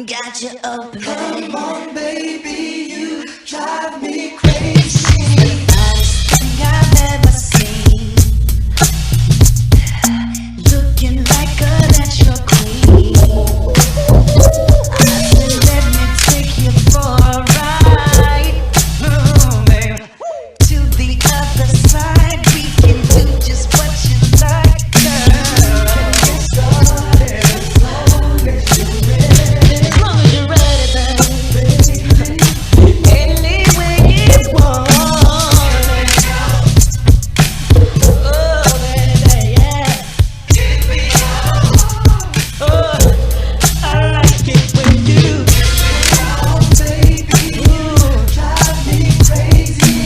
Got you open. Come on, baby, you drive me crazy. The finest thing I've ever seen. Looking like a natural queen. I said, let me take you for a ride. Oh, babe. To the other side, we can do just what you like, girl. Get started as long as you're ready. As long as you're ready, babe. Any way you want. Oh, baby, yeah. Oh, I like it when you. Oh, baby, you drive me crazy.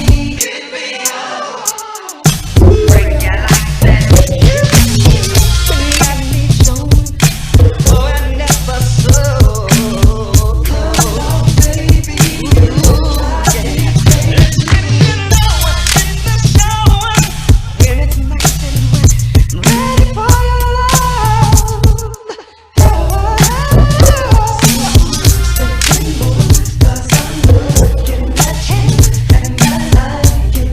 Break your life and got me shown. Oh, I never saw. Oh, baby, you drive me crazy. When it's nice and wet, ready for your love. Cause I'm looking at you and I like it.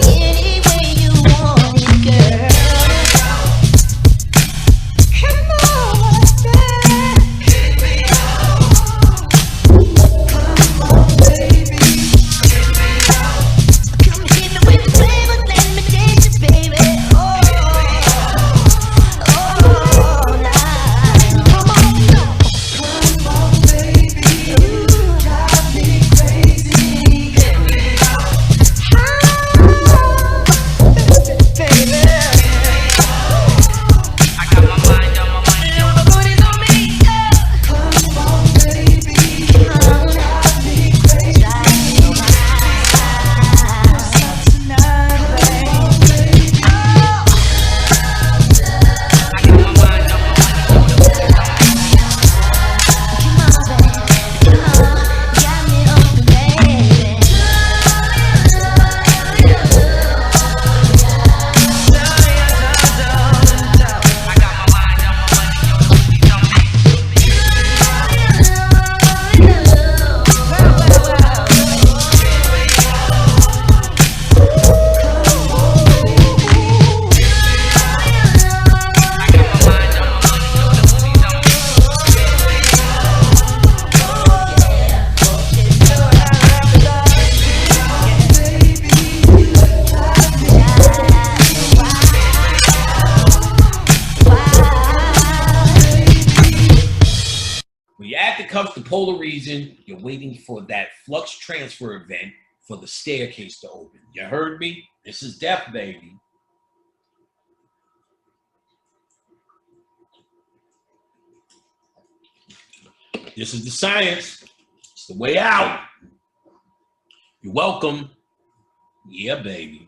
Any way you want it, girl. Come on, baby. Come on, baby. Come hit me with the flavor, let me taste it, baby. Oh, night. Come Come on, baby, you drive me crazy. Come on, baby, you drive me crazy. When you're at the Cups to Polar region, you're waiting for that flux transfer event for the staircase to open. You heard me? This is death, baby. This is the science. It's the way out. You're welcome. Yeah, baby.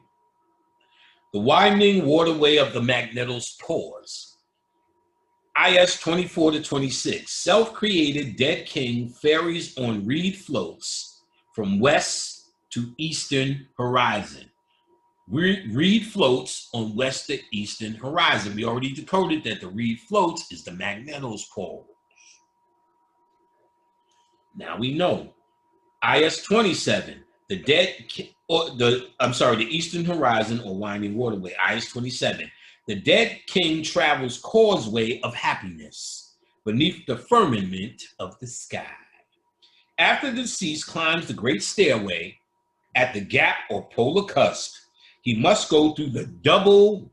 The winding waterway of the Magnetos pores. IS 24 to 26. Self-created dead king ferries on reed floats from west to eastern horizon. Reed floats on west to eastern horizon. We already decoded that the reed floats is the Magnetos pole. Now we know. IS 27, the eastern horizon or winding waterway. IS 27, the dead king travels causeway of happiness beneath the firmament of the sky. After the deceased climbs the great stairway at the gap or polar cusp, he must go through the double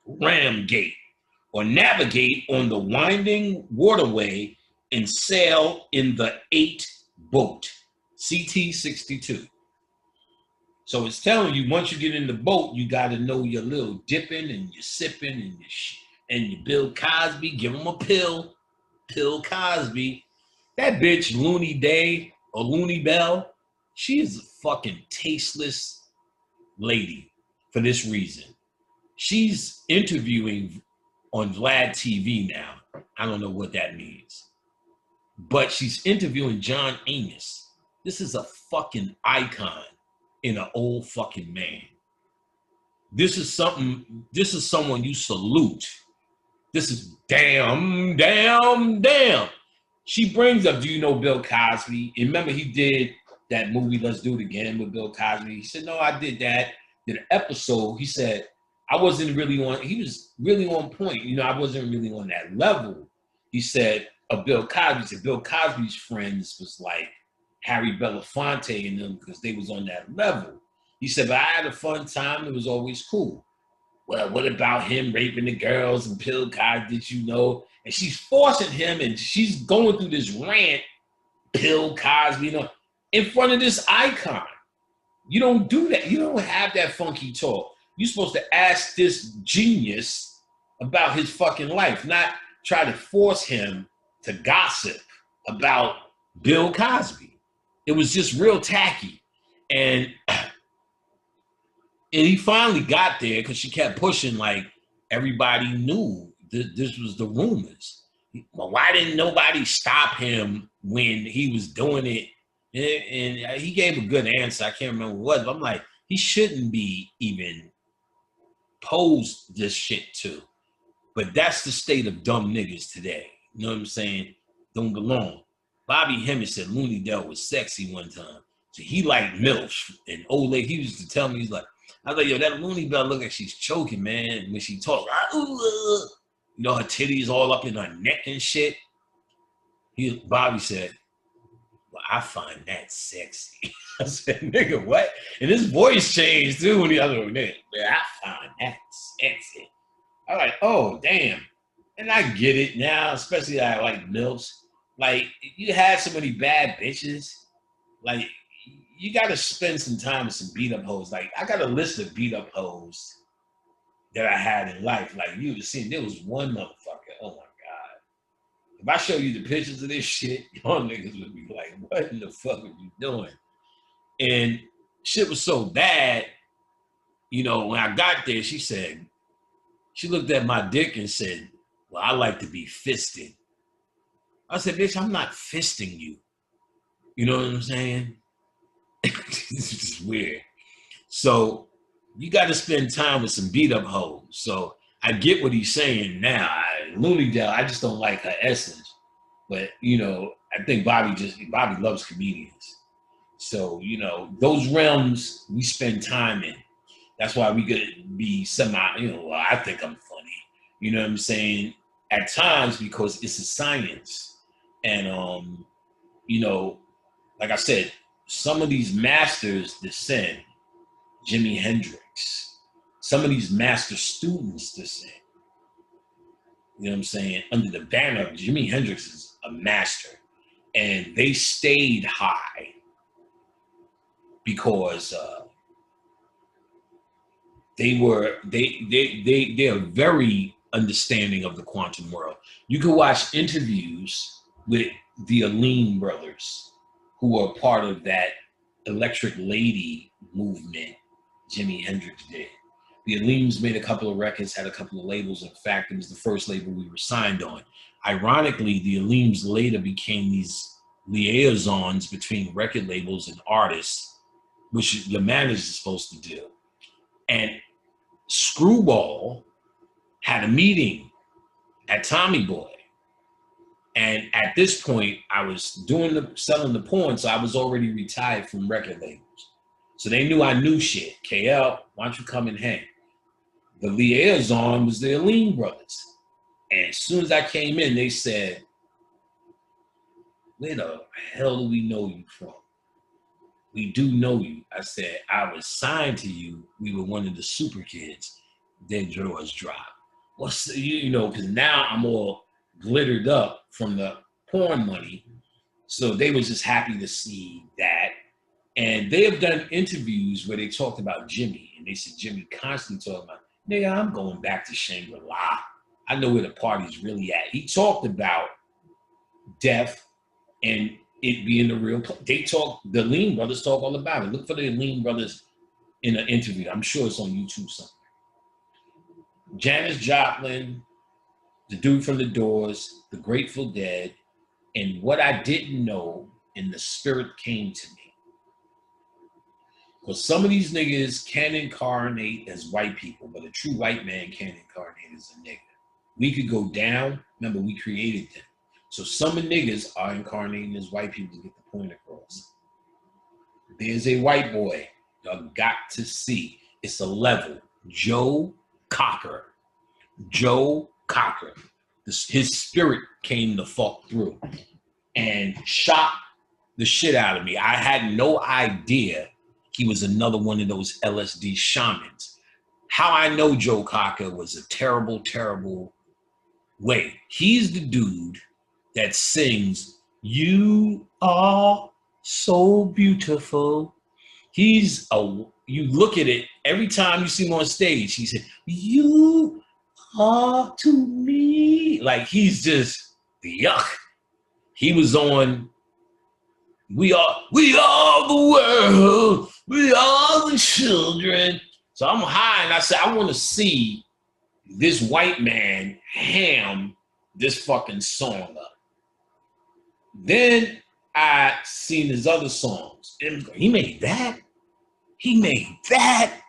ram gate or navigate on the winding waterway and sail in the 8 boat, CT 62. So it's telling you once you get in the boat, you got to know your little dipping and your sipping and your Bill Cosby. Give him a pill, Bill Cosby. That bitch Looney Day or Looney Bell, she is a fucking tasteless lady for this reason. She's interviewing on Vlad TV now. I don't know what that means. But she's interviewing John Amos. This is a fucking icon in an old fucking man. This is someone you salute This is damn. She brings up, do you know Bill Cosby? And remember, he did that movie, Let's Do It Again, with Bill Cosby. He said, no, I did that. Did an episode. He said, I wasn't really on, he was really on point. You know, I wasn't really on that level. He said, of Bill Cosby. He said, Bill Cosby's friends was like Harry Belafonte and them because they was on that level. He said, but I had a fun time. It was always cool. Well, what about him raping the girls and Bill Cosby, did you know? And she's forcing him and she's going through this rant, Bill Cosby, you know, in front of this icon. You don't do that. You don't have that funky talk. You're supposed to ask this genius about his fucking life, not try to force him to gossip about Bill Cosby. It was just real tacky. And he finally got there because she kept pushing like everybody knew this was the rumors. Well, why didn't nobody stop him when he was doing it? And he gave a good answer. I can't remember what it was, but I'm like, he shouldn't be even posed this shit to. But that's the state of dumb niggas today. You know what I'm saying? Don't belong. Bobby Hemmings said Looney Dell was sexy one time. So he liked MILF. And old lady, he used to tell me, he's like, I was like, yo, that Looney Bell look like she's choking, man. When she talks, you know, her titties all up in her neck and shit. Bobby said, well, I find that sexy. I said, nigga, what? And his voice changed too when the other one did. I find that sexy. I was like, oh, damn. And I get it now, especially I like MILFs. Like, you had so many bad bitches. Like, you got to spend some time with some beat-up hoes. Like, I got a list of beat-up hoes that I had in life. Like, you would have seen, there was one motherfucker. Oh, my God. If I show you the pictures of this shit, y'all niggas would be like, what in the fuck are you doing? And shit was so bad, you know, when I got there, she looked at my dick and said, well, I like to be fisted. I said, bitch, I'm not fisting you. You know what I'm saying? It's just weird. So you got to spend time with some beat up hoes. So I get what he's saying now. Looney Dell, I just don't like her essence. But, you know, I think Bobby loves comedians. So, you know, those realms we spend time in. That's why we could be you know, well, I think I'm funny. You know what I'm saying? At times, because it's a science. And, you know, like I said, some of these masters descend, Jimi Hendrix. Some of these master students descend. You know what I'm saying? Under the banner of Jimi Hendrix is a master. And they stayed high because they are very understanding of the quantum world. You can watch interviews with the Aleem brothers, who are part of that Electric Lady movement Jimi Hendrix did. The Aleems made a couple of records, had a couple of labels. In fact, it was the first label we were signed on. Ironically, the Aleems later became these liaisons between record labels and artists, which the manager is supposed to do. And Screwball had a meeting at Tommy Boy. And at this point, I was selling the porn, so I was already retired from record labels. So they knew I knew shit. KL, why don't you come and hang? The liaison was the Aleem brothers. And as soon as I came in, they said, where the hell do we know you from? We do know you. I said, I was signed to you. We were one of the super kids. Then drawers dropped. What's you know, because now I'm all glittered up from the porn money. So they was just happy to see that. And they have done interviews where they talked about Jimmy. And they said Jimmy constantly talking about, nigga, I'm going back to Shangri-La. I know where the party's really at. He talked about death and it being the real place. The Aleem brothers talk all about it. Look for the Aleem brothers in an interview. I'm sure it's on YouTube somewhere. Janis Joplin, the dude from The Doors, the Grateful Dead, and what I didn't know, and the spirit came to me. Because some of these niggas can incarnate as white people, but a true white man can't incarnate as a nigga. We could go down. Remember, we created them. So some of niggas are incarnating as white people to get the point across. There's a white boy y'all got to see. It's a level. Joe Cocker. Joe Cocker. His spirit came the fuck through and shocked the shit out of me. I had no idea he was another one of those LSD shamans. How I know Joe Cocker was a terrible, terrible way. He's the dude that sings, "You are so beautiful." You look at it, every time you see him on stage, he said, "You are to me." Like, he's just, yuck. He was on, we are the world, we are the children. So I'm high and I said, I want to see this white man ham this fucking song up. Then I seen his other songs. And he made that. He made that.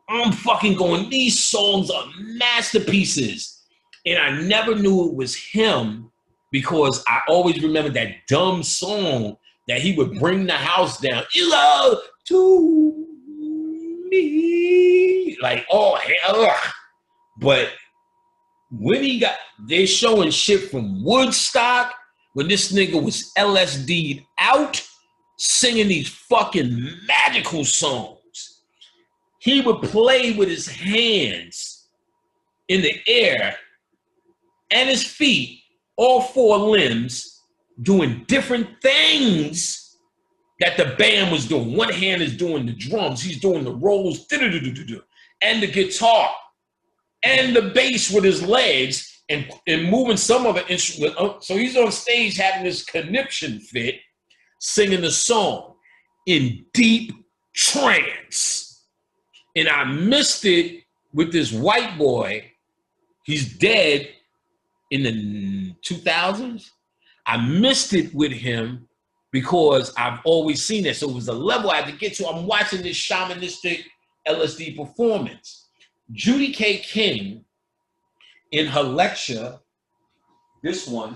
I'm fucking going, these songs are masterpieces. And I never knew it was him because I always remember that dumb song that he would bring the house down. You love to me. Like, oh, hell. But when they're showing shit from Woodstock, when this nigga was LSD'd out, singing these fucking magical songs. He would play with his hands in the air and his feet, all four limbs, doing different things that the band was doing. One hand is doing the drums, he's doing the rolls, and the guitar, and the bass with his legs, and moving some of the instrument. So he's on stage having this conniption fit, singing the song in deep trance. And I missed it with this white boy. He's dead in the 2000s. I missed it with him because I've always seen it. So it was a level I had to get to. I'm watching this shamanistic LSD performance. Judy K. King, in her lecture, this one,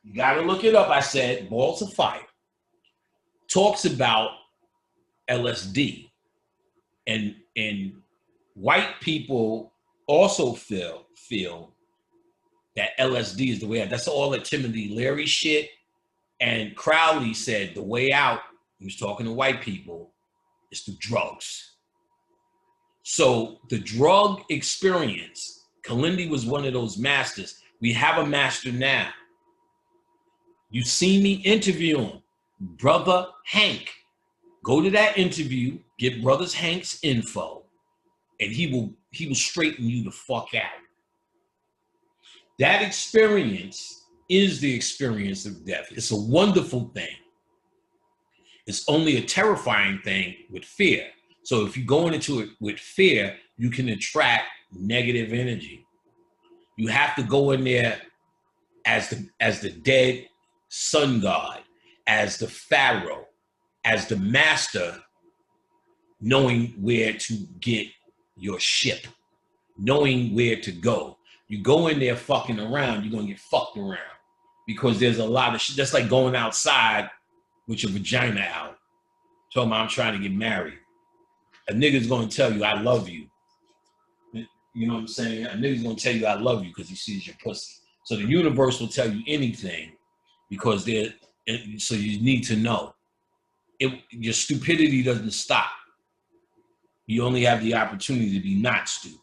you gotta look it up, I said, Balls of Fire, talks about LSD. And white people also feel that LSD is the way out. That's all that Timothy Leary shit. And Crowley said the way out, he was talking to white people, is through drugs. So the drug experience, Kalindi was one of those masters. We have a master now. You see me interview him, Brother Hank. Go to that interview, get Brother Hank's info, and he will straighten you the fuck out. That experience is the experience of death. It's a wonderful thing. It's only a terrifying thing with fear. So if you're going into it with fear, you can attract negative energy. You have to go in there as the dead sun god, as the pharaoh, as the master, knowing where to get your ship, knowing where to go. You go in there fucking around, you're gonna get fucked around because there's a lot of shit. That's like going outside with your vagina out. Talking about I'm trying to get married. A nigga's gonna tell you I love you. You know what I'm saying? A nigga's gonna tell you I love you because he sees your pussy. So the universe will tell you anything because so you need to know. Your stupidity doesn't stop. You only have the opportunity to be not stupid.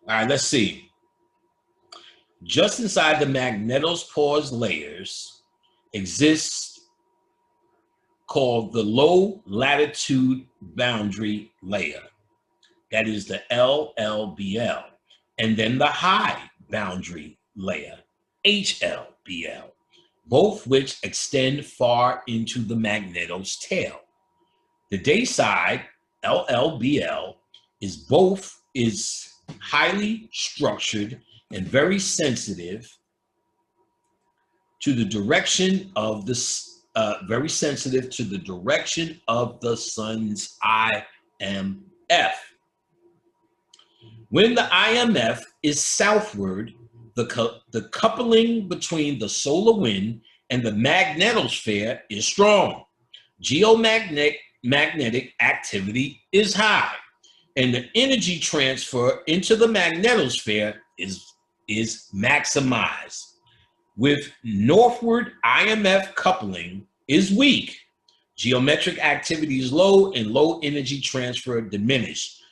All right, let's see. Just inside the magnetopause layers exists called the low latitude boundary layer. That is the LLBL. And then the high boundary layer, HLBL, both which extend far into the magneto's tail. The day side, LLBL, is highly structured and very sensitive to the direction of the sun's IMF. When the IMF is southward, the coupling between the solar wind and the magnetosphere is strong. Geomagnetic activity is high, and the energy transfer into the magnetosphere is maximized. With northward, IMF coupling is weak. Geometric activity is low and low energy transfer diminished.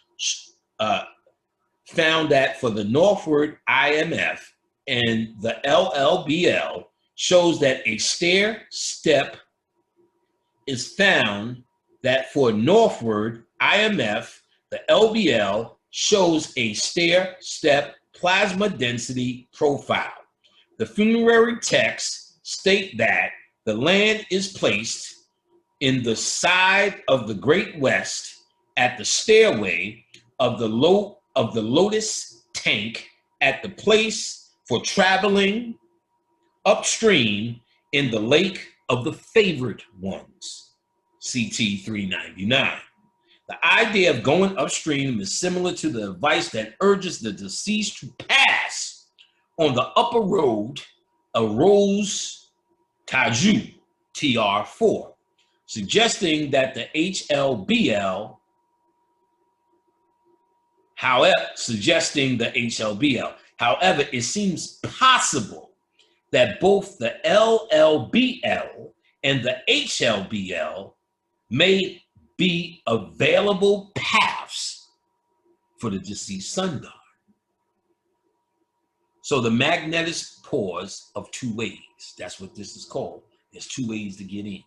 Found that for the northward IMF and the LLBL shows that a stair step is found that for northward IMF, the LBL shows a stair step plasma density profile. The funerary texts state that the land is placed in the side of the Great West at the stairway of the lotus tank at the place for traveling upstream in the lake of the favored ones, CT 399. The idea of going upstream is similar to the advice that urges the deceased to pass on the upper road, a Rose Taju, TR4, suggesting that the HLBL, however, it seems possible that both the LLBL and the HLBL may be available paths for the deceased sun god. So the magnetic pores of two ways. That's what this is called. There's two ways to get in.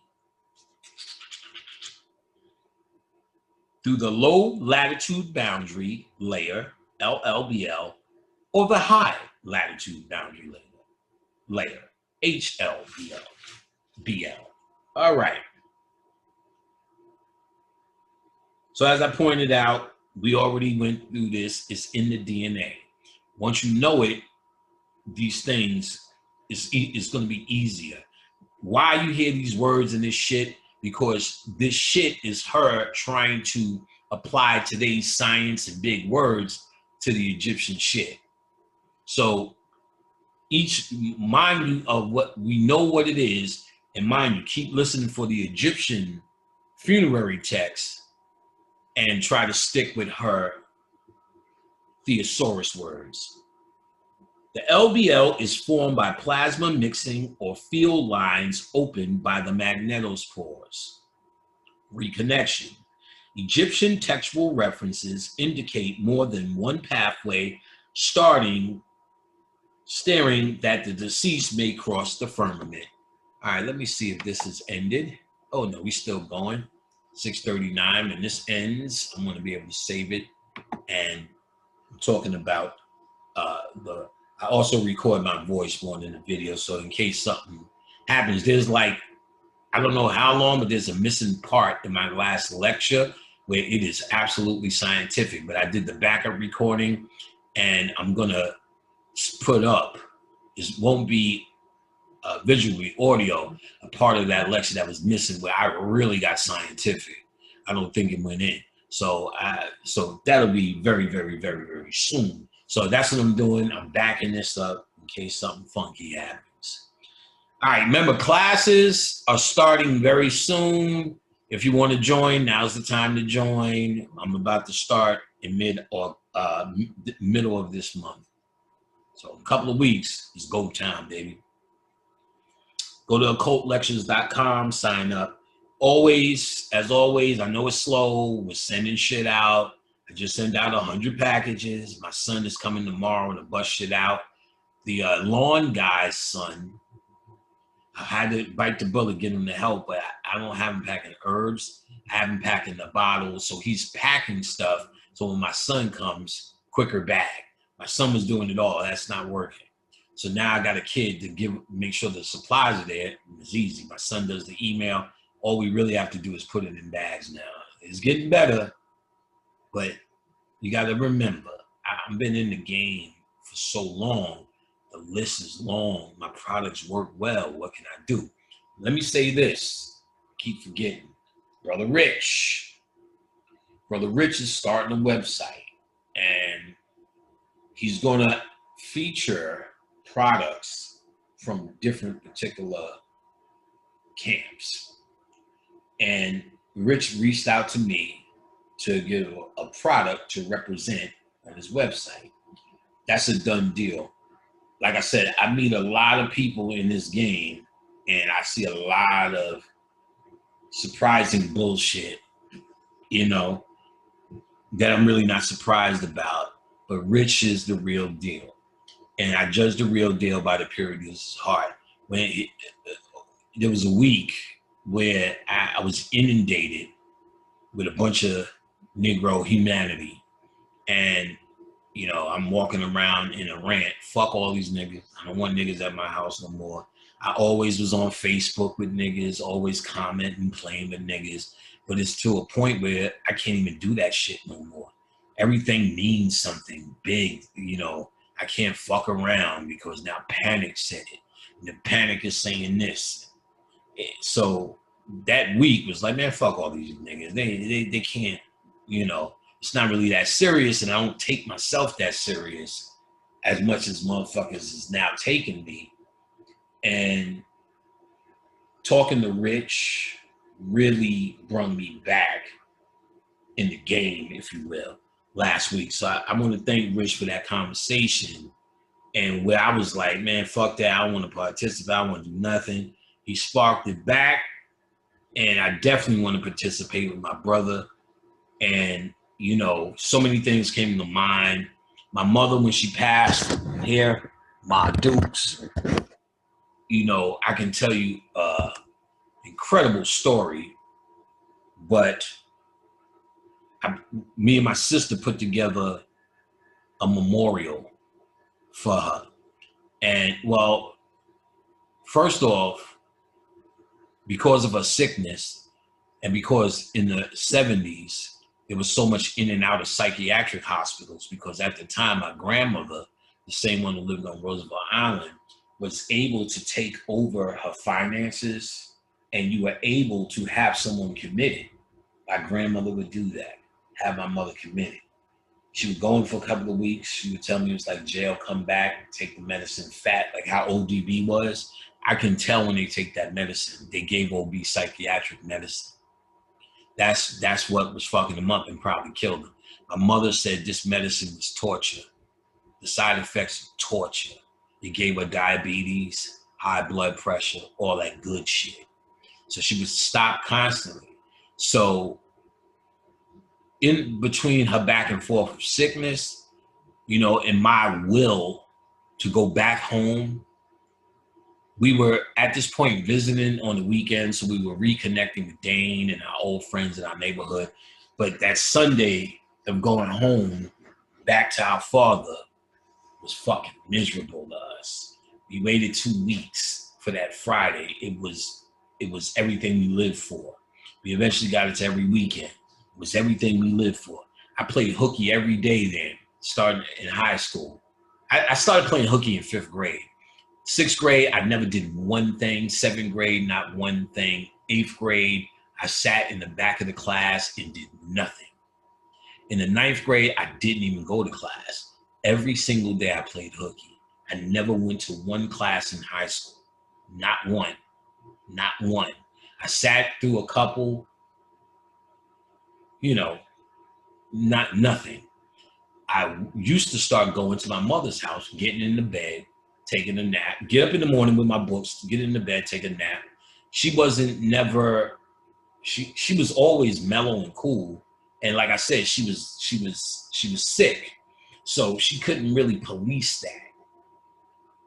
Through the low latitude boundary layer, LLBL, or the high latitude boundary layer, HLBL. All right. So as I pointed out, we already went through this. It's in the DNA. Once you know it, these things, it's going to be easier. Why you hear these words and this shit? Because this shit is her trying to apply today's science and big words to the Egyptian shit. So mind you of what we know what it is, and mind you, keep listening for the Egyptian funerary text and try to stick with her thesaurus words. The LBL is formed by plasma mixing or field lines opened by the magnetospores. Reconnection. Egyptian textual references indicate more than one pathway staring that the deceased may cross the firmament. All right, let me see if this is ended. Oh no, we're still going. 6:39, and this ends. I'm going to be able to save it. And I'm talking about I also record my voice more than the video, so in case something happens, there's like, I don't know how long, but there's a missing part in my last lecture where it is absolutely scientific, but I did the backup recording, and I'm gonna put up, it won't be visually audio, a part of that lecture that was missing where I really got scientific. I don't think it went in. So that'll be very, very, very, very soon. So that's what I'm doing. I'm backing this up in case something funky happens. All right, remember, classes are starting very soon. If you want to join, now's the time to join. I'm about to start in middle of this month. So a couple of weeks is go time, baby. Go to occultlectures.com, sign up. Always, as always, I know it's slow. We're sending shit out. I just sent out 100 packages. My son is coming tomorrow to bust shit out. The lawn guy's son, I had to bite the bullet, get him to help, but I don't have him packing herbs. I have him packing the bottles. So he's packing stuff. So when my son comes, quicker bag. My son was doing it all. That's not working. So now I got a kid to make sure the supplies are there. It's easy. My son does the email. All we really have to do is put it in bags now. It's getting better, but you got to remember, I've been in the game for so long. The list is long. My products work well. What can I do? Let me say this. Keep forgetting. Brother Rich is starting a website, and he's gonna feature products from different particular camps. And Rich reached out to me to give a product to represent on his website. That's a done deal. Like I said, I meet a lot of people in this game, and I see a lot of surprising bullshit, you know, that I'm really not surprised about. But Rich is the real deal. And I judge the real deal by the purity of his heart. There was a week where I was inundated with a bunch of Negro humanity. And, you know, I'm walking around in a rant. Fuck all these niggas. I don't want niggas at my house no more. I always was on Facebook with niggas, always commenting, playing with niggas. But it's to a point where I can't even do that shit no more. Everything means something big, you know. I can't fuck around because now Panic said it. And the Panic is saying this. So that week was like, man, fuck all these niggas. They can't, you know, it's not really that serious, and I don't take myself that serious as much as motherfuckers is now taking me. And talking to Rich really brought me back in the game, if you will, last week. So I want to thank Rich for that conversation. And where I was like, man, fuck that. I don't want to participate. I want to do nothing. He sparked it back. And I definitely want to participate with my brother. And, you know, so many things came to mind. My mother, when she passed here, Ma Dukes, you know, I can tell you incredible story. But me and my sister put together a memorial for her. And, well, first off, because of her sickness, and because in the 70s, there was so much in and out of psychiatric hospitals, because at the time, my grandmother, the same one who lived on Roosevelt Island, was able to take over her finances, and you were able to have someone committed. My grandmother would do that, have my mother committed. She would go in for a couple of weeks. She would tell me it was like jail, come back, take the medicine fat, like how ODB was. I can tell when they take that medicine. They gave OB psychiatric medicine. That's what was fucking them up and probably killed them. My mother said this medicine was torture. The side effects were torture. It gave her diabetes, high blood pressure, all that good shit. So she would stop constantly. So in between her back and forth of sickness, you know, and my will to go back home, we were at this point visiting on the weekend, so we were reconnecting with Dane and our old friends in our neighborhood. But that Sunday of going home back to our father was fucking miserable to us. We waited 2 weeks for that Friday. It was everything we lived for. We eventually got it to every weekend. It was everything we lived for. I played hooky every day then, starting in high school. I started playing hooky in 5th grade. 6th grade, I never did one thing. 7th grade, not one thing. 8th grade, I sat in the back of the class and did nothing. In the 9th grade, I didn't even go to class. Every single day I played hooky. I never went to one class in high school. Not one. Not one. I sat through a couple, you know, nothing. I used to start going to my mother's house, getting in the bed, taking a nap, get up in the morning with my books, get in the bed, take a nap. She wasn't never, she was always mellow and cool. And like I said, she was sick. So she couldn't really police that.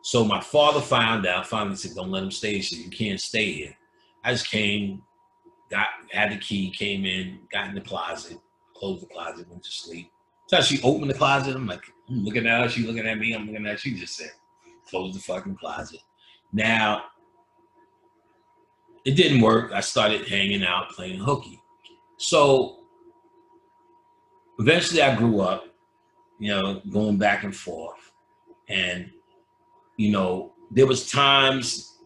So my father finally said, don't let him stay here. You can't stay here. I just came, had the key, came in, got in the closet, closed the closet, went to sleep. So she opened the closet. I'm like, I'm looking at her. She looking at me. I'm looking at her. She just said, close the fucking closet. Now, it didn't work. I started hanging out, playing hooky. So eventually I grew up, you know, going back and forth. And, you know, there was times,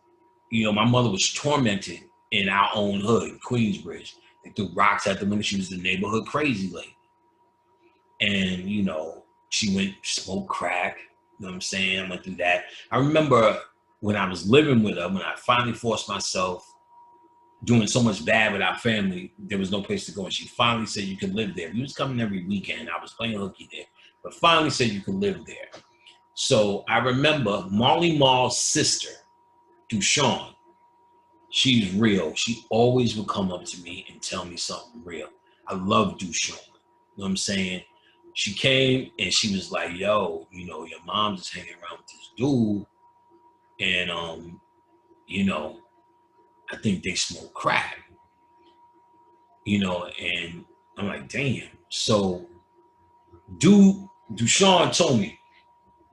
you know, my mother was tormented in our own hood, Queensbridge. They threw rocks at the window. She was the neighborhood crazy lady. And, you know, She went smoked crack. You know what I'm saying? I went through that. I remember when I was living with her, when I finally forced myself doing so much bad with our family, there was no place to go. And she finally said you could live there. We was coming every weekend. I was playing hooky there, but finally said you could live there. So I remember Marley Marl's sister, Dushawn. She's real. She always would come up to me and tell me something real. I love Dushawn. You know what I'm saying? She came and she was like, yo, you know, your mom's just hanging around with this dude. And, you know, I think they smoke crack. You know, and I'm like, damn. So Dushawn told me,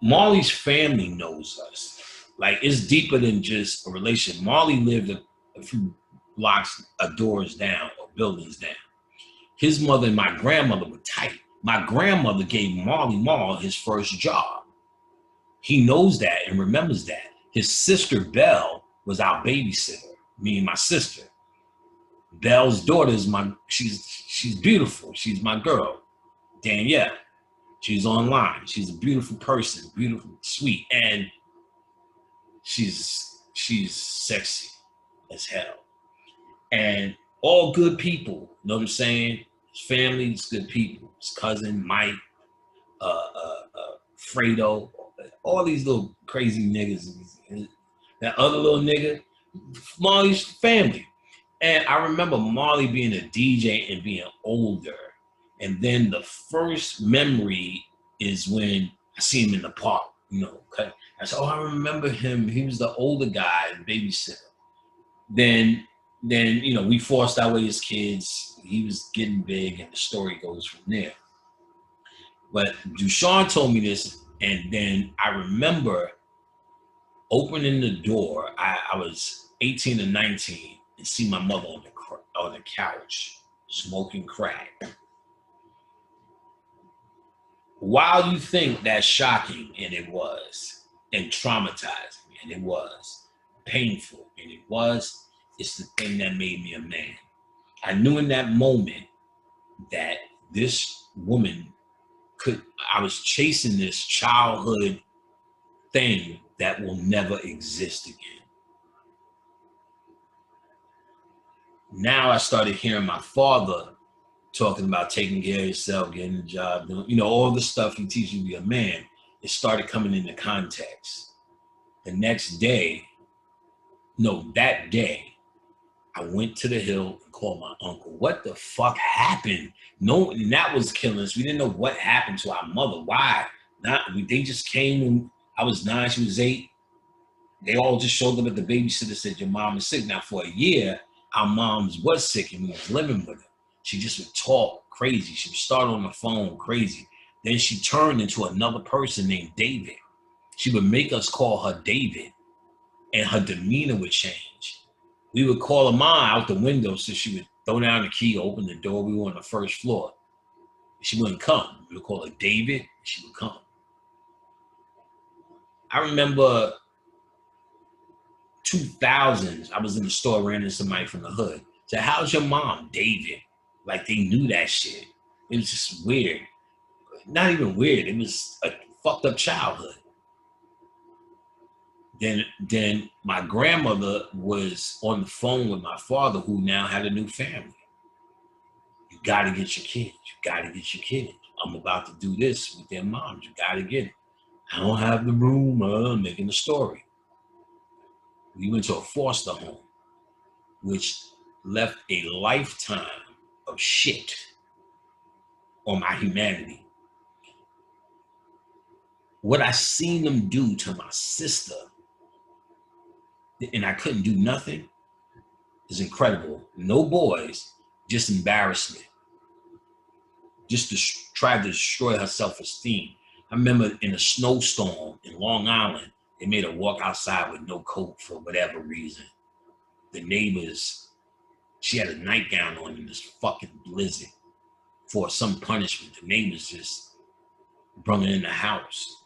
Marley's family knows us. Like, it's deeper than just a relation. Marley lived a few blocks, doors down, or buildings down. His mother and my grandmother were tight. My grandmother gave Marley Marl his first job. He knows that and remembers that. His sister, Belle, was our babysitter, me and my sister. Belle's daughter is she's beautiful. She's my girl, Danielle. She's online. She's a beautiful person, beautiful, sweet, and she's sexy as hell. And all good people, you know what I'm saying? His family is good people. His cousin, Mike, Fredo, all these little crazy niggas. That other little nigga, Marley's family. And I remember Marley being a DJ and being older. And then the first memory is when I see him in the park, you know. I said, oh, I remember him. He was the older guy, babysitter. Then, you know, we forced our way as kids. He was getting big, and the story goes from there. But Dushawn told me this, and then I remember opening the door. I was 18 or 19, and see my mother on the couch smoking crack. While you think that's shocking, and it was, and traumatizing, and it was painful, and it was, it's the thing that made me a man. I knew in that moment that this woman I was chasing this childhood thing that will never exist again. Now I started hearing my father talking about taking care of yourself, getting a job, doing, you know, all the stuff he teaches you to be a man. It started coming into context. The next day, that day, I went to the hill and called my uncle. What the fuck happened? No, and that was killing us. We didn't know what happened to our mother. Why? They just came when I was 9, she was 8. They all just showed up at the babysitter, said, your mom is sick. Now for a year, our moms was sick and we was living with her. She just would talk crazy. She would start on the phone crazy. Then she turned into another person named David. She would make us call her David, and her demeanor would change. We would call her mom out the window, so she would throw down the key, open the door. We were on the first floor. She wouldn't come. We would call her David, and she would come. I remember 2000s, I was in the store, ran into somebody from the hood. Said, how's your mom? David. Like they knew that shit. It was just weird. Not even weird. It was a fucked up childhood. Then my grandmother was on the phone with my father, who now had a new family. You got to get your kids. You got to get your kids. I'm about to do this with their moms. You got to get it. I don't have the room. I'm making the story. We went to a foster home, which left a lifetime of shit on my humanity. What I seen them do to my sister, and I couldn't do nothing, is incredible. No boys, just embarrassment. Just to try to destroy her self-esteem. I remember in a snowstorm in Long Island, they made her walk outside with no coat for whatever reason. The neighbors, she had a nightgown on in this fucking blizzard for some punishment. The neighbors just brought her in the house.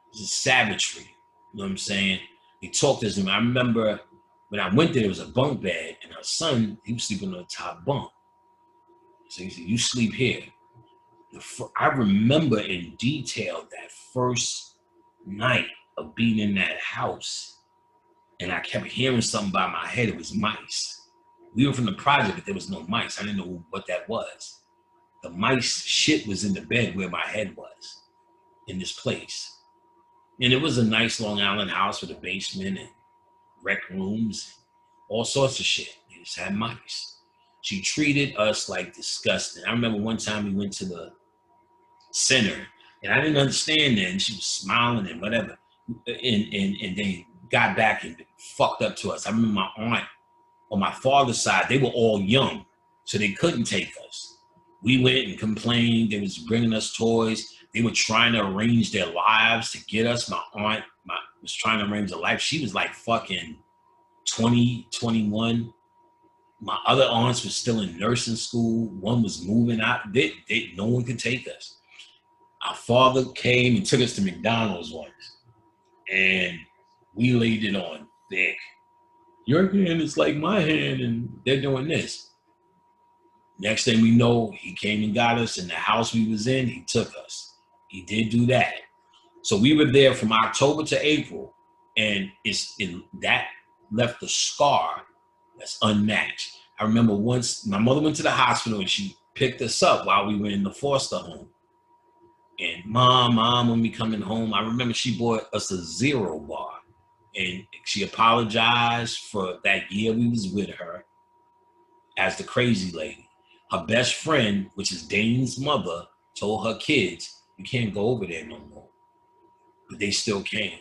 It was a savagery, you know what I'm saying? He talked to him. I remember when I went there, there was a bunk bed, and her son, he was sleeping on the top bunk. So he said, you sleep here. I remember in detail that first night of being in that house, and I kept hearing something by my head. It was mice. We were from the project, but there was no mice. I didn't know what that was. The mice shit was in the bed where my head was, in this place. And it was a nice Long Island house with a basement and rec rooms, all sorts of shit. They just had mice. She treated us like disgusting. I remember one time we went to the center, and I didn't understand that, and she was smiling and whatever. And they got back and fucked up to us. I remember my aunt on my father's side, they were all young, so they couldn't take us. We went and complained. They was bringing us toys. They were trying to arrange their lives to get us. My aunt was trying to arrange her life. She was like fucking 20, 21. My other aunts were still in nursing school. One was moving out. No one could take us. Our father came and took us to McDonald's once, and we laid it on thick. Your hand is like my hand, and they're doing this. Next thing we know, he came and got us in the house we was in. He took us. He did do that. So we were there from October to April, and that left a scar that's unmatched. I remember once my mother went to the hospital and she picked us up while we were in the foster home. And mom, when we coming home, I remember she bought us a Zero bar, and she apologized for that year we was with her as the crazy lady. Her best friend, which is Dane's mother, told her kids, you can't go over there no more. But they still can.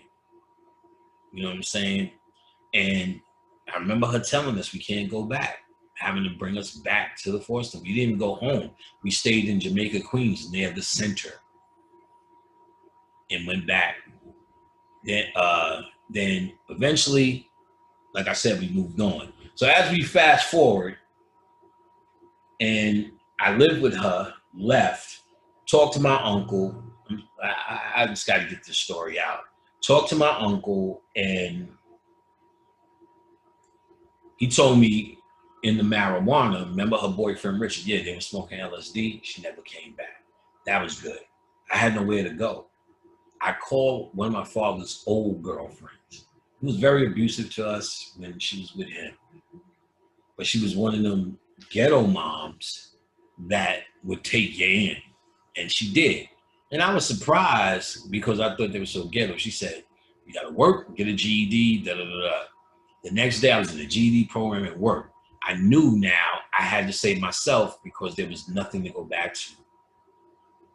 You know what I'm saying? And I remember her telling us we can't go back, having to bring us back to the foster. We didn't go home. We stayed in Jamaica, Queens, near the center, and went back. Then eventually, like I said, we moved on. So as we fast forward, and I lived with her, left, talked to my uncle. I just got to get this story out. Talked to my uncle, and he told me in the marijuana, remember her boyfriend Richard? Yeah, they were smoking LSD. She never came back. That was good. I had nowhere to go. I called one of my father's old girlfriends, who was very abusive to us when she was with him. But she was one of them ghetto moms that would take you in. And she did. And I was surprised because I thought they were so ghetto. She said, you got to work, get a GED, da da da da. The next day I was in the GED program at work. I knew now I had to save myself because there was nothing to go back to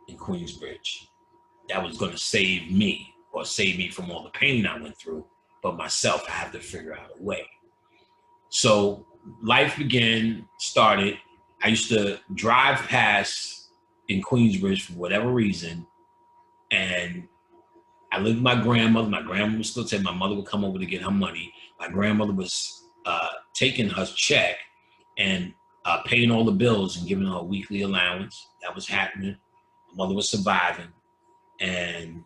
in Queensbridge that was going to save me or save me from all the pain I went through. But myself, I had to figure out a way. So life started. I used to drive past in Queensbridge for whatever reason, and I lived with my grandmother. My grandmother was still taking. My mother would come over to get her money. My grandmother was taking her check and paying all the bills and giving her a weekly allowance. That was happening. My mother was surviving, and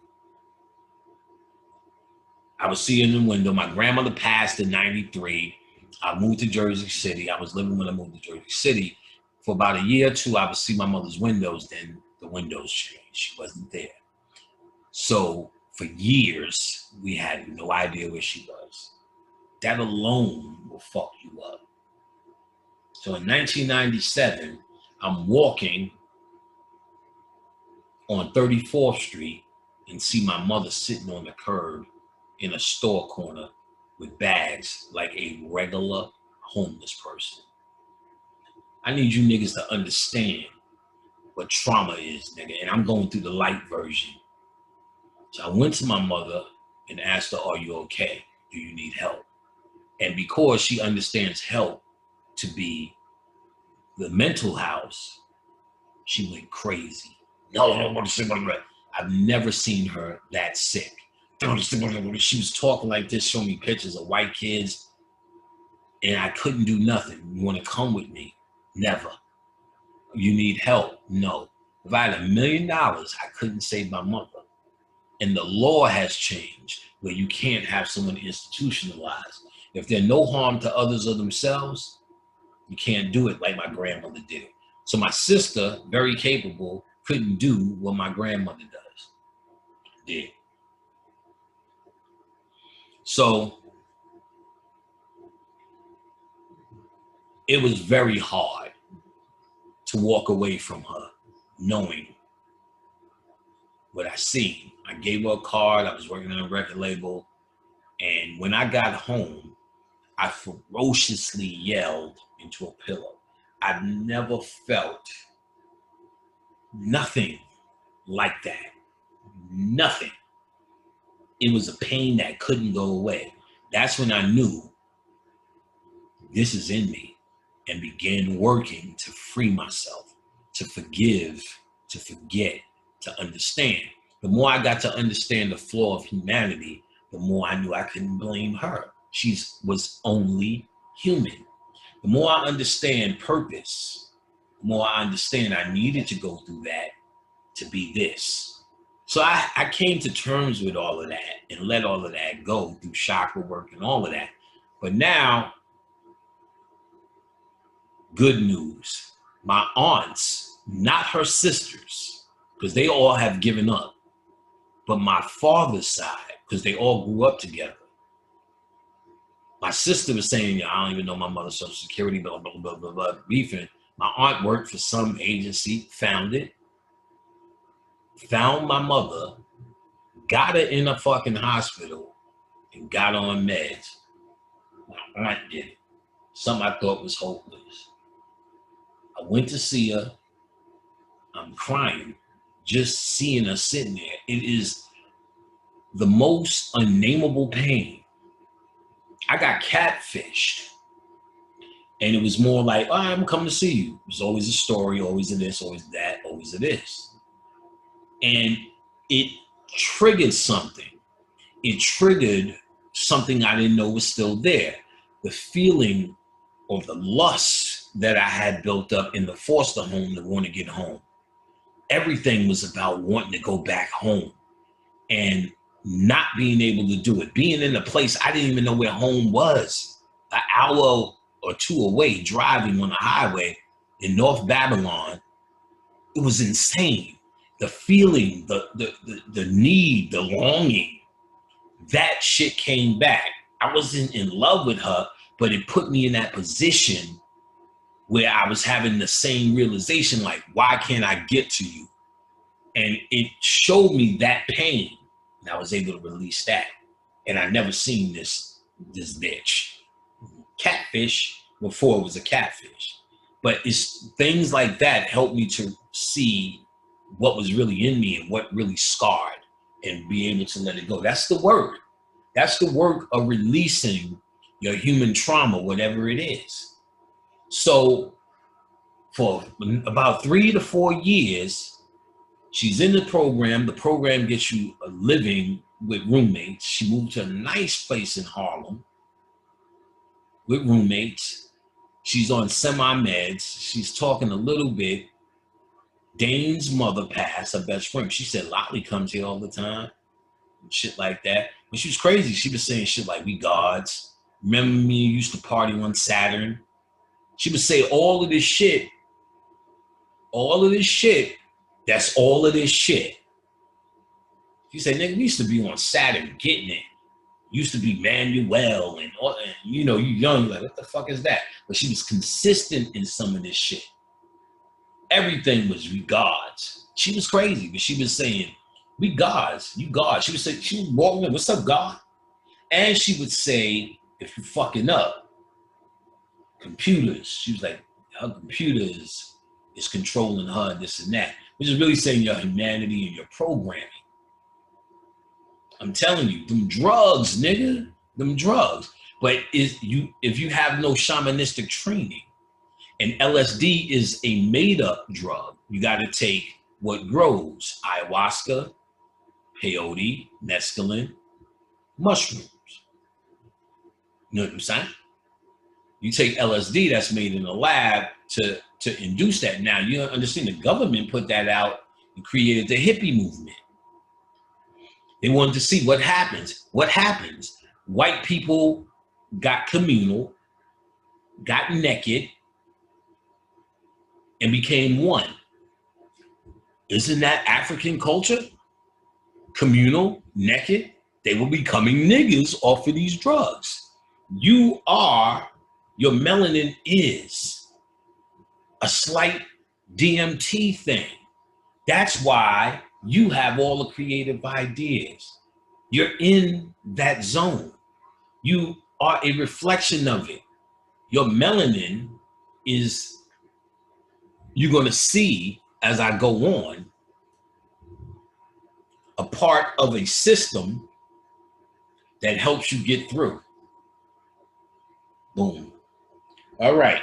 I was seeing in the window. My grandmother passed in '93. I moved to Jersey City. I was living when I moved to Jersey City. For about a year or two, I would see my mother's windows. Then the windows changed. She wasn't there. So for years, we had no idea where she was. That alone will fuck you up. So in 1997, I'm walking on 34th Street and see my mother sitting on the curb in a store corner with bags like a regular homeless person. I need you niggas to understand what trauma is, nigga, and I'm going through the light version. So I went to my mother and asked her, are you okay? Do you need help? And because she understands help to be the mental house, she went crazy. No, I've never seen her that sick. She was talking like this, showing me pictures of white kids, and I couldn't do nothing. You want to come with me? Never. You need help? No. If I had $1 million, I couldn't save my mother. And the law has changed where you can't have someone institutionalized. If they're no harm to others or themselves, you can't do it like my grandmother did. So my sister, very capable, couldn't do what my grandmother does. Did. So it was very hard to walk away from her, knowing what I seen. I gave her a card. I was working on a record label. And when I got home, I ferociously yelled into a pillow. I've never felt nothing like that. Nothing. It was a pain that couldn't go away. That's when I knew this is in me, and began working to free myself, to forgive, to forget, to understand. The more I got to understand the flaw of humanity, the more I knew I couldn't blame her. She was only human. The more I understand purpose, the more I understand I needed to go through that to be this. So I came to terms with all of that and let all of that go through chakra work and all of that. But now, good news. My aunts, not her sisters, because they all have given up, but my father's side, because they all grew up together. My sister was saying, I don't even know my mother's social security, blah, blah, blah, blah, blah, beefing. My aunt worked for some agency, found it, found my mother, got her in a fucking hospital, and got on meds. My aunt did it. Something I thought was hopeless. I went to see her. I'm crying, just seeing her sitting there. It is the most unnameable pain. I got catfished. And it was more like, oh, I'm coming to see you. There's always a story, always a this, always that, always a this. And it triggered something. It triggered something I didn't know was still there. The feeling or the lust that I had built up in the foster home to want to get home. Everything was about wanting to go back home and not being able to do it. Being in a place I didn't even know where home was. An hour or two away, driving on a highway in North Babylon. It was insane. The feeling, the need, the longing, that shit came back. I wasn't in love with her, but it put me in that position where I was having the same realization, like, why can't I get to you? And it showed me that pain, and I was able to release that. And I never seen this bitch. Catfish before it was a catfish. But it's things like that helped me to see what was really in me and what really scarred, and be able to let it go. That's the work. That's the work of releasing your human trauma, whatever it is. So for about 3 to 4 years, she's in the program. The program gets you a living with roommates. She moved to a nice place in Harlem with roommates. She's on semi-meds. She's talking a little bit. Dane's mother passed, her best friend. She said Lolly comes here all the time. And shit like that. But she was crazy. She was saying shit like, we gods. Remember me used to party on Saturn? She would say all of this shit. All of this shit. That's all of this shit. She said, nigga, we used to be on Saturn getting it. Used to be Manuel and you know, you young, like, what the fuck is that? But she was consistent in some of this shit. Everything was regards. She was crazy, but she was saying, we gods, you gods. She would say, she was walking in, what's up, God? And she would say, if you're fucking up, computers. She was like, her computer is controlling her, this and that. Which is really saying your humanity and your programming. I'm telling you, them drugs, nigga, them drugs. But if you have no shamanistic training, and LSD is a made-up drug, you got to take what grows: ayahuasca, peyote, mescaline, mushrooms. You know what I'm saying? You take LSD that's made in a lab to induce that. Now, you understand the government put that out and created the hippie movement. They wanted to see what happens. What happens? White people got communal, got naked, and became one. Isn't that African culture? Communal, naked, they were becoming niggas off of these drugs. Your melanin is a slight DMT thing. That's why you have all the creative ideas. You're in that zone. You are a reflection of it. Your melanin is, you're going to see as I go on, a part of a system that helps you get through. Boom. All right.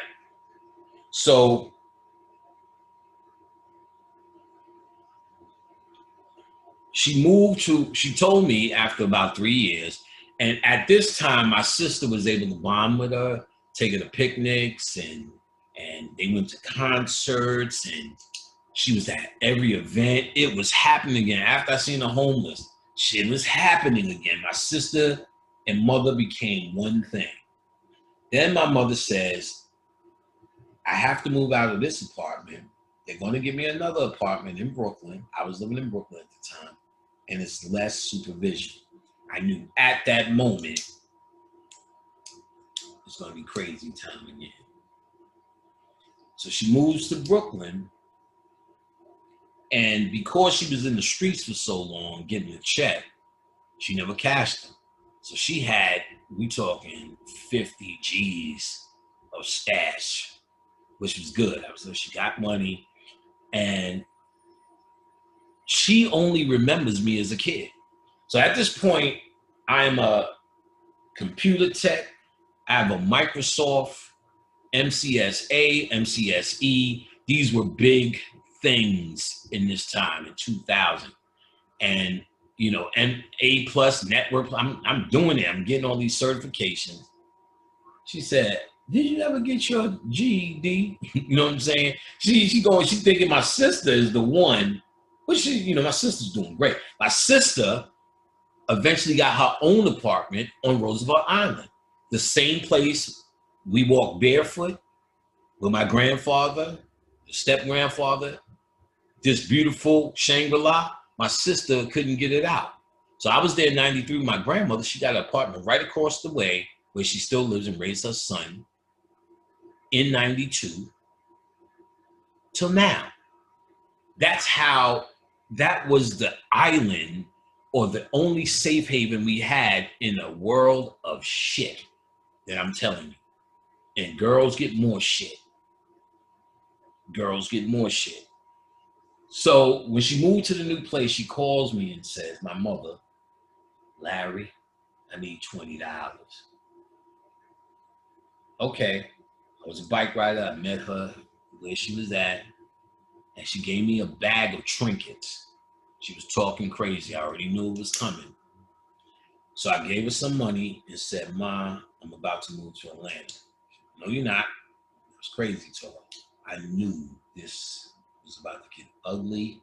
So she told me after about 3 years, and at this time, my sister was able to bond with her, take her to picnics, and they went to concerts, and she was at every event. It was happening again. After I seen her homeless, shit was happening again. My sister and mother became one thing. Then my mother says, I have to move out of this apartment. They're going to give me another apartment in Brooklyn. I was living in Brooklyn at the time, and it's less supervision. I knew at that moment it's going to be crazy time again. So she moves to Brooklyn, and because she was in the streets for so long getting a check, she never cashed them. So she had, we talking 50 G's of stash, which was good. So she got money, and she only remembers me as a kid. So at this point, I'm a computer tech. I have a Microsoft, MCSA, MCSE. These were big things in this time in 2000. And, you know, and A+ network, I'm doing it. I'm getting all these certifications. She said, did you ever get your GED? You know what I'm saying? She thinking my sister is the one, but she, you know, my sister's doing great. My sister eventually got her own apartment on Roosevelt Island, the same place we walked barefoot with my grandfather, step-grandfather, this beautiful Shangri-La. My sister couldn't get it out. So I was there in 93 with my grandmother. She got an apartment right across the way where she still lives and raised her son in 92 till now. That's how, that was the island or the only safe haven we had in a world of shit that I'm telling you. And girls get more shit. Girls get more shit. So when she moved to the new place, she calls me and says, my mother, Larry, I need $20. Okay. I was a bike rider. I met her where she was at, and she gave me a bag of trinkets. She was talking crazy. I already knew it was coming. So I gave her some money and said, Ma, I'm about to move to Atlanta. No, you're not. It was crazy talk. I knew this was about to get ugly,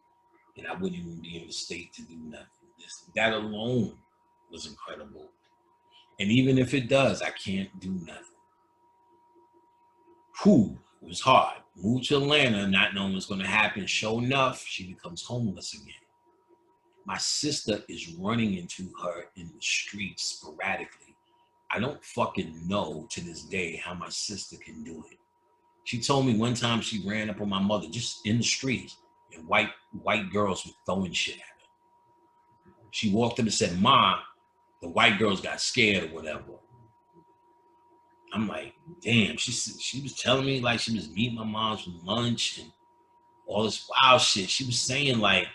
and I wouldn't even be in the state to do nothing. That alone was incredible. And even if it does, I can't do nothing. Whew, it was hard. Moved to Atlanta, not knowing what's going to happen. Sure enough, she becomes homeless again. My sister is running into her in the streets sporadically. I don't fucking know to this day how my sister can do it. She told me one time she ran up on my mother just in the streets, and white girls were throwing shit at her. She walked up and said, Ma, the white girls got scared or whatever. I'm like, damn, she was telling me like she was meeting my mom's for lunch and all this wild shit. She was saying like,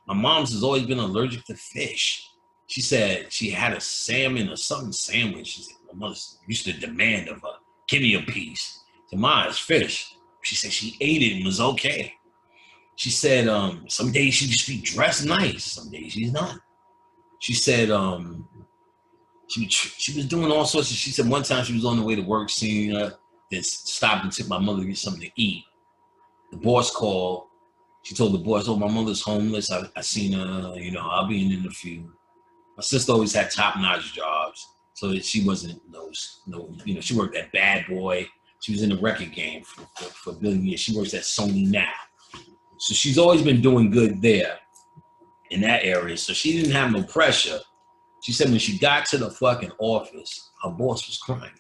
my mom's has always been allergic to fish. She said she had a salmon or something sandwich. She said, my mother used to demand of her, give me a piece. To mine, it's fish. She said she ate it and was okay. She said some days she just be dressed nice. Some days she's not. She said she was doing all sorts of, she said one time she was on the way to work, seeing her, then stopped and took my mother to get something to eat. The boss called. She told the boss, oh, my mother's homeless. I seen her, you know, I'll be in a few. My sister always had top-notch jobs, so that she wasn't no, you know, she worked at Bad Boy. She was in the record game for a billion years. She works at Sony now. So she's always been doing good there in that area. So she didn't have no pressure. She said when she got to the fucking office, her boss was crying.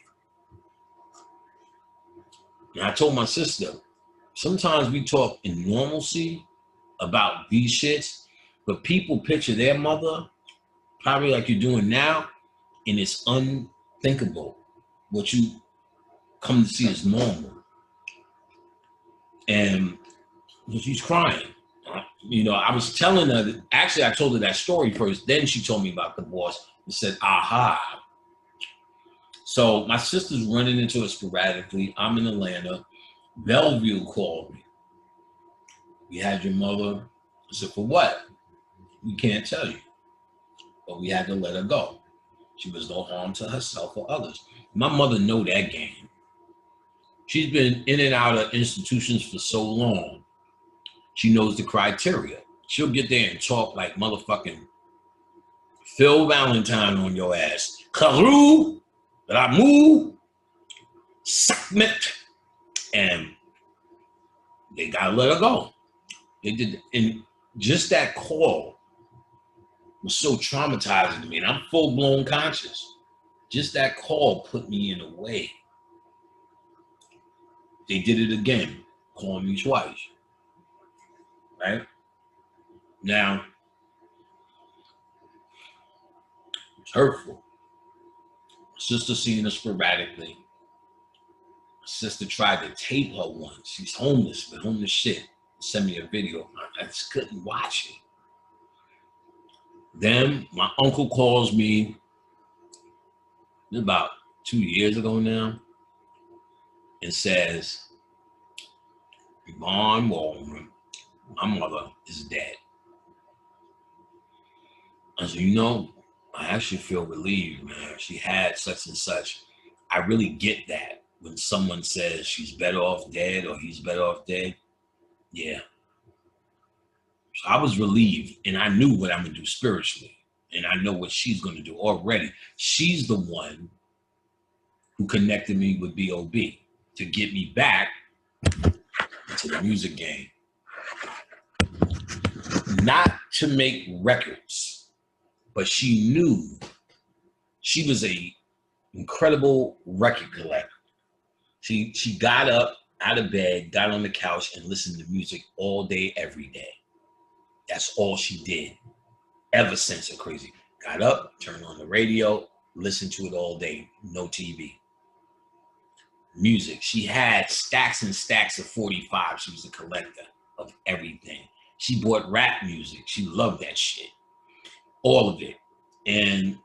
And I told my sister, sometimes we talk in normalcy about these shits, but people picture their mother probably like you're doing now, and it's unthinkable what you come to see as normal. And she's crying. You know, I was telling her that, actually I told her that story first, then she told me about the boss and said, aha. So my sister's running into it sporadically. I'm in Atlanta. Bellevue called me. We had your mother. I said, for what? We can't tell you. But we had to let her go. She was no harm to herself or others. My mother know that game. She's been in and out of institutions for so long. She knows the criteria. She'll get there and talk like motherfucking Phil Valentine on your ass. Karu, Ramu, Sakmet, and they gotta let her go. They did, and just that call was so traumatizing to me, and I'm full-blown conscious. Just that call put me in a way. They did it again, calling me twice. Right? Now, it's hurtful. My sister seen her sporadically. My sister tried to tape her once. She's homeless, but homeless shit. Send me a video. I just couldn't watch it. Then my uncle calls me about 2 years ago now and says, Yvonne Waldron, my mother is dead. I said, you know, I actually feel relieved, man. She had such and such. I really get that when someone says she's better off dead or he's better off dead. Yeah. So I was relieved, and I knew what I'm going to do spiritually, and I know what she's going to do already. She's the one who connected me with B.O.B. to get me back to the music game. Not to make records, but she knew she was a incredible record collector. She got up out of bed, got on the couch, and listened to music all day, every day. That's all she did ever since her crazy. Got up, turned on the radio, listened to it all day, no TV. Music. She had stacks and stacks of 45. She was a collector of everything. She bought rap music. She loved that shit. All of it. And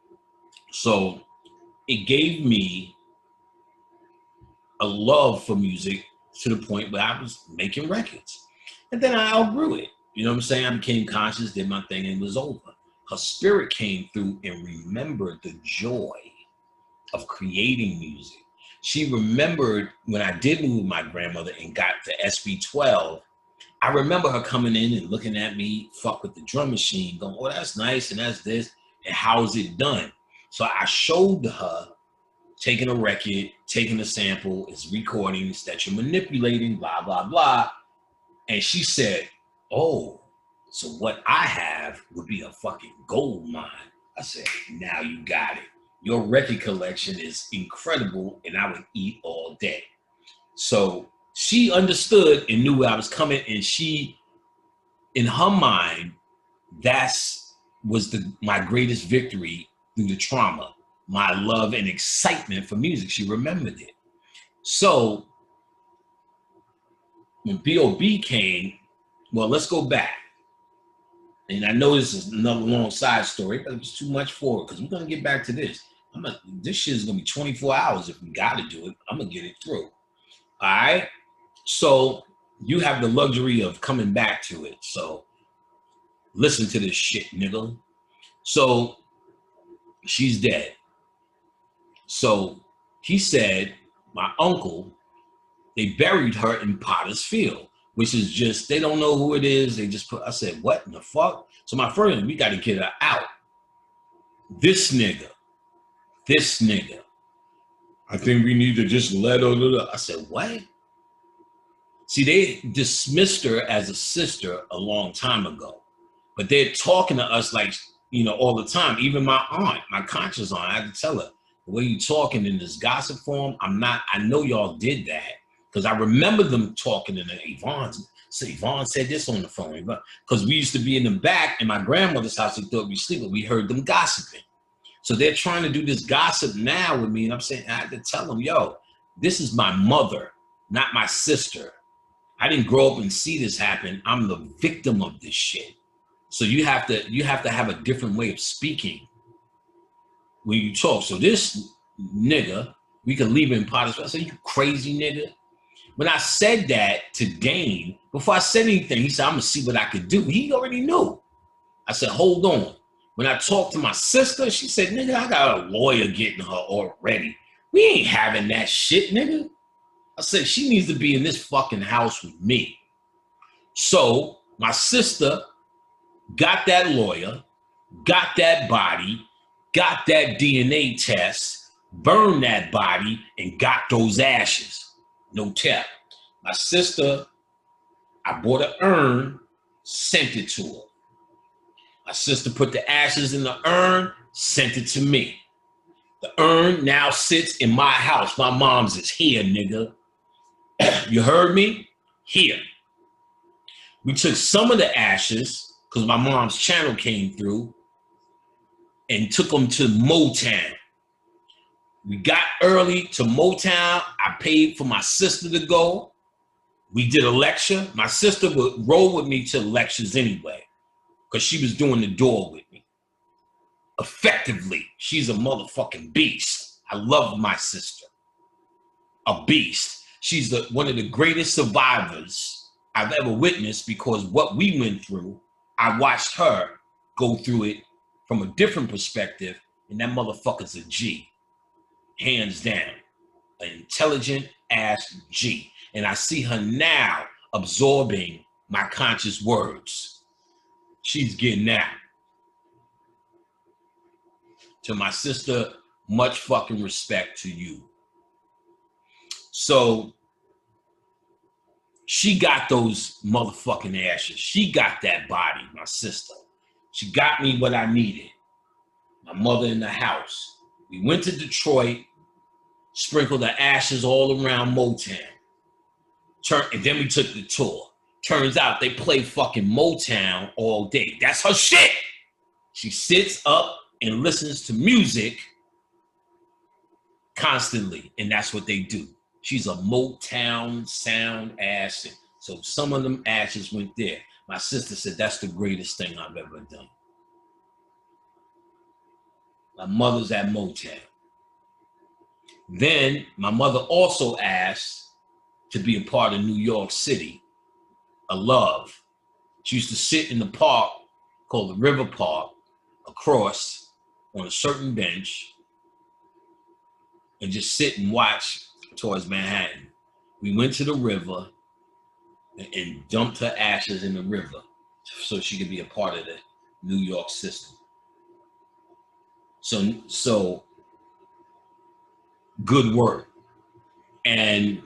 so it gave me a love for music to the point where I was making records. And then I outgrew it. You know what I'm saying? I became conscious, did my thing, and it was over. Her spirit came through and remembered the joy of creating music. She remembered when I did move with my grandmother and got to SB12, I remember her coming in and looking at me, fuck with the drum machine, going, oh, that's nice, and that's this, and how's it done? So I showed her taking a record, taking a sample, it's recordings that you're manipulating, blah, blah, blah. And she said, oh, so what I have would be a fucking gold mine. I said, now you got it. Your record collection is incredible, and I would eat all day. So she understood and knew where I was coming, and she, in her mind, was my greatest victory through the trauma, my love and excitement for music. She remembered it. So when B.O.B. came, well, let's go back. And I know this is another long side story, but it was too much for it because we're going to get back to this. This shit is going to be 24 hours if we got to do it. I'm going to get it through. All right? So you have the luxury of coming back to it. So listen to this shit, nigga. So she's dead. So he said, my uncle, they buried her in Potter's Field, which is just, they don't know who it is. They just I said, what in the fuck? So my friend, we got to get her out. This nigga, I think we need to just let her. I said, what? See, they dismissed her as a sister a long time ago, but they're talking to us like, you know, all the time. Even my aunt, my conscious aunt, I had to tell her, the way you talking in this gossip form, I know y'all did that because I remember them talking in the Yvonne's. So Yvonne said this on the phone, because we used to be in the back in my grandmother's house. We thought we sleep, but we heard them gossiping. So they're trying to do this gossip now with me, and I'm saying, I had to tell them, yo, this is my mother, not my sister. I didn't grow up and see this happen. I'm the victim of this shit. So you have to have a different way of speaking when you talk. So this nigga, we can leave him in Potter's. I said, you crazy nigga. When I said that to Dane, before I said anything, he said, I'm gonna see what I could do. He already knew. I said, hold on. When I talked to my sister, she said, nigga, I got a lawyer getting her already. We ain't having that shit, nigga. I said, she needs to be in this fucking house with me. So my sister got that lawyer, got that body, got that DNA test, burned that body, and got those ashes. No tap. My sister, I bought an urn, sent it to her. My sister put the ashes in the urn, sent it to me. The urn now sits in my house. My mom's is here, nigga. You heard me? Here. We took some of the ashes, because my mom's channel came through, and took them to Motown. We got early to Motown. I paid for my sister to go. We did a lecture. My sister would roll with me to lectures anyway, because she was doing the door with me. Effectively, she's a motherfucking beast. I love my sister. A beast. She's one of the greatest survivors I've ever witnessed, because what we went through, I watched her go through it from a different perspective, and that motherfucker's a G. Hands down. An intelligent ass G. And I see her now absorbing my conscious words. She's getting out. To my sister, much fucking respect to you. So she got those motherfucking ashes. She got that body, my sister. She got me what I needed. My mother in the house. We went to Detroit, sprinkled the ashes all around Motown. And then we took the tour. Turns out they play fucking Motown all day. That's her shit. She sits up and listens to music constantly, and that's what they do. She's a Motown sound ass. So some of them ashes went there. My sister said, that's the greatest thing I've ever done. My mother's at Motown. Then my mother also asked to be a part of New York City, a love. She used to sit in the park called the River Park across on a certain bench and just sit and watch towards Manhattan. We went to the river and dumped her ashes in the river so she could be a part of the New York system. So good work. And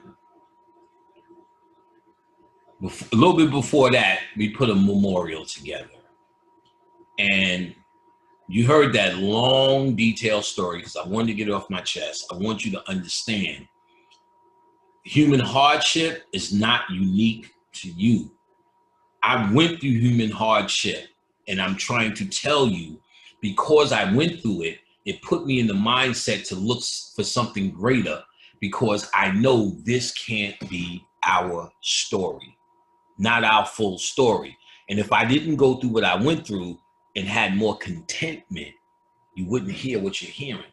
a little bit before that, we put a memorial together. And you heard that long, detailed story because I wanted to get it off my chest. I want you to understand human hardship is not unique to you. I went through human hardship, and I'm trying to tell you, because I went through it, it put me in the mindset to look for something greater, because I know this can't be our story, not our full story. And if I didn't go through what I went through and had more contentment, you wouldn't hear what you're hearing.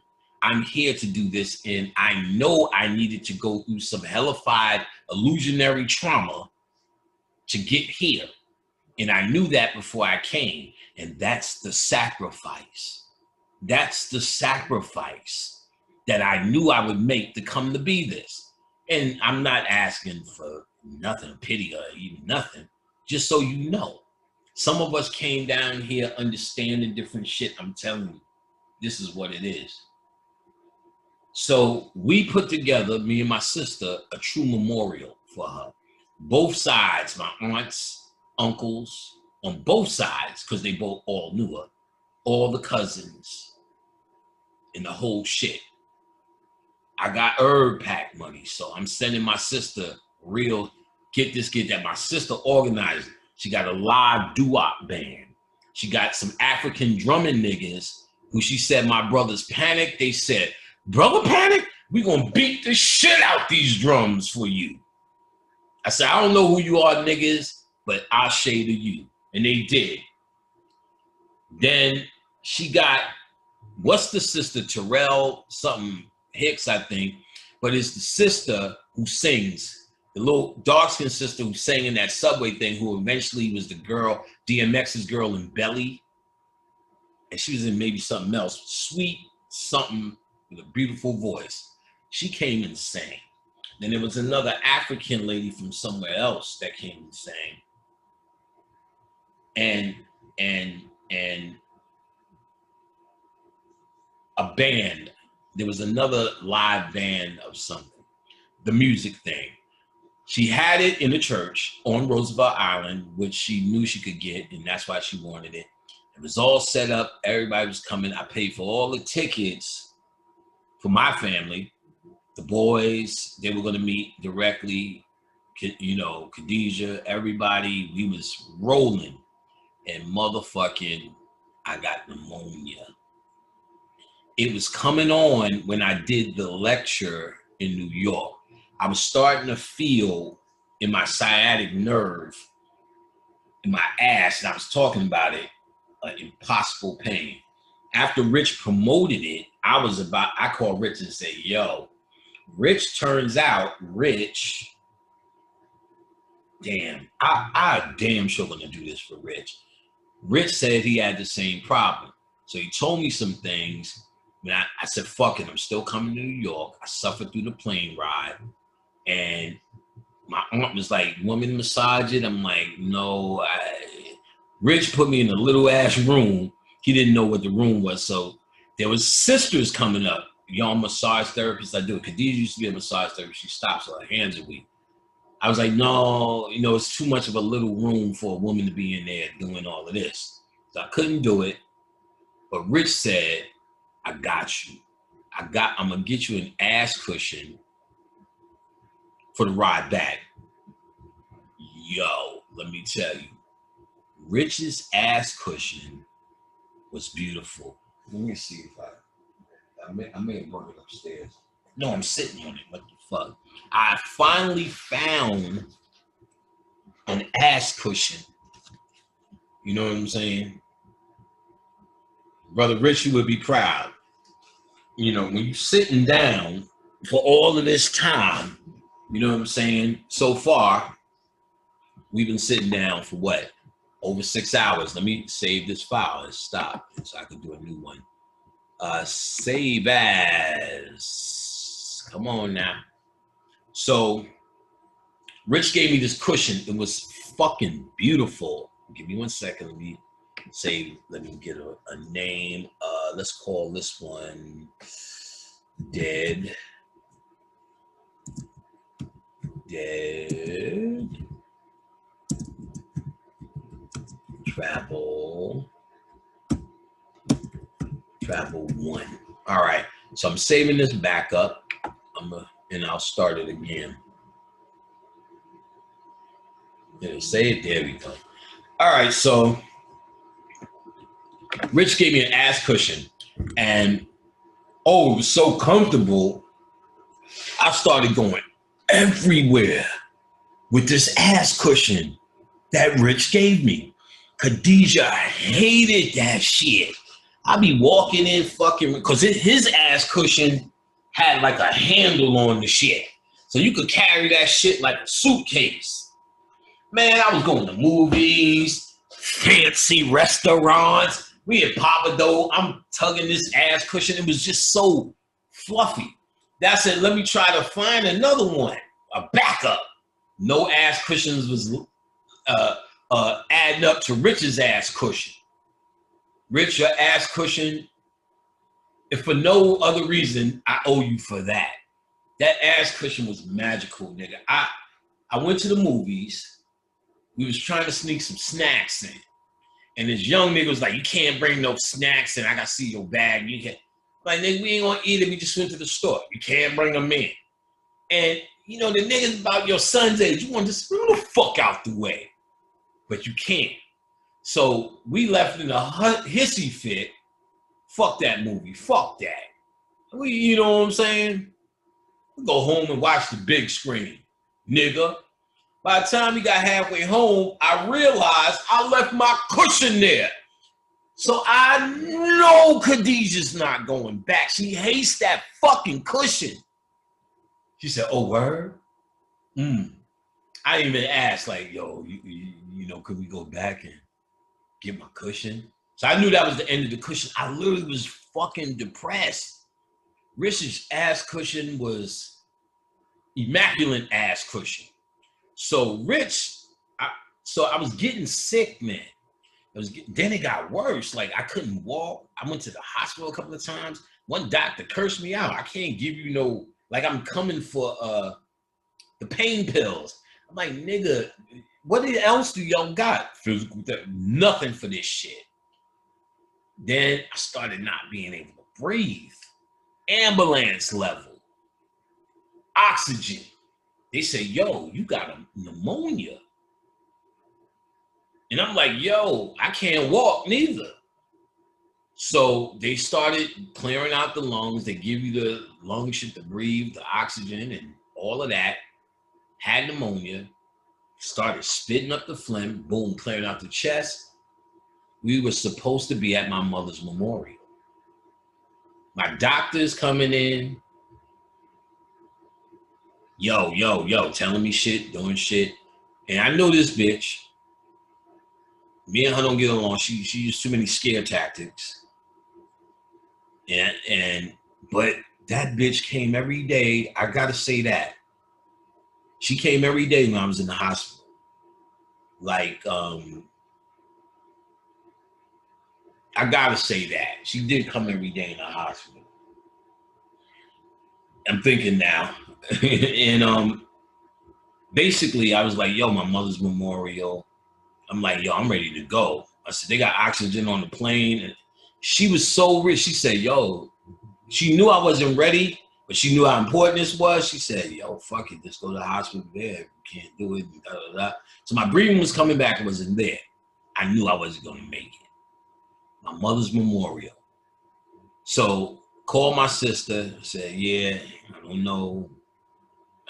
I'm here to do this, and I know I needed to go through some hellified, illusionary trauma to get here. And I knew that before I came, and that's the sacrifice. That's the sacrifice that I knew I would make to come to be this. And I'm not asking for nothing, pity or even nothing, just so you know. Some of us came down here understanding different shit. I'm telling you, this is what it is. So we put together, me and my sister, a true memorial for her. Both sides, my aunts, uncles, on both sides, because they both all knew her, all the cousins, and the whole shit. I got herb pack money, so I'm sending my sister real, get that. My sister organized. She got a live doo-wop band. She got some African drumming niggas who she said, my brothers Panic. They said, brother Panic, we gonna beat the shit out these drums for you. I said, I don't know who you are, niggas, but I'll shade to you. And they did. Then she got, what's the sister? Terrell something Hicks, I think. But it's the sister who sings. The little dark-skinned sister who sang in that Subway thing, who eventually was the girl, DMX's girl in Belly. And she was in maybe something else. Sweet something with a beautiful voice. She came and sang. Then there was another African lady from somewhere else that came and sang. And a band. There was another live band of something. The music thing. She had it in the church on Roosevelt Island, which she knew she could get, and that's why she wanted it. It was all set up. Everybody was coming. I paid for all the tickets for my family. The boys, they were going to meet directly, you know, Khadijah, everybody. We was rolling. And motherfucking, I got pneumonia. It was coming on when I did the lecture in New York. I was starting to feel in my sciatic nerve, in my ass, and I was talking about it, impossible pain. After Rich promoted it, I called Rich and said, yo, Rich, turns out, Rich, damn, I damn sure gonna do this for Rich. Rich said he had the same problem. So he told me some things. And I said, fuck it, I'm still coming to New York. I suffered through the plane ride. And my aunt was like, you want me to massage it? I'm like, no. Rich put me in a little ass room. He didn't know what the room was. So there was sisters coming up. Y'all massage therapists. I do it. Khadijah used to be a massage therapist. She stopped, so her hands are weak. I was like, no, you know, it's too much of a little room for a woman to be in there doing all of this. So I couldn't do it. But Rich said, I got you. I'm gonna get you an ass cushion for the ride back. Yo, let me tell you, Rich's ass cushion was beautiful. Let me see if I may have brought it upstairs. No, I'm sitting on it. What the fuck? I finally found an ass cushion. You know what I'm saying? Brother Rich, you would be proud. You know, when you're sitting down for all of this time, you know what I'm saying? So far, we've been sitting down for what? Over 6 hours. Let me save this file and stop so I can do a new one. Save as. Come on now. So, Rich gave me this cushion. It was fucking beautiful. Give me 1 second. Let me save. Let me get a name. Let's call this one Dead Travel 1. All right. So I'm saving this back up. And I'll start it again. It'll say it. There we go. All right. So Rich gave me an ass cushion, and oh, it was so comfortable. I started going everywhere with this ass cushion that Rich gave me. Khadijah hated that shit. I be walking in fucking, because his ass cushion had like a handle on the shit. So you could carry that shit like a suitcase. Man, I was going to movies, fancy restaurants. We had Papa Dough. I'm tugging this ass cushion. It was just so fluffy. That's it. Let me try to find another one, a backup. No ass cushions was adding up to Rich's ass cushion. Rich, your ass cushion, if for no other reason, I owe you for that. That ass cushion was magical, nigga. I went to the movies. We was trying to sneak some snacks in. And this young nigga was like, you can't bring no snacks in. I got to see your bag. You can't. Like, nigga, we ain't going to eat it. We just went to the store. You can't bring them in. And, you know, the niggas about your son's age, you want to screw the fuck out the way. But you can't. So we left in a hissy fit. Fuck that movie. Fuck that. You know what I'm saying? We go home and watch the big screen, nigga. By the time we got halfway home, I realized I left my cushion there. So I know Khadijah's not going back. She hates that fucking cushion. She said, oh, word? I didn't even ask, like, yo, you know, could we go back and get my cushion? So I knew that was the end of the cushion. I literally was fucking depressed. Rich's ass cushion was immaculate ass cushion. So Rich, I was getting sick, man. Then it got worse. Like, I couldn't walk. I went to the hospital a couple of times. One doctor cursed me out. I can't give you no, like, I'm coming for the pain pills. I'm like, nigga, what else do y'all got? Physical therapy, nothing for this shit. Then I started not being able to breathe. Ambulance level. Oxygen. They say, yo, you got a pneumonia. And I'm like, yo, I can't walk neither. So they started clearing out the lungs. They give you the lung shit to breathe, the oxygen and all of that. Had pneumonia. Started spitting up the phlegm. Boom, clearing out the chest. We were supposed to be at my mother's memorial. My doctor's coming in. Yo, telling me shit, doing shit. And I know this bitch. Me and her don't get along. She used too many scare tactics. But that bitch came every day. I gotta say that. She came every day when I was in the hospital. Like, I gotta say that. She did come every day in the hospital. I'm thinking now. And basically I was like, yo, my mother's memorial. I'm like, yo, I'm ready to go. I said, they got oxygen on the plane. And she was so rich. She said, yo, she knew I wasn't ready, but she knew how important this was. She said, yo, fuck it, just go to the hospital there. You can't do it. Da, da, da. So my breathing was coming back. It wasn't there. I knew I wasn't going to make it. My mother's memorial. So called my sister, said, yeah, I don't know.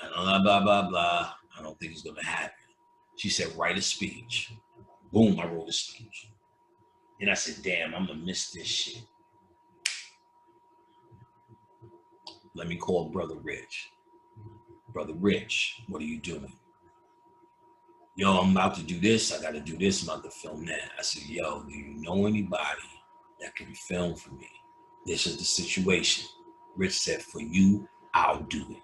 I don't know, blah, blah, blah. I don't think it's going to happen. She said, write a speech. Boom, I wrote a speech. And I said, damn, I'm going to miss this shit. Let me call Brother Rich. Brother Rich, what are you doing? Yo, I'm about to do this. I got to do this. I'm about to film that. I said, yo, do you know anybody that can film for me? This is the situation. Rich said, for you, I'll do it.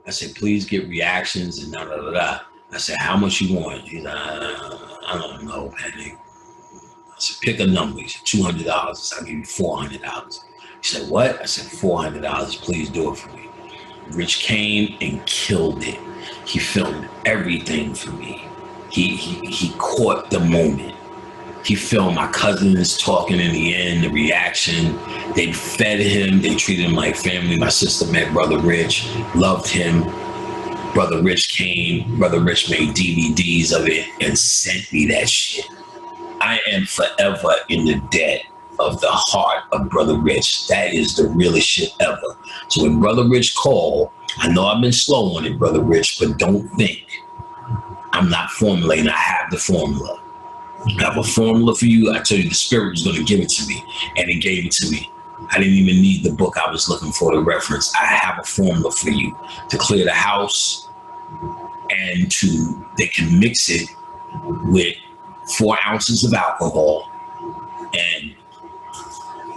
I said, please get reactions and da da da da. I said, how much you want? He's like, I don't know, Panic. I said, pick a number. He said, $200. I'll give you $400. He said, what? I said, $400. Please do it for me. Rich came and killed it. He filmed everything for me. He caught the moment. He filmed my cousins talking in the end, the reaction. They fed him. They treated him like family. My sister met Brother Rich, loved him. Brother Rich came. Brother Rich made DVDs of it and sent me that shit. I am forever in the debt of the heart of Brother Rich. That is the realest shit ever. So when Brother Rich called, I know I've been slow on it, Brother Rich, but don't think I'm not formulating. I have the formula. I have a formula for you. I tell you, the Spirit was going to give it to me, and it gave it to me. I didn't even need the book I was looking for to reference. I have a formula for you to clear the house, and they can mix it with 4 ounces of alcohol and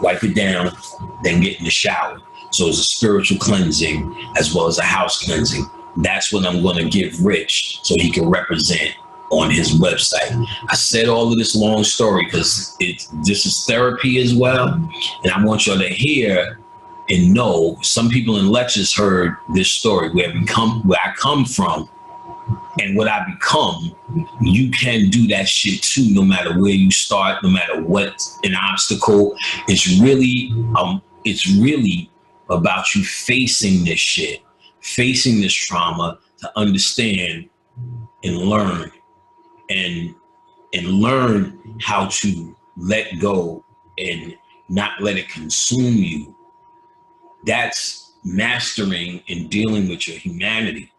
wipe it down, then get in the shower. So it's a spiritual cleansing as well as a house cleansing. That's what I'm going to give Rich so he can represent on his website. I said all of this long story because this is therapy as well. And I want y'all to hear and know, some people in lectures heard this story where I come from. and what I become, you can do that shit too, no matter where you start, no matter what an obstacle. It's really about you facing this shit, facing this trauma to understand and learn and learn how to let go and not let it consume you. That's mastering and dealing with your humanity.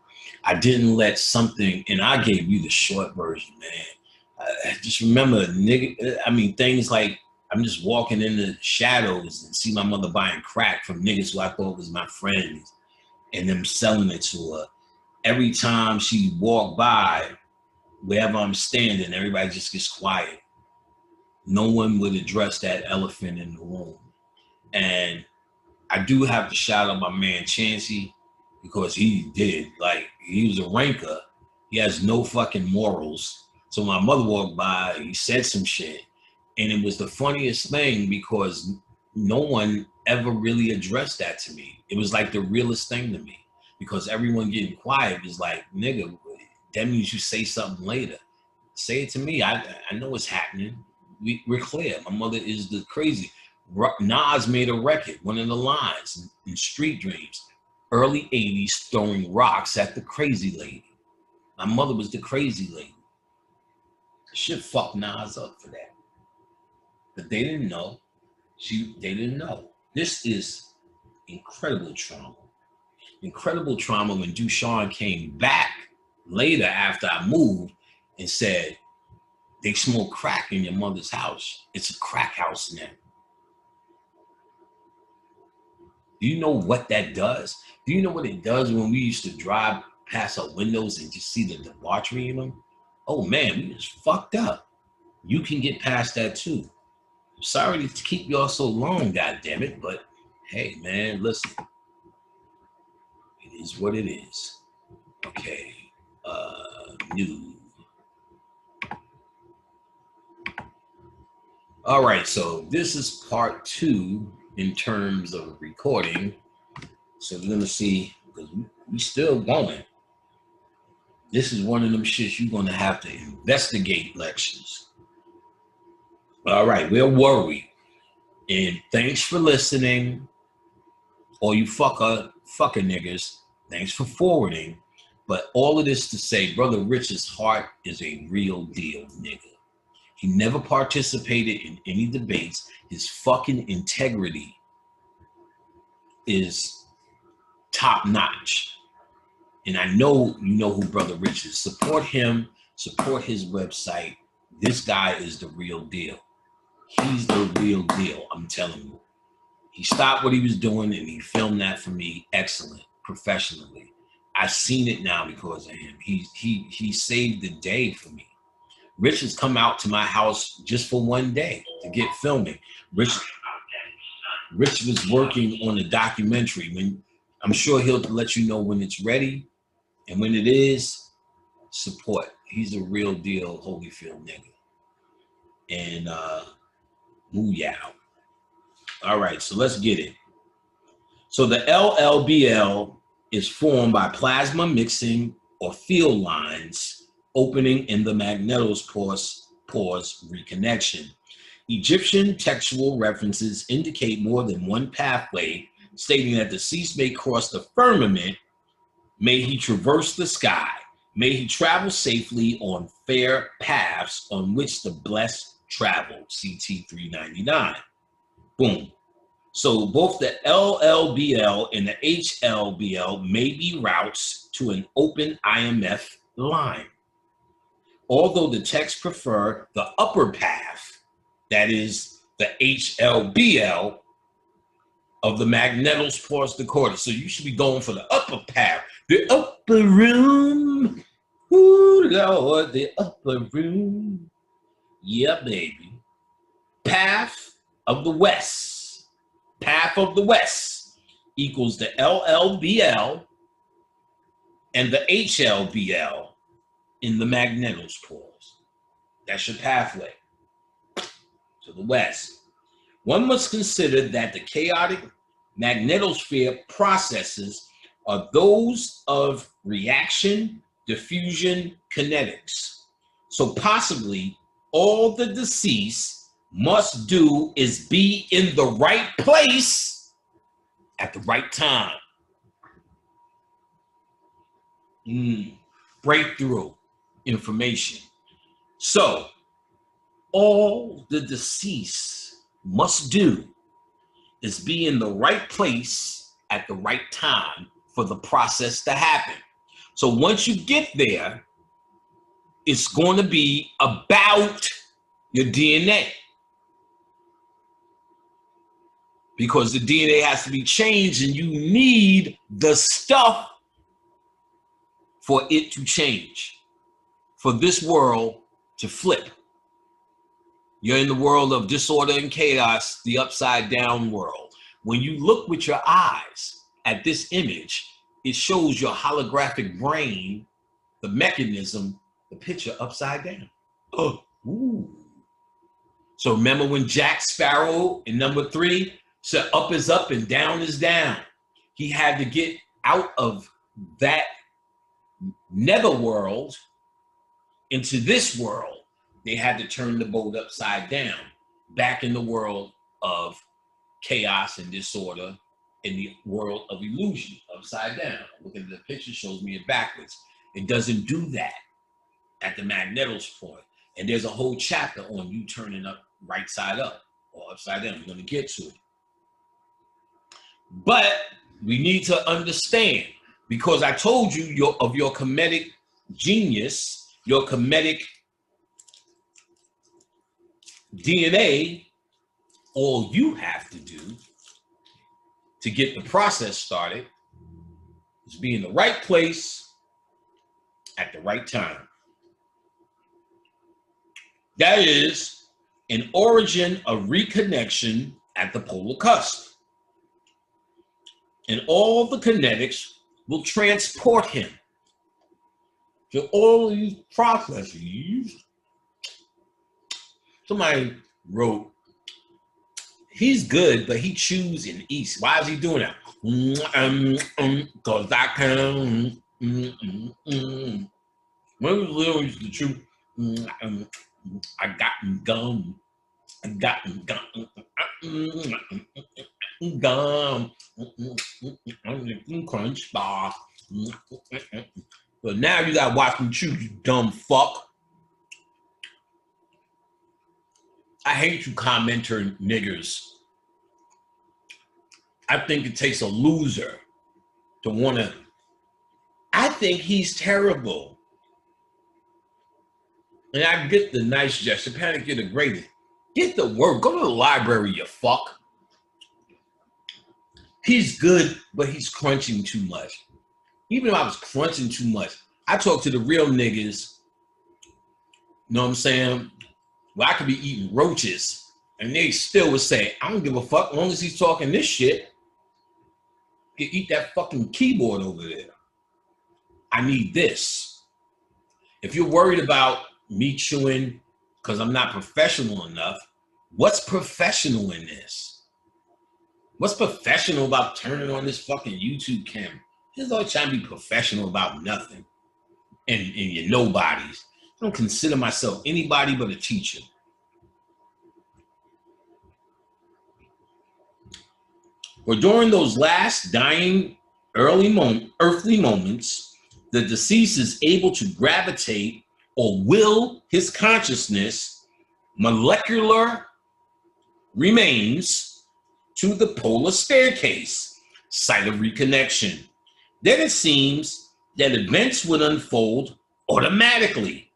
I didn't let something, and I gave you the short version, man. I just remember, nigga, I mean, things like I'm just walking in the shadows and see my mother buying crack from niggas who I thought was my friends and them selling it to her. Every time she walked by, wherever I'm standing, everybody just gets quiet. No one would address that elephant in the room. And I do have to shout out my man Chancey, because he did. Like, he was a ranker. He has no fucking morals. So my mother walked by, he said some shit. And it was the funniest thing because no one ever really addressed that to me. It was like the realest thing to me because everyone getting quiet was like, nigga, that means you say something later. Say it to me. I know what's happening. We're clear. My mother is the crazy. Nas made a record, one of the lines in Street Dreams, early 80s, throwing rocks at the crazy lady. My mother was the crazy lady. Shit fucked Nas up for that. But they didn't know. They didn't know. This is incredible trauma. Incredible trauma when Dushan came back later after I moved and said, they smoke crack in your mother's house. It's a crack house now. Do you know what that does? Do you know what it does when we used to drive past our windows and just see the debauchery in them? Oh man, we just fucked up. You can get past that too. Sorry to keep y'all so long, goddammit, but hey man, listen. It is what it is. Okay. New. All right, so this is part 2 in terms of recording. So we're gonna see, because we still going. This is one of them shits you're gonna have to investigate lectures. All right, we're worried. And thanks for listening. All you fucking niggas, thanks for forwarding. But all of this to say, Brother Rich's heart is a real deal, nigga. He never participated in any debates. His fucking integrity is top notch. And I know you know who Brother Rich is. Support him, support his website. This guy is the real deal. He's the real deal, I'm telling you. He stopped what he was doing and he filmed that for me, excellent, professionally. I've seen it now because of him. He saved the day for me. Rich has come out to my house just for one day to get filming. Rich was working on a documentary. When I'm sure he'll let you know when it's ready, and when it is, support. He's a real deal Holyfield nigga. And woo yow. All right, so let's get it. So the LLBL is formed by plasma mixing or field lines opening in the magnetopause reconnection. Egyptian textual references indicate more than one pathway, stating that the deceased may cross the firmament, may he traverse the sky, may he travel safely on fair paths on which the blessed travel, CT 399. Boom. So both the LLBL and the HLBL may be routes to an open IMF line. Although the texts prefer the upper path, that is the HLBL of the magnetopause decoder. So you should be going for the upper path, the upper room. Ooh, Lord, the upper room. Yeah, baby. Path of the West. Path of the West equals the LLBL and the HLBL in the magnetopause. That's your pathway to the West. One must consider that the chaotic magnetosphere processes are those of reaction diffusion kinetics. So possibly all the deceased must do is be in the right place at the right time. Breakthrough information. So all the deceased must do is be in the right place at the right time for the process to happen. So once you get there, it's going to be about your DNA, because the DNA has to be changed and you need the stuff for it to change, for this world to flip. You're in the world of disorder and chaos, the upside down world. When you look with your eyes at this image, it shows your holographic brain, the mechanism, the picture upside down. Oh, ooh. So remember when Jack Sparrow in number 3 said up is up and down is down? He had to get out of that netherworld into this world. They had to turn the boat upside down, back in the world of chaos and disorder, in the world of illusion, upside down. Look at the picture, shows me it backwards. It doesn't do that at the magnetosphere. And there's a whole chapter on you turning up right side up or upside down. We're going to get to it. But we need to understand, because I told you of your Kemetic genius, your Kemetic DNA, all you have to do to get the process started is be in the right place at the right time. That is an origin of reconnection at the polar cusp. And all the kinetics will transport him to all of these processes. Somebody wrote, he's good, but he chews in the East. Why is he doing that? Because I can. When was Lil used to chew? I got gum. I got gum. Crunch bar. But now you gotta watch me chew, you dumb fuck. I hate you commenter niggers. I think it takes a loser to wanna. I think he's terrible. And I get the nice gesture. Panic, get a graded. Get the work. Go to the library, you fuck. He's good, but he's crunching too much. Even if I was crunching too much, I talk to the real niggas, you know what I'm saying? Well, I could be eating roaches, and they still would say, I don't give a fuck as long as he's talking this shit. You can eat that fucking keyboard over there. I need this. If you're worried about me chewing because I'm not professional enough, what's professional in this? What's professional about turning on this fucking YouTube camera? Just always trying to be professional about nothing. And your nobodies. I don't consider myself anybody but a teacher. But during those last dying earthly moments, the deceased is able to gravitate or will his consciousness, molecular remains, to the polar staircase, site of reconnection. Then it seems that events would unfold automatically,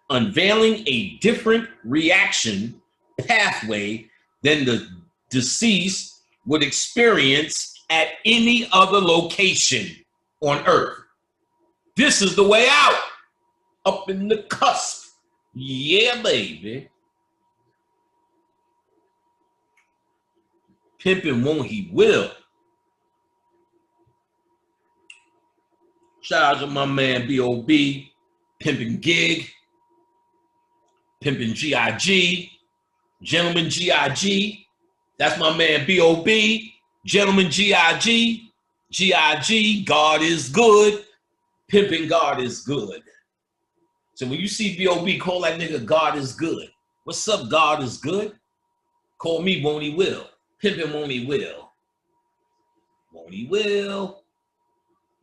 unveiling a different reaction pathway than the deceased would experience at any other location on Earth. This is the way out, up in the cusp. Yeah, baby. Pimpin' won't he will. Shout out to my man B.O.B., Pimpin' Gig, Pimpin' G.I.G., Gentleman G.I.G. That's my man B.O.B., Gentleman G.I.G., G.I.G., God is good. Pimping God is good. So when you see B.O.B., call that nigga God is good. What's up, God is good? Call me, won't he will. Pimping, won't he will. Won't he will.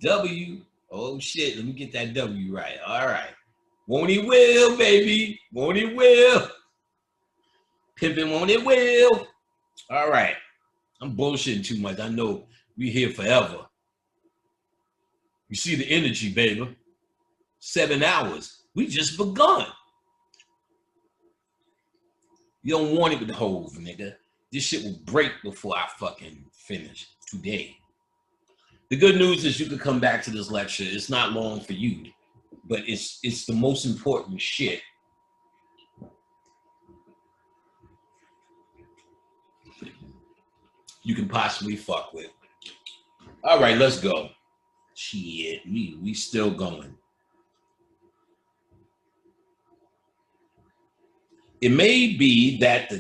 W. Oh, shit. Let me get that W right. All right. Won't he will, baby. Won't he will. Pimping, won't it will. All right. I'm bullshitting too much. I know we here forever. You see the energy, baby. 7 hours. We just begun. You don't want it with the Hove, nigga. This shit will break before I fucking finish today. The good news is you can come back to this lecture. It's not long for you, but it's the most important shit. You can possibly fuck with. All right, let's go. Shit, we still going. It may be that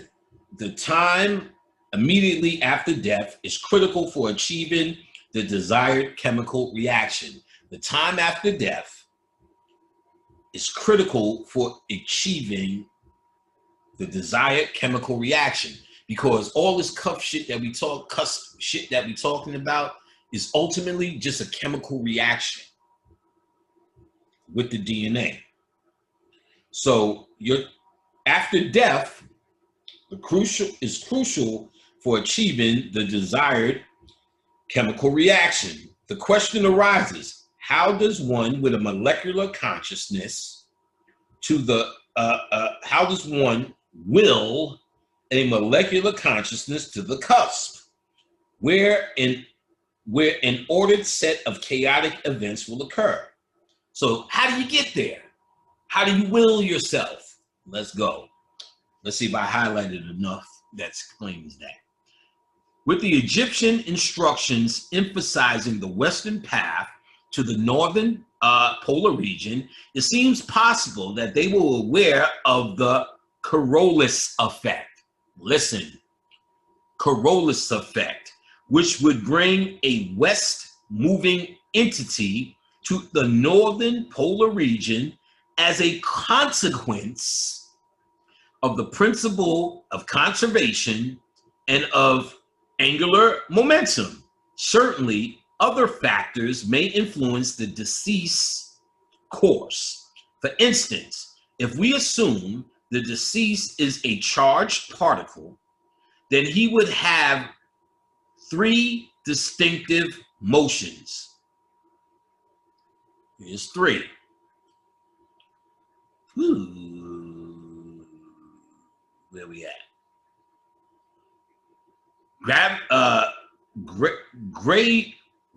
the time immediately after death is critical for achieving the desired chemical reaction. The time after death is critical for achieving the desired chemical reaction, because all this shit that we talking about is ultimately just a chemical reaction with the DNA. So after death, is crucial for achieving the desired chemical reaction. The question arises: how does one with a molecular consciousness how does one will a molecular consciousness to the cusp, where an ordered set of chaotic events will occur? So how do you get there? How do you will yourself? Let's go. Let's see if I highlighted enough that explains that. With the Egyptian instructions emphasizing the western path to the northern polar region, it seems possible that they were aware of the Coriolis effect. Listen, Coriolis effect, which would bring a west-moving entity to the northern polar region as a consequence of the principle of conservation and of angular momentum. Certainly, other factors may influence the deceased's course. For instance, if we assume the deceased is a charged particle, then he would have 3 distinctive motions. Here's 3. Where we at?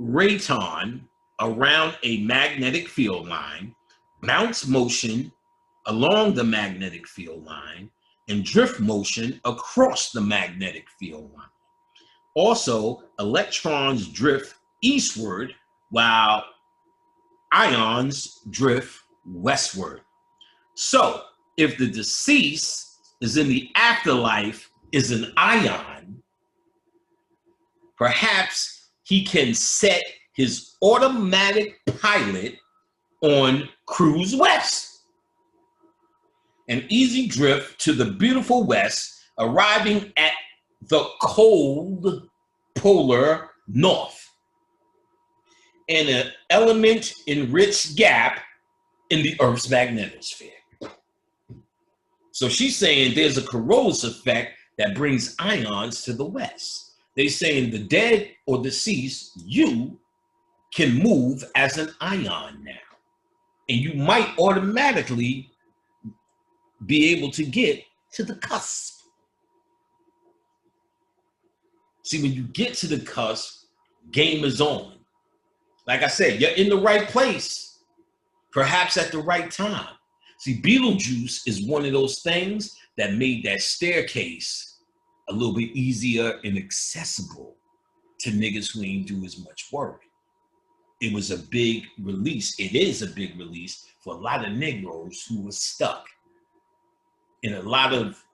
Graviton around a magnetic field line, bounce motion along the magnetic field line, and drift motion across the magnetic field line. Also, electrons drift eastward while ions drift westward. So, if the deceased is in the afterlife is an ion, perhaps he can set his automatic pilot on cruise west, an easy drift to the beautiful west, arriving at the cold polar north, and an element-enriched gap in the Earth's magnetosphere. So she's saying there's a Coriolis effect that brings ions to the west. They're saying the dead or deceased, you can move as an ion now. And you might automatically be able to get to the cusp. See, when you get to the cusp, game is on. Like I said, you're in the right place, perhaps at the right time. See, Beetlejuice is one of those things that made that staircase a little bit easier and accessible to niggas who ain't do as much work. It was a big release. It is a big release for a lot of Negroes who were stuck. And a lot of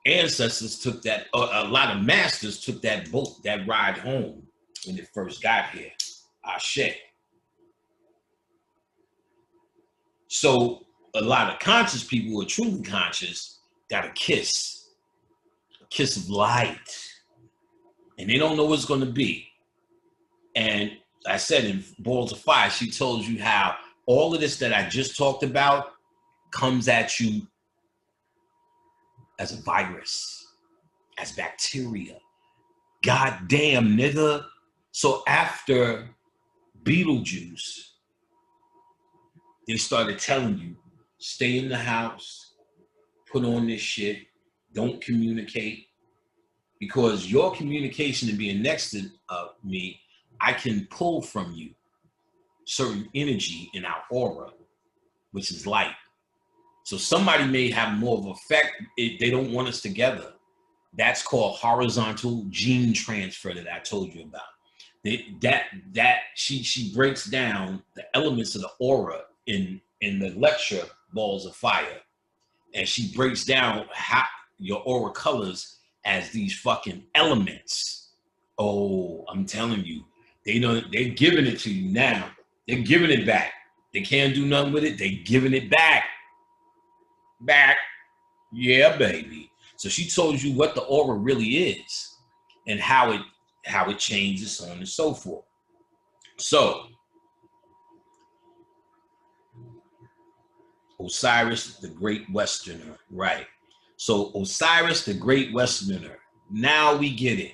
ancestors took that, a lot of masters took that boat, that ride home when it first got here. Ashe. So a lot of conscious people who are truly conscious got a kiss of light, and they don't know what it's going to be. And I said in Balls of Fire, she told you how all of this that I just talked about comes at you as a virus, as bacteria. God damn, nigga. So after Beetlejuice, they started telling you, stay in the house, put on this shit, don't communicate, because your communication and being next to me, I can pull from you certain energy in our aura, which is light. So somebody may have more of an effect. They don't want us together. That's called horizontal gene transfer that I told you about. She breaks down the elements of the aura in the lecture Balls of Fire, and she breaks down how your aura colors as these fucking elements. Oh, I'm telling you, they're giving it to you now. They're giving it back. They can't do nothing with it. They're giving it back. Yeah, baby. So she told you what the aura really is and how it changes, so on and so forth. So Osiris, the Great Westerner, right? So Osiris, the Great Westerner. Now we get it.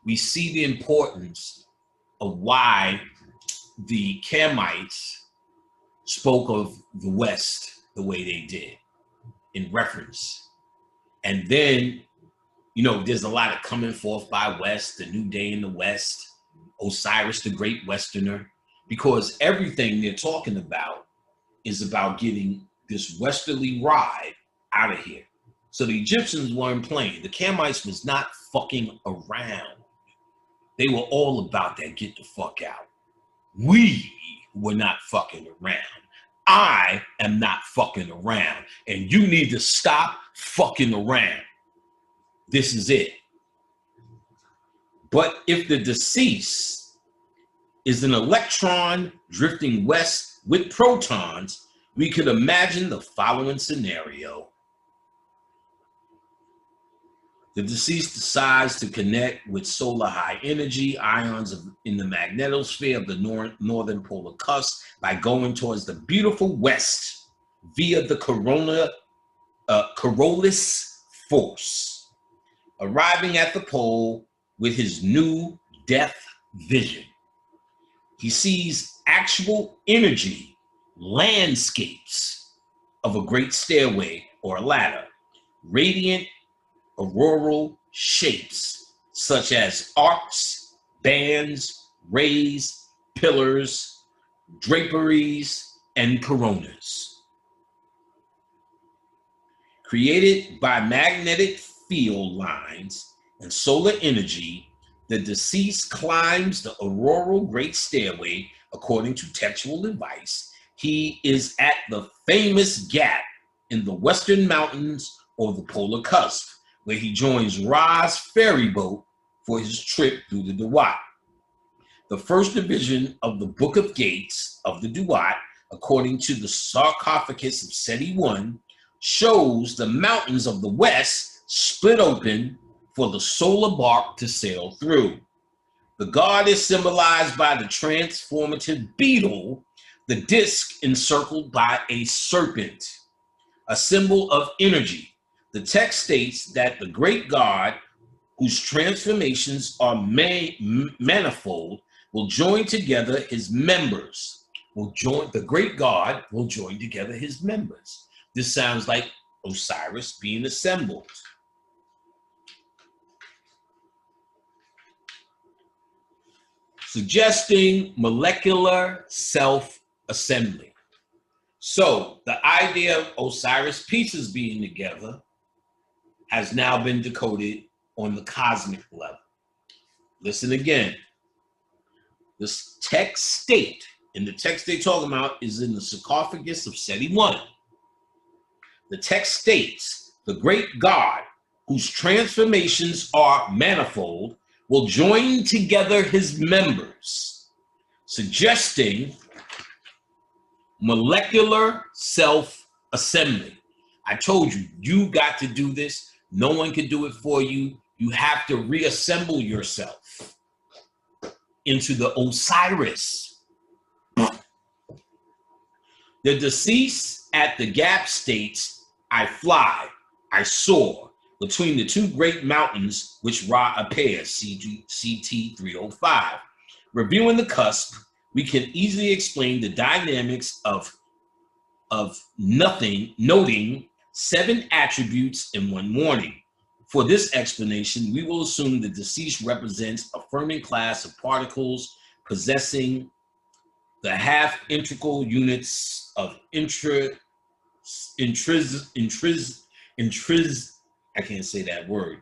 We see the importance of why the Kamites spoke of the West the way they did in reference. And then, there's a lot of coming forth by West, the new day in the West, Osiris, the Great Westerner, because everything they're talking about is about getting this westerly ride out of here. So the Egyptians weren't playing. The Kamites was not fucking around. They were all about that get the fuck out. We were not fucking around. I am not fucking around. And you need to stop fucking around. This is it. But if the deceased is an electron drifting west with protons, we could imagine the following scenario. The deceased decides to connect with solar high energy ions in the magnetosphere of the northern polar cusp by going towards the beautiful west via the Coriolis force, arriving at the pole with his new death vision. He sees actual energy landscapes of a great stairway or a ladder, radiant auroral shapes such as arcs, bands, rays, pillars, draperies, and coronas. Created by magnetic field lines and solar energy, the deceased climbs the auroral great stairway. According to textual advice, he is at the famous gap in the Western Mountains or the polar cusp, where he joins Ra's ferry boat for his trip through the Duat. The first division of the Book of Gates of the Duat, according to the sarcophagus of Seti I, shows the mountains of the west split open for the solar bark to sail through. The god is symbolized by the transformative beetle, the disc encircled by a serpent, a symbol of energy. The text states that the great god, whose transformations are manifold, will join together his members. The great god will join together his members. This sounds like Osiris being assembled. Suggesting molecular self-assembly. So the idea of Osiris pieces being together has now been decoded on the cosmic level. Listen again. This text state, and the text they're talking about is in the sarcophagus of Seti I. The text states, the great god, whose transformations are manifold, will join together his members, suggesting Molecular self-assembly. I told you, you got to do this. No one can do it for you. You have to reassemble yourself into the Osiris. The deceased at the gap states, I fly, I soar between the two great mountains which Ra appears, CT 305. Reviewing the cusp, we can easily explain the dynamics of noting 7 attributes in one morning. For this explanation, we will assume the deceased represents a Fermi class of particles possessing the half-integral units of I can't say that word,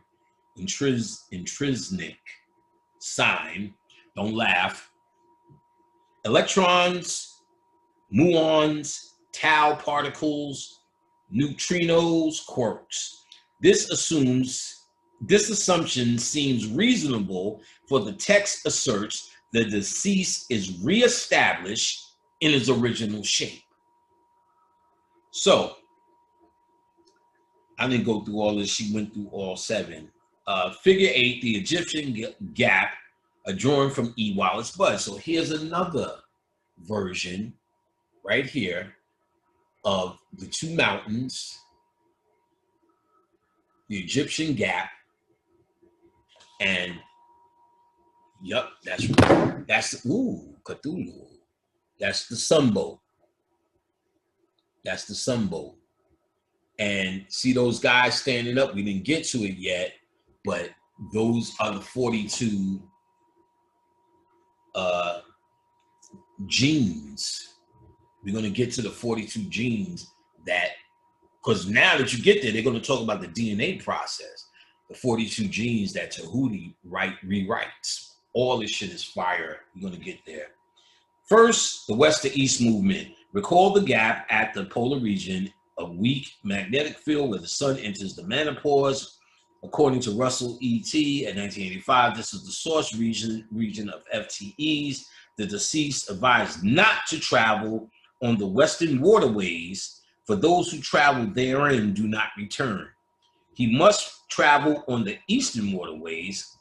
intrinsic sign, don't laugh, electrons, muons, tau particles, neutrinos, quarks. This assumption seems reasonable, for the text asserts the deceased is reestablished in its original shape. So, I didn't go through all this. She went through all 7. Figure 8, the Egyptian gap, a drawing from E. Wallace Budd. So here's another version right here of the 2 mountains, the Egyptian gap, and yep, that's Cthulhu. That's the Sunbow. That's the Sunbow. And see those guys standing up? We didn't get to it yet, but those are the 42 genes. We're going to get to the 42 genes that, because now that you get there, they're going to talk about the DNA process. The 42 genes that Tahuti rewrites. All this shit is fire. We're going to get there. First, the west to east movement. Recall the gap at the polar region, a weak magnetic field where the sun enters the menopause. According to Russell E.T. in 1985, this is the source region of FTEs. The deceased advised not to travel on the western waterways, for those who travel therein do not return. He must travel on the eastern waterways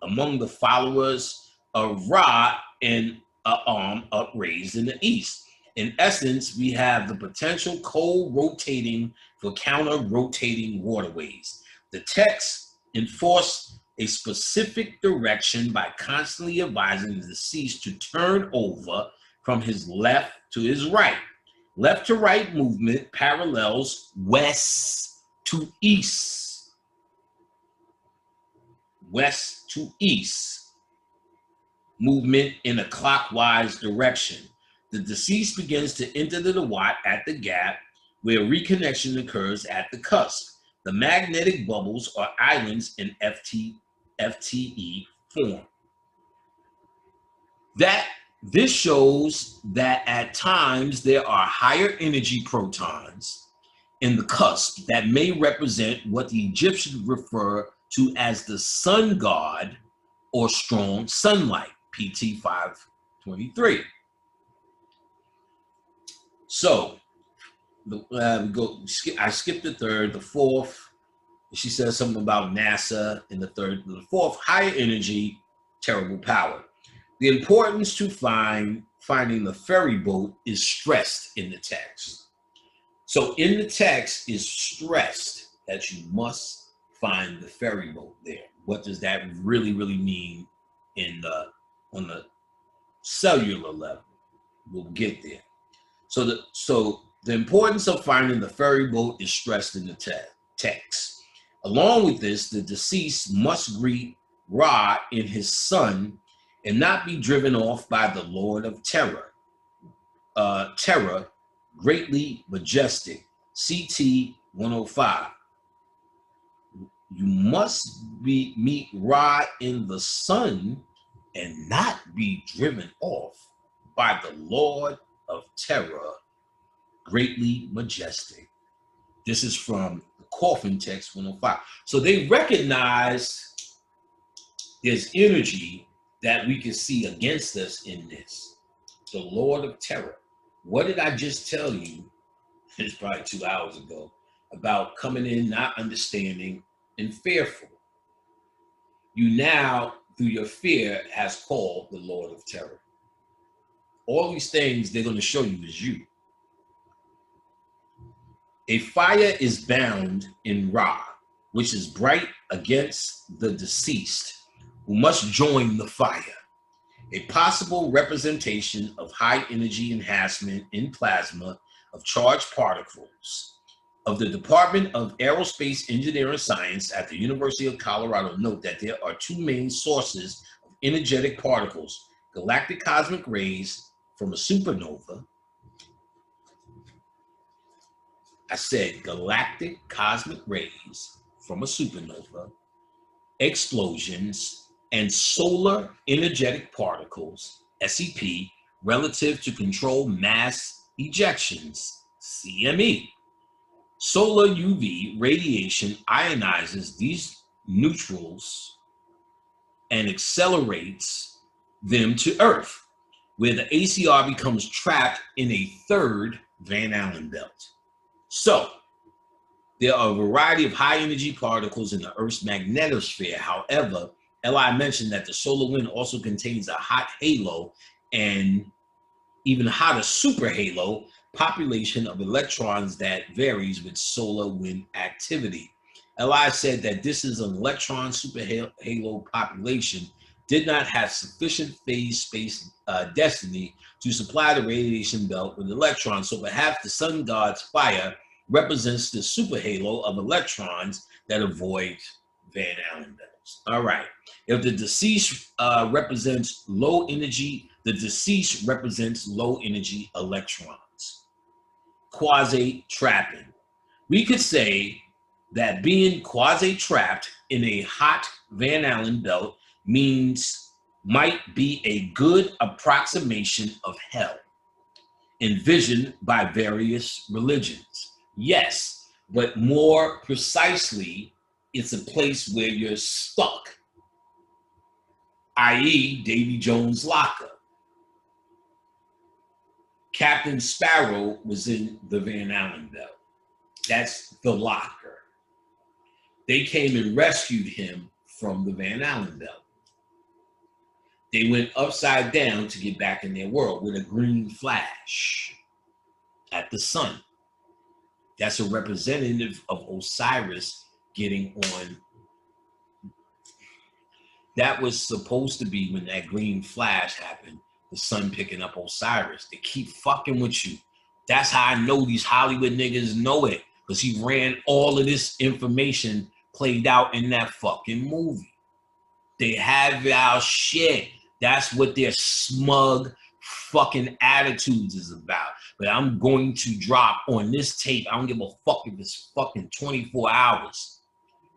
among the followers of Ra and an arm upraised in the east. In essence, we have the potential co-rotating for counter-rotating waterways. The text enforced a specific direction by constantly advising the deceased to turn over from his left to his right. Left to right movement parallels west to east. West to east movement in a clockwise direction. The deceased begins to enter the Wat at the gap, where reconnection occurs at the cusp. The magnetic bubbles are islands in FTE form. This shows that at times there are higher energy protons in the cusp that may represent what the Egyptians refer to as the sun god or strong sunlight, PT 523. So, I skipped the third, the fourth. She says something about NASA in the third. The fourth, higher energy, terrible power. The importance to finding the ferry boat is stressed in the text. So in the text is stressed that you must find the ferry boat there. What does that really mean on the cellular level? We'll get there. So the importance of finding the ferry boat is stressed in the text. Along with this, the deceased must greet Ra in his sun and not be driven off by the Lord of Terror. Terror, greatly majestic, CT 105. You must meet Ra in the sun and not be driven off by the Lord of Terror, greatly majestic. This is from the Coffin Text 105. So they recognize there's energy that we can see against us in this. The Lord of Terror, What did I just tell you? It's probably 2 hours ago about coming in, not understanding, and fearful. You now, through your fear, has called the Lord of Terror. All these things they're going to show you is you. A fire is bound in Ra, which is bright against the deceased, who must join the fire. A possible representation of high energy enhancement in plasma of charged particles of the Department of Aerospace Engineering Science at the University of Colorado. Note that there are two main sources of energetic particles: galactic cosmic rays from a supernova. I said galactic cosmic rays from a supernova, explosions, and solar energetic particles, SEP, relative to controlled mass ejections, CME. Solar UV radiation ionizes these neutrals and accelerates them to Earth, where the ACR becomes trapped in a third Van Allen belt. So, there are a variety of high energy particles in the Earth's magnetosphere. However, Li mentioned that the solar wind also contains a hot halo and even hotter super halo population of electrons that varies with solar wind activity. Li said that this is an electron super halo population did not have sufficient phase space density to supply the radiation belt with electrons. So perhaps the sun god's fire represents the super halo of electrons that avoid Van Allen belts. All right. If the deceased represents low energy, the deceased represents low energy electrons. Quasi-trapping. We could say that being quasi-trapped in a hot Van Allen belt might be a good approximation of hell envisioned by various religions. Yes, but more precisely, it's a place where you're stuck, i.e. Davy Jones' locker. Captain Sparrow was in the Van Allen belt. That's the locker. They came and rescued him from the Van Allen belt. They went upside down to get back in their world with a green flash at the sun. That's a representative of Osiris getting on. That was supposed to be when that green flash happened, the sun picking up Osiris. They keep fucking with you. That's how I know these Hollywood niggas know it, because he ran all of this information played out in that fucking movie. They have our shit. That's what their smug fucking attitudes is about. But I'm going to drop on this tape. I don't give a fuck if it's fucking 24 hours.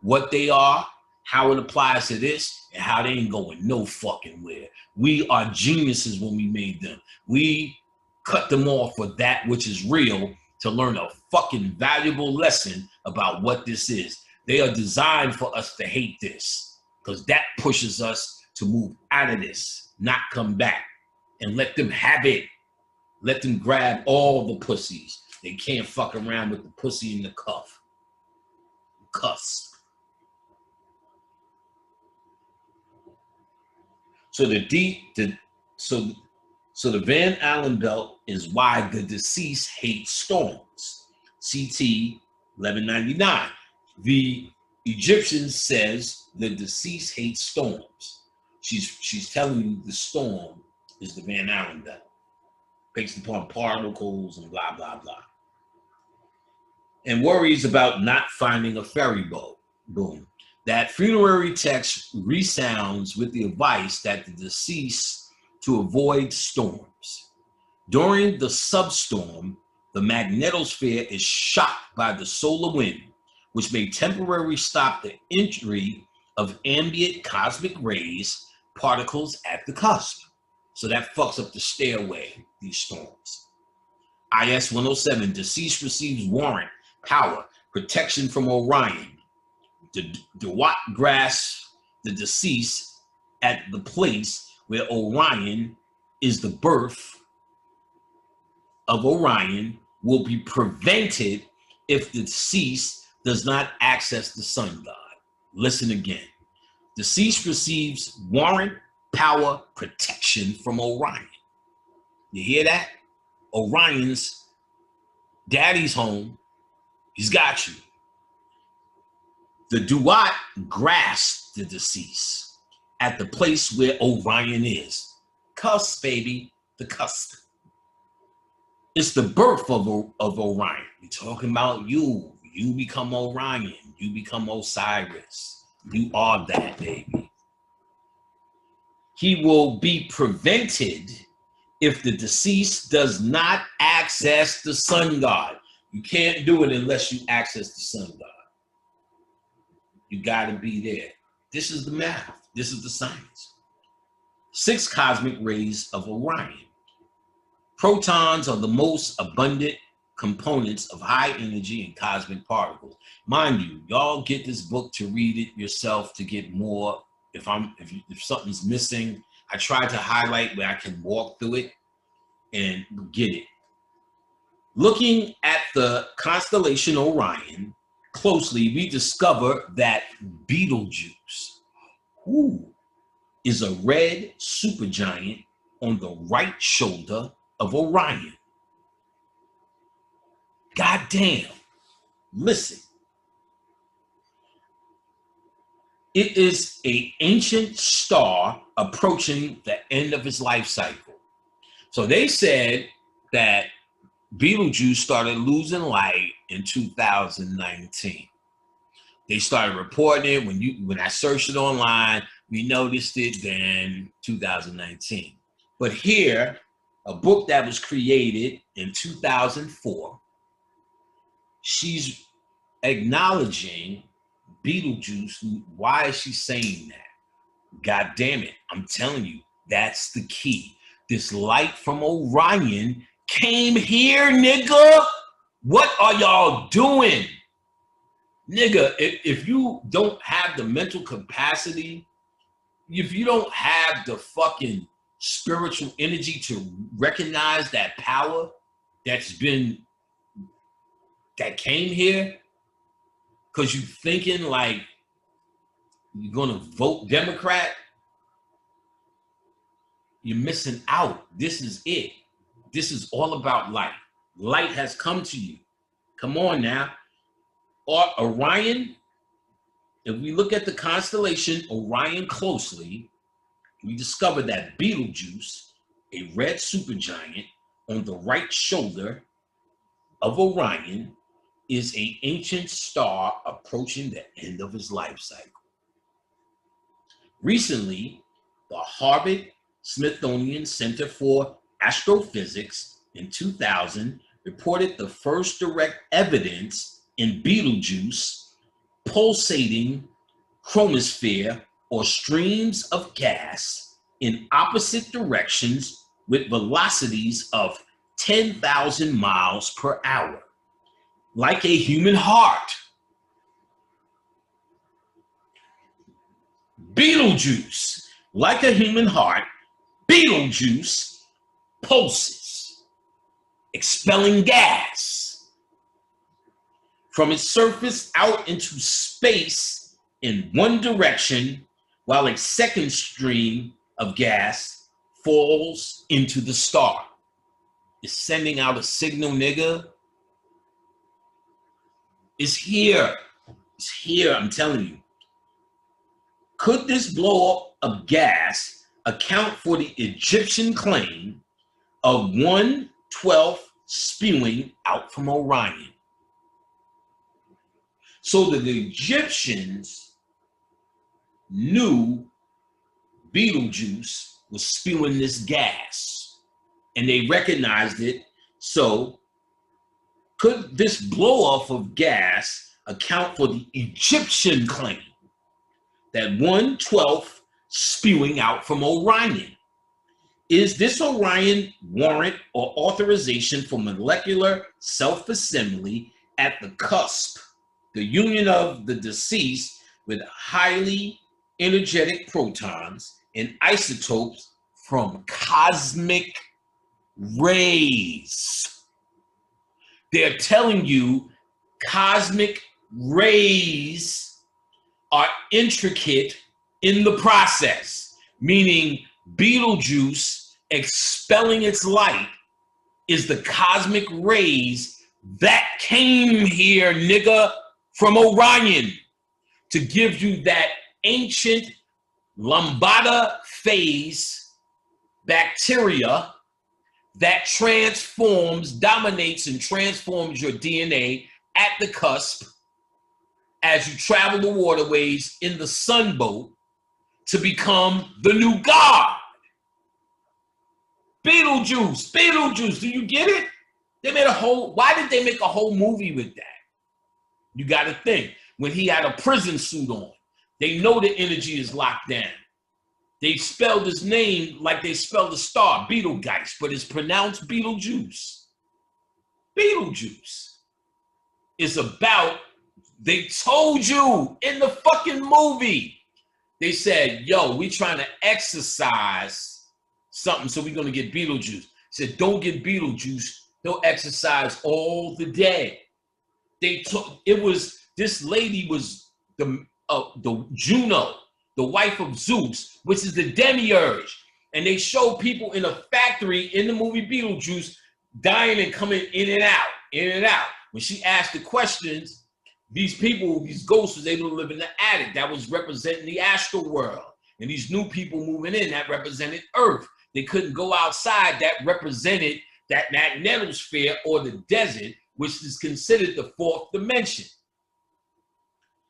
What they are, how it applies to this, and how they ain't going no fucking where. We are geniuses when we made them. We cut them off for that which is real to learn a fucking valuable lesson about what this is. They are designed for us to hate this, because that pushes us to move out of this, not come back, and let them have it. Let them grab all the pussies. They can't fuck around with the pussy in the cuff. Cuffs. So the Van Allen belt is why the deceased hate storms. CT 1199. The Egyptian says the deceased hates storms. She's telling you the storm is the Van Allen belt, based upon particles and blah, blah, blah. And worries about not finding a ferry boat. Boom. That funerary text resounds with the advice that the deceased to avoid storms. During the substorm, the magnetosphere is shocked by the solar wind, which may temporarily stop the entry of ambient cosmic rays particles at the cusp. So that fucks up the stairway, these storms. IS 107, deceased receives warrant, power, protection from Orion. The Dewat grasps the deceased at the place where Orion is the birth of Orion will be prevented if the deceased does not access the sun god. Listen again. Deceased receives warrant, power, protection from Orion. You hear that? Orion's daddy's home. He's got you. The Duat grasps the deceased at the place where Orion is. Cusp, baby, the cusp. It's the birth of Orion. We're talking about you. You become Orion. You become Osiris. You are that, baby. He will be prevented if the deceased does not access the sun god. You can't do it unless you access the sun god. You got to be there. This is the math. This is the science. 6 cosmic rays of Orion. Protons are the most abundant components of high energy and cosmic particles. Mind you, y'all get this book to read it yourself to get more. If something's missing, I try to highlight where I can walk through it and get it. Looking at the constellation Orion closely, we discover that Betelgeuse, who is a red supergiant on the right shoulder of Orion. God damn. Listen. It is an ancient star approaching the end of its life cycle. So they said that Betelgeuse started losing light in 2019. They started reporting it when I searched it online. We noticed it then 2019. But here, a book that was created in 2004, she's acknowledging Betelgeuse. Why is she saying that? God damn it. I'm telling you, that's the key. This light from Orion came here, nigga. What are y'all doing? Nigga, if you don't have the mental capacity, if you don't have the fucking spiritual energy to recognize that power that came here, because you thinking like you're gonna vote Democrat, you're missing out. This is it. This is all about light. Light has come to you. Come on now. Or Orion, if we look at the constellation Orion closely, we discover that Betelgeuse, a red supergiant on the right shoulder of Orion, is an ancient star approaching the end of its life cycle. Recently, the Harvard-Smithsonian Center for Astrophysics in 2000 reported the first direct evidence in Betelgeuse pulsating chromosphere or streams of gas in opposite directions with velocities of 10,000 miles per hour, like a human heart. Betelgeuse, like a human heart, Betelgeuse pulses, expelling gas from its surface out into space in one direction, while a second stream of gas falls into the star. It's sending out a signal, nigga. It's here. It's here, I'm telling you. Could this blow up of gas account for the Egyptian claim of 1/12 spewing out from Orion? So the Egyptians knew Betelgeuse was spewing this gas, and they recognized it. So could this blow off of gas account for the Egyptian claim that 1/12 spewing out from Orion? Is this Orion warrant or authorization for molecular self-assembly at the cusp, the union of the deceased with highly energetic protons and isotopes from cosmic rays? They're telling you cosmic rays are intricate in the process, meaning Betelgeuse expelling its light is the cosmic rays that came here, nigga, from Orion to give you that ancient lambada phase bacteria that dominates and transforms your DNA at the cusp as you travel the waterways in the sunboat to become the new god. Betelgeuse, do you get it? They made why did they make a whole movie with that? You got to think, when he had a prison suit on, they know the energy is locked down. They spelled his name like they spelled the star, Betelgeuse, but it's pronounced Betelgeuse. Betelgeuse is about, they told you in the fucking movie, they said, yo, we trying to exercise something, so we're going to get Betelgeuse. Said, don't get Betelgeuse. He'll exercise all the day. This lady was the Juno, the wife of Zeus, which is the demiurge. And they show people in a factory in the movie Beetlejuice dying and coming in and out. When she asked the questions, these people, these ghosts, was able to live in the attic. That was representing the astral world. And these new people moving in, that represented Earth. They couldn't go outside. That represented that magnetosphere or the desert, which is considered the fourth dimension.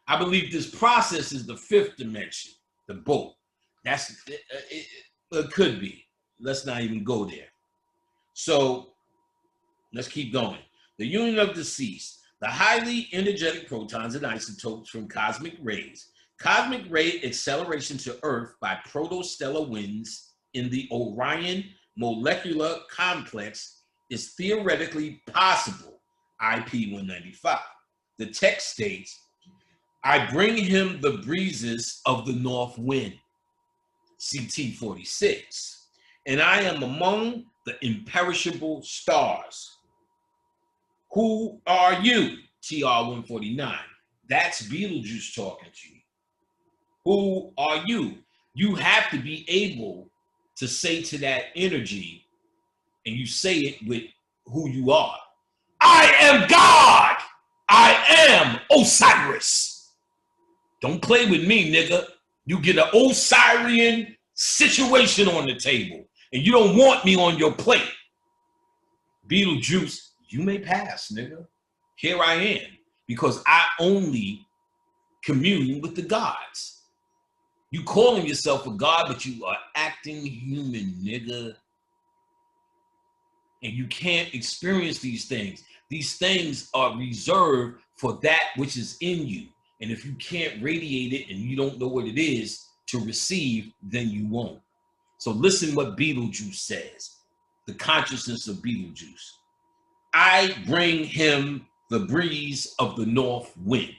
I believe this process is the fifth dimension, the boat. It could be. Let's not even go there. So let's keep going. The union of deceased, the highly energetic protons and isotopes from cosmic rays. Cosmic ray acceleration to Earth by protostellar winds in the Orion molecular complex is theoretically possible. IP 195. The text states, I bring him the breezes of the north wind, CT 46, and I am among the imperishable stars. Who are you? TR 149. That's Beetlejuice talking to you. Who are you? You have to be able to say to that energy, and you say it with who you are. I am God. I am Osiris. Don't play with me, nigga. You get an Osirian situation on the table, and you don't want me on your plate. Beetlejuice, you may pass, nigga. Here I am, because I only commune with the gods. You calling yourself a god, but you are acting human, nigga. And you can't experience these things. These things are reserved for that which is in you. And if you can't radiate it and you don't know what it is to receive, then you won't. So listen what Beetlejuice says, the consciousness of Beetlejuice. I bring him the breeze of the north wind.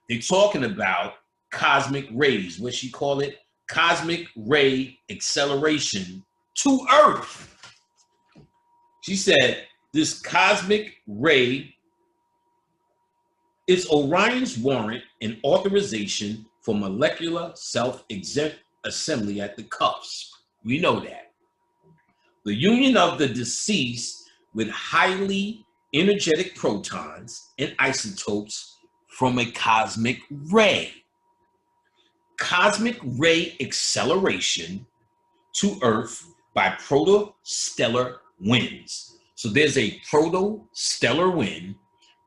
They're talking about cosmic rays, what she call it, cosmic ray acceleration to Earth. She said this cosmic ray is Orion's warrant and authorization for molecular self-assembly at the cusp. We know that. The union of the deceased with highly energetic protons and isotopes from a cosmic ray. Cosmic ray acceleration to Earth by protostellar winds. So there's a protostellar wind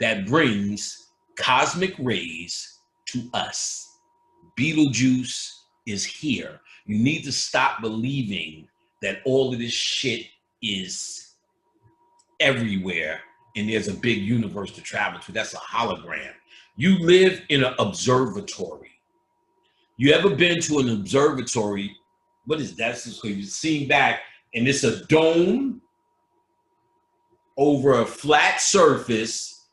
that brings cosmic rays to us. Beetlejuice is here. You need to stop believing that all of this shit is everywhere and there's a big universe to travel to. That's a hologram. You live in an observatory. You ever been to an observatory? What is that? So you've seen back and it's a dome over a flat surface,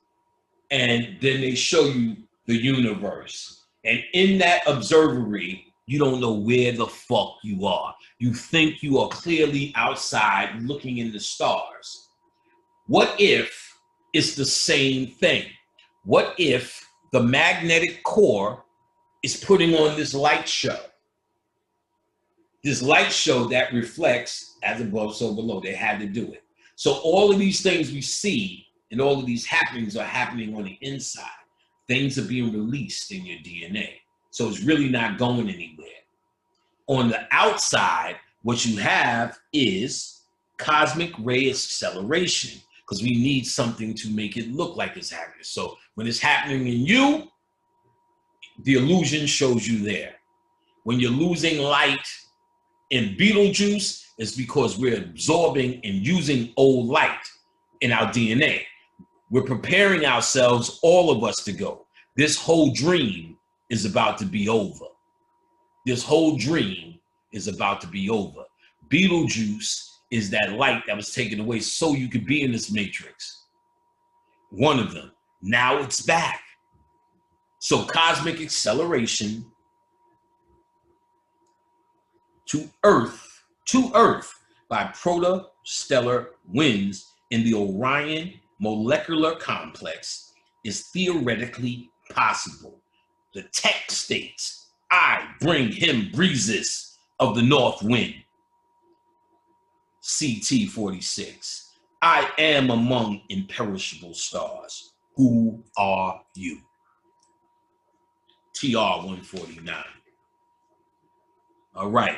and then they show you the universe. And in that observatory, you don't know where the fuck you are. You think you are clearly outside looking in the stars. What if It's the same thing. What if the magnetic core is putting on this light show? This light show that reflects as above, so below. They had to do it. So all of these things we see and all of these happenings are happening on the inside. Things are being released in your DNA. So it's really not going anywhere. On the outside, what you have is cosmic ray acceleration, because we need something to make it look like it's happening. So when it's happening in you, the illusion shows you there. When you're losing light in Beetlejuice, it's because we're absorbing and using old light in our DNA. We're preparing ourselves, all of us, to go. This whole dream is about to be over. This whole dream is about to be over. Beetlejuice is that light that was taken away so you could be in this matrix. One of them. Now it's back. So cosmic acceleration to Earth by protostellar winds in the Orion molecular complex is theoretically possible. The text states, I bring him breezes of the north wind. CT 46. I am among imperishable stars. Who are you? TR 149. All right.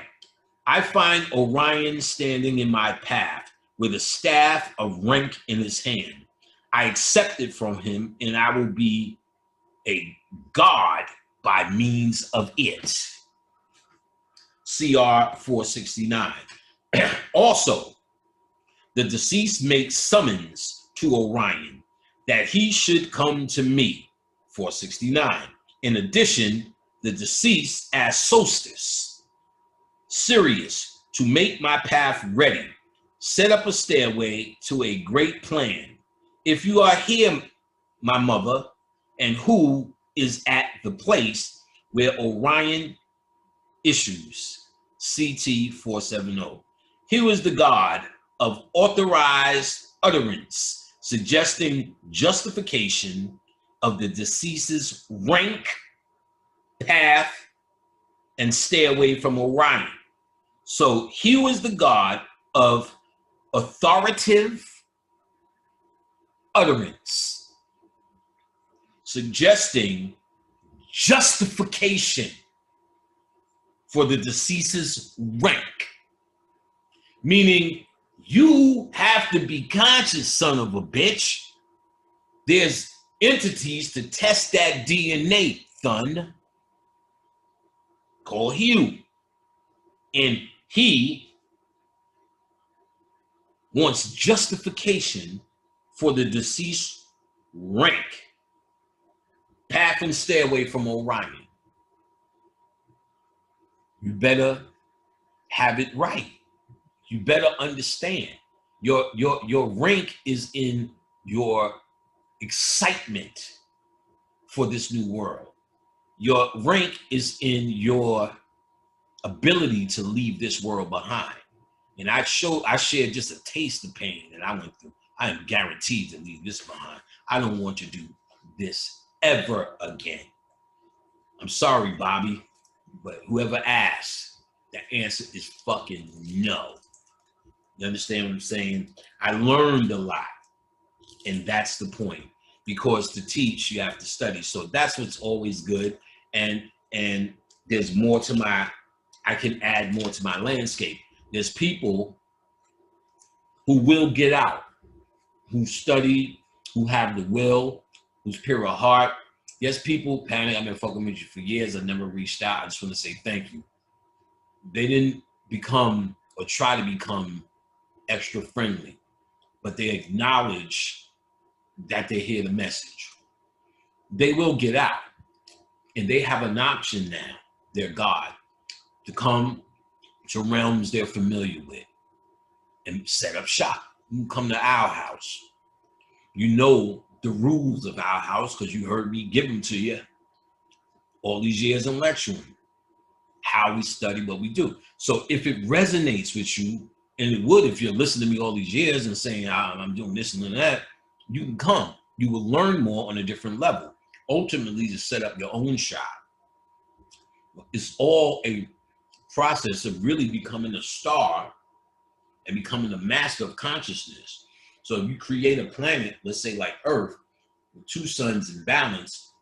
I find Orion standing in my path with a staff of rank in his hand. I accept it from him, and I will be a god by means of it. CR 469. Also, the deceased makes summons to Orion that he should come to me. 469. In addition, the deceased asks Solstice, Sirius, to make my path ready, set up a stairway to a great plan. If you are here, my mother, and who is at the place where Orion issues, CT 470. He was the god of authorized utterance, suggesting justification of the deceased's rank, path, and stay away from Orion. So he was the god of authoritative utterance, suggesting justification for the deceased's rank. Meaning, you have to be conscious, son of a bitch. There's entities to test that DNA, thun. Call Hugh. And he wants justification for the deceased rank, path, and stairway from Orion. You better have it right. You better understand. Your rank is in your excitement for this new world. Your rank is in your ability to leave this world behind. And I shared just a taste of pain that I went through. I am guaranteed to leave this behind. I don't want to do this ever again. I'm sorry, Bobby, but whoever asks, the answer is fucking no. You understand what I'm saying? I learned a lot, and that's the point. Because to teach, you have to study. So that's what's always good. And there's more to I can add more to my landscape. There's people who will get out, who study, who have the will, who's pure of heart. Yes, people panic. I've been fucking with you for years. I never reached out. I just want to say thank you. They didn't become or try to become extra friendly, but they acknowledge that they hear the message. They will get out, and they have an option now, their God, to come to realms they're familiar with and set up shop. You can come to our house. You know the rules of our house because you heard me give them to you all these years in lecturing, how we study, what we do. So if it resonates with you, and it would if you're listening to me all these years and saying, I'm doing this and that, you can come. You will learn more on a different level. Ultimately, to set up your own shop. It's all a process of really becoming a star and becoming a master of consciousness. So if you create a planet, let's say like Earth, with 2 suns in balance,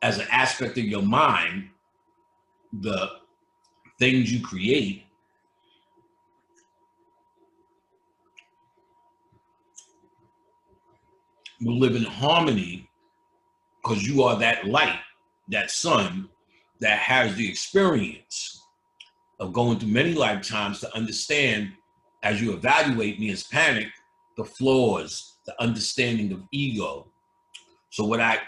as an aspect of your mind, the things you create will live in harmony because you are that light, that sun that has the experience of going through many lifetimes to understand, as you evaluate me as Panic, the flaws, the understanding of ego. So what I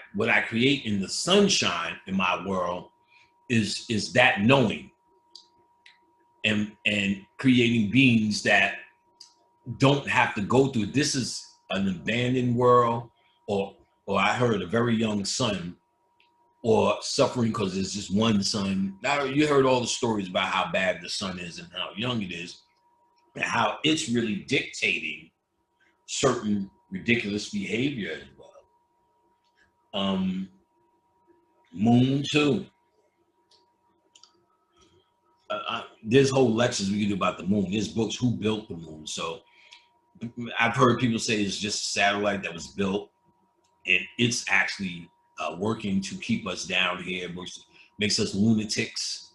create in the sunshine in my world is that knowing and creating beings that don't have to go through. This is an abandoned world, or I heard a very young son, or suffering because there's just one son. Now you heard all the stories about how bad the sun is and how young it is, and how it's really dictating certain ridiculous behavior as well. Moon too. There's whole lectures we can do about the moon. There's books, Who Built the Moon. So I've heard people say it's just a satellite that was built, and it's actually working to keep us down here, which makes us lunatics.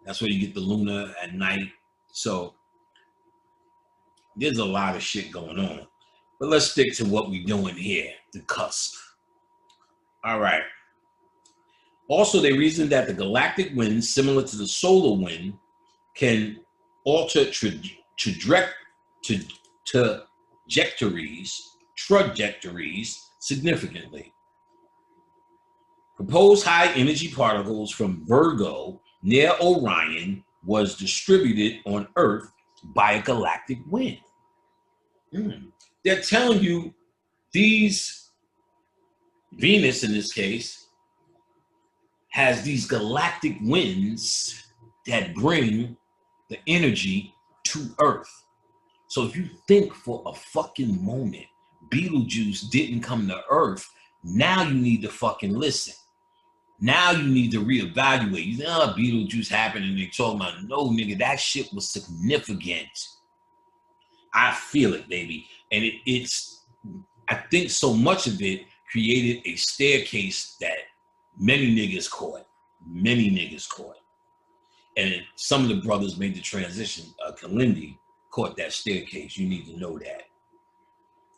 That's where you get the Luna at night. So there's a lot of shit going on. But let's stick to what we're doing here, the cusp. All right. Also, they reasoned that the galactic wind, similar to the solar wind, can alter trajectories significantly. Proposed high energy particles from Virgo near Orion was distributed on Earth by a galactic wind. They're telling you these, Venus in this case, has these galactic winds that bring the energy to Earth. So if you think for a fucking moment Beetlejuice didn't come to Earth, now you need to fucking listen. Now you need to reevaluate. You think, oh, Beetlejuice happened and they talking about, no, nigga, that shit was significant. I feel it, baby. And it's, I think so much of it created a staircase that many niggas caught. And some of the brothers made the transition. Kalindi caught that staircase. You need to know that.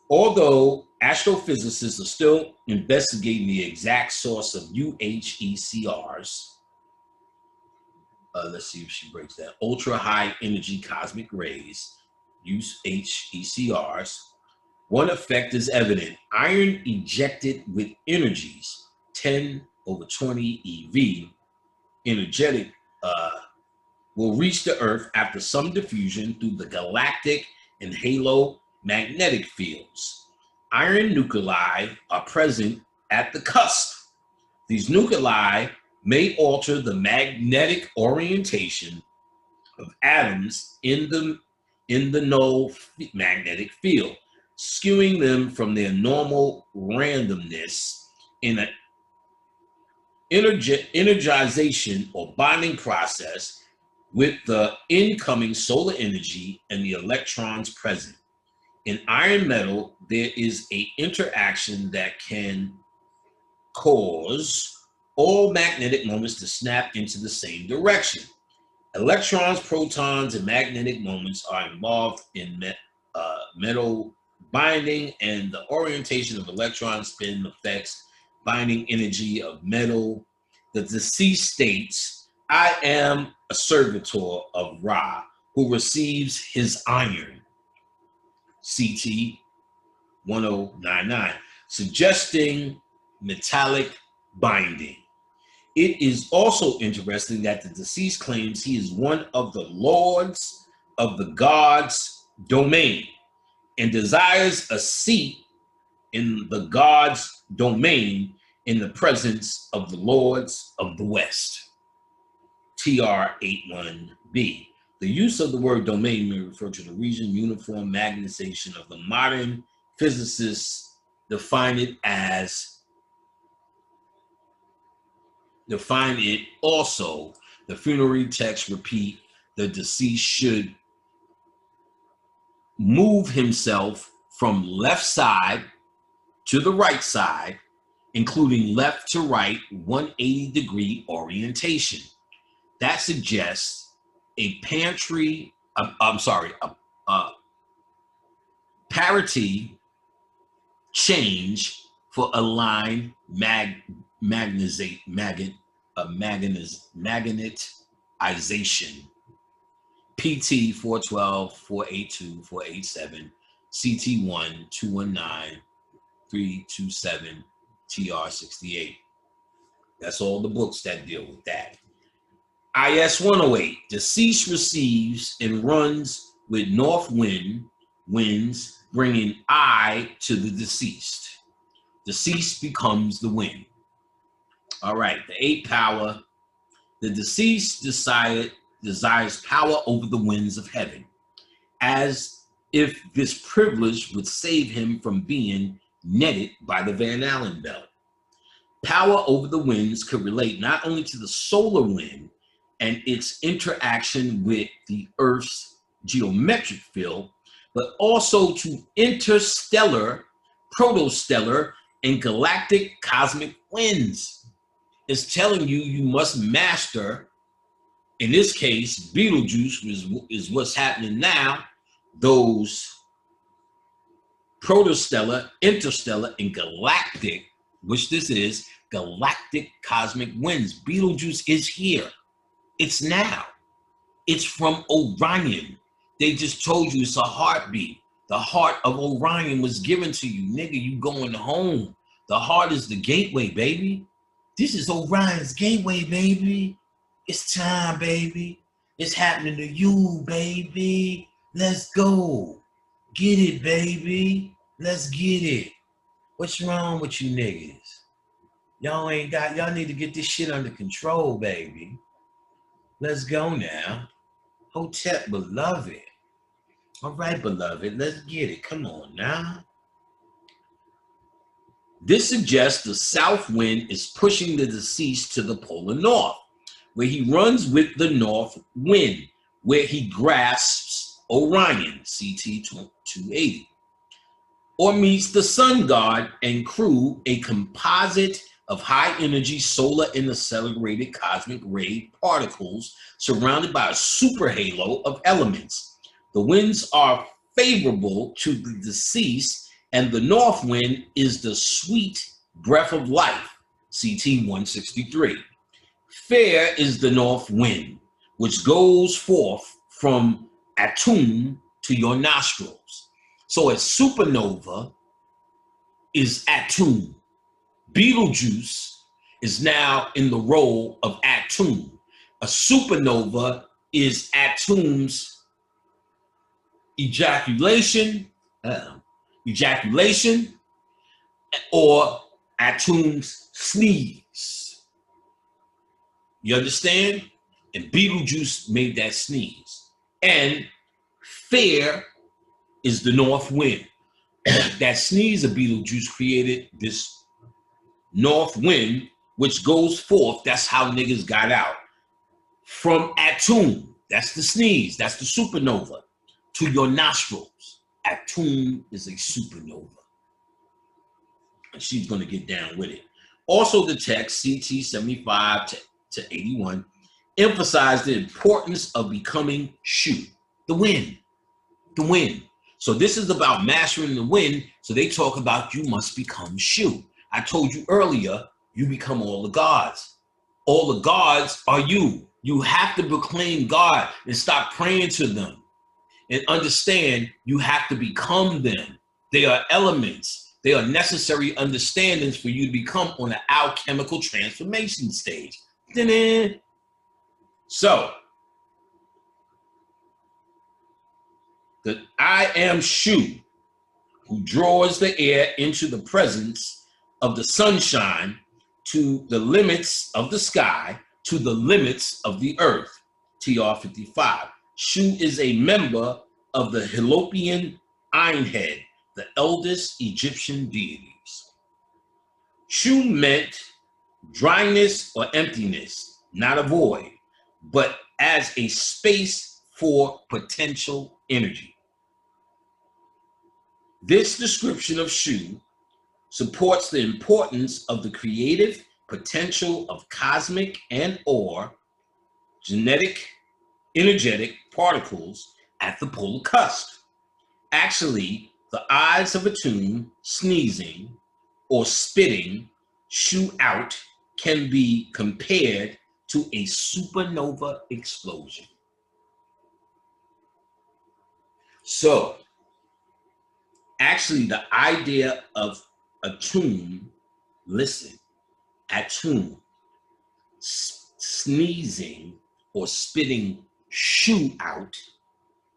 Although astrophysicists are still investigating the exact source of UHECRs, let's see if she breaks that, ultra high energy cosmic rays, UHECRs, one effect is evident. Iron ejected with energies 10/20 eV, energetic, will reach the Earth after some diffusion through the galactic and halo magnetic fields. Iron nuclei are present at the cusp. These nuclei may alter the magnetic orientation of atoms in the null magnetic field, skewing them from their normal randomness in an energization or bonding process with the incoming solar energy and the electrons present. In iron metal, there is an interaction that can cause all magnetic moments to snap into the same direction. Electrons, protons, and magnetic moments are involved in metal binding, and the orientation of electron spin affects binding energy of metal. The deceased states, I am a servitor of Ra, who receives his iron. CT 1099, suggesting metallic binding. It is also interesting that the deceased claims he is one of the lords of the gods' domain and desires a seat in the gods' domain in the presence of the lords of the West. TR81B. The use of the word domain may refer to the region, uniform magnetization of the modern physicists define it also, the funerary texts repeat the deceased should move himself from left side to the right side, including left to right 180-degree orientation. That suggests a parity change for a line magnetization. PT 412, 482, 487, CT1, 219, 327, TR 68. That's all the books that deal with that. IS 108, deceased receives and runs with north winds, bringing I to the deceased. Deceased becomes the wind. All right, the 8 power. The deceased desires power over the winds of heaven, as if this privilege would save him from being netted by the Van Allen belt. Power over the winds could relate not only to the solar wind and its interaction with the Earth's geometric field, but also to interstellar, protostellar, and galactic cosmic winds. It's telling you you must master, in this case, Betelgeuse is what's happening now, those protostellar, interstellar, and galactic, which this is, galactic cosmic winds. Betelgeuse is here. It's now. It's from Orion. They just told you it's a heartbeat. The heart of Orion was given to you. Nigga, you going home. The heart is the gateway, baby. This is Orion's gateway, baby. It's time, baby. It's happening to you, baby. Let's go. Get it, baby. Let's get it. What's wrong with you niggas? Y'all need to get this shit under control, baby. Let's go now. Hotep, beloved. All right, beloved, let's get it. Come on now. This suggests the south wind is pushing the deceased to the polar north, where he runs with the north wind, where he grasps Orion, CT 280, or meets the sun god and crew, a composite of high energy solar intercelerated cosmic ray particles surrounded by a super halo of elements. The winds are favorable to the deceased, and the north wind is the sweet breath of life, CT 163. Fair is the north wind, which goes forth from Atum to your nostrils. So a supernova is Atum. Betelgeuse is now in the role of Atum. A supernova is Atum's ejaculation, or Atum's sneeze. You understand? And Betelgeuse made that sneeze. And fair is the north wind. That sneeze of Betelgeuse created this north wind, which goes forth. That's how niggas got out. From Atum, that's the sneeze, that's the supernova, to your nostrils. Atum is a supernova. And she's going to get down with it. Also, the text, CT 75 to 81, emphasized the importance of becoming Shu, the wind, the wind. So this is about mastering the wind. So they talk about you must become Shu. I told you earlier, you become all the gods. All the gods are you. You have to proclaim God and stop praying to them. And understand you have to become them. They are elements. They are necessary understandings for you to become on the alchemical transformation stage. So, the I am Shu, who draws the air into the presence of the sunshine to the limits of the sky, to the limits of the earth, TR 55. Shu is a member of the Helopian Einhead, the eldest Egyptian deities. Shu meant dryness or emptiness, not a void, but as a space for potential energy. This description of Shu supports the importance of the creative potential of cosmic and or genetic, energetic particles at the polar cusp. Actually, the eyes of Atum sneezing or spitting Shu out can be compared to a supernova explosion. So, actually, the idea of Atum, listen, Atum sneezing or spitting Shu out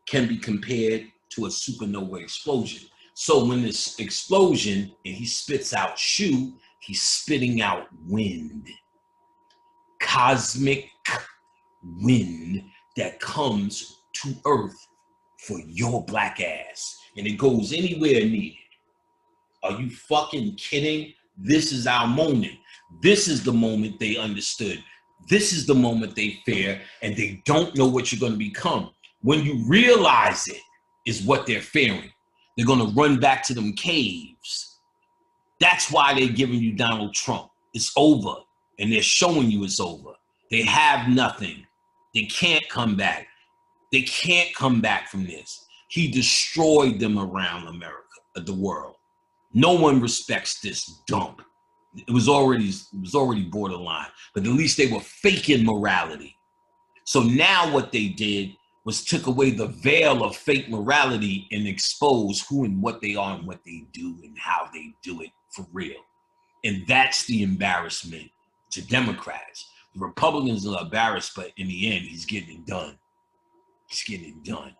can be compared to a supernova explosion. So when this explosion and he spits out Shu, he's spitting out wind, cosmic wind that comes to Earth for your black ass, and it goes anywhere needed. Are you fucking kidding? This is our moment. This is the moment they understood. This is the moment they fear, and they don't know what you're going to become. When you realize it is what they're fearing. They're going to run back to them caves. That's why they're giving you Donald Trump. It's over, and they're showing you it's over. They have nothing. They can't come back. They can't come back from this. He destroyed them around America, the world. No one respects this dump. It was already borderline, but at least they were faking morality. So now what they did was took away the veil of fake morality and exposed who and what they are and what they do and how they do it for real. And that's the embarrassment to Democrats. The Republicans are embarrassed, but in the end, he's getting it done. He's getting it done.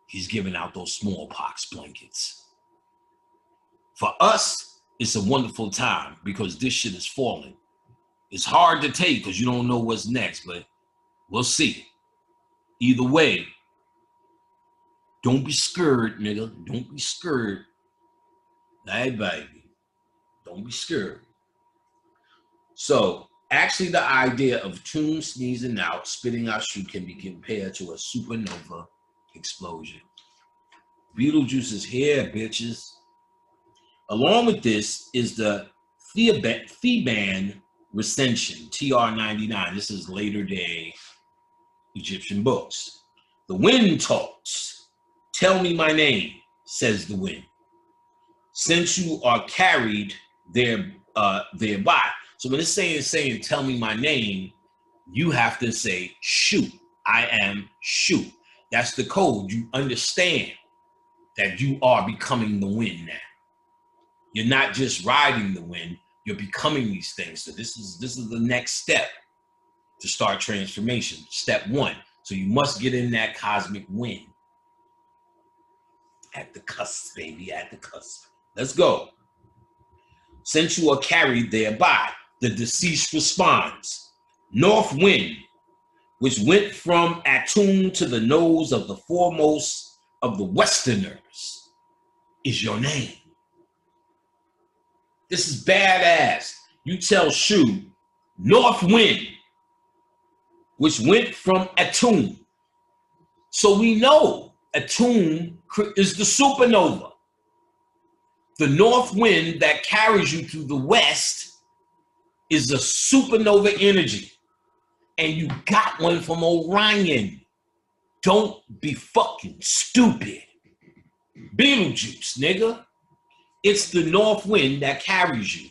He's giving out those smallpox blankets. For us, it's a wonderful time because this shit is falling. It's hard to take because you don't know what's next, but we'll see. Either way, don't be scared, nigga. Don't be scared. Hey, baby. Don't be scared. So, actually, the idea of Atum sneezing out, spitting out Shu can be compared to a supernova explosion. Beetlejuice is here, bitches. Along with this is the Theban recension, TR99. This is later day Egyptian books. The wind talks. Tell me my name, says the wind. Since you are carried thereby. So when it's saying, tell me my name, you have to say, Shu. I am Shu. That's the code. You understand that you are becoming the wind now. You're not just riding the wind, you're becoming these things. So this is the next step to start transformation. Step one. So you must get in that cosmic wind. At the cusp, baby, at the cusp. Let's go. Since you are carried thereby, the deceased responds. North wind, which went from Atum to the nose of the foremost of the Westerners, is your name. This is badass. You tell Shu, north wind, which went from Atum. So we know Atum is the supernova. The north wind that carries you to the west is a supernova energy. And you got one from Orion. Don't be fucking stupid. Beetlejuice, nigga. It's the north wind that carries you.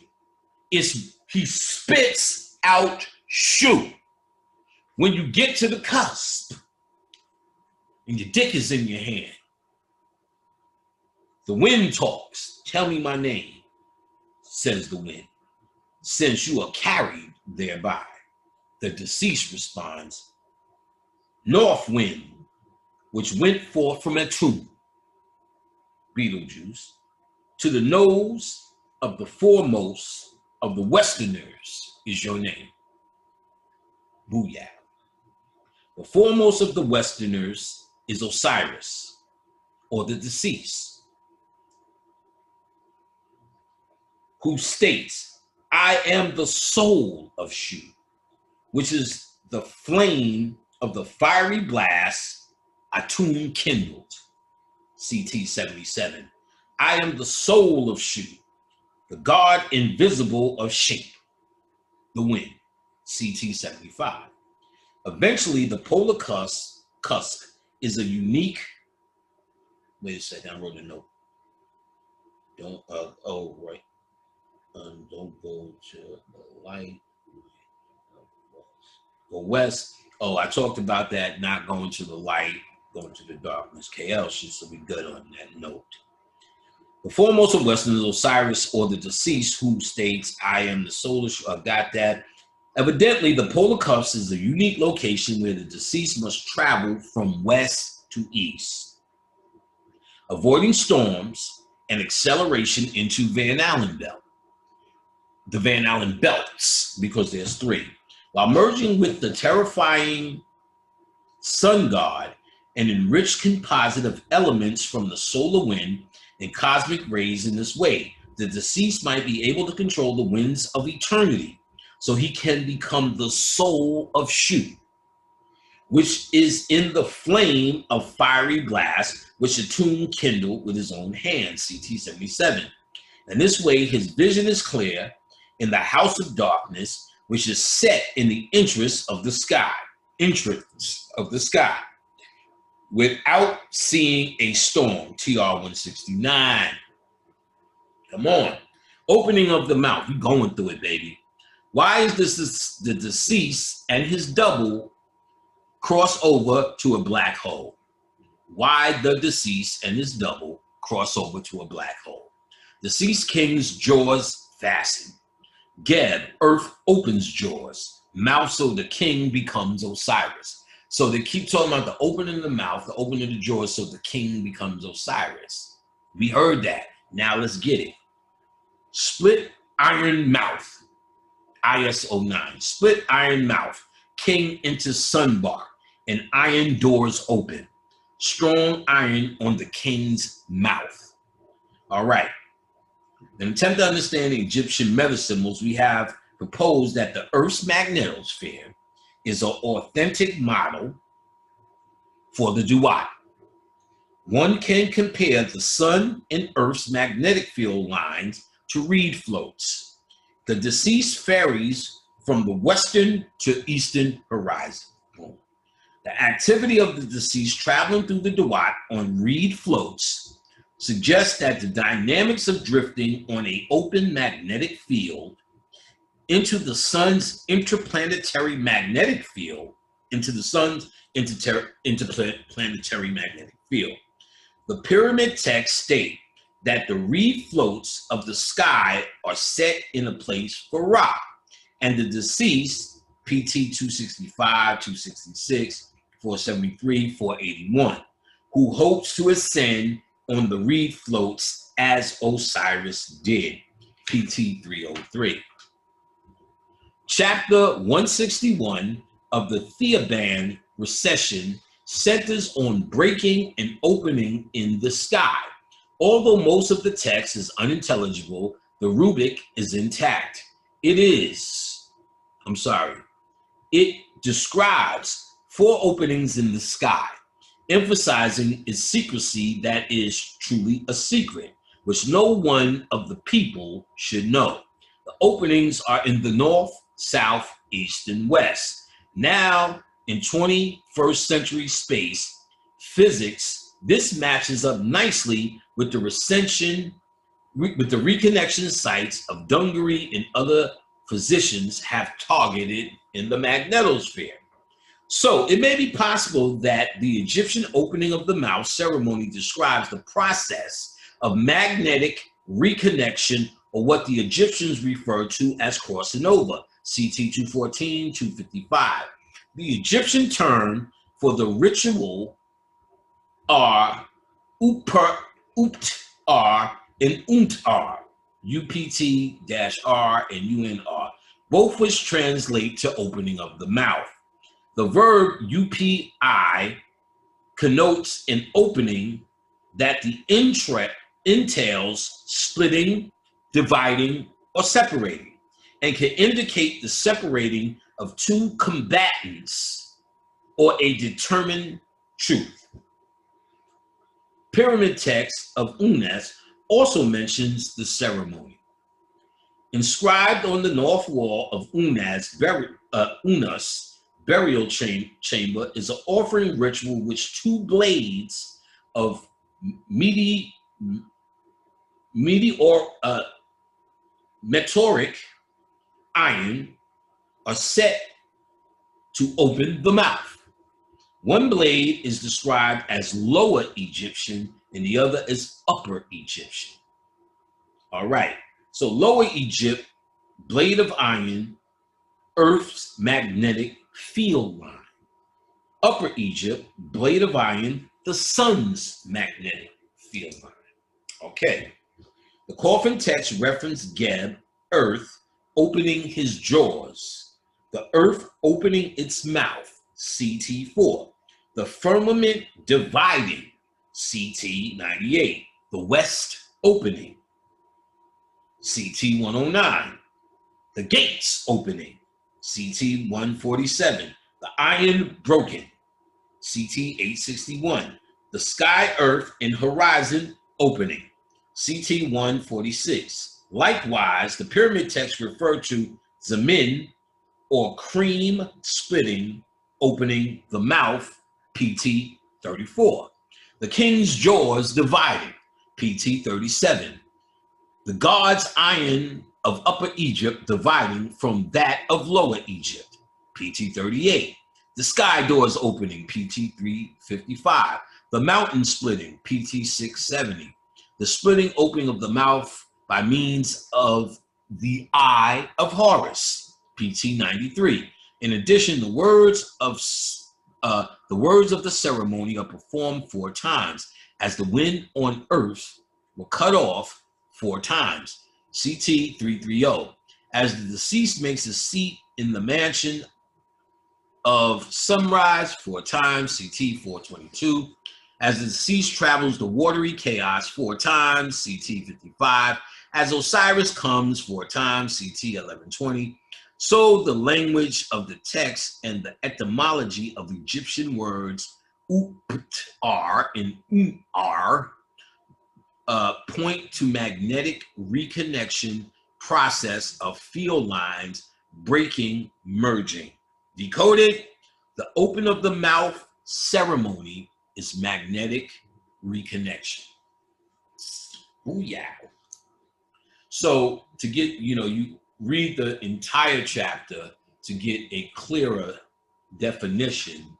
He spits out Shu. When you get to the cusp and your dick is in your hand, the wind talks. Tell me my name, says the wind. Since you are carried thereby, the deceased responds, north wind, which went forth from Atum, Beetlejuice, to the nose of the foremost of the Westerners is your name. Booyah. The foremost of the Westerners is Osiris, or the deceased. who states, I am the soul of Shu, which is the flame of the fiery blast Atum kindled, CT 77. I am the soul of Shu, the God invisible of shape, the wind, CT 75. Eventually, the polar cusk is a unique, wait a second, I wrote a note. Don't, right. Don't go to the light. Go west. Oh, I talked about that, not going to the light, going to the darkness. KL shit, so we good on that note. The foremost of Western is Osiris, or the deceased, who states, I am the soul of Shu. I got that. Evidently, the polar cups is a unique location where the deceased must travel from west to east, avoiding storms and acceleration into Van Allen belt. The Van Allen belts, because there's three, while merging with the terrifying sun god, an enriched composite of elements from the solar wind and cosmic rays. In this way, the deceased might be able to control the winds of eternity, so he can become the soul of Shu, which is in the flame of fiery blast, which Atum kindled with his own hand, CT 77. And this way, his vision is clear in the house of darkness, which is set in the interest of the sky, without seeing a storm, TR 169. Come on. Opening of the mouth. You're going through it, baby. Why is this the deceased and his double cross over to a black hole? Why the deceased and his double cross over to a black hole? Deceased king's jaws fasten. Geb, earth opens jaws. Mouth, so the king becomes Osiris. So they keep talking about the opening of the mouth, the opening of the jaws, so the king becomes Osiris. We heard that. Now let's get it. Split iron mouth. IS-09. Split iron mouth. King into sunbark. And iron doors open. Strong iron on the king's mouth. All right. In an attempt to understand the Egyptian meta symbols, we have proposed that the Earth's magnetosphere is an authentic model for the Duat. One can compare the sun and Earth's magnetic field lines to reed floats. The deceased ferries from the western to eastern horizon. The activity of the deceased traveling through the Duat on reed floats suggests that the dynamics of drifting on an open magnetic field into the sun's interplanetary magnetic field, into the sun's interplanetary magnetic field. The pyramid texts state that the reed floats of the sky are set in a place for Ra, and the deceased, PT 265, 266, 473, 481, who hopes to ascend on the reed floats as Osiris did, PT 303. Chapter 161 of the Theoban Recession centers on breaking and opening in the sky. Although most of the text is unintelligible, the rubric is intact. It describes 4 openings in the sky, emphasizing its secrecy that is truly a secret, which no one of the people should know. The openings are in the north, south, east, and west. Now, in 21st century space physics, this matches up nicely with the reconnection sites of Dungaree and other physicians have targeted in the magnetosphere. So it may be possible that the Egyptian opening of the mouth ceremony describes the process of magnetic reconnection, or what the Egyptians refer to as crossing over, CT 214, 255. The Egyptian term for the ritual are upt-r and umt-r, UPT-R and UNR, both which translate to opening of the mouth. The verb UPI connotes an opening that entails splitting, dividing, or separating, and can indicate the separating of two combatants or a determined truth. Pyramid text of Unas also mentions the ceremony. Inscribed on the north wall of Unas burial chamber is an offering ritual which two blades of meteoric iron are set to open the mouth. One blade is described as Lower Egyptian and the other as Upper Egyptian. All right, so Lower Egypt, blade of iron, Earth's magnetic field line. Upper Egypt, blade of iron, the sun's magnetic field line. Okay, the coffin text referenced Geb, Earth, opening his jaws, the earth opening its mouth, CT4, the firmament dividing, CT98, the west opening, CT109, the gates opening, CT147, the iron broken, CT861, the sky, earth, and horizon opening, CT146. Likewise, the pyramid text referred to Zemin, or cream splitting, opening the mouth, PT 34. The king's jaws dividing, PT 37. The god's iron of Upper Egypt dividing from that of Lower Egypt, PT 38. The sky doors opening, PT 355. The mountain splitting, PT 670. The splitting opening of the mouth by means of the eye of Horus, PT 93. In addition, the words of the ceremony are performed 4 times, as the wind on earth will cut off 4 times, CT 330. As the deceased makes a seat in the mansion of sunrise 4 times, CT 422. As the deceased travels the watery chaos 4 times, CT 55. As Osiris comes 4 times, CT 1120. So the language of the text and the etymology of Egyptian words Upt-ar and Um-ar point to magnetic reconnection process of field lines breaking, merging. Decoded, the open of the mouth ceremony is magnetic reconnection. Ooh, yeah. So to get, you read the entire chapter to get a clearer definition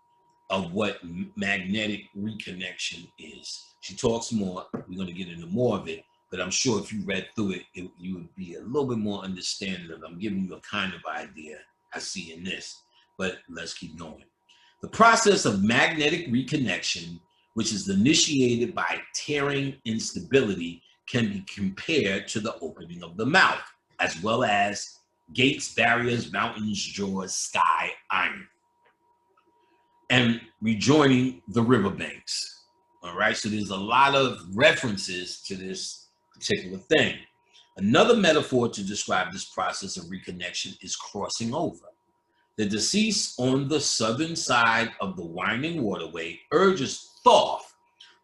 of what magnetic reconnection is. She talks more. We're going to get into more of it, but I'm sure if you read through it, you would be a little bit more understanding of it. I'm giving you a kind of idea I see in this, but let's keep going. The process of magnetic reconnection, which is initiated by tearing instability, can be compared to the opening of the mouth, as well as gates, barriers, mountains, jaws, sky, iron, and rejoining the riverbanks. All right, so there's a lot of references to this particular thing. Another metaphor to describe this process of reconnection is crossing over. The deceased on the southern side of the winding waterway urges Thoth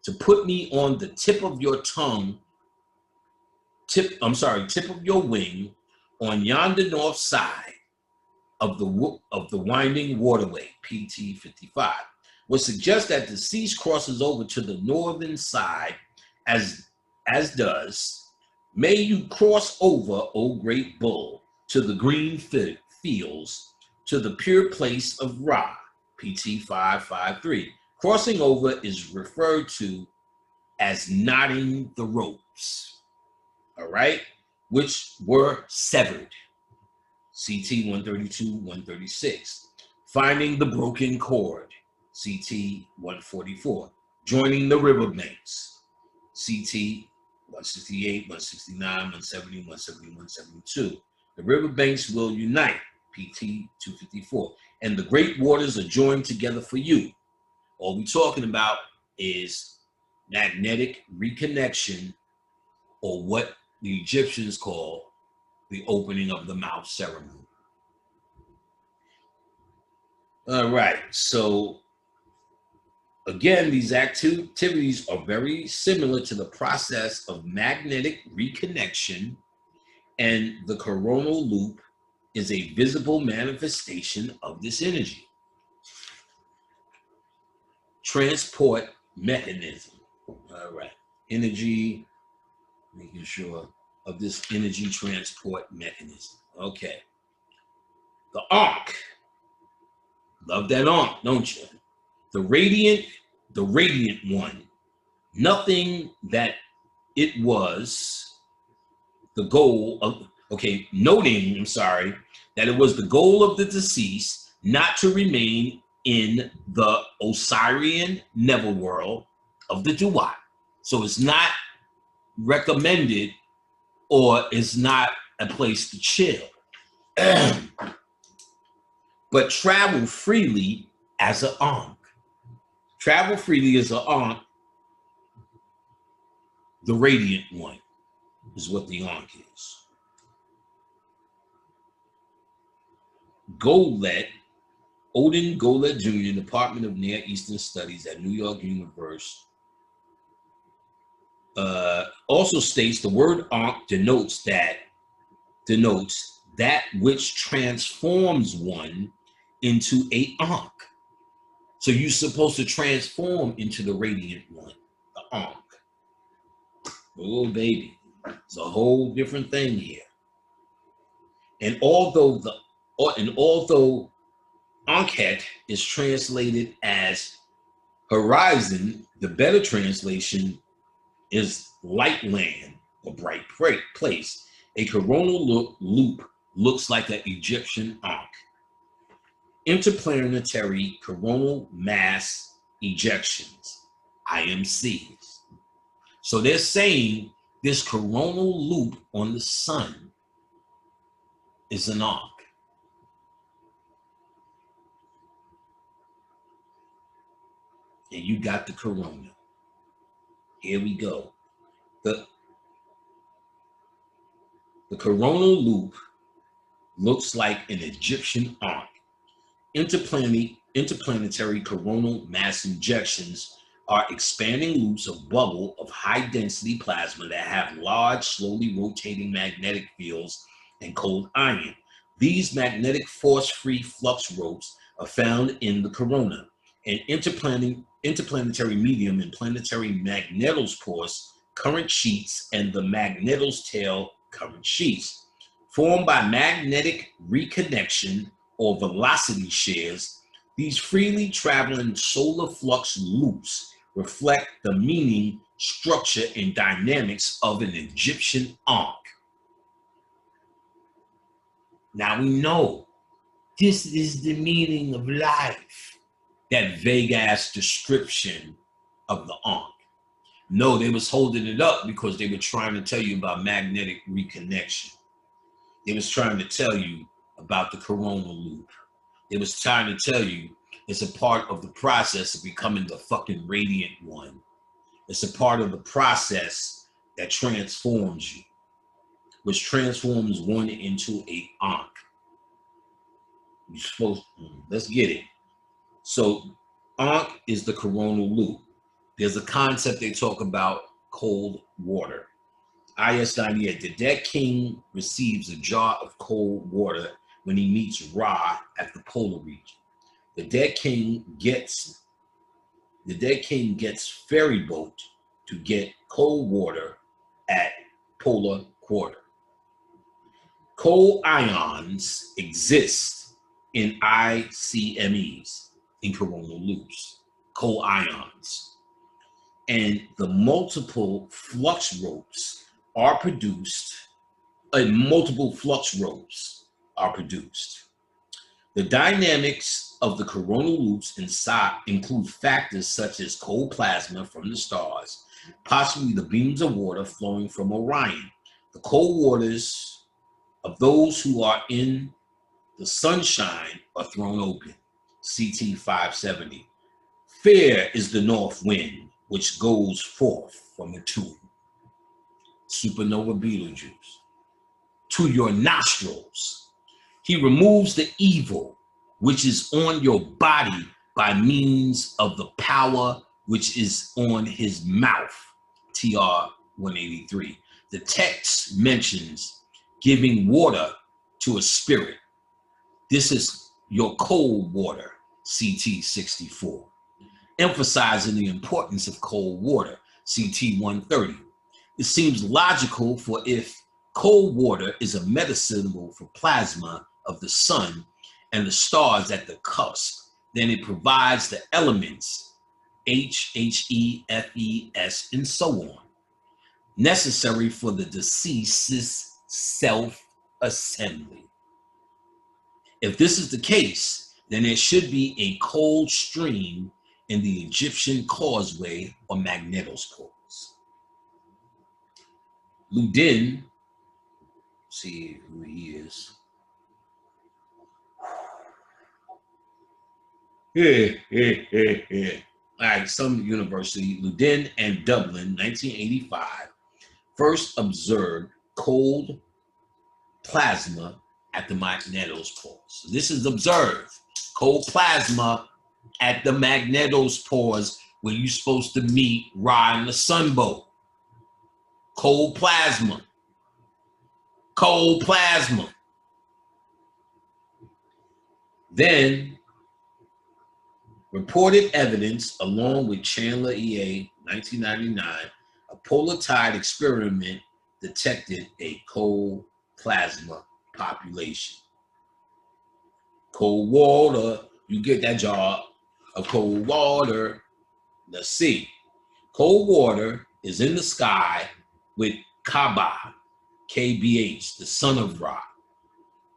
to put me on the tip of your tongue, tip of your wing on yonder north side of the winding waterway, PT 55, would suggest that deceased crosses over to the northern side as does, may you cross over, O great bull, to the green fields, to the pure place of Ra, PT 553. Crossing over is referred to as knotting the ropes, all right, which were severed, CT 132, 136. Finding the broken cord, CT 144. Joining the riverbanks, CT 168, 169, 170, 171, 172. The riverbanks will unite, PT 254. And the great waters are joined together for you. All we're talking about is magnetic reconnection, or what the Egyptians call the opening of the mouth ceremony. All right, so again, these activities are very similar to the process of magnetic reconnection, and the coronal loop is a visible manifestation of this energy. Transport mechanism. All right, energy, making sure of this energy transport mechanism. Okay, the Ankh. Love that Ankh, don't you? The radiant one. Nothing that it was the goal of, noting, that it was the goal of the deceased not to remain in the Osirian netherworld of the Duat. So it's not recommended, or it's not a place to chill. But travel freely as an Ankh. Travel freely as an Ankh. The radiant one is what the Ankh is. Golet, Odin Golet Jr., Department of Near Eastern Studies at New York University, also states the word Ankh denotes that which transforms one into a Ankh. So you're supposed to transform into the radiant one, the Ankh. Oh, baby, it's a whole different thing here. And although Ankhet is translated as horizon, the better translation is light land or bright place. A coronal loop looks like an Egyptian Ankh. Interplanetary coronal mass ejections, IMCs. So they're saying this coronal loop on the sun is an Ankh. And you got the corona. Here we go. The coronal loop looks like an Egyptian Ankh. Interplanetary coronal mass injections are expanding loops of bubble of high density plasma that have large, slowly rotating magnetic fields and cold iron. These magnetic force-free flux ropes are found in the corona, an interplanetary medium and planetary magnetospores current sheets and the magnetotail current sheets. Formed by magnetic reconnection or velocity shares, these freely traveling solar flux loops reflect the meaning, structure, and dynamics of an Egyptian Ankh. Now we know this is the meaning of life, that vague-ass description of the Ankh. No, they was holding it up because they were trying to tell you about magnetic reconnection. They was trying to tell you about the coronal loop. They was trying to tell you it's a part of the process of becoming the fucking radiant one. It's a part of the process that transforms you, which transforms one into a Ankh. You're supposed to, let's get it. So Ankh is the coronal loop. There's a concept they talk about, cold water. IS-98, the dead king receives a jar of cold water when he meets Ra at the polar region. The dead king gets ferry boat to get cold water at polar quarter. Cold ions exist in ICMEs, in coronal loops, cold ions. And the multiple flux ropes are produced, multiple flux ropes are produced. The dynamics of the coronal loops inside include factors such as cold plasma from the stars, possibly the beams of water flowing from Orion. The cold waters of those who are in the sunshine are thrown open. CT 570. Fear is the north wind, which goes forth from the tomb. supernova Betelgeuse, to your nostrils. He removes the evil which is on your body by means of the power which is on his mouth. TR 183. The text mentions giving water to a spirit. This is your cold water, CT 64. Emphasizing the importance of cold water, CT 130. It seems logical, for if cold water is a medicinal for plasma of the sun and the stars at the cusp, then it provides the elements H, He, Fe, S, and so on, necessary for the deceased's self-assembly. If this is the case, then there should be a cold stream in the Egyptian causeway or magnetospores. Ludin, see who he is. All right, some university, Ludin and Dublin, 1985, first observed cold plasma at the magnetospores. So this is observed, cold plasma at the magnetospores where you're supposed to meet Ra in the sunboat. Cold plasma. Cold plasma. Then, reported evidence along with Chandler EA, 1999, a polar tide experiment detected a cold plasma population. Cold water, you get that jar of cold water. Let's see. Cold water is in the sky with Kaba, KBH, the son of Ra,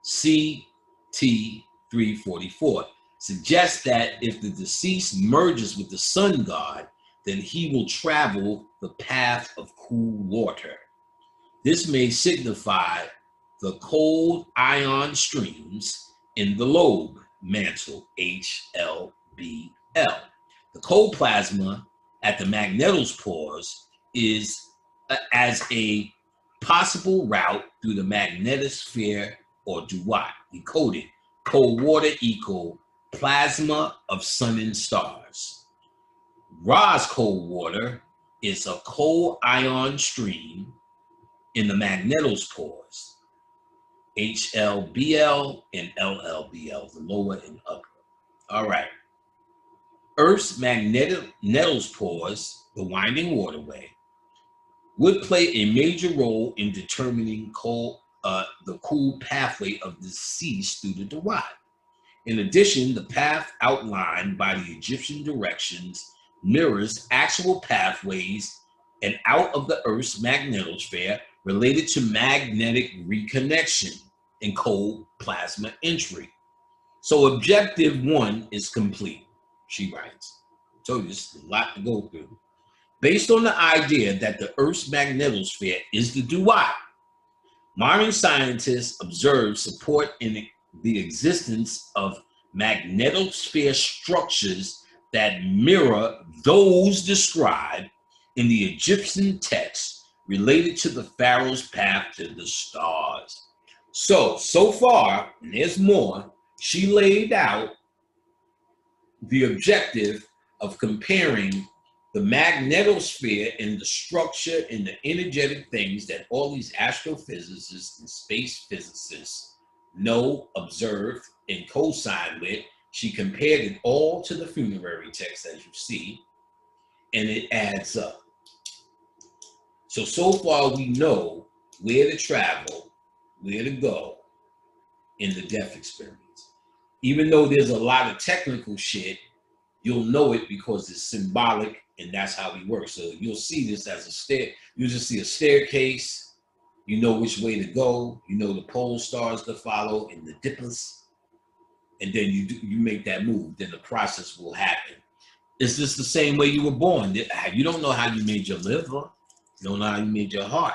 CT 344. Suggests that if the deceased merges with the sun god, then he will travel the path of cool water. This may signify the cold ion streams in the lobe mantle, HLBL. The cold plasma at the magnetospores is as a possible route through the magnetosphere or duat. Decoded, cold water equal plasma of sun and stars. Ra's cold water is a cold ion stream in the magnetospores, HLBL and LLBL, the lower and upper. All right. Earth's magnetospores, the winding waterway, would play a major role in determining the cool pathway of the deceased through the duat. In addition, the path outlined by the Egyptian directions mirrors actual pathways and out of the Earth's magnetosphere related to magnetic reconnection and cold plasma entry. So objective one is complete, she writes. So there's a lot to go through. Based on the idea that the Earth's magnetosphere is the duat, modern scientists observe support in the existence of magnetosphere structures that mirror those described in the Egyptian text related to the pharaoh's path to the stars. So far, and there's more, she laid out the objective of comparing the magnetosphere and the structure and the energetic things that all these astrophysicists and space physicists know, observe, and co-sign with. She compared it all to the funerary text, as you see, and it adds up. So far we know where to travel, where to go in the death experience. Even though there's a lot of technical shit, you'll know it because it's symbolic, and that's how we work. So you'll see this as a stair. You just see a staircase. You know which way to go. You know the pole stars to follow and the dippers. And then you make that move. Then the process will happen. It's just the same way you were born. You don't know how you made your liver. You don't know how you made your heart.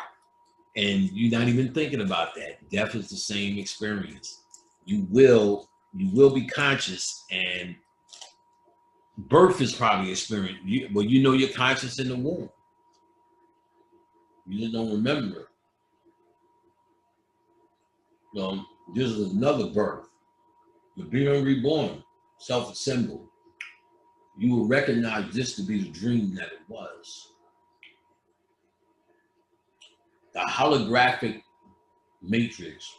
And you're not even thinking about that. Death is the same experience. You will be conscious, and birth is probably experience. Well, you know you're conscious in the womb. You just don't remember. This is another birth. You're being reborn, self-assembled. You will recognize this to be the dream that it was. The holographic matrix,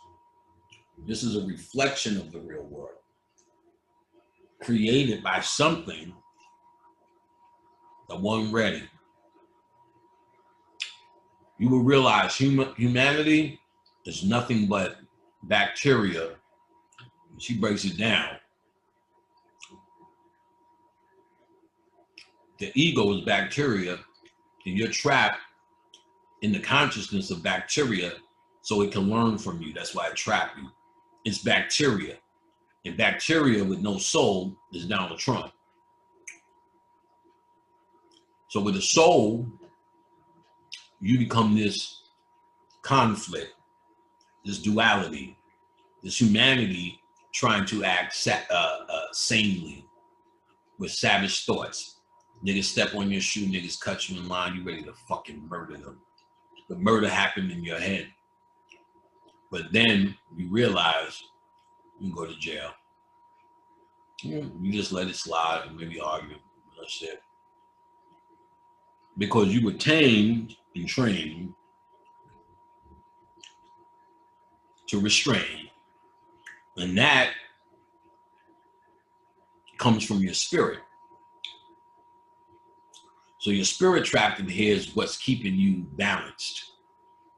this is a reflection of the real world, created by something that wasn't ready. You will realize humanity is nothing but bacteria. She breaks it down. The ego is bacteria, and you're trapped in the consciousness of bacteria so it can learn from you. That's why it trapped you. It's bacteria. And bacteria with no soul is Donald Trump. So with a soul, you become this conflict, this duality, this humanity trying to act sanely with savage thoughts. Niggas step on your shoe, niggas cut you in line, you ready to fucking murder them. The murder happened in your head. But then you realize you can go to jail. You just let it slide and maybe argue. That's it. Because you were tamed and trained to restrain. And that comes from your spirit. So your spirit trapped in here is what's keeping you balanced.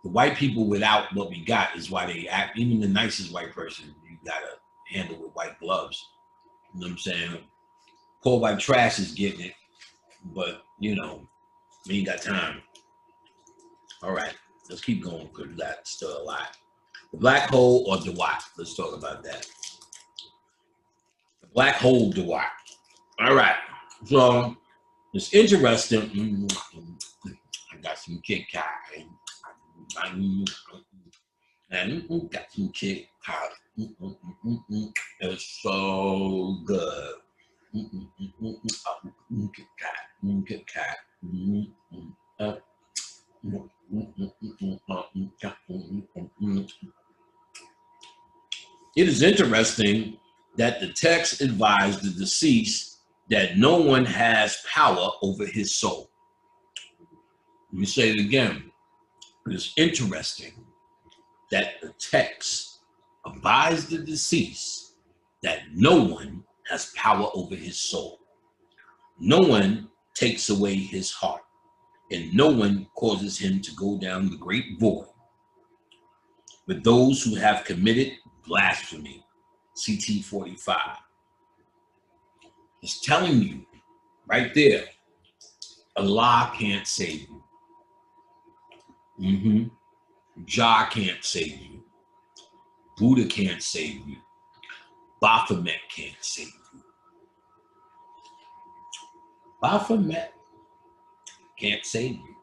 The white people without what we got is why they act, even the nicest white person, you gotta handle with white gloves. You know what I'm saying? Poor white trash is getting it, but you know, we ain't got time. All right, let's keep going because that's still a lot. The black hole or Dewat? Let's talk about that. The black hole Dewat. All right, so it's interesting. I got some Kit Kat. And got some Kit Kat. It's so good. Kit Kat. Kit Kat. It is interesting that the text advised the deceased that no one has power over his soul. Let me say it again. It is interesting that the text advised the deceased that no one has power over his soul. No one takes away his heart, and no one causes him to go down the great void. But those who have committed blasphemy, CT 45, is telling you right there, Allah can't save you. Jah can't save you. Buddha can't save you. Baphomet can't save you. Baphomet can't save you.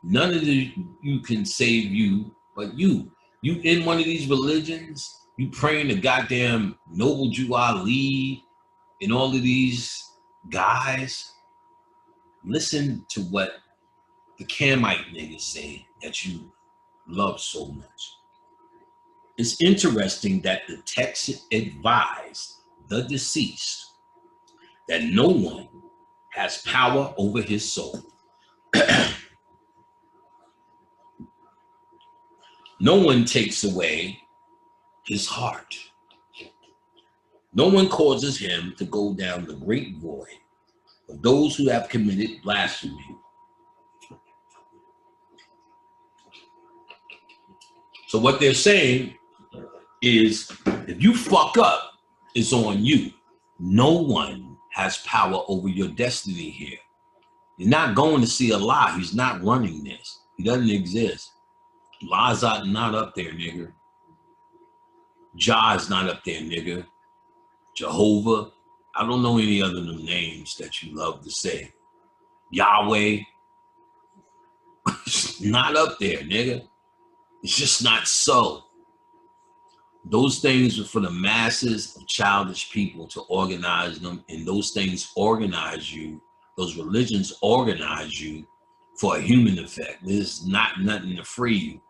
None of you can save you but you. You in one of these religions, you praying to goddamn Noble Jew Ali and all of these guys. Listen to what the Camite niggas say that you love so much. It's interesting that the text advised the deceased that no one has power over his soul. No one takes away his heart. No one causes him to go down the great void of those who have committed blasphemy. So what they're saying is, if you fuck up, it's on you. No one has power over your destiny here. You're not going to see Allah. He's not running this. He doesn't exist. Allah's not up there, nigga. Jah is not up there, nigga. Jehovah. I don't know any other names that you love to say. Yahweh. It's not up there, nigga. It's just not so. Those things are for the masses of childish people to organize them, and those things organize you. Those religions organize you for a human effect. There's not nothing to free you.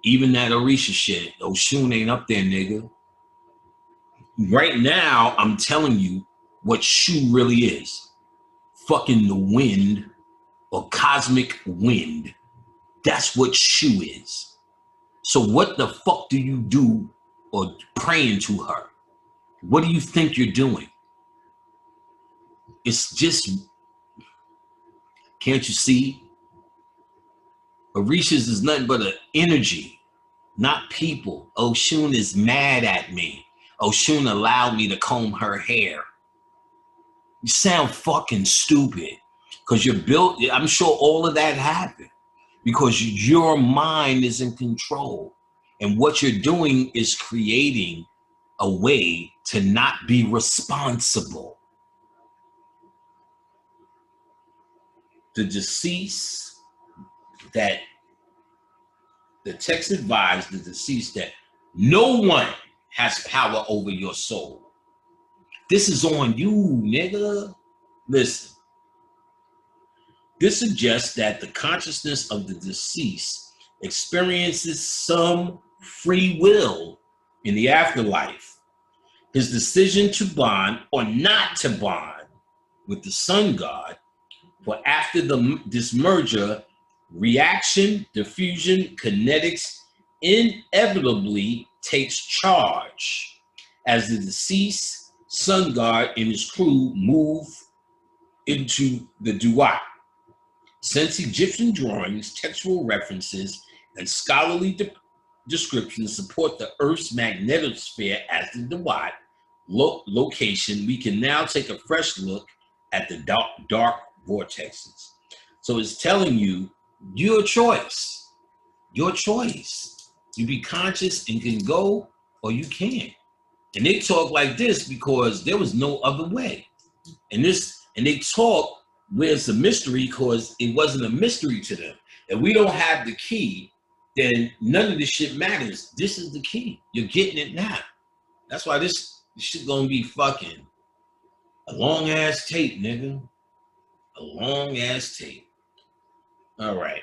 Even that Orisha shit, Oshun ain't up there, nigga. Right now, I'm telling you what Shu really is. Fucking the wind or cosmic wind. That's what Shu is. So what the fuck do you do or praying to her? What do you think you're doing? It's just, can't you see? Orishas is nothing but an energy, not people. Oshun is mad at me. Oshun allowed me to comb her hair. You sound fucking stupid because you're built. I'm sure all of that happened because your mind is in control. And what you're doing is creating a way to not be responsible. The deceased that the text advised the deceased that no one has power over your soul. This is on you, nigga. Listen. This suggests that the consciousness of the deceased experiences some free will in the afterlife. His decision to bond or not to bond with the sun god, for after this merger, reaction, diffusion, kinetics inevitably takes charge as the deceased sun god and his crew move into the duat. Since Egyptian drawings, textual references, and scholarly descriptions support the Earth's magnetosphere as the duat location, we can now take a fresh look at the dark vortexes. So it's telling you your choice. Your choice. You be conscious and can go, or you can't. And they talk like this because there was no other way. And they talk where it's a mystery because it wasn't a mystery to them. If we don't have the key, then none of this shit matters. This is the key. You're getting it now. That's why this shit gonna be fucking a long ass tape, nigga. A long ass tape. All right.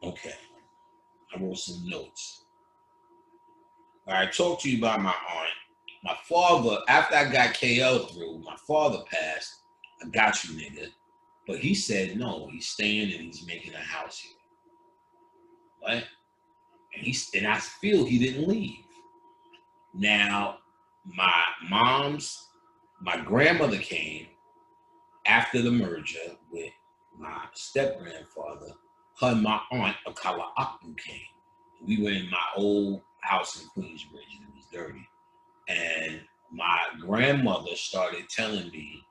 Okay. I wrote some notes. All right, talk to you about my aunt. My father, after I got KL through, my father passed. I got you, nigga. But he said no, he's staying and he's making a house here. What? And I feel he didn't leave. Now, my grandmother came after the merger with my step-grandfather. Her and my aunt, Akala Akbu, came. We were in my old house in Queensbridge and it was dirty. And my grandmother started telling me,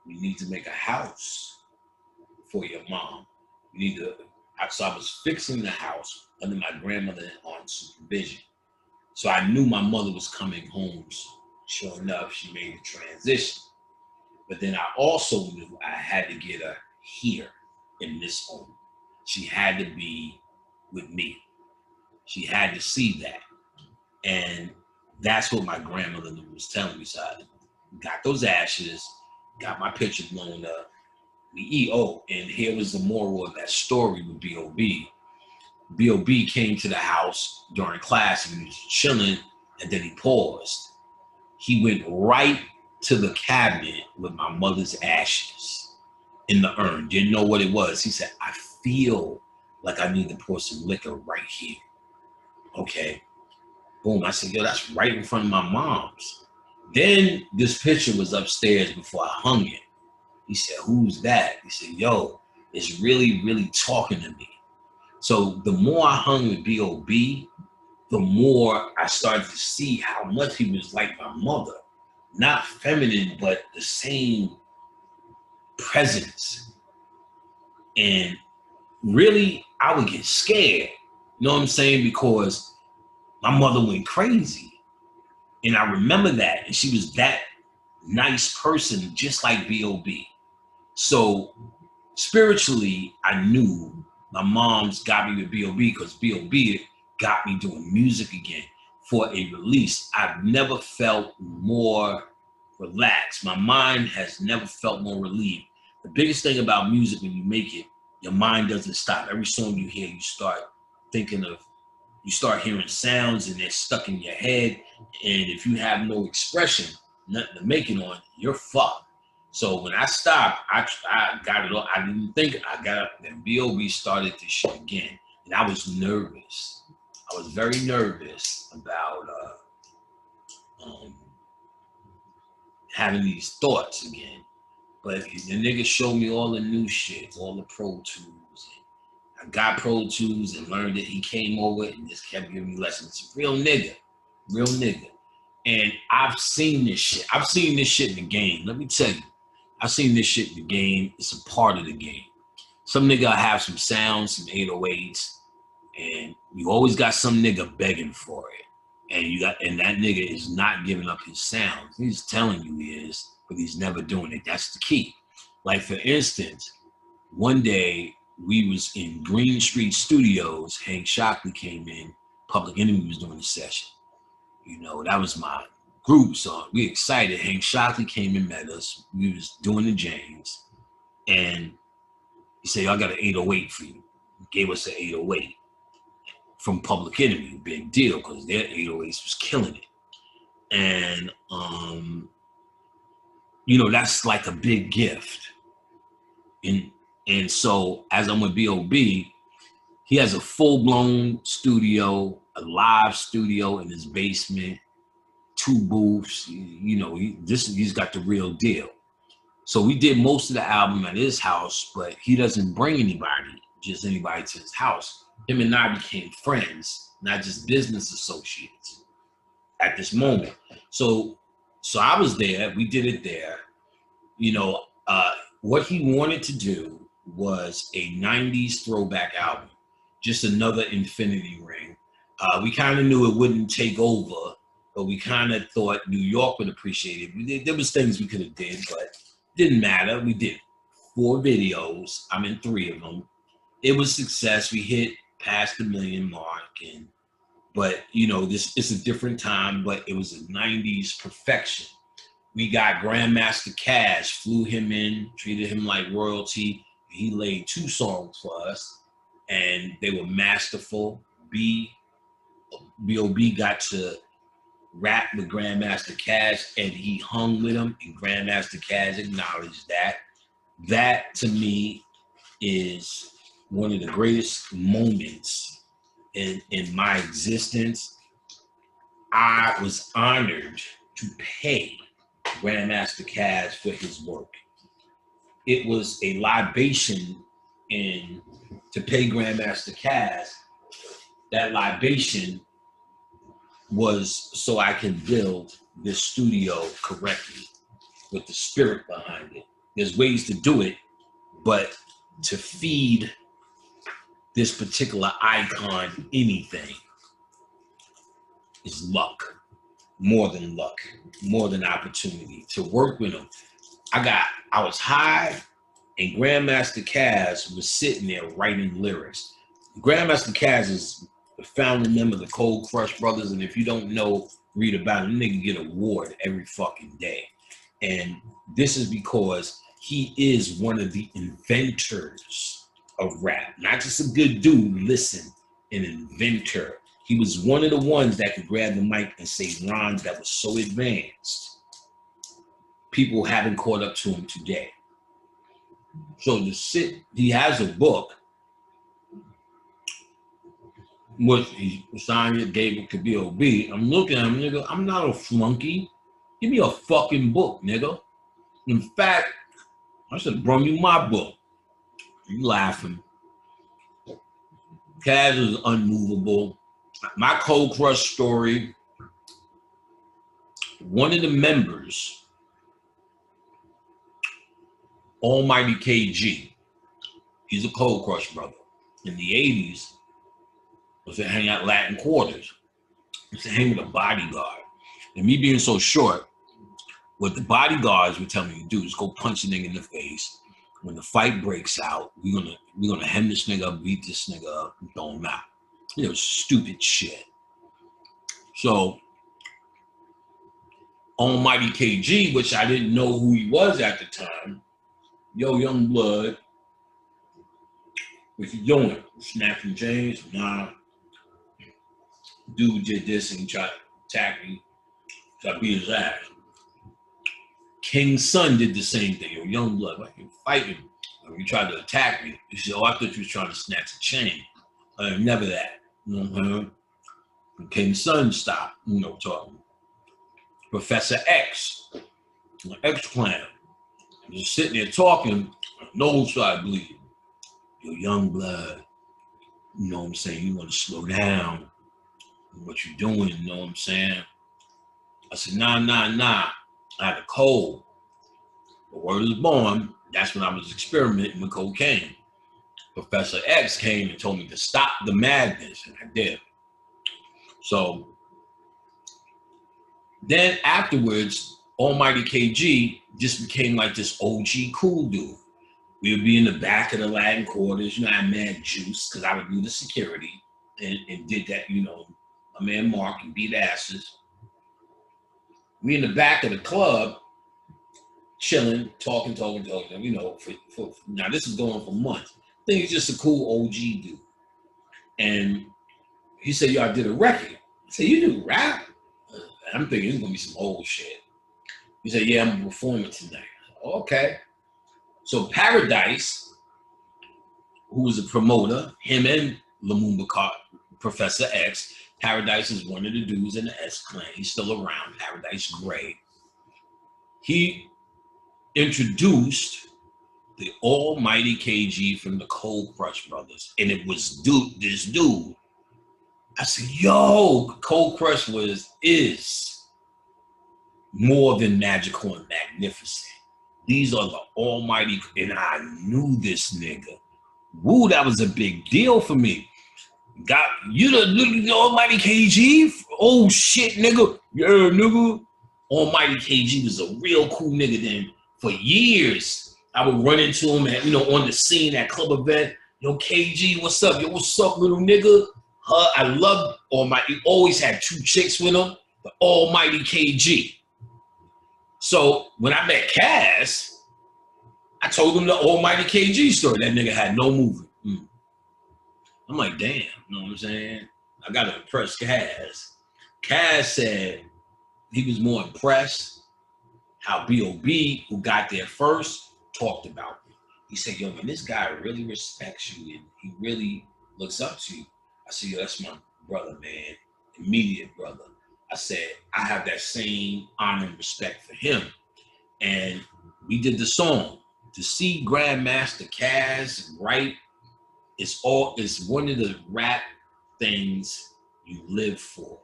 you need to make a house for your mom. You need to, so I was fixing the house under my grandmother and aunt's supervision. So I knew my mother was coming home. Sure enough, she made the transition. But then I also knew I had to get her here in this home. She had to be with me. She had to see that. And that's what my grandmother was telling me. So I got those ashes, got my picture blown up. We eat. Oh, and here was the moral of that story with B.O.B. B.O.B. came to the house during class and he was chilling, and then he paused. He went right to the cabinet with my mother's ashes in the urn. Didn't know what it was. He said, I feel like I need to pour some liquor right here. Okay. Boom. I said, yo, that's right in front of my mom's. Then this picture was upstairs before I hung it. He said, who's that? He said, yo, it's really, really talking to me. So the more I hung with B.O.B., the more I started to see how much he was like my mother. Not feminine, but the same presence. And really, I would get scared. You know what I'm saying? Because my mother went crazy. And I remember that. And she was that nice person, just like B.O.B. So spiritually, I knew my mom's got me with B.O.B. because B.O.B. got me doing music again. for a release. I've never felt more relaxed. My mind has never felt more relieved. The biggest thing about music, when you make it, your mind doesn't stop. Every song you hear, you start thinking of, you start hearing sounds and they're stuck in your head. And if you have no expression, nothing to make it on, you're fucked. So when I stopped, I got it all. I didn't think I got up. Then B.O.B. started this shit again. And I was nervous. I was very nervous about having these thoughts again. But the nigga showed me all the new shit, all the Pro Tools. I got Pro Tools and learned it. He came over and just kept giving me lessons. Real nigga. And I've seen this shit. I've seen this shit in the game. Let me tell you. I've seen this shit in the game. It's a part of the game. Some nigga have some sounds, some 808s, and you always got some nigga begging for it. And that nigga is not giving up his sounds. He's telling you he is, but he's never doing it. That's the key. Like, for instance, one day we was in Green Street Studios. Hank Shocklee came in. Public Enemy was doing the session. You know, that was my group song. We excited. Hank Shocklee came and met us. We was doing the James. And he said, I got an 808 for you. He gave us an 808 from Public Enemy. Big deal, because their 808s was killing it. And, you know, that's like a big gift. And so as I'm with B.O.B., he has a full-blown studio, a live studio in his basement, 2 booths. You know, he's got the real deal. So we did most of the album at his house, but he doesn't bring anybody to his house. Him and I became friends, not just business associates at this moment. So I was there. We did it there. You know, what he wanted to do was a 90s throwback album, just another Infinity Ring. We kind of knew it wouldn't take over, but we kind of thought New York would appreciate it. There was things we could have did, but didn't matter. We did 4 videos. I'm in 3 of them. It was success. We hit past the 1 million mark, but you know, it's a different time. But it was a 90s perfection. We got Grandmaster Cash, flew him in, treated him like royalty. He laid 2 songs for us, and they were masterful. B.O.B. got to rap with Grandmaster Cash, and he hung with him, and Grandmaster Cash acknowledged that. That, to me, is one of the greatest moments in my existence. I was honored to pay Grandmaster Cash for his work. It was a libation, and to pay Grandmaster Cash, that libation was so I can build this studio correctly with the spirit behind it. There's ways to do it, but to feed this particular icon anything is luck, more than luck, more than opportunity. To work with him, I was high, and Grandmaster Caz was sitting there writing lyrics. Grandmaster Caz is the founding member of the Cold Crush Brothers, and if you don't know, read about him. Nigga get an award every fucking day. And this is because he is one of the inventors of rap. Not just a good dude, listen, an inventor. He was one of the ones that could grab the mic and say rhymes that were so advanced, people haven't caught up to him today. So he has a book, which he signed it, gave it to B.O.B. I'm looking at him, nigga, I'm not a flunky. Give me a fucking book, nigga. In fact, I should have brought you my book. You laughing. Caz is unmovable. My Cold Crush story, one of the members, Almighty KG, he's a Cold Crush brother. In the 80s, was to hang out Latin Quarters. Was to hang with a bodyguard. And me being so short, what the bodyguards would tell me to do is go punch a nigga in the face. When the fight breaks out, we're gonna hem this nigga up, beat this nigga up, and throw him out. You know, stupid shit. So Almighty KG, which I didn't know who he was at the time, yo, young blood, what you doing? Snapping James? Nah. Dude did this and he tried to attack me. So I beat his ass. King's son did the same thing. Yo, young blood, why you fighting? When he tried to attack me, he said, oh, I thought you was trying to snatch a chain. Never that. You know what I'm saying? King's son stopped, you know, talking. Professor X, X-Clan, just sitting there talking, nose started bleeding. Yo, young blood, you know what I'm saying? You want to slow down. What you doing, you know what I'm saying? I said, nah. I had a cold. The word is born. That's when I was experimenting with cocaine. Professor X came and told me to stop the madness, and I did. So then afterwards, Almighty KG just became like this OG cool dude. We would be in the back of the Latin quarters. You know, I had mad juice because I would do the security and did that, you know, my man Mark and beat asses. We in the back of the club, chilling, talking, you know, for now this is going for months. I think he's just a cool OG dude. And he said, yo, I did a record. I said, you do rap? I'm thinking it's gonna be some old shit. He said, yeah, I'm performing tonight. Okay. So Paradise, who was a promoter, him and Lumumba Professor X, Paradise is one of the dudes in the X-Clan. He's still around, Paradise Gray. He introduced the Almighty KG from the Cold Crush Brothers. And it was this dude. I said, yo, Cold Crush is more than magical and magnificent. These are the Almighty, and I knew this nigga. Woo, that was a big deal for me. Got you the Almighty KG? Oh shit, nigga. Yeah, nigga. Almighty KG was a real cool nigga then. For years, I would run into him at, you know, on the scene at club event. Yo, KG, what's up? Yo, what's up, little nigga? I loved Almighty. He always had two chicks with him, the Almighty KG. So when I met Cass, I told him the Almighty KG story. That nigga had no movement. I'm like, damn, you know what I'm saying? I got to impress Cass. Cass said he was more impressed how B.O.B., who got there first, talked about me. He said, yo, man, this guy really respects you and he really looks up to you. I said, yo, that's my brother, man, immediate brother. I said, I have that same honor and respect for him. And we did the song. To see Grandmaster Caz write, it's one of the rap things you live for.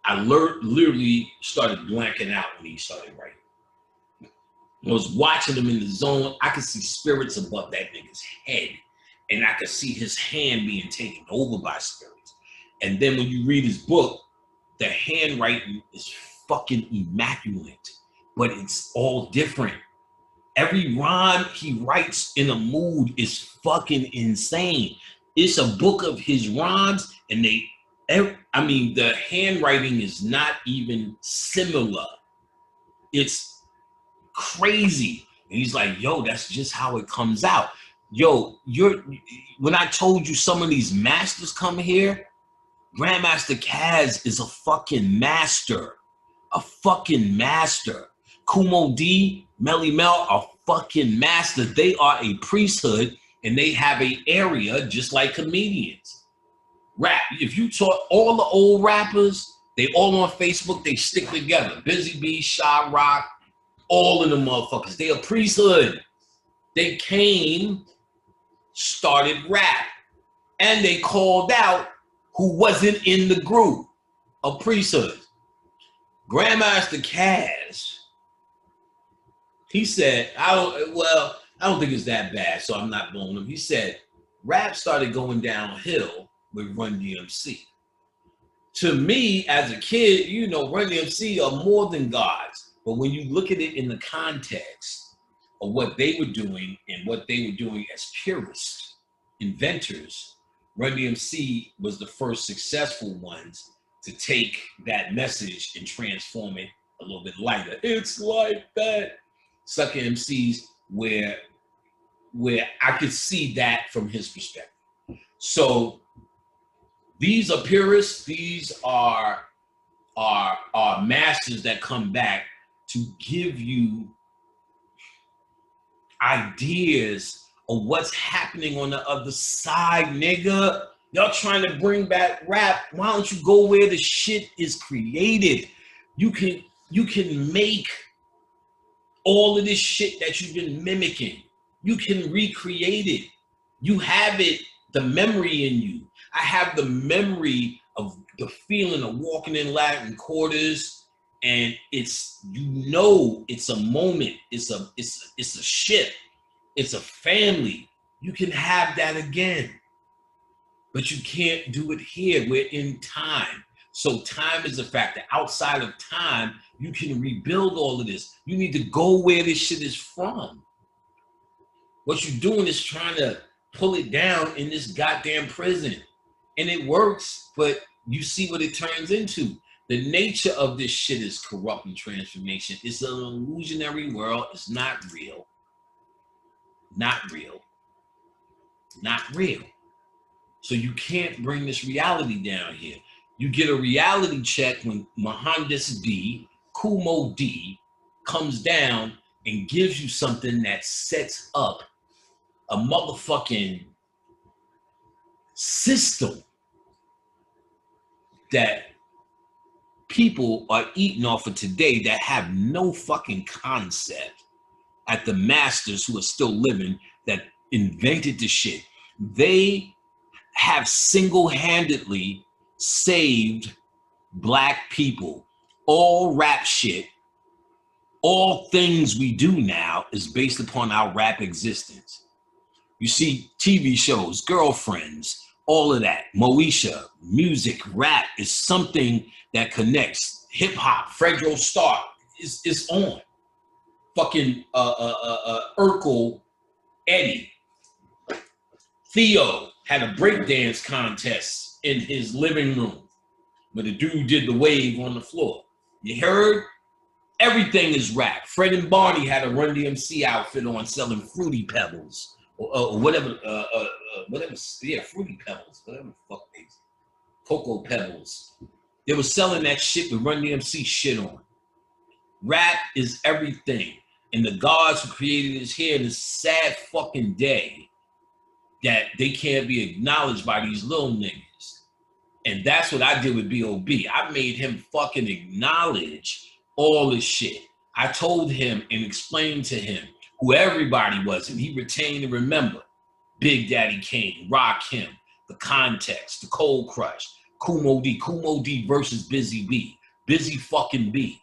I literally started blanking out when he started writing. I was watching him in the zone. I could see spirits above that nigga's head. And I could see his hand being taken over by spirits. And then when you read his book, the handwriting is fucking immaculate, but it's all different. Every rhyme he writes in a mood is fucking insane. It's a book of his rhymes, and the handwriting is not even similar. It's crazy. And he's like, yo, that's just how it comes out. Yo, when I told you some of these masters come here, Grandmaster Caz is a fucking master. A fucking master. Kumo D, Melly Mel are fucking masters. They are a priesthood and they have an area just like comedians. Rap, if you talk all the old rappers, they all on Facebook, they stick together. Busy Bee, Shy Rock, all of them motherfuckers. They a priesthood. They came, started rap, and they called out who wasn't in the group of priesthood. Grandmaster Caz, he said, I don't think it's that bad, so I'm not blowing him. He said, rap started going downhill with Run DMC. To me, as a kid, you know, Run DMC are more than gods. But when you look at it in the context of what they were doing and what they were doing as purists, inventors, Run DMC was the first successful ones to take that message and transform it a little bit lighter. It's like that. Sucker MCs where I could see that from his perspective. So these are purists, these are masters that come back to give you ideas of what's happening on the other side, nigga. Y'all trying to bring back rap. Why don't you go where the shit is created? You can make all of this shit that you've been mimicking. You can recreate it. You have it, the memory in you. I have the memory of the feeling of walking in Latin Quarters, and it's, you know, it's a moment. It's a ship. It's a family. You can have that again, but you can't do it here. We're in time. So time is a factor. Outside of time, you can rebuild all of this. You need to go where this shit is from. What you're doing is trying to pull it down in this goddamn prison. And it works, but you see what it turns into. The nature of this shit is corrupt and transformation. It's an illusionary world. It's not real. Not real. Not real. So you can't bring this reality down here. You get a reality check when Mohandas D, Kumo D, comes down and gives you something that sets up a motherfucking system that people are eating off of today that have no fucking concept at the masters who are still living that invented the shit. They have single-handedly saved Black people. All rap shit, all things we do now is based upon our rap existence. You see TV shows, Girlfriends, all of that, Moesha, music, rap is something that connects. Hip hop, Fredro Starr is on. Fucking Urkel, Eddie, Theo had a breakdance contest in his living room where the dude did the wave on the floor. You heard? Everything is rap. Fred and Barney had a Run DMC outfit on selling Fruity Pebbles or whatever, yeah, Fruity Pebbles, whatever the fuck they is. Cocoa Pebbles. They were selling that shit with Run DMC shit on. Rap is everything. And the gods who created this here in this sad fucking day that they can't be acknowledged by these little niggas. And that's what I did with B.O.B. I made him fucking acknowledge all this shit. I told him and explained to him who everybody was, and he retained and remembered. Big Daddy Kane, Rakim, The Context, The Cold Crush, Kumo D versus Busy B, Busy fucking B.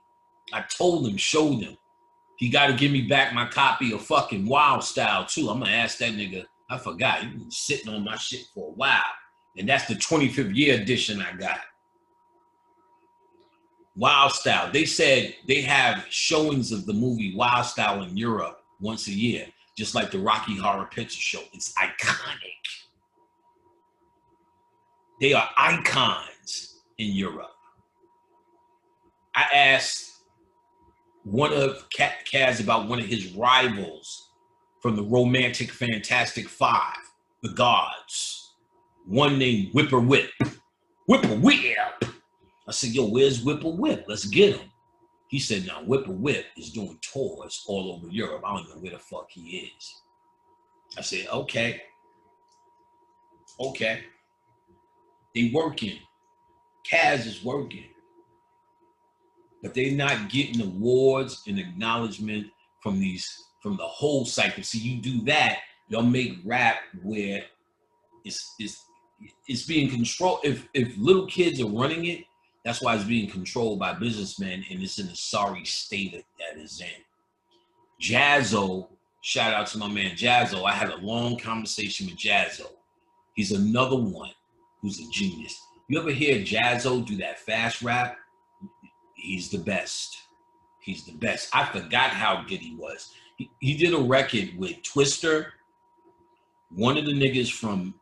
I told him, showed him. He got to give me back my copy of fucking Wild Style too. I'm gonna ask that nigga. I forgot. He been sitting on my shit for a while. And that's the 25th year edition I got. Wild Style. They said they have showings of the movie Wild Style in Europe once a year, just like the Rocky Horror Picture Show. It's iconic. They are icons in Europe. I asked one of Kaz about one of his rivals from the Romantic Fantastic Five, the Gods. One named Whipper Whip. Whipper Whip! I said, yo, where's Whipper Whip? Let's get him. He said, no, Whipper Whip is doing tours all over Europe. I don't know where the fuck he is. I said, okay. Okay. They working. Kaz is working. But they're not getting awards and acknowledgement from the whole cycle. See, you do that, y'all make rap where it's being controlled. If little kids are running it, that's why it's being controlled by businessmen, and it's in a sorry state that is in. Jazzo, shout out to my man Jazzo. I had a long conversation with Jazzo. He's another one who's a genius. You ever hear Jazzo do that fast rap? He's the best. He's the best. I forgot how good he was. He did a record with Twister, one of the niggas from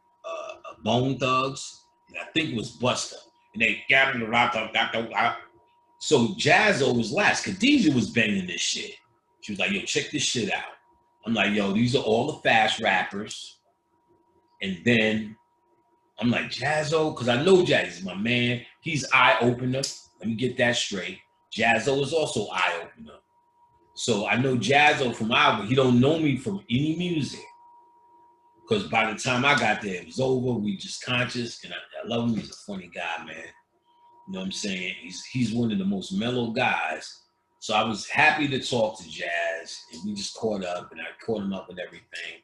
Bone Thugs, and I think it was Busta. and they got in the rock. So Jazzo was last. Khadijah was banging this shit. She was like, yo, check this shit out. I'm like, yo, these are all the fast rappers. And then I'm like, Jazzo, because I know Jazz is my man. He's eye opener. Let me get that straight. Jazzo is also eye opener. So I know Jazzo from Iowa. He don't know me from any music. Because by the time I got there, it was over. We just conscious. And I love him. He's a funny guy, man. You know what I'm saying? He's one of the most mellow guys. So I was happy to talk to Jazz. And we just caught up. And I caught him up with everything.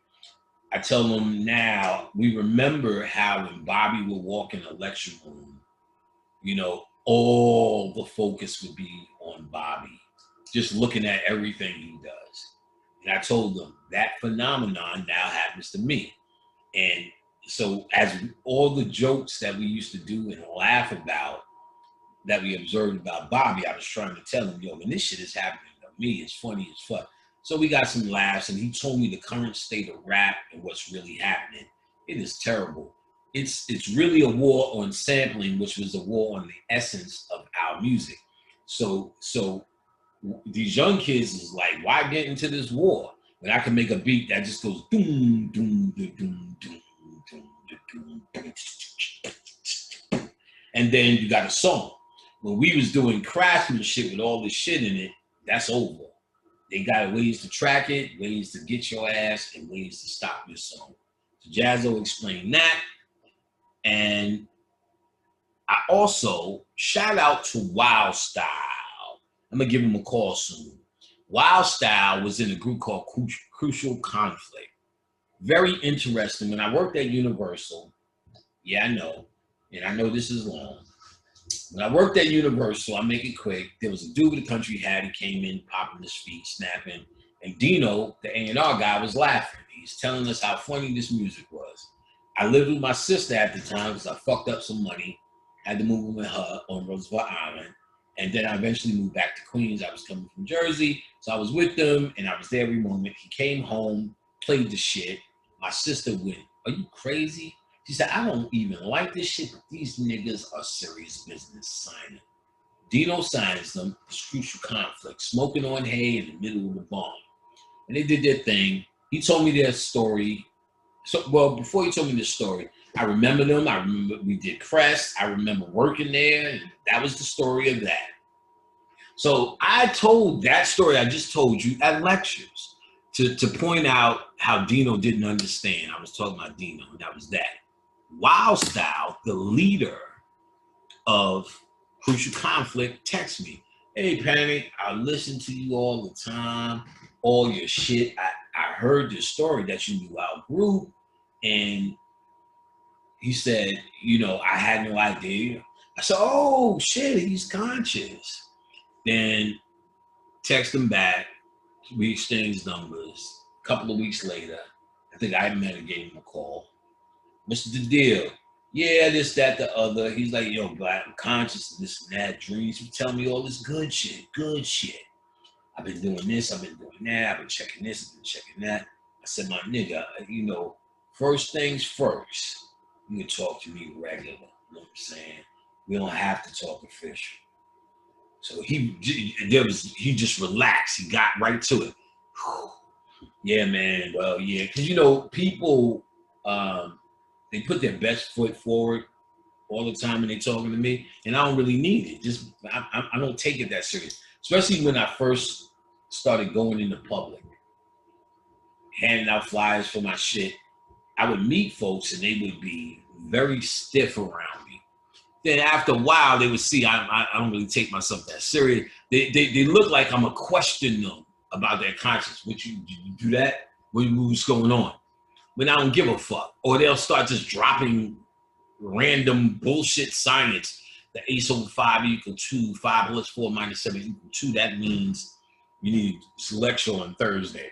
I tell him now, we remember how when Bobby would walk in the lecture room, you know, all the focus would be on Bobby, just looking at everything he does. And I told him that phenomenon now happens to me. And so as all the jokes that we used to do and laugh about, that we observed about Bobby, I was trying to tell him, yo, when this shit is happening to me, it's funny as fuck. So we got some laughs, and he told me the current state of rap and what's really happening. It is terrible. It's really a war on sampling, which was a war on the essence of our music. So these young kids is like, why get into this war when I can make a beat that just goes doom, doom, doom, doom, doom, doom, doom, doom, and then you got a song. When we was doing craftsmanship with all this shit in it, that's over. They got ways to track it, ways to get your ass, and ways to stop your song. So Jazzo explained that. And I also shout out to Wild Style. I'm gonna give him a call soon. Wild Style was in a group called Crucial Conflict. Very interesting. When I worked at Universal, yeah, I know, and I know this is long. When I worked at Universal, I'll make it quick. There was a dude with a country hat. He came in, popping his feet, snapping. And Dino, the A&R guy, was laughing. He's telling us how funny this music was. I lived with my sister at the time because I fucked up some money. Had to move with her on Roosevelt Island. And then I eventually moved back to Queens. I was coming from Jersey. So I was with them, and I was there every moment. He came home, played the shit. My sister went, are you crazy? She said, I don't even like this shit, but these niggas are serious business signing. Dino signs them, it's Crucial Conflict, smoking on hay in the middle of the barn. And they did their thing. He told me their story. So, well, before he told me this story, I remember them. I remember we did Crest. I remember working there, and that was the story of that. So I told that story I just told you at lectures to point out how Dino didn't understand. I was talking about Dino, and that was that. Wild Style, the leader of Crucial Conflict, texts me, hey, Panic, I listen to you all the time, all your shit. I heard your story that you knew our group, and he said, you know, I had no idea. I said, oh, shit, he's conscious. Then text him back. We exchanged numbers. A couple of weeks later, I think I met and gave him a call. Mr. The Deal, yeah, this, that, the other. He's like, yo, Black, I'm conscious of this and that, dreams. You tell me all this good shit. I've been doing this, I've been doing that, I've been checking this, I've been checking that. I said, my nigga, you know, first things first, you can talk to me regular. You know what I'm saying? We don't have to talk official. So he just relaxed. He got right to it. Yeah, man. Well, yeah, because, you know, people, they put their best foot forward all the time when they're talking to me, and I don't really need it. I don't take it that serious, especially when I first started going into public, handing out flyers for my shit. I would meet folks, and they would be very stiff around me. Then after a while, they would see I don't really take myself that serious. They look like I'm going to question them about their conscience. Did you do that? What's going on? When I don't give a fuck. Or they'll start just dropping random bullshit signage. The ace over 5 equal 2, 5 plus 4 minus 7 equal 2. That means you need to lecture on Thursday.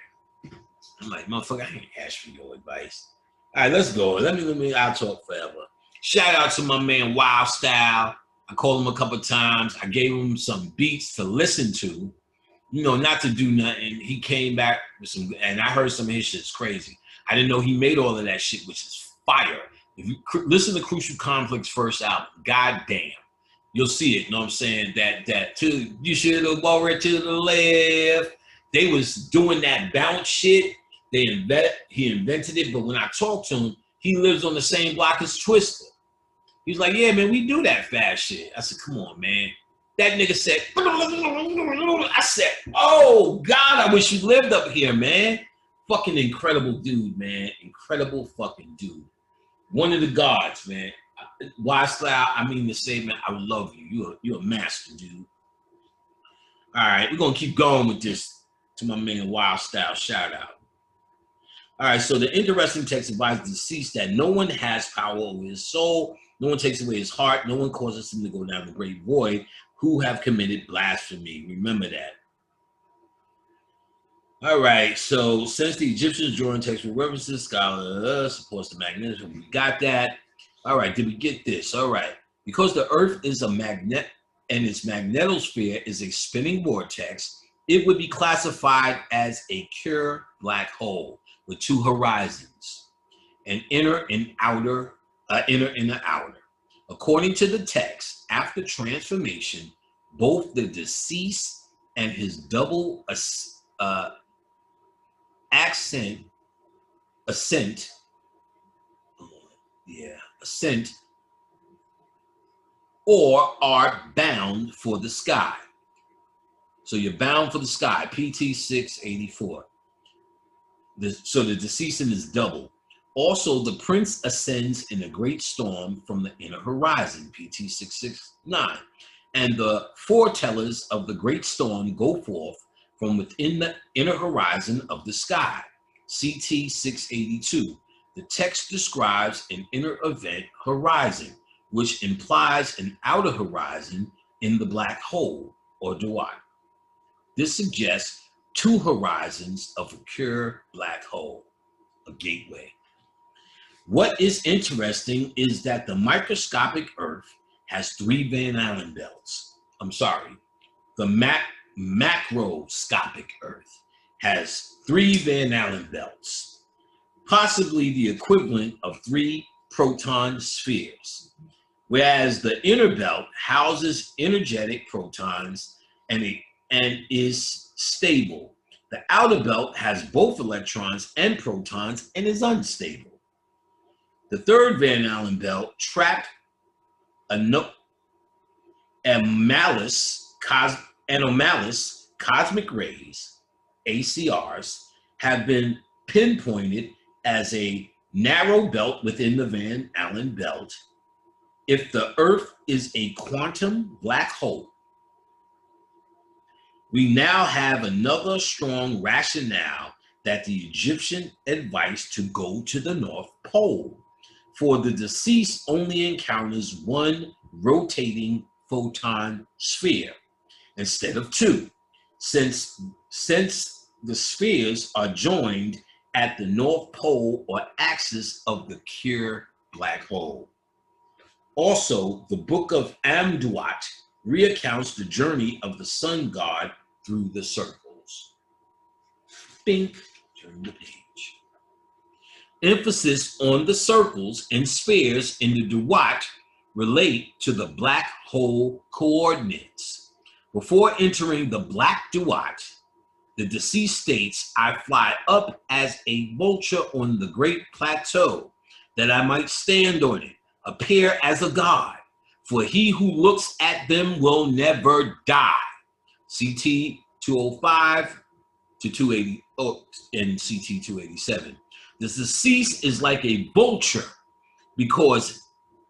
I'm like, motherfucker, I ain't ask for your advice. All right, let's go. I'll talk forever. Shout out to my man Wild Style. I called him a couple times. I gave him some beats to listen to, you know, not to do nothing. He came back with some, and I heard some of his shit's crazy. I didn't know he made all of that shit, which is fire. If you listen to Crucial Conflict's first album, goddamn, you'll see it. You know what I'm saying? That you should have walked to the left. They was doing that bounce shit. He invented it, but when I talked to him, he lives on the same block as Twister. He's like, yeah, man, we do that fast shit. I said, come on, man. That nigga said, I said, oh, God, I wish you lived up here, man. Fucking incredible dude, man. Incredible fucking dude. One of the gods, man. Wildstyle, I mean to say, man, I love you. You're a master, dude. All right, we're going to keep going with this to my man Wildstyle. Shout out. All right, so the interesting text advises the deceased that no one has power over his soul, no one takes away his heart, no one causes him to go down the great void who have committed blasphemy. Remember that. All right, so since the Egyptians drawing textual references, scholar supports the magnetism. We got that. All right, did we get this? All right, because the Earth is a magnet and its magnetosphere is a spinning vortex, it would be classified as a pure black hole with two horizons, an inner and outer, inner and an outer. According to the text, after transformation, both the deceased and his double ascent, or are bound for the sky. So you're bound for the sky, PT 684. So the deceased is double. Also, the prince ascends in a great storm from the inner horizon, PT 669. And the foretellers of the great storm go forth from within the inner horizon of the sky, CT 682. The text describes an inner event horizon, which implies an outer horizon in the black hole or duat. This suggests two horizons of a pure black hole, a gateway. What is interesting is that the microscopic Earth has three Van Allen belts. I'm sorry, the macroscopic Earth has three Van Allen belts, possibly the equivalent of three proton spheres, whereas the inner belt houses energetic protons and is stable. The outer belt has both electrons and protons and is unstable. The third Van Allen belt trapped anomalous cosmic rays, ACRs, have been pinpointed as a narrow belt within the Van Allen belt. If the Earth is a quantum black hole, we now have another strong rationale that the Egyptian advice to go to the North Pole, for the deceased only encounters one rotating photon sphere instead of two, since the spheres are joined at the North Pole or axis of the pure black hole. Also, the Book of Amduat recounts the journey of the sun god through the circles. Bink, turn the page. Emphasis on the circles and spheres in the duat relate to the black hole coordinates. Before entering the black duat, the deceased states, I fly up as a vulture on the great plateau, that I might stand on it, appear as a god, for he who looks at them will never die. CT 205 to 280, and CT 287. The deceased is like a vulture because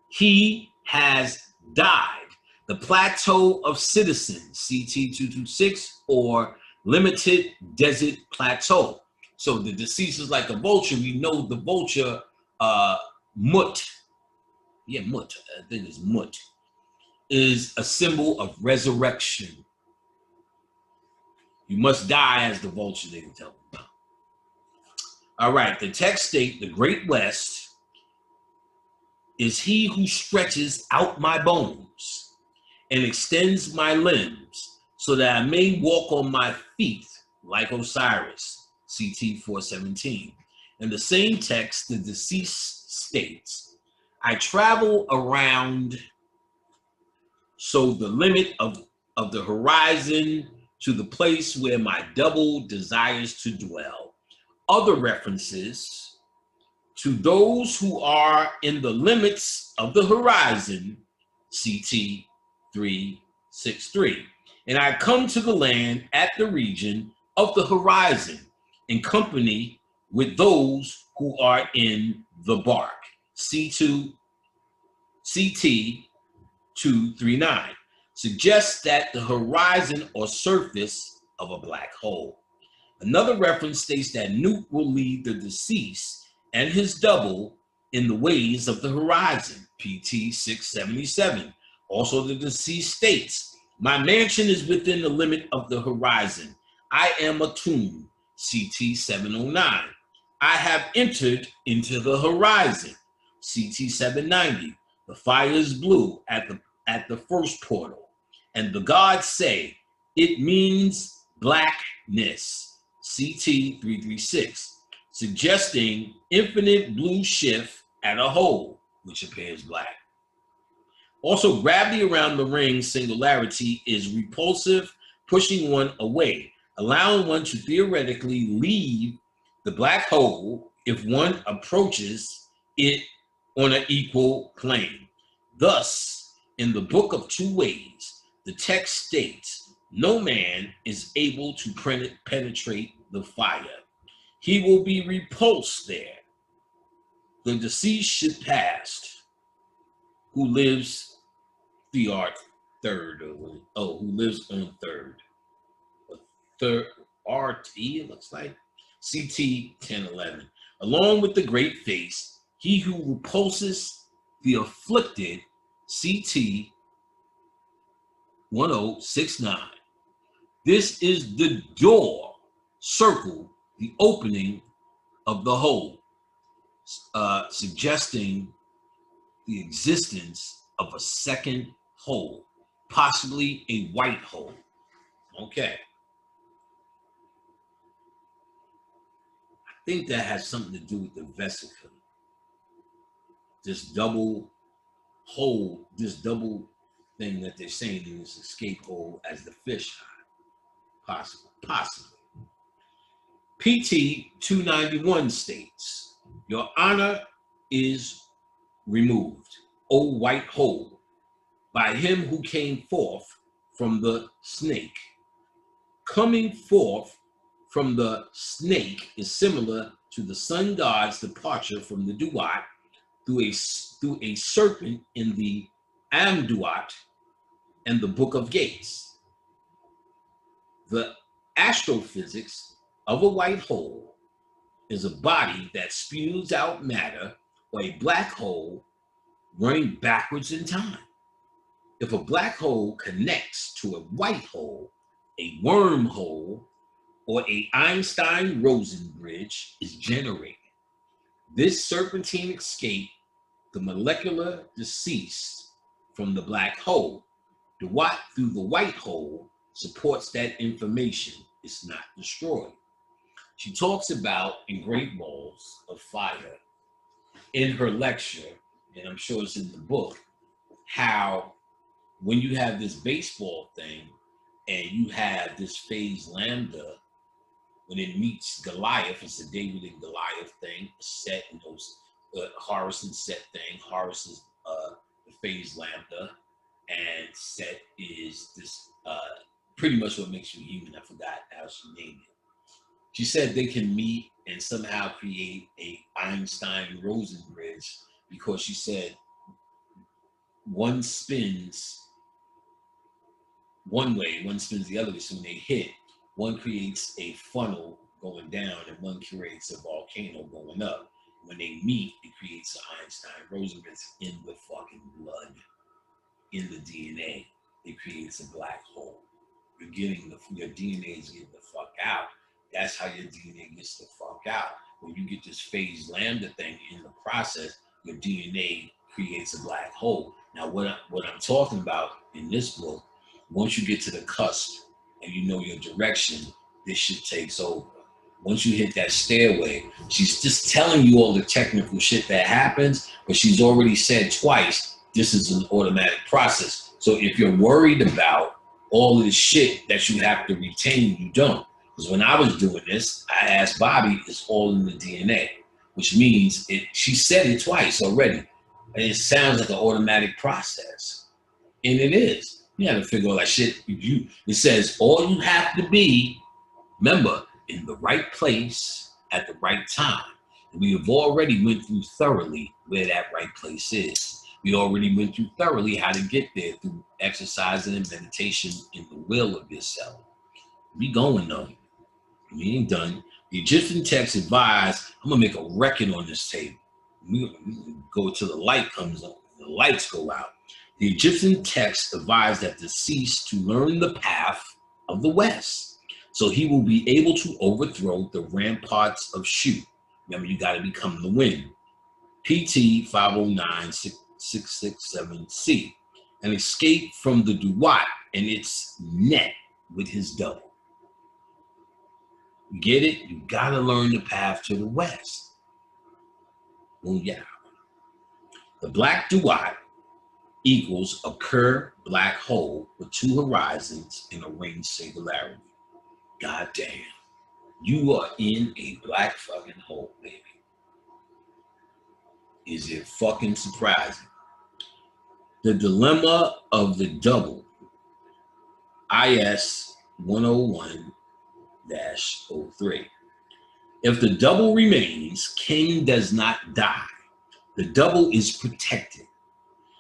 he has died. The plateau of citizens, CT 226, or limited desert plateau. So the deceased is like a vulture. We know the vulture, Mut. Yeah, Mut. I think it's Mut. Is a symbol of resurrection. You must die as the vulture, they can tell them. All right, the text state, the great west is he who stretches out my bones and extends my limbs so that I may walk on my feet like Osiris, CT 417. In the same text, the deceased states, I travel around So the limit of the horizon to the place where my double desires to dwell. Other references to those who are in the limits of the horizon, CT 363. And I come to the land at the region of the horizon in company with those who are in the bark, CT 239, suggests that the horizon or surface of a black hole. Another reference states that Newt will lead the deceased and his double in the ways of the horizon, PT 677. Also, the deceased states, my mansion is within the limit of the horizon. I am a tomb, CT 709. I have entered into the horizon, CT 790. The fire is blue at the first portal, and the gods say it means blackness, CT 336, suggesting infinite blue shift at a hole, which appears black. Also, gravity around the ring singularity is repulsive, pushing one away, allowing one to theoretically leave the black hole if one approaches it on an equal plane. Thus, in the Book of Two Ways, the text states, no man is able to penetrate the fire. He will be repulsed there. The deceased should pass, who lives the art third, who lives on third. Third RT, it looks like, CT 1011. Along with the great face, he who repulses the afflicted, CT 1069. This is the door, circle, the opening of the hole, suggesting the existence of a second hole, possibly a white hole. Okay. I think that has something to do with the vesicle. This double hole, this double thing that they're saying in this escape hole as the fish eye. Possibly. PT 291 states, your honor is removed, O white hole, by him who came forth from the snake. Coming forth from the snake is similar to the sun god's departure from the Duat through a serpent in the Amduat and the Book of Gates. The astrophysics of a white hole is a body that spews out matter, or a black hole running backwards in time. If a black hole connects to a white hole, a wormhole, or a Einstein-Rosen bridge is generated. This serpentine escape, the molecular decease from the black hole, the what through the white hole, supports that information. It's not destroyed. She talks about in Great Balls of Fire in her lecture, and I'm sure it's in the book, how when you have this baseball thing and you have this phase lambda, when it meets Goliath, it's a David and Goliath thing, set in those Horus and Set thing. Horus is the phase lambda, and Set is this pretty much what makes you human. I forgot how she named it. She said they can meet and somehow create a Einstein-Rosen bridge, because she said one spins one way, one spins the other way. So when they hit, one creates a funnel going down and one creates a volcano going up. When they meet, it creates an Einstein-Rosen bridge in the fucking blood, in the DNA. It creates a black hole. You're getting your DNA is getting the fuck out. That's how your DNA gets the fuck out. When you get this phase lambda thing in the process, your DNA creates a black hole. Now, what I'm talking about in this book, once you get to the cusp and you know your direction, this shit takes over. Once you hit that stairway, she's just telling you all the technical shit that happens, but she's already said twice, this is an automatic process. So if you're worried about all of the shit that you have to retain, you don't. Because when I was doing this, I asked Bobby, it's all in the DNA, which means she said it twice already. And it sounds like an automatic process. And it is. You have to figure all that shit. It says all you have to be, remember, in the right place at the right time. And we have already went through thoroughly where that right place is. We already went through thoroughly how to get there through exercising and meditation in the will of yourself. We going though. We ain't done. The Egyptian text advised, I'm gonna make a record on this table. We go till the light comes on, the lights go out. The Egyptian text advised that deceased to learn the path of the West, so he will be able to overthrow the ramparts of Shu. Remember, you got to become the wind. PT 509667C, and escape from the Duat and its net with his double. Get it? You got to learn the path to the West. Well, yeah. The black Duat equals a curved black hole with two horizons in a ring singularity. God damn. You are in a black fucking hole, baby. Is it fucking surprising? The dilemma of the double, IS 101-03. If the double remains, King does not die. The double is protected.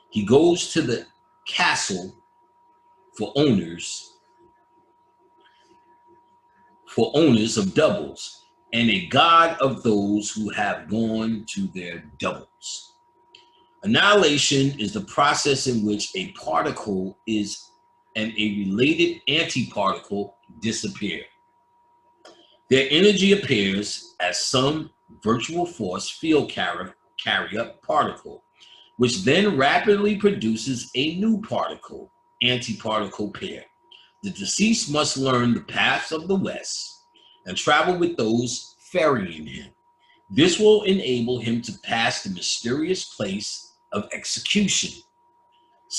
He goes to the castle for owners of doubles, and a god of those who have gone to their doubles. Annihilation is the process in which a particle and a related antiparticle disappear. Their energy appears as some virtual force field carrier particle, which then rapidly produces a new particle, antiparticle pair. The deceased must learn the paths of the West and travel with those ferrying him. This will enable him to pass the mysterious place of execution,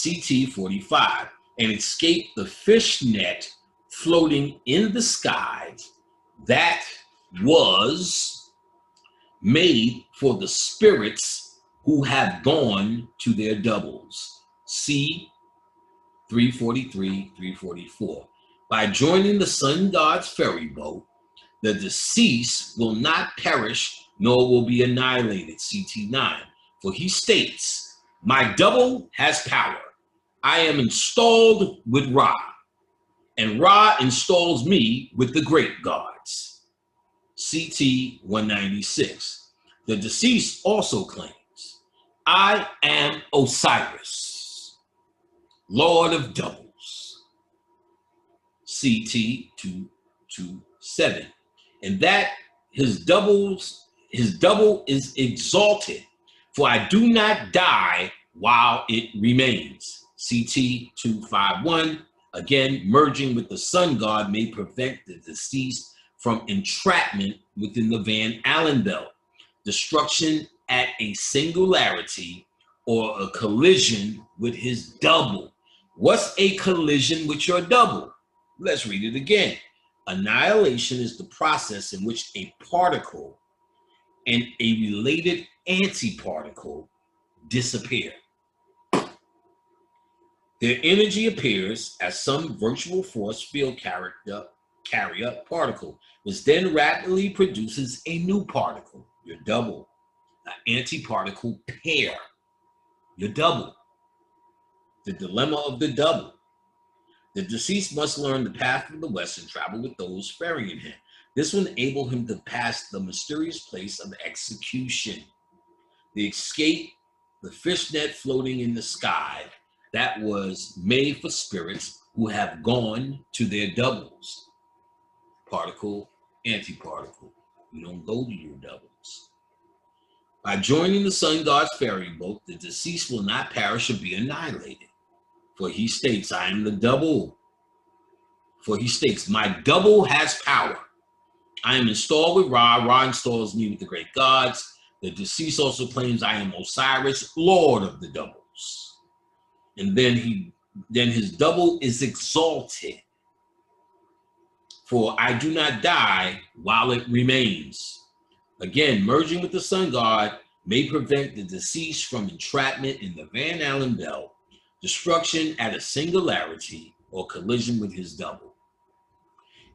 CT 45, and escape the fish net floating in the sky that was made for the spirits who have gone to their doubles, C 343, 344. By joining the sun god's ferry boat, the deceased will not perish nor will be annihilated, CT 9. For he states, my double has power. I am installed with Ra, and Ra installs me with the great gods, CT 196. The deceased also claims, I am Osiris, Lord of doubles, CT 227, and that his double is exalted, for I do not die while it remains, CT 251. Again, merging with the sun god may prevent the deceased from entrapment within the Van Allen belt, destruction at a singularity, or a collision with his double. What's a collision with your double? Let's read it again. Annihilation is the process in which a particle and a related antiparticle disappear. Their energy appears as some virtual force field carrier particle, which then rapidly produces a new particle, your double, an antiparticle pair, your double. The dilemma of the double. The deceased must learn the path of the West and travel with those ferrying him. This will enable him to pass the mysterious place of execution. The escape, the fishnet floating in the sky, that was made for spirits who have gone to their doubles. Particle, antiparticle. You don't go to your doubles. By joining the sun god's ferry boat, the deceased will not perish or be annihilated. For he states, I am the double. For he states, my double has power. I am installed with Ra. Ra installs me with the great gods. The deceased also claims I am Osiris, Lord of the doubles. And then he then his double is exalted. For I do not die while it remains. Again, merging with the sun god may prevent the deceased from entrapment in the Van Allen belt, destruction at a singularity, or collision with his double.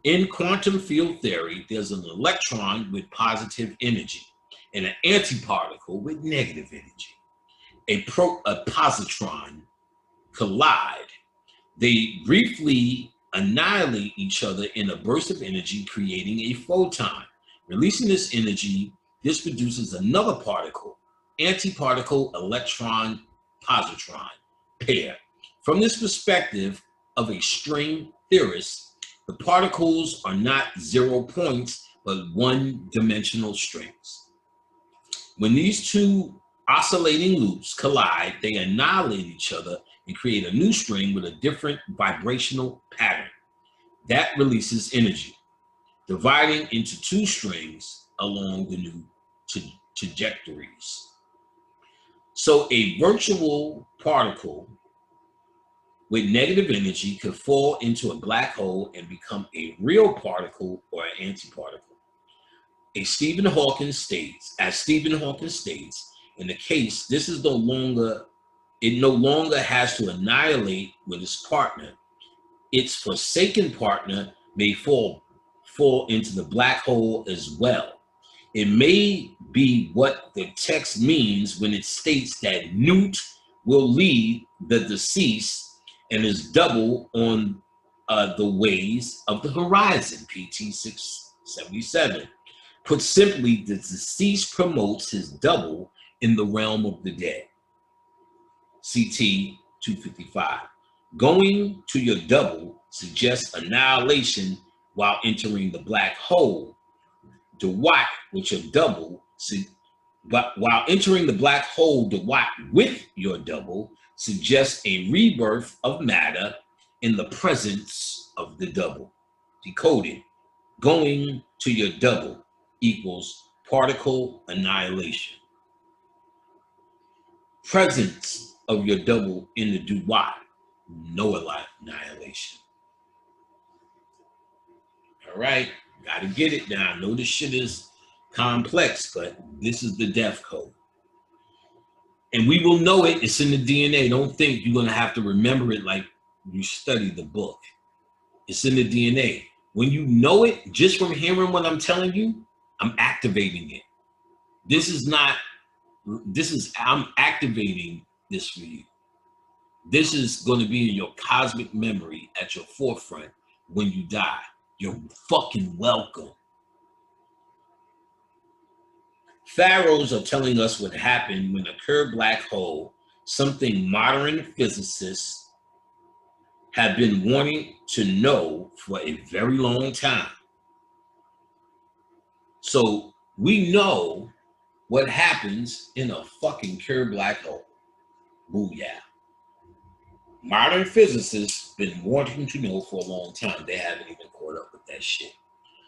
In quantum field theory, there's an electron with positive energy and an antiparticle with negative energy. A positron collide. They briefly annihilate each other in a burst of energy, creating a photon. Releasing this energy, this produces another particle, antiparticle electron positron pair. From this perspective of a string theorist, the particles are not 0 points, but one-dimensional strings. When these two oscillating loops collide, they annihilate each other and create a new string with a different vibrational pattern. That releases energy, dividing into two strings along the new trajectories. So a virtual particle with negative energy could fall into a black hole and become a real particle or an antiparticle. As Stephen Hawking states, in the case, this is no longer has to annihilate with its partner. Its forsaken partner may fall into the black hole as well. It may be what the text means when it states that Newt will lead the deceased and his double on the ways of the horizon, PT 677. Put simply, the deceased promotes his double in the realm of the dead. CT 255. Going to your double suggests annihilation while entering the black hole. DeWatt with your double, but while entering the black hole, DeWatt with your double suggests a rebirth of matter in the presence of the double. Decoded. Going to your double equals particle annihilation. Presence of your double in the DeWatt, no annihilation. All right, gotta get it now. I know this shit is complex, but this is the death code. And we will know it, it's in the DNA. Don't think you're gonna have to remember it like you study the book. It's in the DNA. When you know it, just from hearing what I'm telling you, I'm activating it. I'm activating this for you. This is gonna be in your cosmic memory at your forefront when you die. You're fucking welcome. Pharaohs are telling us what happened when occurred black hole, something modern physicists have been wanting to know for a very long time. So we know what happens in a fucking pure black hole. Booyah. Modern physicists been wanting to know for a long time. They haven't even caught up with that shit.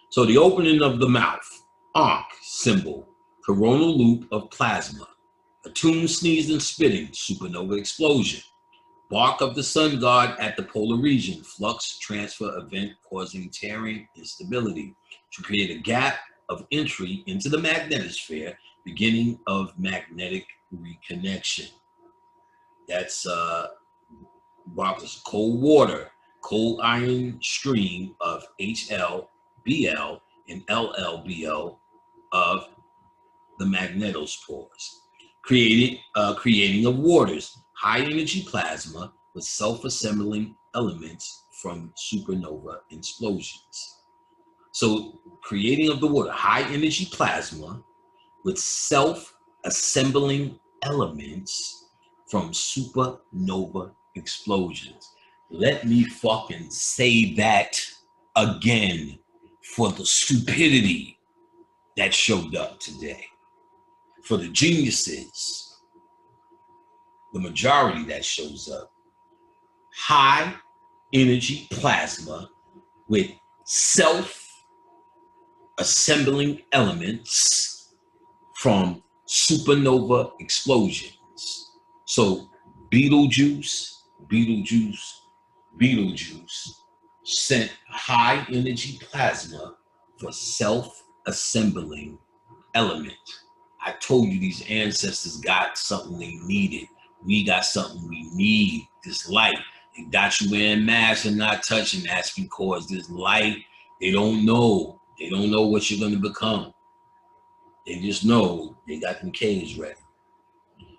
So the opening of the mouth, Ankh symbol, coronal loop of plasma, a tomb sneezed and spitting, supernova explosion, bark of the sun god at the polar region, flux transfer event causing tearing instability to create a gap of entry into the magnetosphere, beginning of magnetic reconnection. That's Barker's cold water, cold iron stream of HLBl and LLBl of the magnetospores, creating of waters, high energy plasma with self-assembling elements from supernova explosions. So creating of the water, high energy plasma with self-assembling elements from supernova explosions. Let me fucking say that again for the stupidity that showed up today. For the geniuses, the majority that shows up. High energy plasma with self-assembling elements from supernova explosions. So Betelgeuse, Betelgeuse sent high energy plasma for self-assembling element. I told you these ancestors got something they needed. We got something we need. This light. They got you wearing masks and not touching. That's because this light, they don't know. They don't know what you're going to become. They just know they got them caves ready.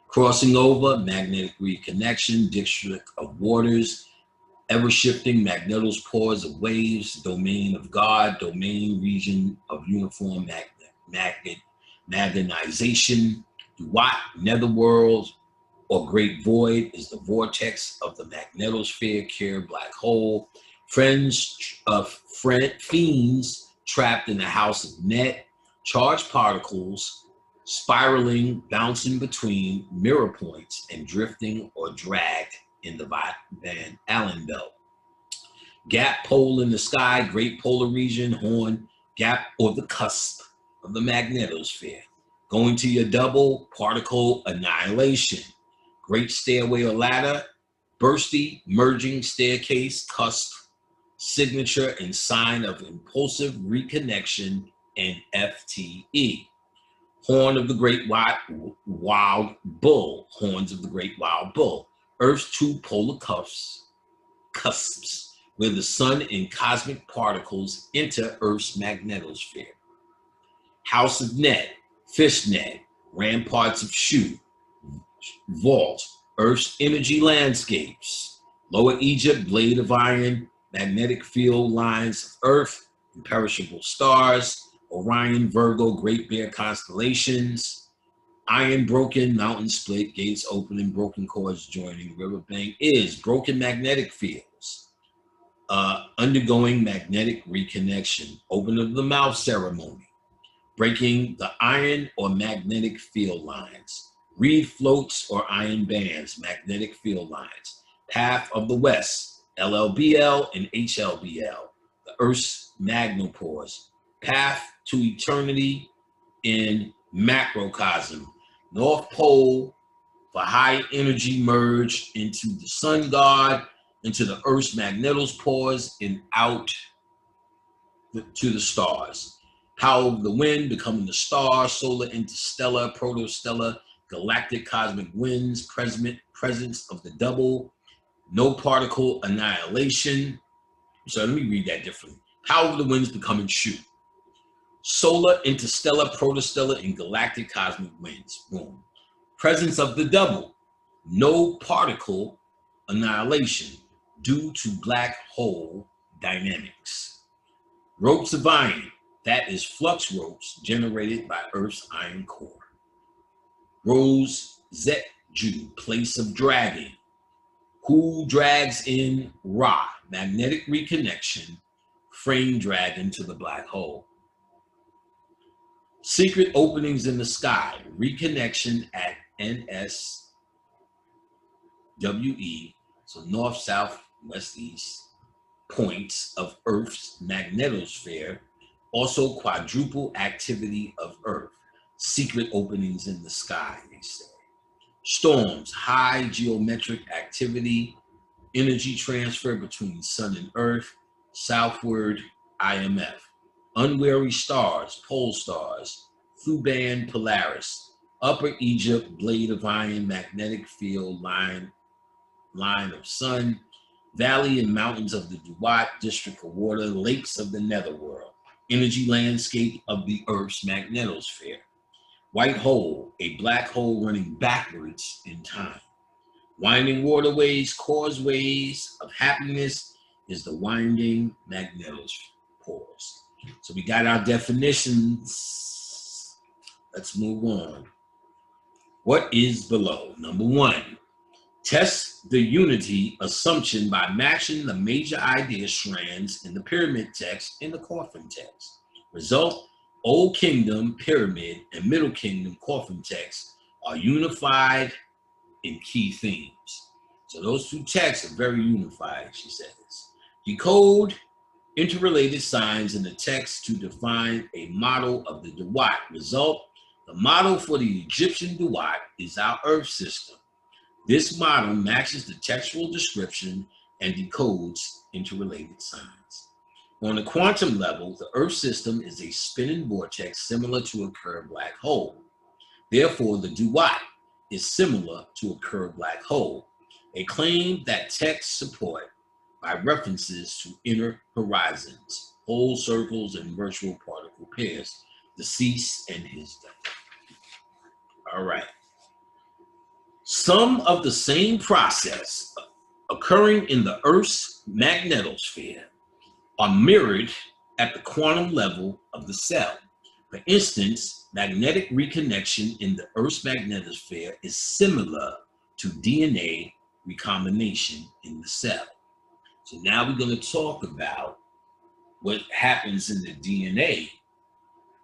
Crossing over, magnetic reconnection, district of waters, ever-shifting magnetopores of waves, domain of God, domain region of uniform magnetization, Duat, netherworld, or great void is the vortex of the magnetosphere, Care black hole, fiends trapped in the house of Net, charged particles spiraling, bouncing between mirror points and drifting or dragged in the Van Allen belt. Gap pole in the sky, great polar region, horn, gap or the cusp of the magnetosphere. Going to your double, particle annihilation. Great stairway or ladder, bursty, merging staircase, cusp, signature and sign of impulsive reconnection, and FTE. Horn of the great wild bull, horns of the great wild bull. Earth's two polar cusps, where the sun and cosmic particles enter Earth's magnetosphere. House of Net, fish net, ramparts of Shu, vault, Earth's energy landscapes. Lower Egypt, blade of iron, magnetic field lines of Earth, imperishable stars, Orion, Virgo, Great Bear constellations, iron broken, mountain split, gates opening, broken cords joining, riverbank is broken magnetic fields, undergoing magnetic reconnection, open of the mouth ceremony, breaking the iron or magnetic field lines, reed floats or iron bands, magnetic field lines, path of the west, LLBL and HLBL, the Earth's magnopores, path to eternity in macrocosm, North Pole for high energy merge into the sun god, into the Earth's magnetospores and out to the stars. Power of the wind becoming the star, solar interstellar, protostellar, galactic cosmic winds, presence of the double, no particle annihilation. So let me read that differently. Power of the winds becoming Shu. Solar, interstellar, protostellar, and galactic cosmic winds. Boom. Presence of the double. No particle annihilation due to black hole dynamics. Ropes of iron. That is flux ropes generated by Earth's iron core. Rose Zetju, place of dragging. Who drags in Ra, magnetic reconnection, frame drag into the black hole. Secret openings in the sky, reconnection at NSWE, so north, south, west, east, points of Earth's magnetosphere, also quadruple activity of Earth, secret openings in the sky, they say. Storms, high geometric activity, energy transfer between sun and Earth, southward IMF. Unwary stars, pole stars, Thuban Polaris, Upper Egypt, blade of iron, magnetic field, line of sun, valley and mountains of the Duat, district of water, lakes of the netherworld, energy landscape of the Earth's magnetosphere. White hole, a black hole running backwards in time. Winding waterways, causeways of happiness is the winding magnetospores. So we got our definitions. Let's move on. What is below? Number one, test the unity assumption by matching the major idea strands in the pyramid text in the coffin text. Result, Old Kingdom pyramid and Middle Kingdom coffin text are unified in key themes. So those two texts are very unified, she says. Decode interrelated signs in the text to define a model of the Duat. Result, the model for the Egyptian Duat is our Earth system. This model matches the textual description and decodes interrelated signs. On the quantum level, the Earth system is a spinning vortex similar to a curved black hole. Therefore, the duat is similar to a curved black hole, a claim that texts support by references to inner horizons, whole circles, and virtual particle pairs, deceased and his death. All right. Some of the same process occurring in the Earth's magnetosphere are mirrored at the quantum level of the cell. For instance, magnetic reconnection in the Earth's magnetosphere is similar to DNA recombination in the cell. So now we're going to talk about what happens in the DNA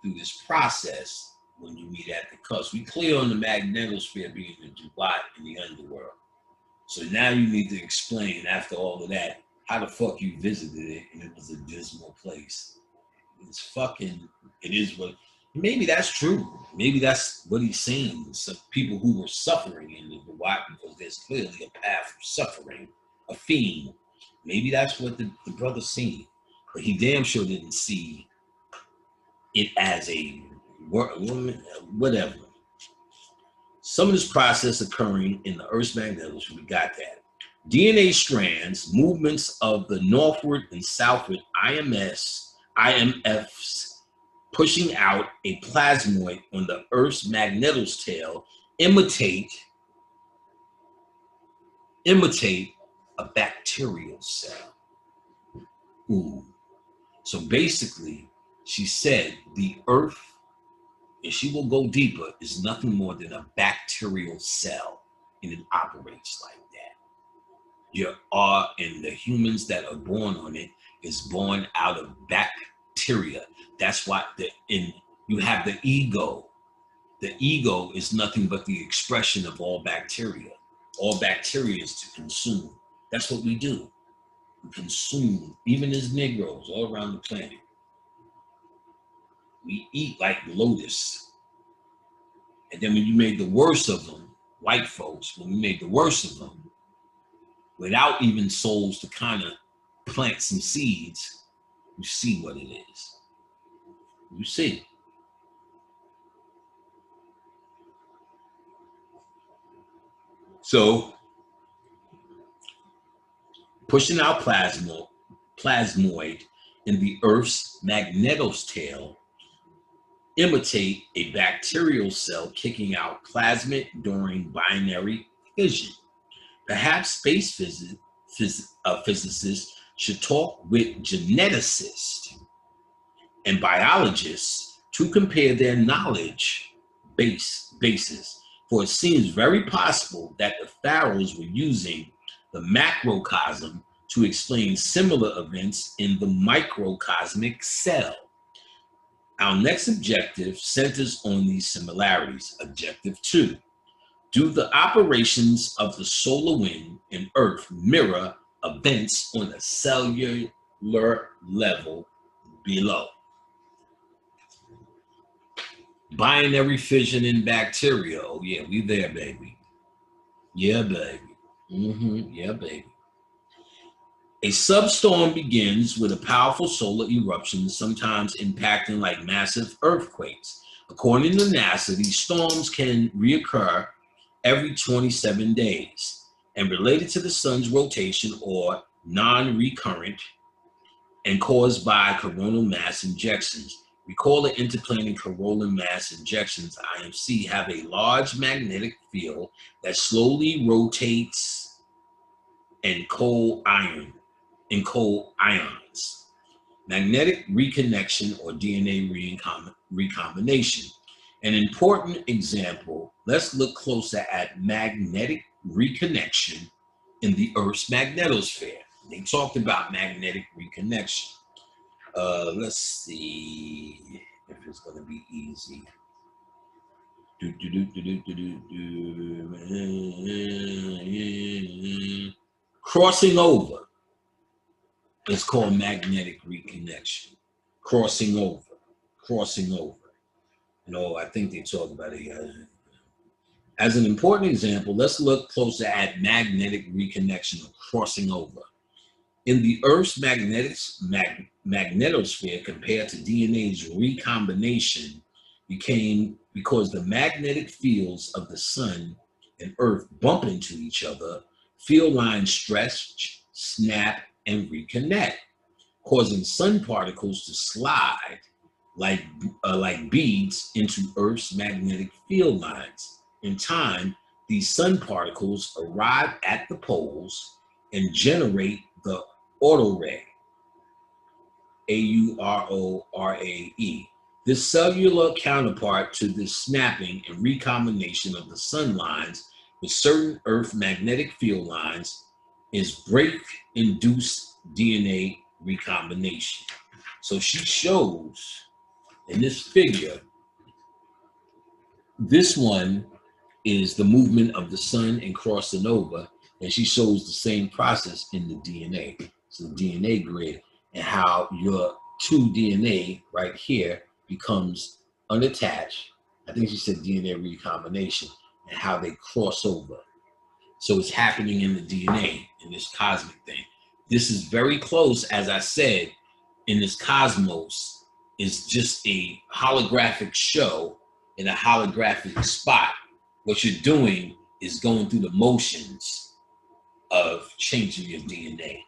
through this process when you meet at the cusp. We clear on the magnetosphere being the duat in the underworld. So now you need to explain, after all of that, how the fuck you visited it and it was a dismal place. It's fucking, it is what, maybe that's true. Maybe that's what he's saying. Some people who were suffering in the duat, because there's clearly a path of suffering, a fiend. Maybe that's what the brother seen. But he damn sure didn't see it as a woman, whatever. Some of this process occurring in the Earth's magnetosphere, we got that. DNA strands, movements of the northward and southward IMFs, pushing out a plasmoid on the Earth's magnetotail, imitate a bacterial cell. Ooh. So basically, she said the Earth, and she will go deeper, is nothing more than a bacterial cell, and it operates like that. And the humans that are born on it is born out of bacteria. That's why you have the ego. The ego is nothing but the expression of all bacteria. All bacteria is to consume. That's what we do. We consume, even as Negroes all around the planet. We eat like lotus. And then when you made the worst of them, white folks, when we made the worst of them, without even souls to kind of plant some seeds, you see what it is. You see. So, pushing out plasmoid in the Earth's magnetotail imitate a bacterial cell kicking out plasmid during binary fission. Perhaps space physicists should talk with geneticists and biologists to compare their knowledge bases, for it seems very possible that the pharaohs were using the macrocosm to explain similar events in the microcosmic cell. Our next objective centers on these similarities. Objective 2. Do the operations of the solar wind and Earth mirror events on a cellular level below? Binary fission in bacteria. Oh yeah, we there, baby. Yeah, baby. Yeah, baby. A substorm begins with a powerful solar eruption, sometimes impacting like massive earthquakes. According to NASA, these storms can reoccur every 27 days and related to the sun's rotation or non-recurrent and caused by coronal mass injections. Recall that interplanar coronal mass injections, IMC, have a large magnetic field that slowly rotates and cold ions. Magnetic reconnection or DNA recombination. An important example, let's look closer at magnetic reconnection in the Earth's magnetosphere. They talked about magnetic reconnection. Let's see if it's going to be easy. Crossing over. It's called magnetic reconnection. Crossing over. You know, I think they talk about it As an important example, let's look closer at magnetic reconnection or crossing over. In the Earth's magnetosphere compared to DNA's recombination became because the magnetic fields of the sun and Earth bump into each other, field lines stretch, snap, and reconnect, causing sun particles to slide like beads into Earth's magnetic field lines. In time, these sun particles arrive at the poles and generate the autorae, A-U-R-O-R-A-E. This cellular counterpart to the snapping and recombination of the sun lines with certain Earth magnetic field lines is break-induced DNA recombination. So she shows in this figure, this one is the movement of the sun and crossing over, and she shows the same process in the DNA. So the DNA grid and how your two DNA right here becomes unattached. I think she said DNA recombination and how they cross over. So it's happening in the DNA in this cosmic thing. This is very close, as I said, in this cosmos is just a holographic show in a holographic spot. What you're doing is going through the motions of changing your DNA.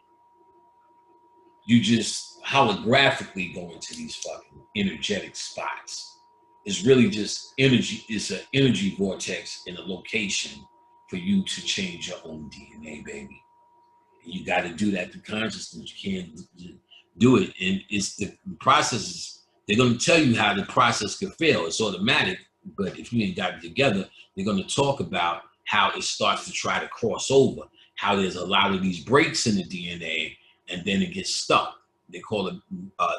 You just holographically go into these fucking energetic spots. It's really just energy. It's an energy vortex in a location for you to change your own DNA, baby. And you got to do that through consciousness. You can't do it. And it's the processes. They're going to tell you how the process could fail. It's automatic. But if you ain't got it together, they're going to talk about how it starts to try to cross over, how there's a lot of these breaks in the DNA, and then it gets stuck. They call it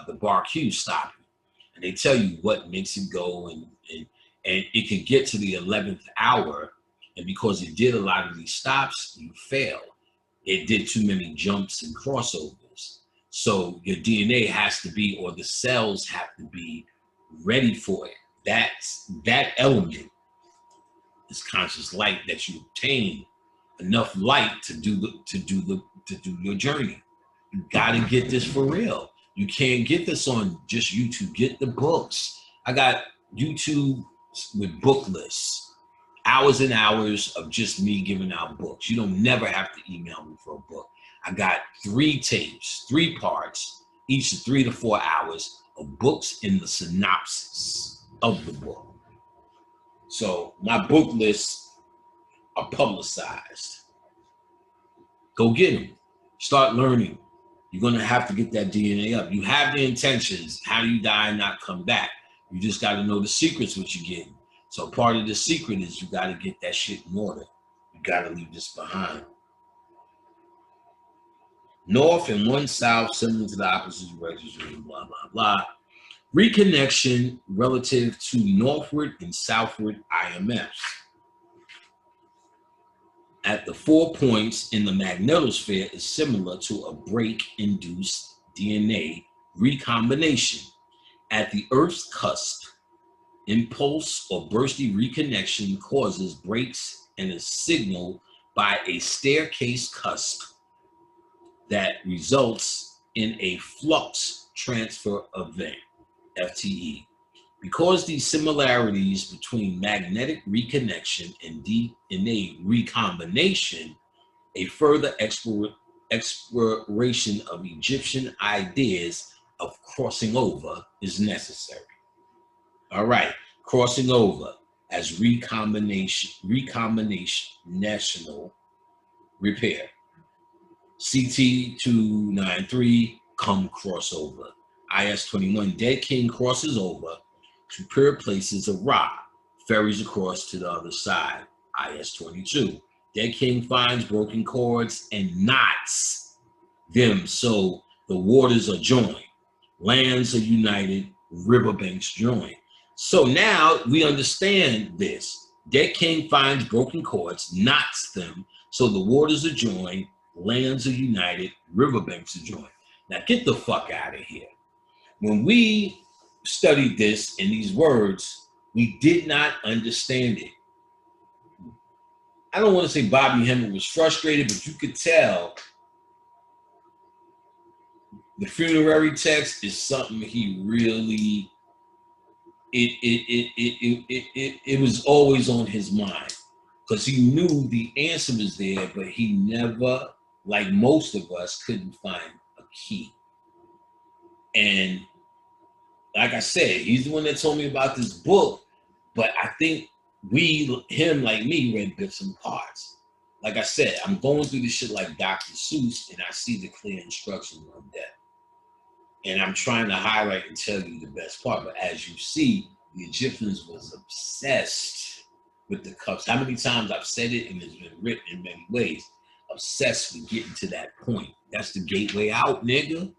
the Barq stopping. And they tell you what makes it go, and it can get to the 11th hour, and because it did a lot of these stops, you fail. It did too many jumps and crossovers. So your DNA has to be, or the cells have to be ready for it. That element is conscious light that you obtain enough light to do your journey. You gotta get this for real. You can't get this on just YouTube. Get the books. I got YouTube with book lists, hours and hours of just me giving out books. You don't never have to email me for a book. I got 3 tapes, 3 parts, each of 3 to 4 hours of books in the synopsis of the book. So my book lists are publicized. Go get them. Start learning. You're going to have to get that DNA up. You have the intentions. How do you die and not come back? You just got to know the secrets what you're getting. So part of the secret is you got to get that shit in order. You got to leave this behind. North and 1 south, similar to the opposite directions, blah, blah, blah. Reconnection relative to northward and southward IMFs. At the 4 points in the magnetosphere is similar to a break-induced DNA recombination. At the Earth's cusp, impulse or bursty reconnection causes breaks and is signaled by a staircase cusp that results in a flux transfer event, FTE. Because these similarities between magnetic reconnection and DNA recombination, a further exploration of Egyptian ideas of crossing over is necessary. All right, crossing over as recombinational repair. CT293, come crossover. IS-21, Dead King crosses over to pure places of Ra, ferries across to the other side. IS-22, Dead King finds broken cords and knots them so the waters are joined, lands are united, riverbanks join. So now we understand this. Dead King finds broken cords, knots them so the waters are joined, lands are united, riverbanks are joined. Now get the fuck out of here. When we studied this in these words, we did not understand it. I don't want to say Bobby Hemmett was frustrated, but you could tell the funerary text is something he really, it was always on his mind, because he knew the answer was there, but he never, like most of us, couldn't find a key. And like I said, he's the one that told me about this book, but I think him like me, read bits and parts. Like I said, I'm going through this shit like Dr. Seuss, and I see the clear instructions on death. And I'm trying to highlight and tell you the best part. But as you see, the Egyptians was obsessed with the cups. How many times I've said it, and it's been written in many ways, obsessed with getting to that point. That's the gateway out, nigga.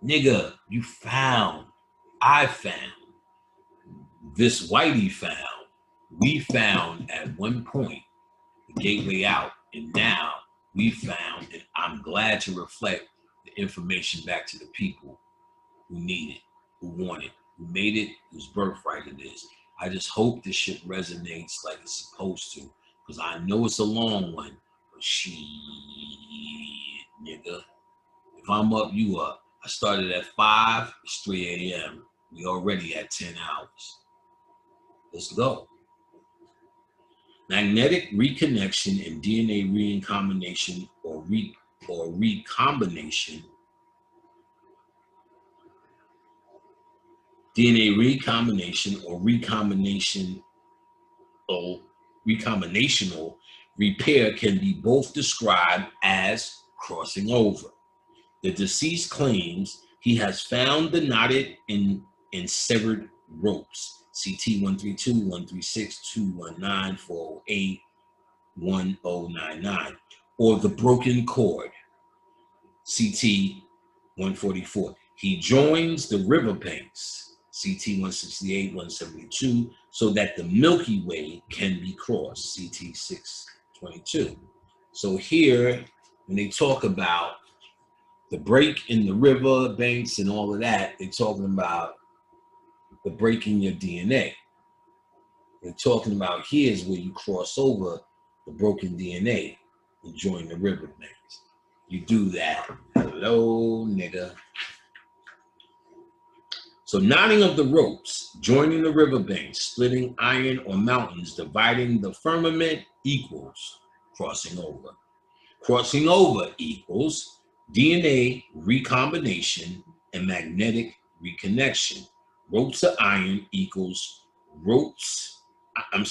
Nigga, you found, I found, this Whitey found, we found at one point the gateway out, and now we found, and I'm glad to reflect the information back to the people who need it, who want it, who made it, whose birthright it is. I just hope this shit resonates like it's supposed to, because I know it's a long one, but shit, nigga. If I'm up, you up. I started at 5, it's 3 a.m. We already at 10 hours. Let's go. Magnetic reconnection and DNA recombination or recombination. DNA recombination or recombinational repair can be both described as crossing over. The deceased claims he has found the knotted and severed ropes. CT 132, 136, 219, 408, 1099, or the broken cord. CT 144. He joins the riverbanks. CT 168, 172, so that the Milky Way can be crossed. CT 622. So here, when they talk about the break in the river banks and all of that, they're talking about the break in your DNA. They're talking about here's where you cross over the broken DNA and join the river banks. You do that. Hello, nigga. So knotting of the ropes, joining the river banks, splitting iron or mountains, dividing the firmament equals crossing over. Crossing over equals DNA recombination and magnetic reconnection. Ropes of iron equals ropes of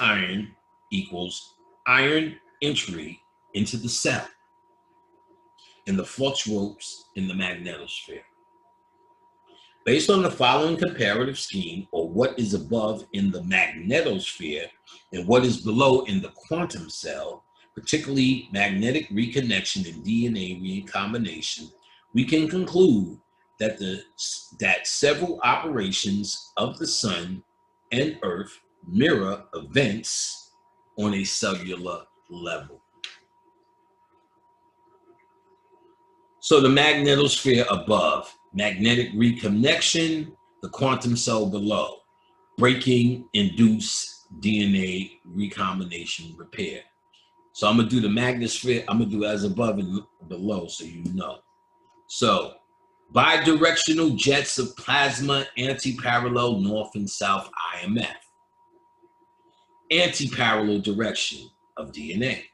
iron equals iron entry into the cell and the flux ropes in the magnetosphere. Based on the following comparative scheme, or what is above in the magnetosphere and what is below in the quantum cell, particularly magnetic reconnection and DNA recombination, we can conclude that several operations of the sun and earth mirror events on a cellular level. So the magnetosphere above, magnetic reconnection, the quantum cell below, breaking, induce, DNA recombination repair. So I'm gonna do the magnetosphere, I'm gonna do as above and below so you know. So bidirectional jets of plasma, anti-parallel north and south IMF. Anti-parallel direction of DNA.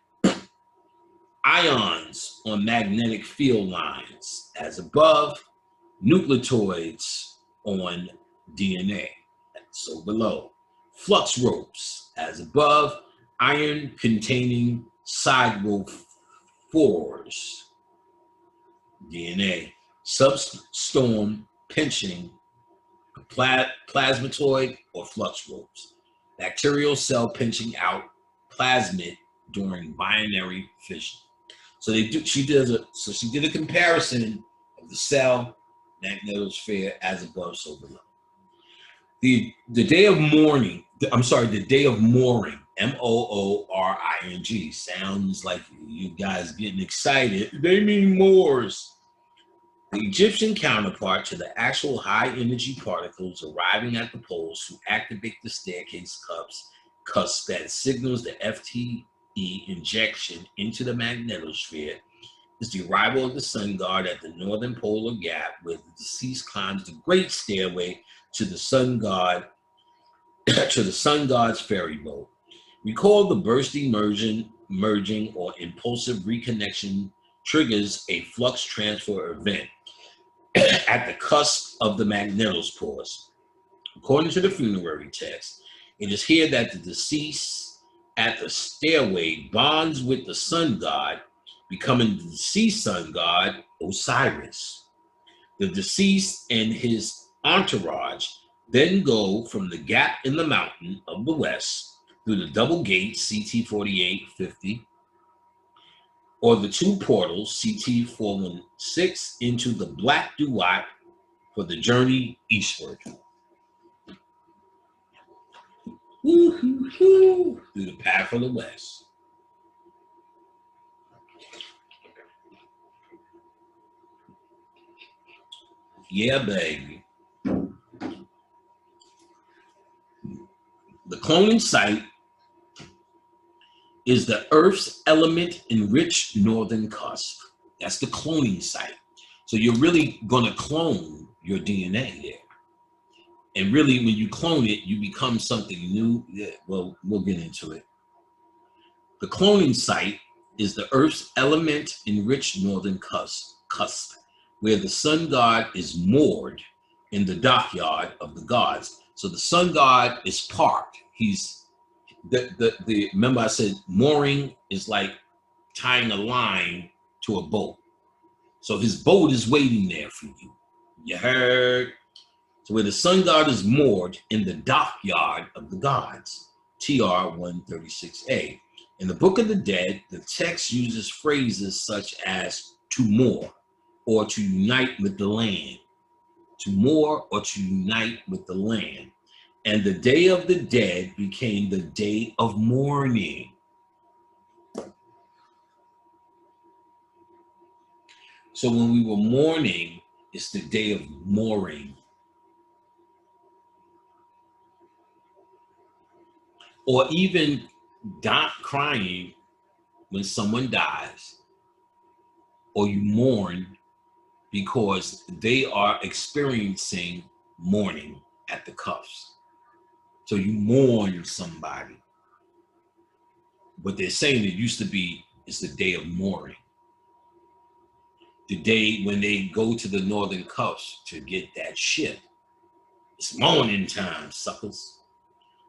Ions on magnetic field lines as above, nucleotides on DNA, so below. Flux ropes as above, iron containing side rope 4s, DNA. Substorm pinching, plasmatoid or flux ropes. Bacterial cell pinching out plasmid during binary fission. So she did a comparison of the cell magnetosphere as above, so below. The day of mourning, the day of mooring, MOORING, sounds like you guys getting excited. They mean Moors. The Egyptian counterpart to the actual high energy particles arriving at the poles who activate the staircase cups cusp that signals the FTE injection into the magnetosphere is the arrival of the sun god at the northern polar gap, where the deceased climbs the great stairway to the sun god to the sun god's ferry boat. Recall the bursting merging or impulsive reconnection triggers a flux transfer event at the cusp of the magnetospores. According to the funerary text, it is here that the deceased at the stairway bonds with the sun god, becoming the deceased sun god Osiris. The deceased and his entourage then go from the gap in the mountain of the west through the double gate CT 4850 or the two portals CT 416 into the Black Duat for the journey eastward. Through the path of the west. Yeah, baby. The cloning site is the Earth's element-enriched northern cusp. That's the cloning site. So you're really going to clone your DNA there. And really, when you clone it, you become something new. Yeah, well, we'll get into it. The cloning site is the Earth's element-enriched northern cusp, where the sun god is moored in the dockyard of the gods. So the sun god is parked. He's remember I said mooring is like tying a line to a boat. So his boat is waiting there for you. You heard? So where the sun god is moored in the dockyard of the gods, TR 136a. In the Book of the Dead, the text uses phrases such as to moor or to unite with the land. To moor or to unite with the land. And the Day of the Dead became the day of mourning. So when we were mourning, it's the day of mooring. Or even not crying when someone dies, or you mourn because they are experiencing mourning at the cuffs. So you mourn somebody. But they're saying it used to be, it's the day of mooring. The day when they go to the northern cuffs to get that ship. It's morning time, suckers.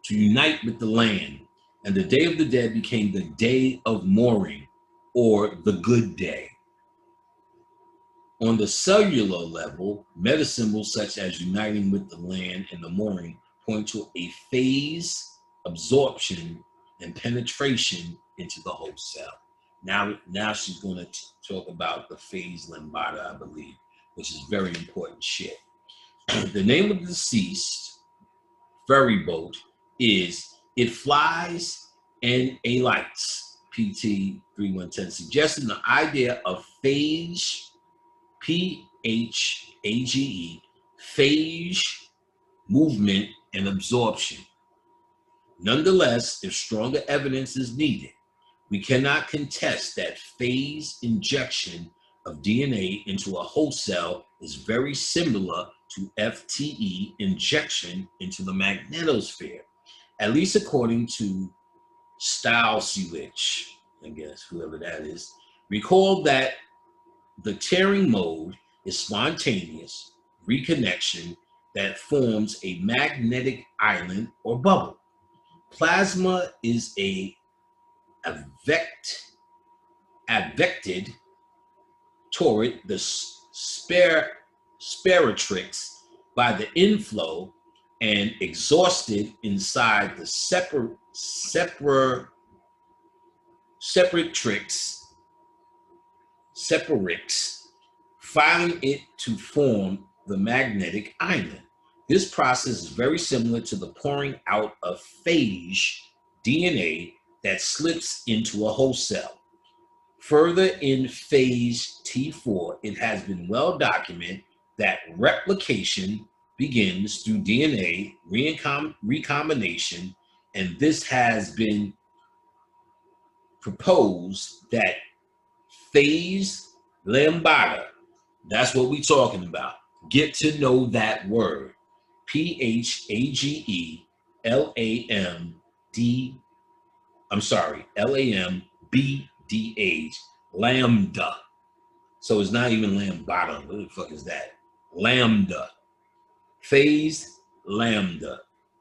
To unite with the land. And the Day of the Dead became the day of mooring, or the good day. On the cellular level, meta symbols such as uniting with the land and the mooring point to a phase, absorption, and penetration into the whole cell. Now she's going to talk about the phase lambada, I believe, which is very important shit. The name of the deceased ferry boat is It Flies and Alights, PT 3110, suggesting the idea of phage, PHAGE, phage, movement, and absorption. Nonetheless, if stronger evidence is needed, we cannot contest that phase injection of DNA into a host cell is very similar to FTE injection into the magnetosphere, at least according to Stalsiewicz, I guess, whoever that is. Recall that the tearing mode is spontaneous reconnection that forms a magnetic island or bubble. Plasma is advected toward the speratrix by the inflow and exhausted inside the separatrix, filing it to form the magnetic island. This process is very similar to the pouring out of phage DNA that slips into a host cell. Further in phase T4, it has been well documented that replication begins through DNA recombination And this has been proposed that phase lambda, that's what we're talking about. Get to know that word. P-H-A-G-E-L-A-M-D, I'm sorry, L-A-M-B-D-H, lambda. So it's not even lambda. What the fuck is that? Lambda. Phase lambda.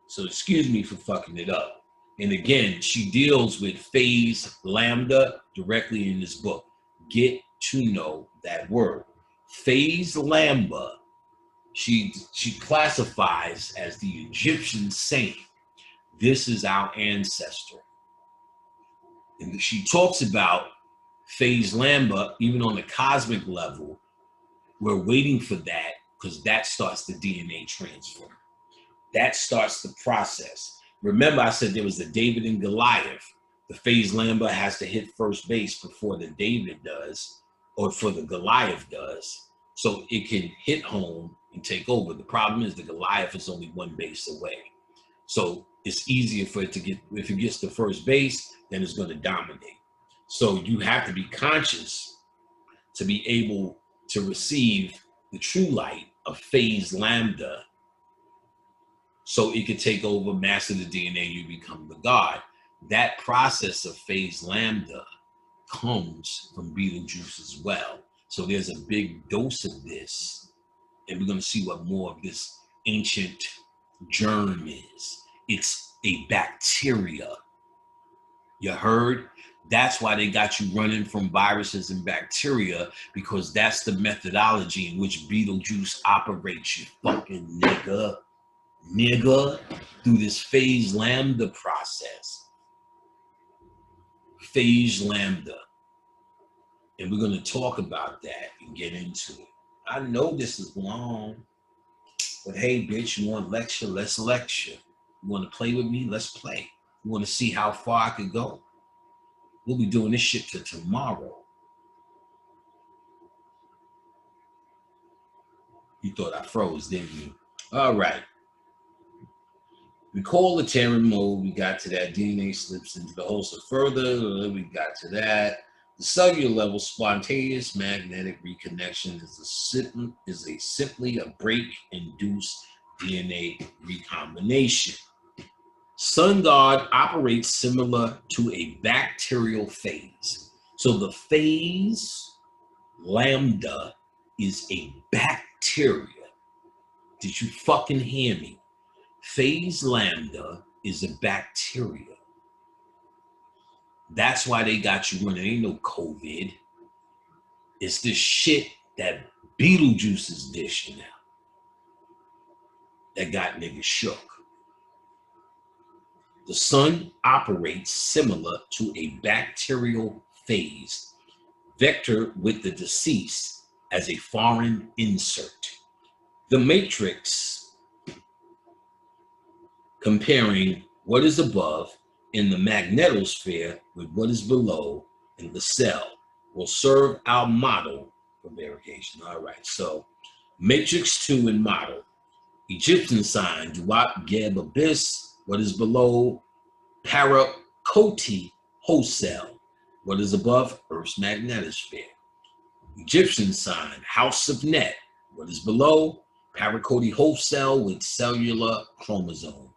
So excuse me for fucking it up. And again, she deals with phase lambda directly in this book. Get to know that word. Phase lambda, she classifies as the Egyptian saying, this is our ancestor. And she talks about phase lambda, even on the cosmic level. We're waiting for that because that starts the DNA transfer. That starts the process. Remember, I said there was the David and Goliath. The phase lambda has to hit first base before the David does, or for the Goliath does, so it can hit home and take over. The problem is the Goliath is only one base away. So it's easier for it to get, if it gets to first base, then it's going to dominate. So you have to be conscious to be able to receive the true light of phase lambda, so it could take over, master the DNA, you become the God. That process of phase lambda comes from Beetlejuice as well. So there's a big dose of this, and we're going to see what more of this ancient germ is. It's a bacteria. You heard? That's why they got you running from viruses and bacteria, because that's the methodology in which Beetlejuice operates, you fucking nigga, through this phase lambda process. Phase lambda. And we're going to talk about that and get into it. I know this is long, but hey, bitch, you want to lecture? Let's lecture. You want to play with me? Let's play. You want to see how far I could go? We'll be doing this shit till tomorrow. You thought I froze, didn't you? All right. We call the Terran mode. We got to that. DNA slips into the host. So further, we got to that. The cellular level, spontaneous magnetic reconnection is simply a break-induced DNA recombination. Sun God operates similar to a bacterial phase. So the phase lambda is a bacteria. Did you fucking hear me? Phase lambda is a bacteria. That's why they got you running. Ain't no COVID. It's this shit that Beetlejuice is dishing out that got niggas shook. The sun operates similar to a bacterial phase, vector with the deceased as a foreign insert. The matrix, comparing what is above in the magnetosphere with what is below in the cell, will serve our model for verification. All right, so matrix 2 in model. Egyptian sign, Duat Geb Abyss, what is below, Parakoti Hosel, what is above, Earth's magnetosphere. Egyptian sign, House of Net, what is below, Parakoti Hosel with cellular chromosome.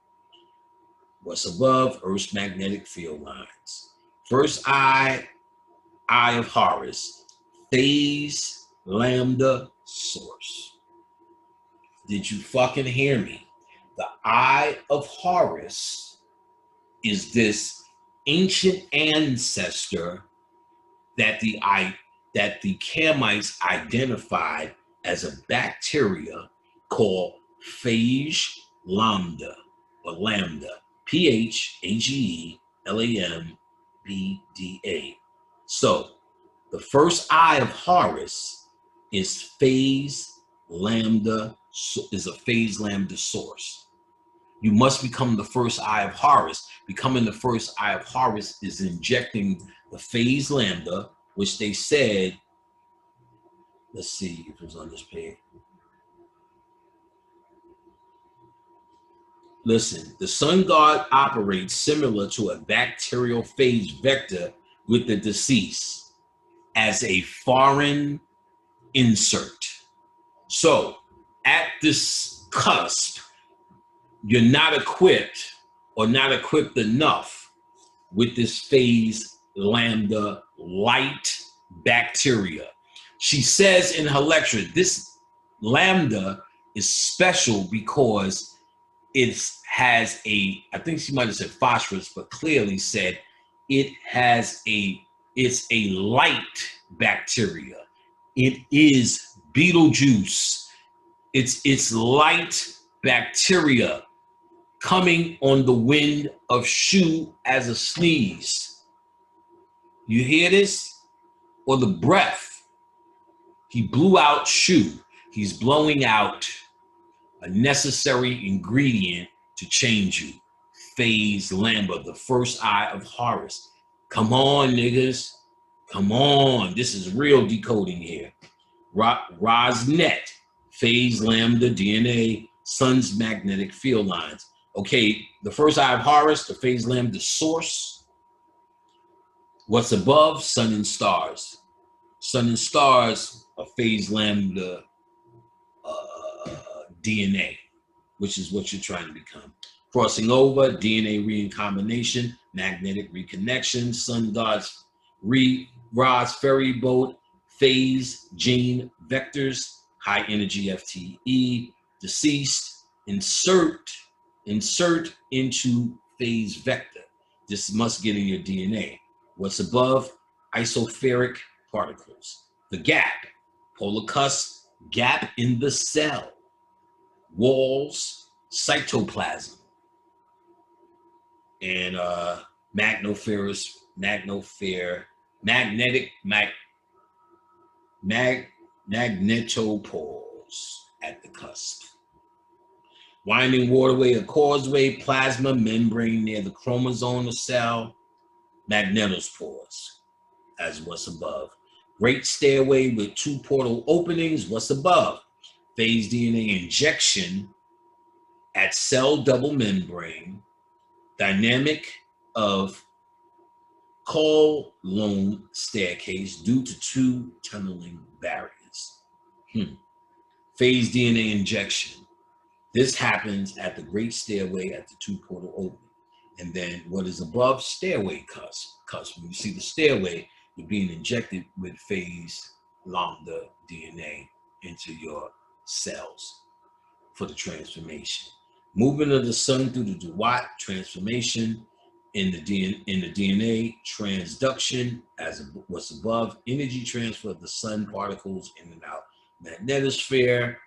What's above, Earth's magnetic field lines. First eye of Horus, phase lambda source. Did you fucking hear me? The eye of Horus is this ancient ancestor that the Kamites identified as a bacteria called phage lambda, or lambda, P-H-A-G-E-L-A-M-B-D-A. So the first eye of Horus is phase lambda, is a phase lambda source. You must become the first eye of Horus. Becoming the first eye of Horus is injecting the phase lambda, which they said, let's see if it was on this page. Listen, the sun god operates similar to a bacterial phage vector with the deceased as a foreign insert. So at this cusp, you're not equipped or not equipped enough with this phase lambda light bacteria. She says in her lecture, this lambda is special because it has a, I think she might have said phosphorus, but clearly said it's a light bacteria. It is Beetlejuice. It's light bacteria coming on the wind of Shu as a sneeze. You hear this? Or the breath. He blew out Shu. He's blowing out a necessary ingredient to change you. Phase Lambda, the first eye of Horus. Come on, niggas. Come on. This is real decoding here. Rosnet, phase lambda DNA, sun's magnetic field lines. Okay, the first eye of Horus, the phase lambda source. What's above? Sun and stars. Sun and stars are phase lambda DNA, which is what you're trying to become. Crossing over, DNA recombination, magnetic reconnection, sun gods, Ra's ferry boat, phase, gene, vectors, high energy FTE, deceased, insert into phase vector. This must get in your DNA. What's above? Isospheric particles. The gap, polar cusp, gap in the cell. Walls, cytoplasm. And magnetopause at the cusp. Winding waterway or causeway, plasma membrane near the chromosome of cell, magnetospores, as what's above. Great stairway with two portal openings, what's above? Phase DNA injection at cell double membrane, dynamic of colon staircase due to two tunneling barriers. Phase DNA injection. This happens at the great stairway at the two portal opening. And then what is above? Stairway cusp. When you see the stairway, you're being injected with phase lambda DNA into your cells for the transformation. Movement of the sun through the Duat, transformation in the DNA, transduction as what's above, energy transfer of the sun particles in and out. Magnetosphere,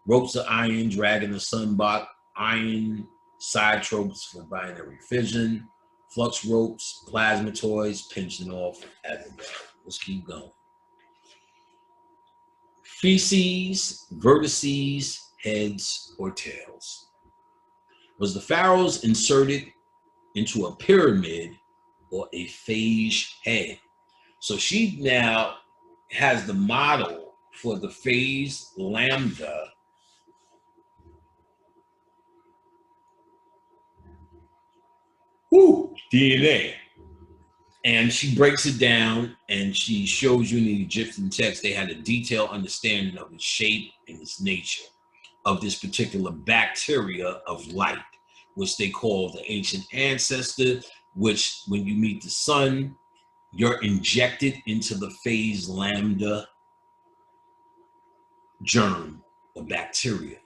ropes of iron dragging the sun back, iron side tropes for binary fission, flux ropes, plasmatoids pinching off at the bell. Let's keep going. Feces, vertices, heads, or tails. Was the pharaohs inserted into a pyramid or a phage head? So she now has the model for the phase lambda DNA. And she breaks it down and she shows you in the Egyptian text, they had a detailed understanding of its shape and its nature of this particular bacteria of light, which they call the ancient ancestor, which when you meet the sun, you're injected into the phase lambda germ or bacteria,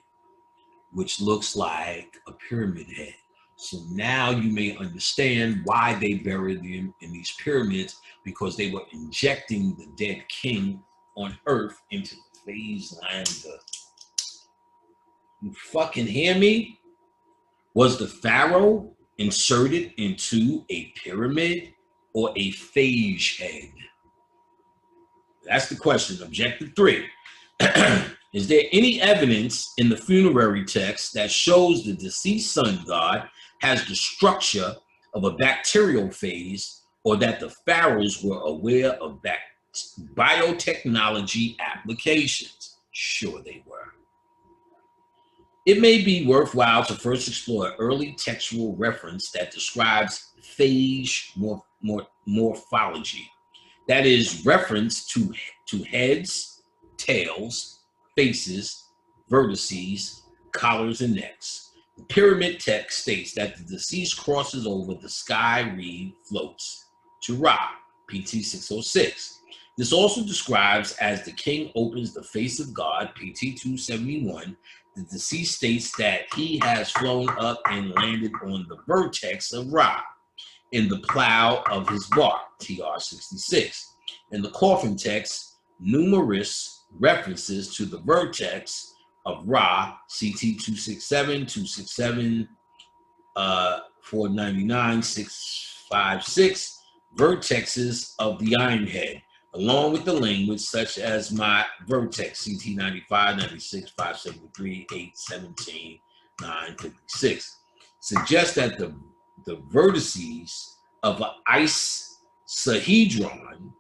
which looks like a pyramid head. So now you may understand why they buried them in these pyramids, because they were injecting the dead king on earth into the phase lambda. You fucking hear me? Was the pharaoh inserted into a pyramid or a phage head? That's the question. Objective 3. Is there any evidence in the funerary text that shows the deceased sun god has the structure of a bacterial phase, or that the pharaohs were aware of biotechnology applications? Sure they were. It may be worthwhile to first explore an early textual reference that describes phage morphology. That is reference to heads, tails, faces, vertices, collars, and necks. The pyramid text states that the deceased crosses over the sky reed floats to Ra, PT 606. This also describes as the king opens the face of God, PT 271. The deceased states that he has flown up and landed on the vertex of Ra in the plow of his bark, TR 66. In the coffin text, numerous references to the vertex of Ra, CT 267, 267, 499, 656, vertexes of the iron head, along with the language such as my vertex, CT 95, 96, 573, 817, 956, suggests that the vertices of an icosahedron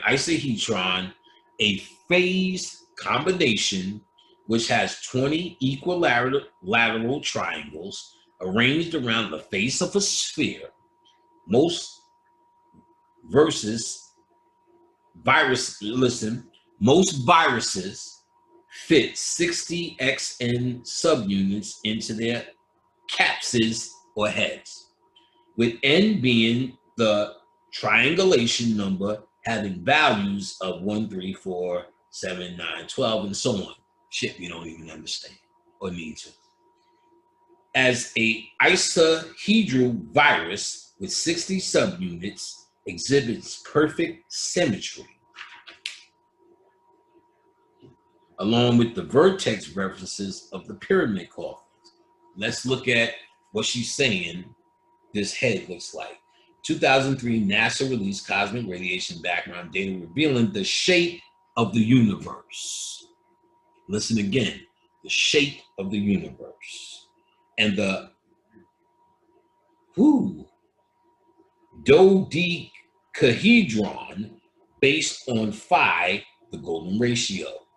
icosahedron, a phase combination which has 20 equilateral triangles arranged around the face of a sphere. Most viruses fit 60 XN subunits into their capsids or heads, with N being the triangulation number having values of 1, 3, 4, 7, 9, 12, and so on. Shit we don't even understand or need to. As a icosahedral virus with 60 subunits exhibits perfect symmetry, along with the vertex references of the pyramid coffins. Let's look at what she's saying this head looks like. 2003, NASA released cosmic radiation background data revealing the shape of the universe. Listen again, the shape of the universe. And the dodecahedron based on phi, the golden ratio.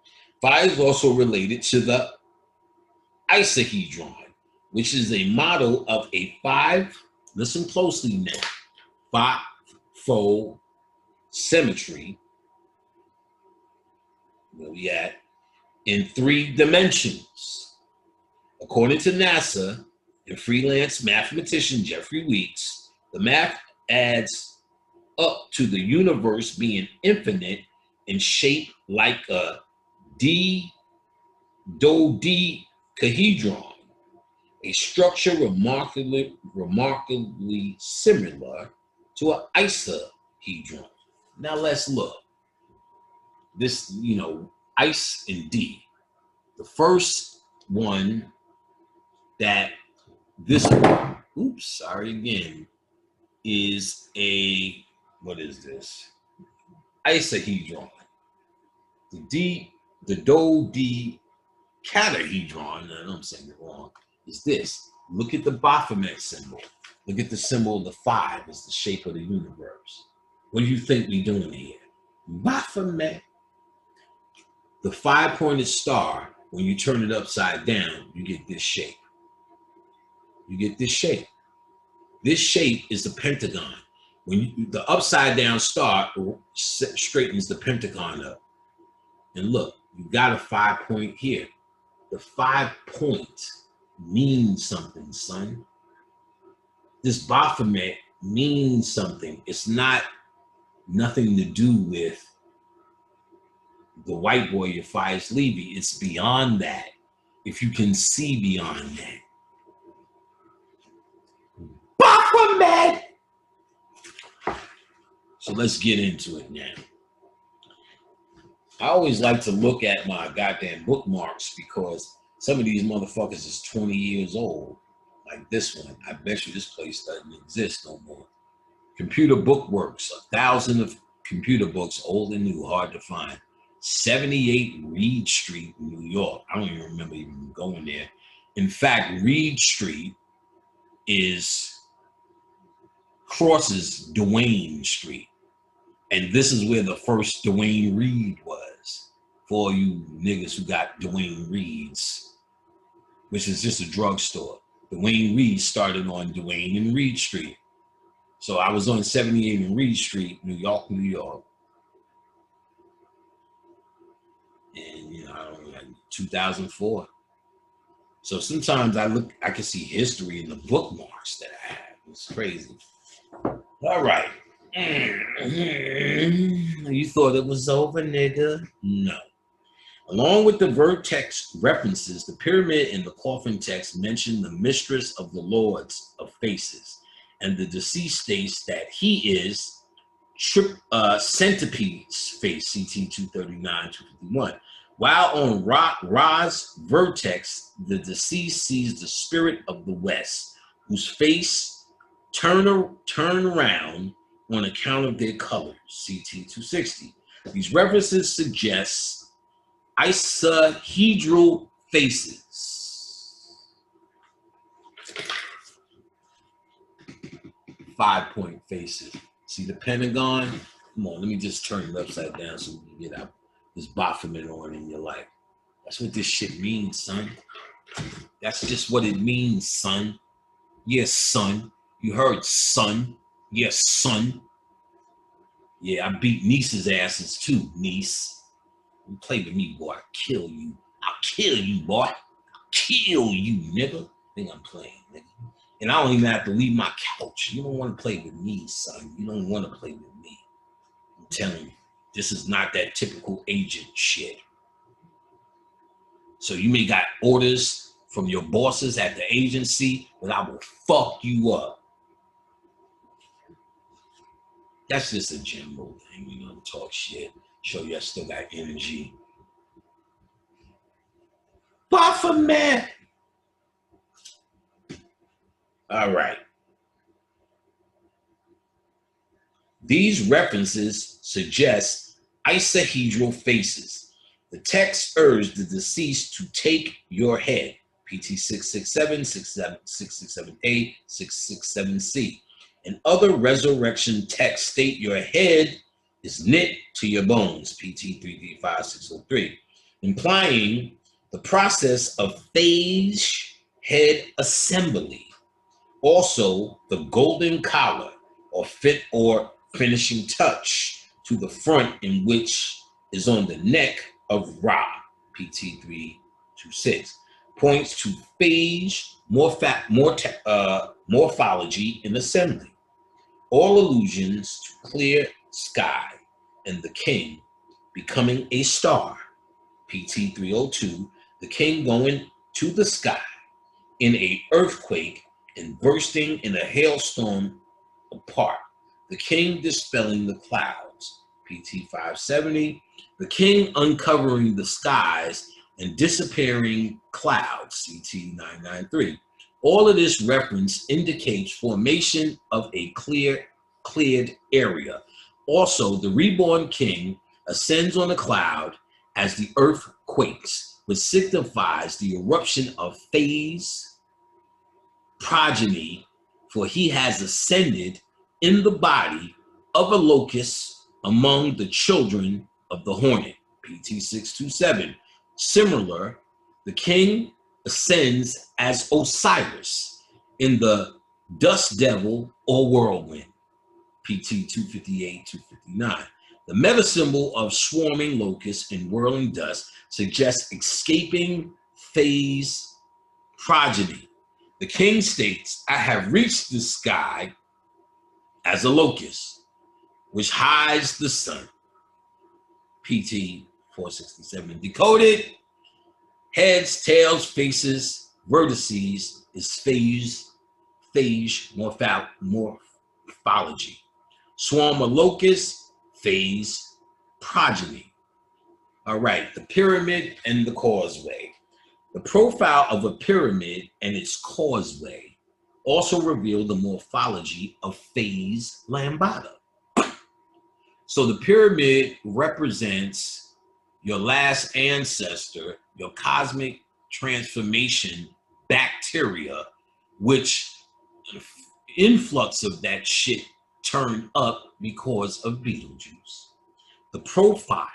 Phi is also related to the icosahedron, which is a model of a listen closely now, five-fold symmetry, where we at, in 3 dimensions. According to NASA and freelance mathematician Jeffrey Weeks, the math adds up to the universe being infinite and shaped like a dodecahedron, a structure remarkably similar to an icosahedron. Now let's look. This, ice and D. The first one that this, is a, what is this? Icosahedron. The dodecahedron, I know I'm saying it wrong, is this. Look at the Baphomet symbol. Look at the symbol of the 5. It's the shape of the universe. What do you think we're doing here? Baphomet. The 5-pointed star, when you turn it upside down, you get this shape. You get this shape. This shape is the pentagon. When the upside down star straightens the pentagon up. And look, you got a 5-point here. The 5 points means something, son. This Baphomet means something. It's not nothing to do with the white boy, Yephias Levy. It's beyond that. If you can see beyond that. Baphomet! So let's get into it now. I always like to look at my goddamn bookmarks because some of these motherfuckers is 20 years old. Like this one. I bet you this place doesn't exist no more. Computer Bookworks, 1,000 of computer books, old and new, hard to find. 78 Reed Street, New York. I don't even remember even going there. In fact, Reed Street crosses Duane Street. And this is where the first Duane Reed was. for all you niggas who got Dwayne Reed's, which is just a drugstore. Dwayne Reed started on Dwayne and Reed Street. So I was on 78 and Reed Street, New York, New York. And, you know, I don't know, like 2004. So sometimes I can see history in the bookmarks that I have. It's crazy. All right. You thought it was over, nigga? No. Along with the vertex references, the pyramid and the coffin text mention the mistress of the lords of faces, and the deceased states that he is centipede's face, CT 239, 251. While on Ra's vertex, the deceased sees the spirit of the West, whose face turn around on account of their colors, CT 260. These references suggest icehedral faces. 5-point faces. See the Pentagon? Come on, let me just turn it upside down so we can get out this Baphomet on in your life. That's what this shit means, son. That's just what it means, son. Yes, son. You heard, son. Yes, son. Yeah, I beat Niece's asses too, Niece. You play with me, boy. I'll kill you. I'll kill you, boy. I'll kill you, nigga. Think I'm playing, nigga. And I don't even have to leave my couch. You don't want to play with me, son. You don't want to play with me. I'm telling you, this is not that typical agent shit. So you may got orders from your bosses at the agency, but I will fuck you up. That's just a general thing, you know, talk shit, show you I still got energy. Baphomet! All right. These references suggest icehedral faces. The text urged the deceased to take your head, PT 667, 667A, 667C. And other resurrection texts state your head is knit to your bones, PT 335603, implying the process of phage head assembly. Also, the golden collar or fit or finishing touch to the front, in which is on the neck of Ra, PT 326, points to phage morphology in assembly. All allusions to clear sky and the king becoming a star, PT 302, the king going to the sky in an earthquake and bursting in a hailstorm apart, the king dispelling the clouds, PT 570, the king uncovering the skies and disappearing clouds, CT 993. All of this reference indicates formation of a cleared area. Also, the reborn king ascends on a cloud as the earth quakes, which signifies the eruption of phase progeny, for he has ascended in the body of a locust among the children of the hornet, PT 627. Similar, the king ascends as Osiris in the dust devil or whirlwind, PT 258, 259. The meta symbol of swarming locusts and whirling dust suggests escaping phase progeny. The king states, I have reached the sky as a locust, which hides the sun, PT 467. Decoded, heads, tails, faces, vertices is phage morphology. Swarm of locusts, phase progeny. All right, the pyramid and the causeway. The profile of a pyramid and its causeway also reveal the morphology of phase lambada. So the pyramid represents your last ancestor, your cosmic transformation bacteria, which influx of that shit turned up because of Beetlejuice. The profile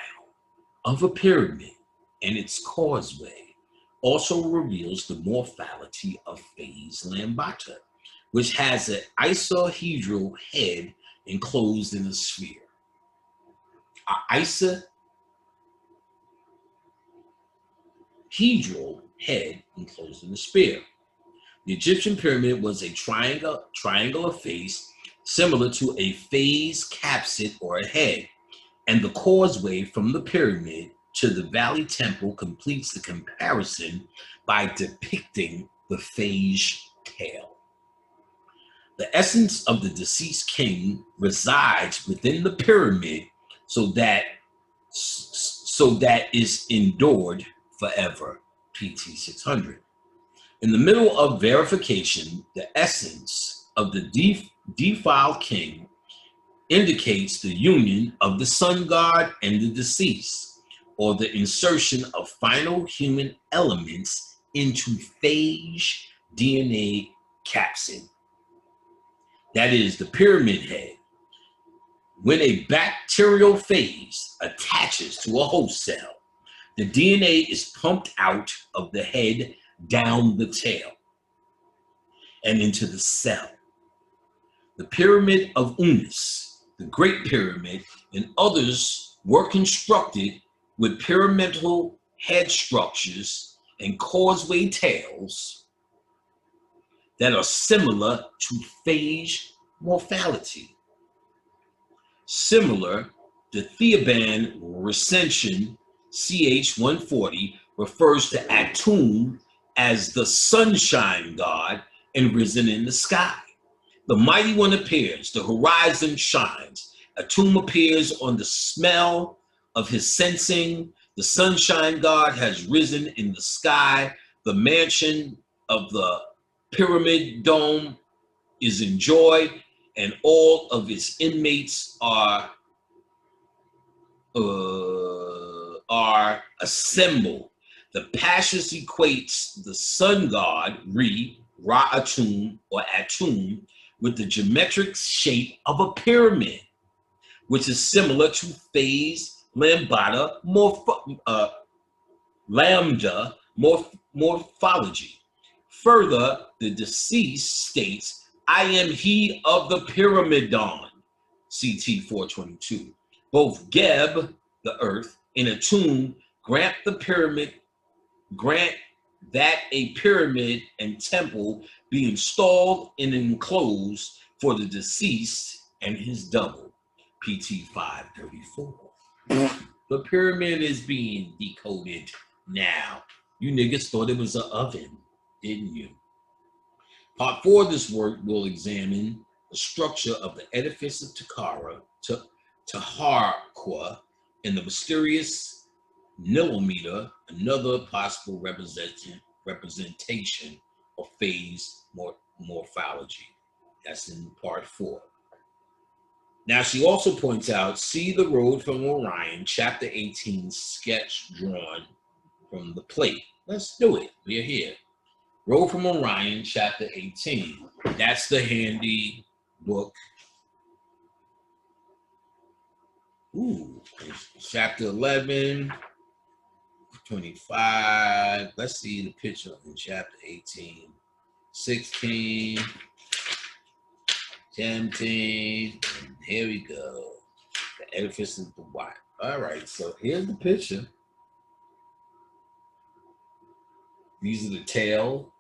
of a pyramid and its causeway also reveals the morpholity of phase lambata, which has an isohedral head enclosed in a sphere. An isohedral head enclosed in a sphere. The Egyptian pyramid was a triangular face similar to a phase capsid or a head, and the causeway from the pyramid to the valley temple completes the comparison by depicting the phage tail. The essence of the deceased king resides within the pyramid so that is endured forever. PT 600. In the middle of verification, the essence of the defiled king indicates the union of the sun god and the deceased, or the insertion of final human elements into phage DNA capsid. That is the pyramid head. When a bacterial phage attaches to a host cell, the DNA is pumped out of the head down the tail and into the cell. The Pyramid of Unas, the Great Pyramid, and others were constructed with pyramidal head structures and causeway tails that are similar to phage morpholity. Similar, the Theban recension CH-140 refers to Atum as the sunshine god and risen in the sky. The mighty one appears, the horizon shines. Atum appears on the smell of his sensing. The sunshine god has risen in the sky. The mansion of the pyramid dome is enjoyed, and all of its inmates are assembled. The Pashas equates the sun god, Ra-Atum, or Atum, with the geometric shape of a pyramid, which is similar to phase lambda morphology. Further, the deceased states, "I am he of the pyramidon," CT 422. Both Geb, the earth, and Atum grant that a pyramid and temple be installed and enclosed for the deceased and his double. PT 534. The pyramid is being decoded now. You niggas thought it was an oven, didn't you? Part 4 of this work will examine the structure of the edifice of Taharqa, and the mysterious Nilometer, another possible representation of phase morphology. That's in part 4. Now, she also points out, see the road from Orion, chapter 18, sketch drawn from the plate. Let's do it. We're here. Road from Orion, chapter 18. That's the handy book. Ooh, chapter 11, 25. Let's see the picture in chapter 18, 16, 17. And here we go. The edifice of the white. All right, so here's the picture. These are the tail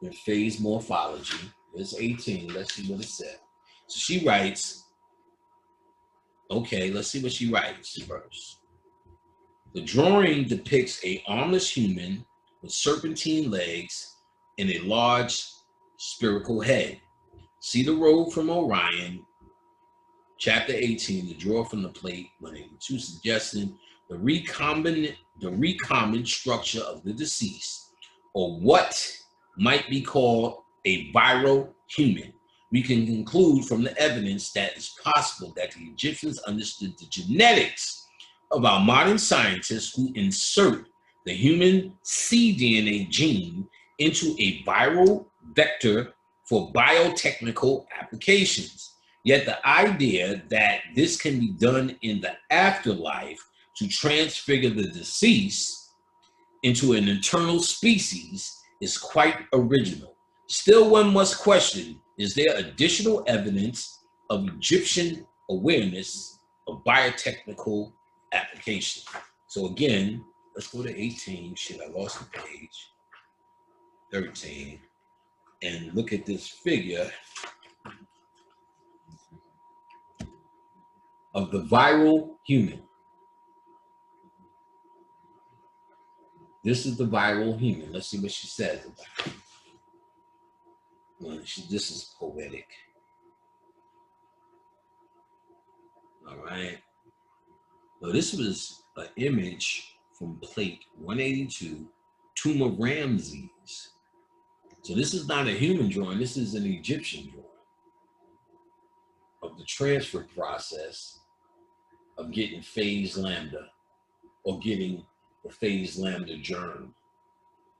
and phase morphology. There's 18. Let's see what it said. So she writes, okay, let's see what she writes first. The drawing depicts an armless human with serpentine legs and a large spherical head. See the road from Orion, chapter 18, the draw from the plate, to suggesting the recombinant structure of the deceased, or what might be called a viral human. We can conclude from the evidence that it's possible that the Egyptians understood the genetics of our modern scientists who insert the human cDNA gene into a viral vector for biotechnical applications. Yet the idea that this can be done in the afterlife to transfigure the deceased into an eternal species is quite original. Still, one must question, is there additional evidence of Egyptian awareness of biotechnical application? So again, let's go to 18. Shit, I lost the page. 13. And look at this figure of the viral human. This is the viral human. Let's see what she says about it. Well, this is poetic. All right. Well, this was an image from plate 182, Tomb of Ramses. So this is not a human drawing. This is an Egyptian drawing of the transfer process of getting phase lambda or getting the phase lambda germ,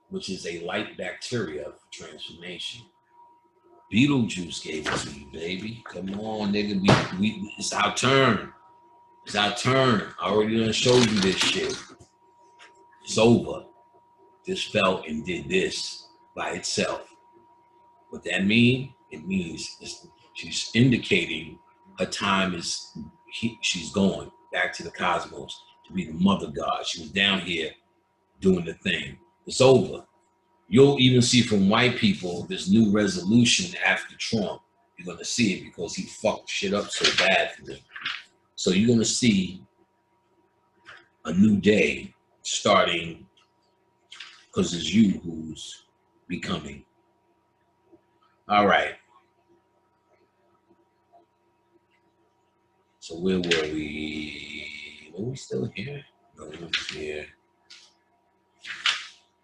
which is a light bacteria for transformation. Beetlejuice gave it to you, baby. Come on, nigga. It's our turn. It's our turn. I already done showed you this shit. It's over. This fell and did this by itself. What that mean? It means she's indicating her time is, she's going back to the cosmos to be the mother god. She was down here doing the thing. It's over. You'll even see from white people this new resolution after Trump. You're going to see it because he fucked shit up so bad for them. So you're going to see a new day starting because it's you who's becoming. All right. So where were we? Were we still here? No, we were here.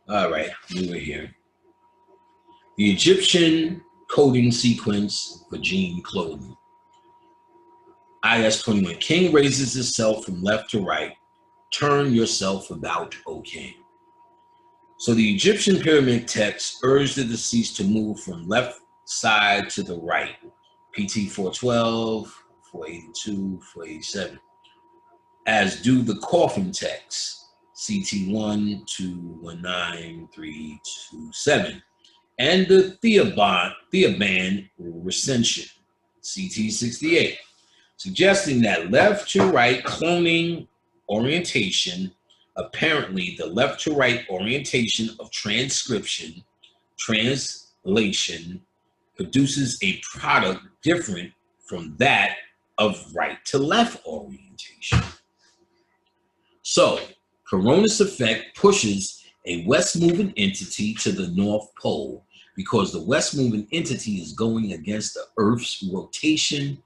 All right, we were here. The Egyptian coding sequence for gene clothing. IS-21. King raises himself from left to right. Turn yourself about, O king. So the Egyptian pyramid text urged the deceased to move from left side to the right. PT 412, 482, 487. As do the coffin texts. CT1, 219, 327. And the Theoban recension. CT 68. Suggesting that left to right cloning orientation, apparently the left to right orientation of transcription, translation, produces a product different from that of right to left orientation. So, Coronis effect pushes a west moving entity to the North Pole because the west moving entity is going against the Earth's rotation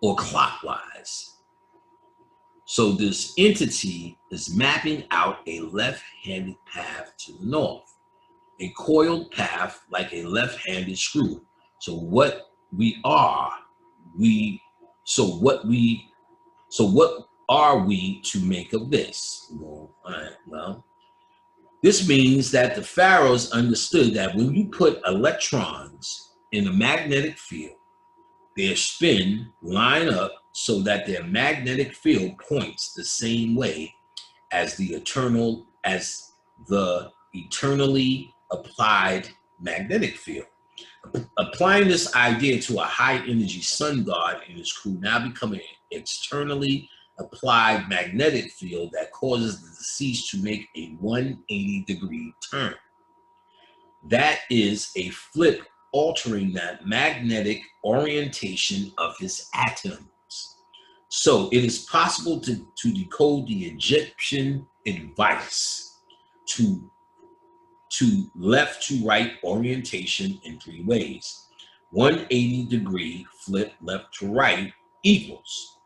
or clockwise. So this entity is mapping out a left-handed path to the north, a coiled path like a left-handed screw. So what are we to make of this? Well, all right, well, this means that the pharaohs understood that when you put electrons in a magnetic field, their spin line up so that their magnetic field points the same way as the eternally applied magnetic field. Applying this idea to a high energy sun god and his crew now become an externally applied magnetic field that causes the deceased to make a 180-degree turn. That is a flip, altering that magnetic orientation of his atoms. So it is possible to decode the Egyptian advice to left to right orientation in three ways. 180-degree flip left to right equals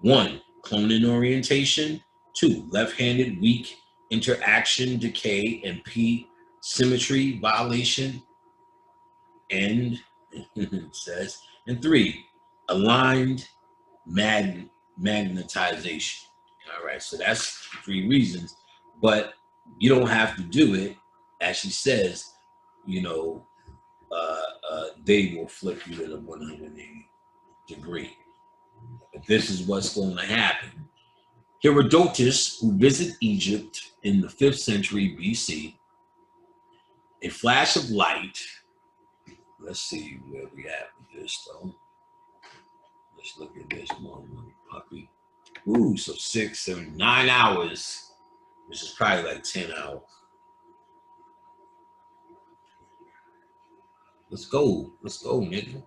1. Cloning orientation, 2. Left-handed weak interaction decay and P symmetry violation, and it says, and 3. Aligned magnetization. All right, so that's 3 reasons, but you don't have to do it. As she says, you know, they will flip you at a 180 degree. But this is what's going to happen. Herodotus, who visited Egypt in the 5th century BC, a flash of light. Let's see where we at with this though. Let's look at this one puppy. Ooh, so 6, 7, 9 hours, which is probably like 10 hours. Let's go, nigga.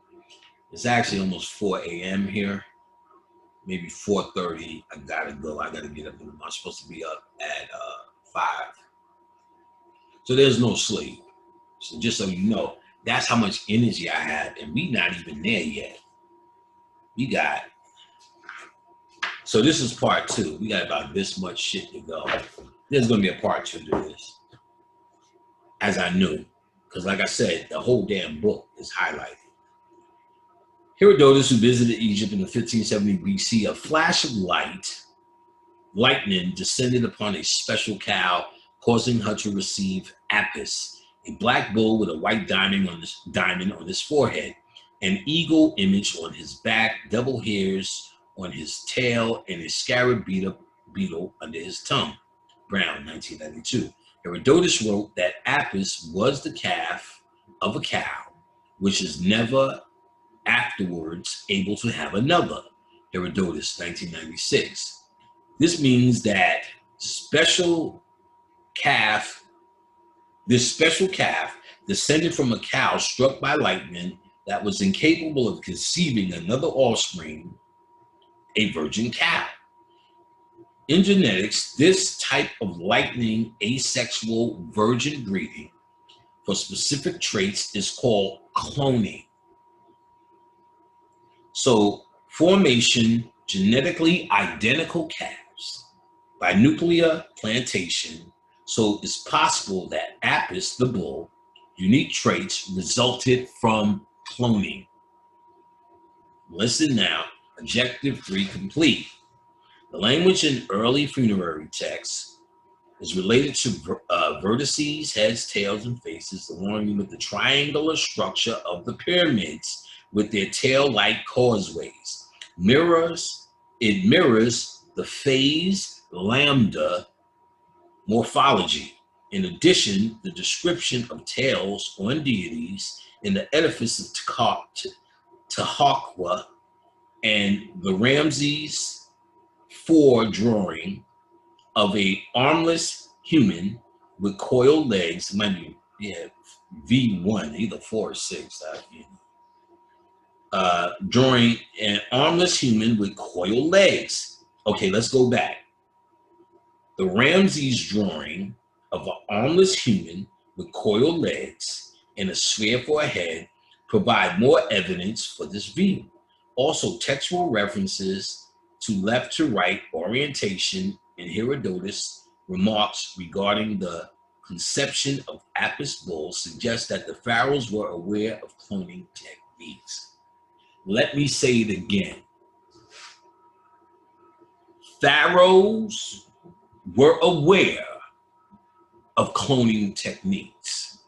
It's actually almost 4 a.m. here. Maybe 4:30. I gotta go. I gotta get up. I'm supposed to be up at 5. So there's no sleep. So just so you know, that's how much energy I have, and we not even there yet. We got. So this is part 2. We got about this much shit to go. There's gonna be a part 2 to this, as I knew, because like I said, the whole damn book is highlighted. Herodotus, who visited Egypt in the 1570 BC, a flash of lightning descended upon a special cow, causing her to receive Apis, a black bull with a white diamond on his forehead, an eagle image on his back, double hairs on his tail, and a scarab beetle under his tongue. Brown, 1992. Herodotus wrote that Apis was the calf of a cow, which is never afterwards able to have another. Herodotus, 1996. This means that this special calf descended from a cow struck by lightning that was incapable of conceiving another offspring, a virgin cow. In genetics, this type of lightning asexual virgin breeding for specific traits is called cloning. So, formation genetically identical calves by nuclear plantation. So it's possible that Apis, the bull, unique traits resulted from cloning. Listen now, objective 3 complete. The language in early funerary texts is related to vertices, heads, tails, and faces, along with the triangular structure of the pyramids with their tail-like causeways. It mirrors the phase lambda morphology. In addition, the description of tails on deities in the edifice of Tahakwa and the Ramses IV drawing of a armless human with coiled legs, might be, V1, either 4 or 6, drawing an armless human with coiled legs. Okay, let's go back. The Ramses drawing of an armless human with coiled legs and a sphere for a head provide more evidence for this view. Also, textual references to left to right orientation in Herodotus remarks regarding the conception of Apis bulls suggest that the pharaohs were aware of cloning techniques. Let me say it again. Pharaohs were aware of cloning techniques.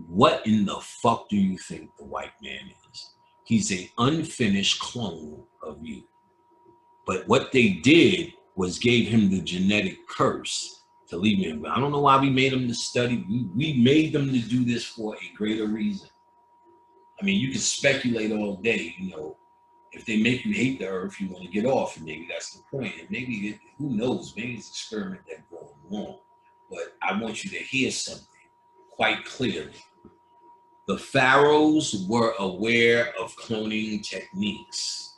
What in the fuck do you think the white man is? He's an unfinished clone of you. But what they did was gave him the genetic curse to leave him. I don't know why we made them to study. We made them to do this for a greater reason. I mean, you can speculate all day, if they make you hate the earth, you want to get off, and maybe that's the point. And maybe, who knows, maybe it's an experiment that's going wrong. But I want you to hear something quite clearly. The pharaohs were aware of cloning techniques.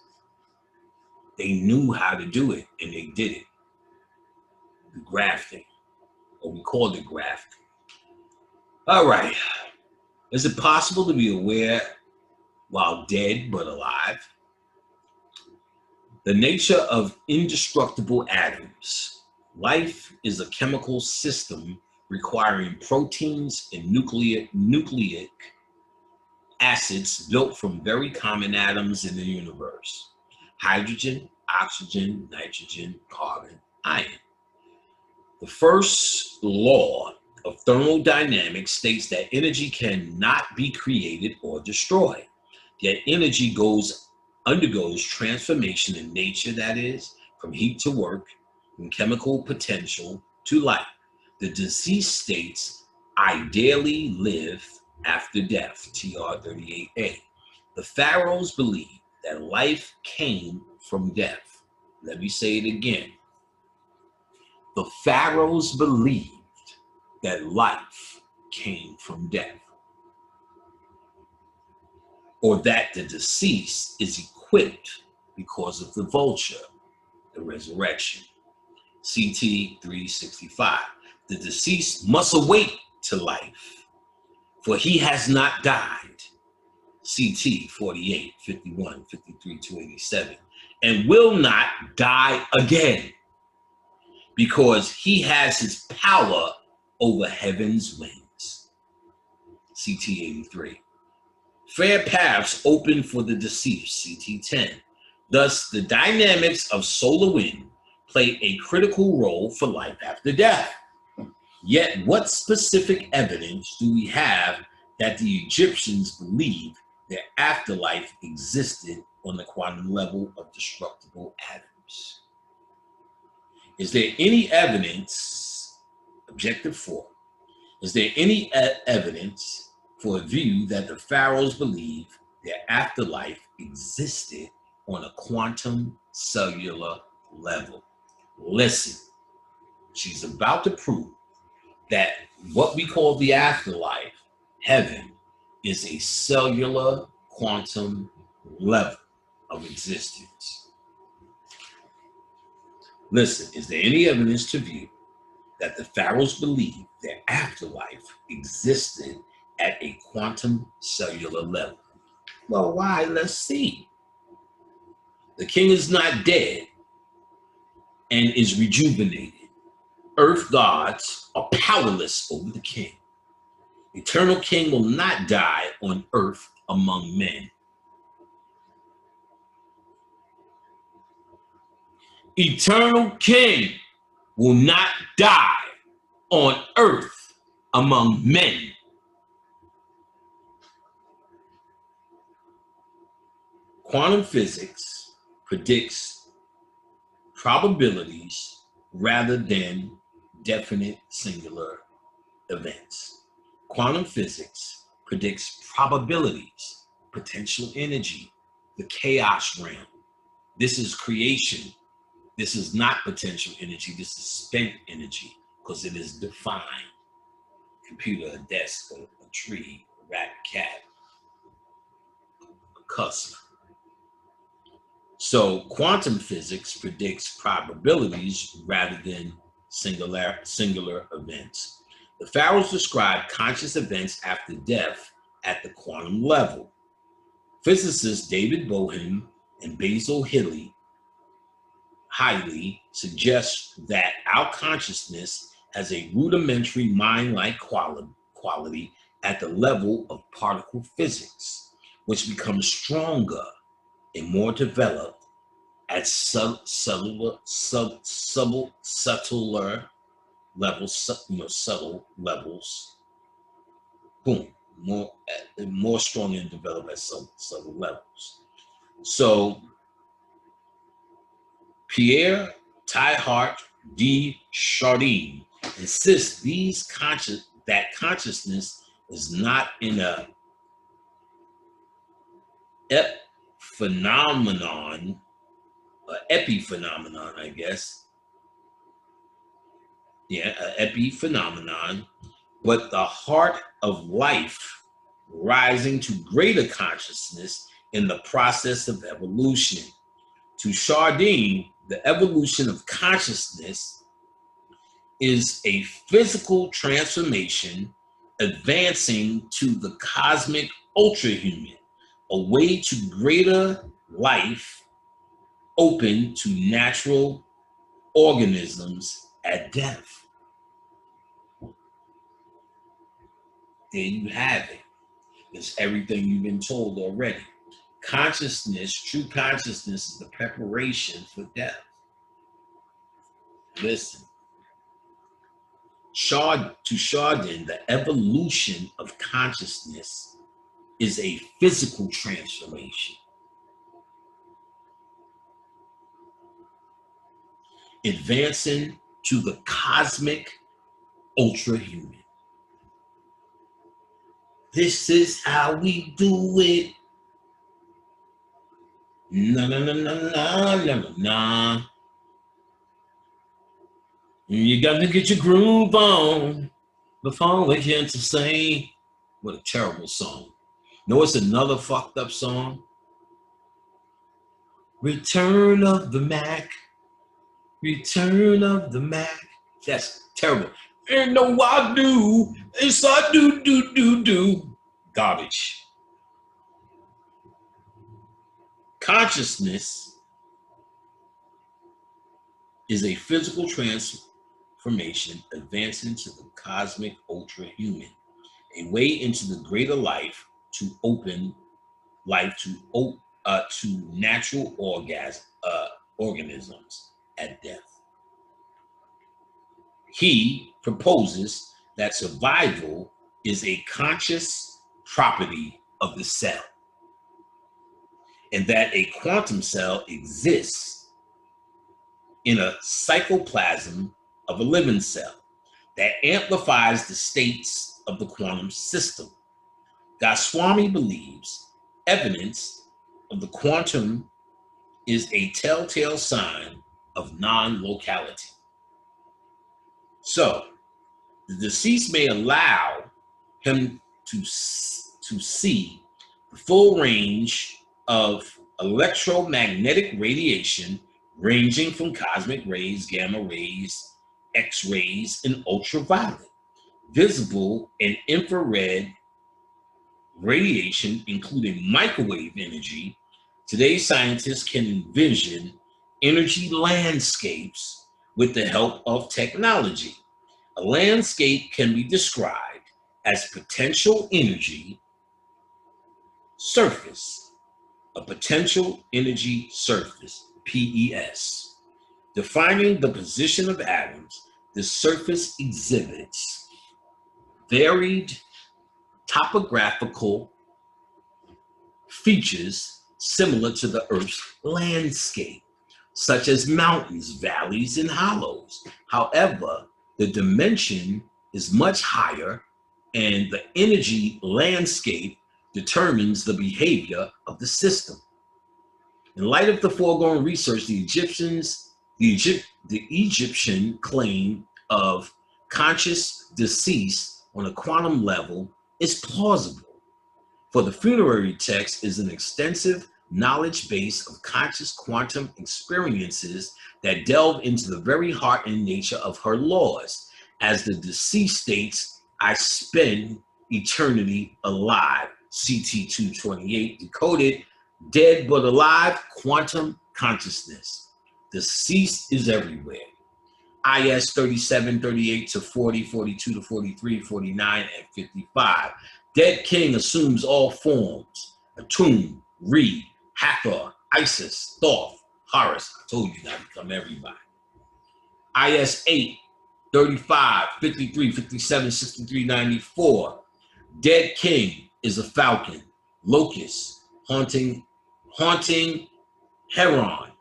They knew how to do it, and they did it. The grafting, or we call it grafting. All right. Is it possible to be aware while dead but alive? The nature of indestructible atoms. Life is a chemical system requiring proteins and nucleic acids built from very common atoms in the universe: hydrogen, oxygen, nitrogen, carbon, iron. The first law of thermodynamics states that energy cannot be created or destroyed. Yet energy undergoes transformation in nature, that is, from heat to work, from chemical potential to life. The deceased states ideally live after death, TR 38A. The pharaohs believed that life came from death. Let me say it again. The pharaohs believed that life came from death, or that the deceased is equipped because of the vulture, the resurrection. CT 365. The deceased must awake to life, for he has not died. CT 48, 51, 53, 287. And will not die again, because he has his power over heaven's wings. CT 83. Fair paths open for the deceased, CT 10. Thus, the dynamics of solar wind play a critical role for life after death. Yet, what specific evidence do we have that the Egyptians believed their afterlife existed on the quantum level of destructible atoms? Is there any evidence, objective 4, is there any evidence for a view that the pharaohs believed their afterlife existed on a quantum cellular level? Listen, she's about to prove that what we call the afterlife, heaven, is a cellular quantum level of existence. Listen, is there any evidence to view that the pharaohs believed their afterlife existed at a quantum cellular level? Well, why? Let's see. The king is not dead and is rejuvenated. Earth gods are powerless over the king. Eternal king will not die on earth among men. Eternal king will not die on earth among men. Quantum physics predicts probabilities rather than definite singular events. Quantum physics predicts probabilities, potential energy, the chaos realm. This is creation. This is not potential energy. This is spent energy because it is defined. Computer, a desk, a tree, a rat, cat, a cusp. So quantum physics predicts probabilities rather than singular events. The pharaohs described conscious events after death at the quantum level. Physicists David Bohm and Basil Hiley suggest that our consciousness has a rudimentary mind-like quality at the level of particle physics, which becomes stronger and more developed at subtler levels, subtle levels. Boom, more strong and developed at subtle levels. So Pierre Teilhard de Chardin insists that consciousness is not in a epiphenomenon, I guess. Yeah, an epiphenomenon, but the heart of life rising to greater consciousness in the process of evolution. To Chardin, the evolution of consciousness is a physical transformation advancing to the cosmic ultrahuman, a way to greater life open to natural organisms at death. There you have it. It's everything you've been told already. Consciousness, true consciousness, is the preparation for death. Listen. To Chardin, the evolution of consciousness is a physical transformation. advancing to the cosmic ultra-human. This is how we do it. Na na na na na na na. You got to get your groove on before we get to sing. What a terrible song. No, it's another fucked up song. Return of the Mac. Return of the Mac. That's terrible. Ain't no I do. It's I do. Garbage. Consciousness is a physical transformation advancing to the cosmic ultra-human, a way into the greater life to open life to natural organisms at death. He proposes that survival is a conscious property of the cell, and that a quantum cell exists in a cytoplasm of a living cell that amplifies the states of the quantum system. Goswami believes evidence of the quantum is a telltale sign of non-locality. So, the deceased may allow him to see the full range of electromagnetic radiation ranging from cosmic rays, gamma rays, X-rays, and ultraviolet, visible and infrared radiation, including microwave energy. Today's scientists can envision energy landscapes with the help of technology. A landscape can be described as potential energy surface, a potential energy surface, PES. Defining the position of atoms, the surface exhibits varied topographical features similar to the Earth's landscape, such as mountains, valleys, and hollows. However, the dimension is much higher, and the energy landscape determines the behavior of the system. In light of the foregoing research, the Egyptian claim of conscious decease on a quantum level is plausible, for the funerary text is an extensive knowledge base of conscious quantum experiences that delve into the very heart and nature of her laws. As the deceased states, I spend eternity alive, CT 228, decoded, dead but alive, quantum consciousness. Deceased is everywhere. IS 37, 38 to 40, 42 to 43, 49, and 55. Dead king assumes all forms. Atum, Re, Hathor, Isis, Thoth, Horus. I told you not to become everybody. IS 8, 35, 53, 57, 63, 94. Dead king is a falcon, locust, haunting Heron,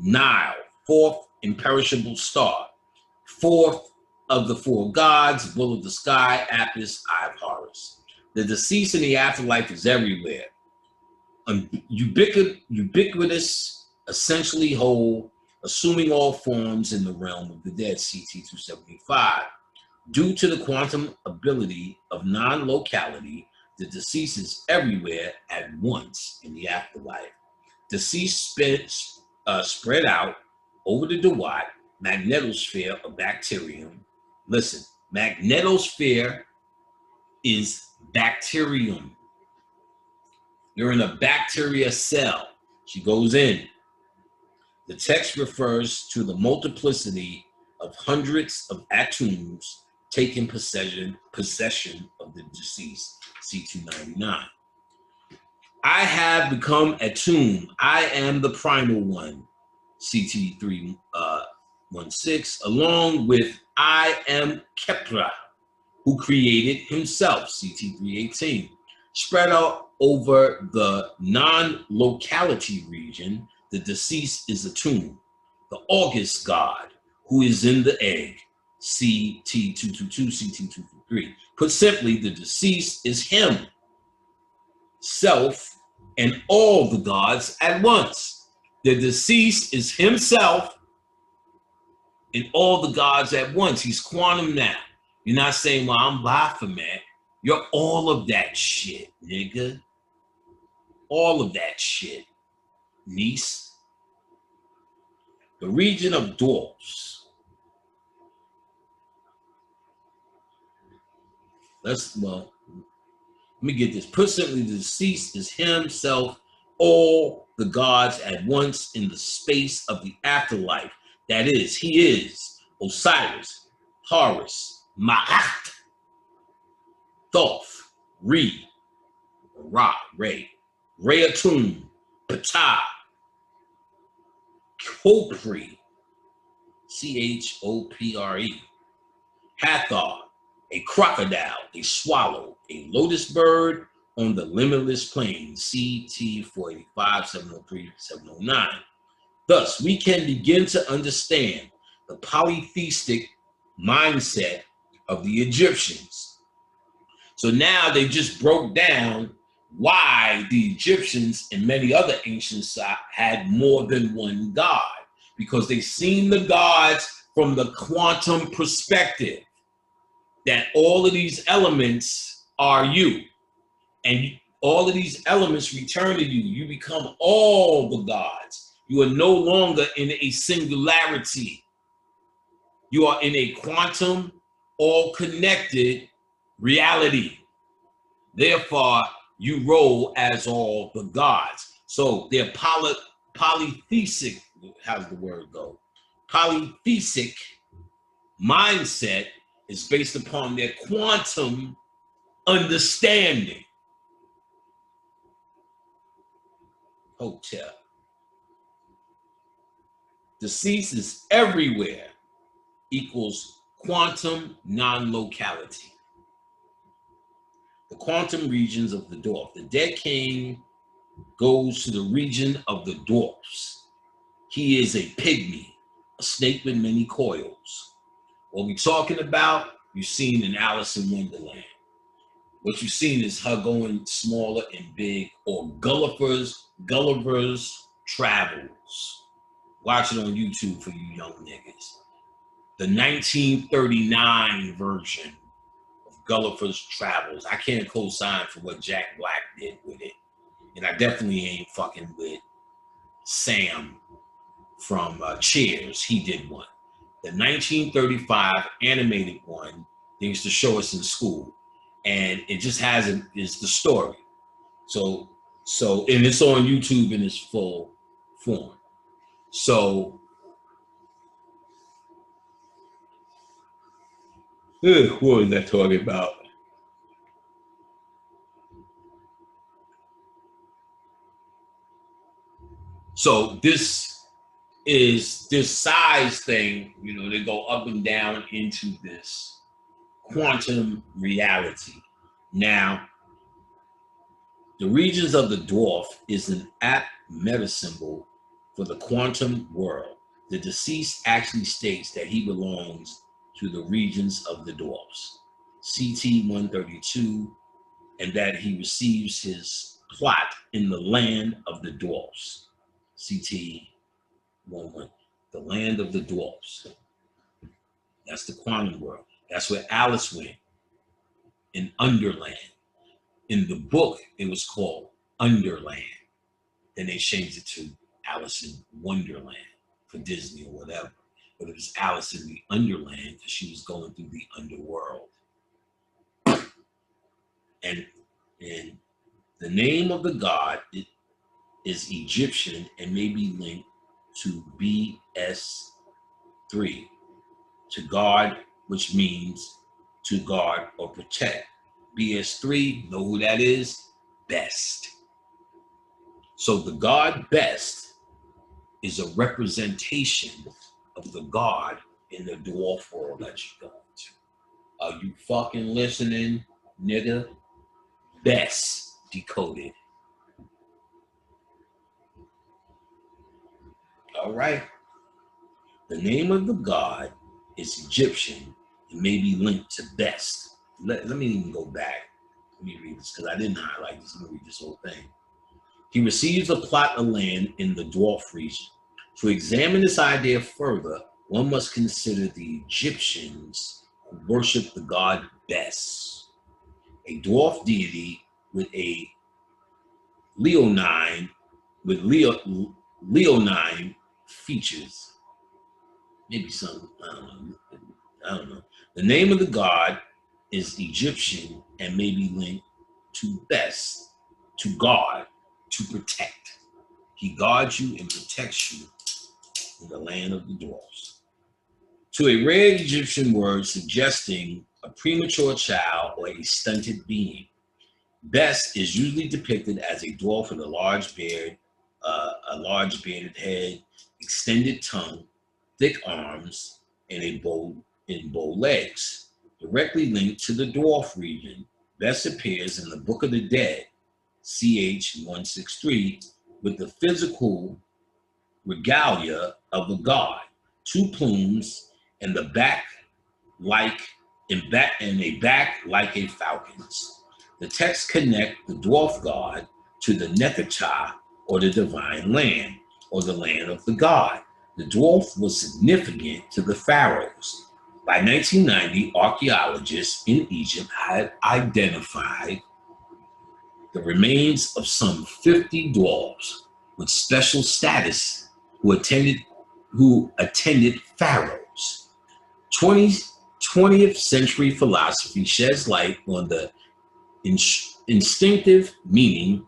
Nile, fourth imperishable star, fourth of the four gods, bull of the sky, Apis, eye of Horus. The deceased in the afterlife is everywhere. Ubiquitous, essentially whole, assuming all forms in the realm of the dead, CT 275. Due to the quantum ability of non-locality, the deceased is everywhere at once in the afterlife. Deceased spread out over the Dewat, magnetosphere of bacterium. Listen, magnetosphere is bacterium. You're in a bacteria cell. She goes in. The text refers to the multiplicity of hundreds of atoms taking possession of the deceased, C299. I have become Atum. I am the primal one, CT316, along with I am Kepra, who created himself, CT318. Spread out over the non-locality region, the deceased is Atum, the August god, who is in the egg, CT222, CT223. Put simply, the deceased is him, self, and all the gods at once. The deceased is himself and all the gods at once. He's quantum now. You're not saying, well, I'm Baphomet. You're all of that shit, nigga. All of that shit, niece. The region of dwarfs. Let me get this. Put simply, the deceased is himself, all the gods at once in the space of the afterlife. That is, he is Osiris, Horus, Ma'at, Thoth, Re, Ra, Re, Reatum, Ptah, Chopri, Chopre, Hathor, a crocodile, a swallow, a lotus bird on the limitless plain, CT 485, 703, 709. Thus, we can begin to understand the polytheistic mindset of the Egyptians. So now they just broke down why the Egyptians and many other ancients had more than one god, because they seen the gods from the quantum perspective, that all of these elements are you, and all of these elements return to you. You become all the gods. You are no longer in a singularity. You are in a quantum, all-connected reality. Therefore, you roll as all the gods. So their polytheistic, how's the word go? Polytheistic mindset is based upon their quantum understanding. Hotel. Deceased is everywhere equals quantum non-locality. The quantum regions of the dwarf. The dead king goes to the region of the dwarfs. He is a pygmy, a snake with many coils. What we're talking about, you've seen in Alice in Wonderland. What you've seen is her going smaller and big, or Gulliver's Travels. Watch it on YouTube for you young niggas. The 1939 version of Gulliver's Travels. I can't co-sign for what Jack Black did with it. And I definitely ain't fucking with Sam from Cheers. He did one. The 1935 animated one, they used to show us in school. And it just is the story. So, and it's on YouTube in its full form. So, what was I talking about? So this size thing, they go up and down into this quantum reality. Now, the regions of the dwarf is an apt meta symbol for the quantum world. The deceased actually states that he belongs to the regions of the dwarfs, CT 132, and that he receives his plot in the land of the dwarfs, CT 11, the land of the dwarfs. That's the quantum world. That's where Alice went, in Underland. In the book, it was called Underland. Then they changed it to Alice in Wonderland for Disney or whatever. But it was Alice in the Underland because she was going through the underworld. And the name of the god is Egyptian and may be linked to BS3, to guard, which means to guard or protect. BS3, know who that is? Best. So the god Best is a representation of the god in the dwarf world that you're going to. Are you fucking listening, nigga? Best decoded. All right. The name of the god is Egyptian and may be linked to Best. Let me even go back. Let me read this because I didn't highlight this. I'm going to read this whole thing. He receives a plot of land in the dwarf region. To examine this idea further, one must consider the Egyptians who worshiped the god Bes, a dwarf deity with a leonine features. Maybe some, I don't know. The name of the god is Egyptian and may be linked to Bes, to guard, to protect. He guards you and protects you in the land of the dwarfs. To a rare Egyptian word suggesting a premature child or a stunted being. Bes is usually depicted as a dwarf with a large beard, a large bearded head, extended tongue, thick arms, and bow legs. Directly linked to the dwarf region, Bes appears in the Book of the Dead, CH 163, with the physical regalia of a god, two plumes, and a back like a falcon's. The texts connect the dwarf god to the Nefertah, or the divine land, or the land of the god. The dwarf was significant to the pharaohs. By 1990, archaeologists in Egypt had identified the remains of some 50 dwarves with special status who attended pharaohs. 20th century philosophy sheds light on the instinctive meaning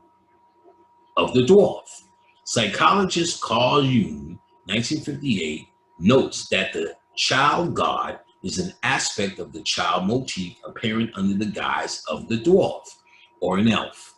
of the dwarf. Psychologist Carl Jung, 1958, notes that the child god is an aspect of the child motif apparent under the guise of the dwarf, or an elf,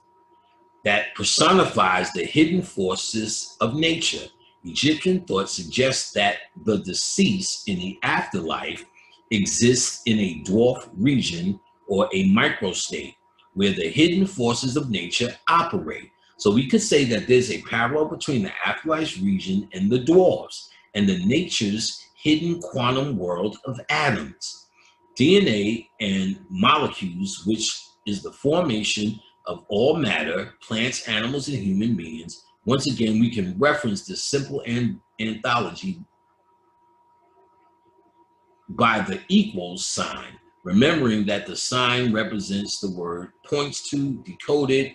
that personifies the hidden forces of nature. Egyptian thought suggests that the deceased in the afterlife exists in a dwarf region or a microstate where the hidden forces of nature operate. So we could say that there's a parallel between the afterlife region and the dwarves and the nature's hidden quantum world of atoms, DNA and molecules, which is the formation of all matter, plants, animals, and human beings. Once again, we can reference this simple anthology by the equals sign, remembering that the sign represents the word, points to decoded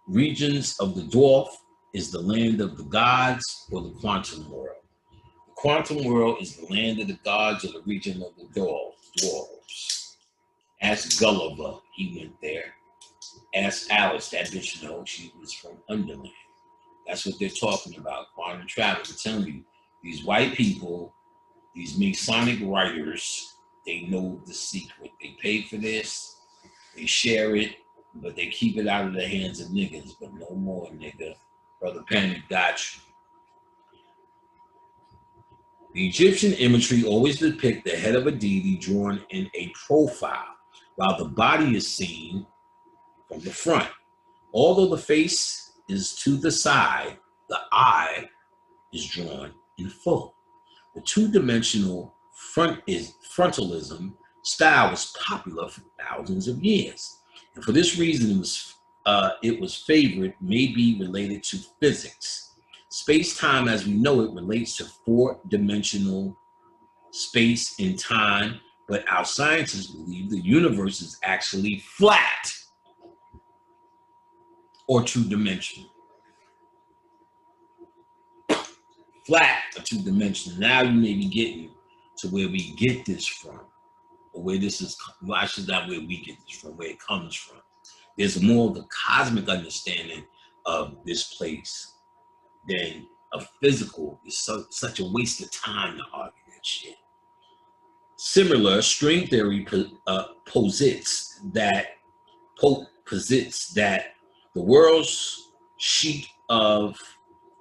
regions of the dwarf is the land of the gods or the quantum world. The quantum world is the land of the gods or the region of the dwarves. Ask Gulliver, he went there. Ask Alice, that bitch knows she was from Underland. That's what they're talking about, quantum travel. I'm telling you, these white people, these Masonic writers, they know the secret. They pay for this, they share it, but they keep it out of the hands of niggas. But no more, nigga. Brother Panic got you. The Egyptian imagery always depict the head of a deity drawn in a profile, while the body is seen from the front. Although the face is to the side, the eye is drawn in full. The two-dimensional frontalism style was popular for thousands of years. And for this reason, it was favored, may be related to physics. Space-time as we know it relates to four-dimensional space and time, but our scientists believe the universe is actually flat or two-dimensional. Flat or two-dimensional. Now you may be getting to where we get this from, or where this is, well, actually not where we get this from, where it comes from. There's more of a cosmic understanding of this place than a physical. It's such a waste of time to argue that shit. Similar, string theory posits that the world's sheet of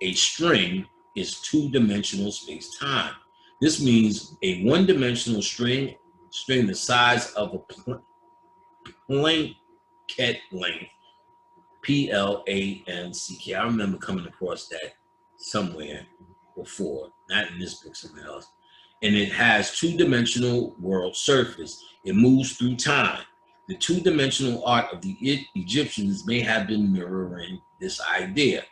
a string is two-dimensional space-time. This means a one-dimensional string the size of a Planck length, Planck. I remember coming across that somewhere. or 4, not in this book, something else. And it has two-dimensional world surface. It moves through time. The two-dimensional art of the Egyptians may have been mirroring this idea.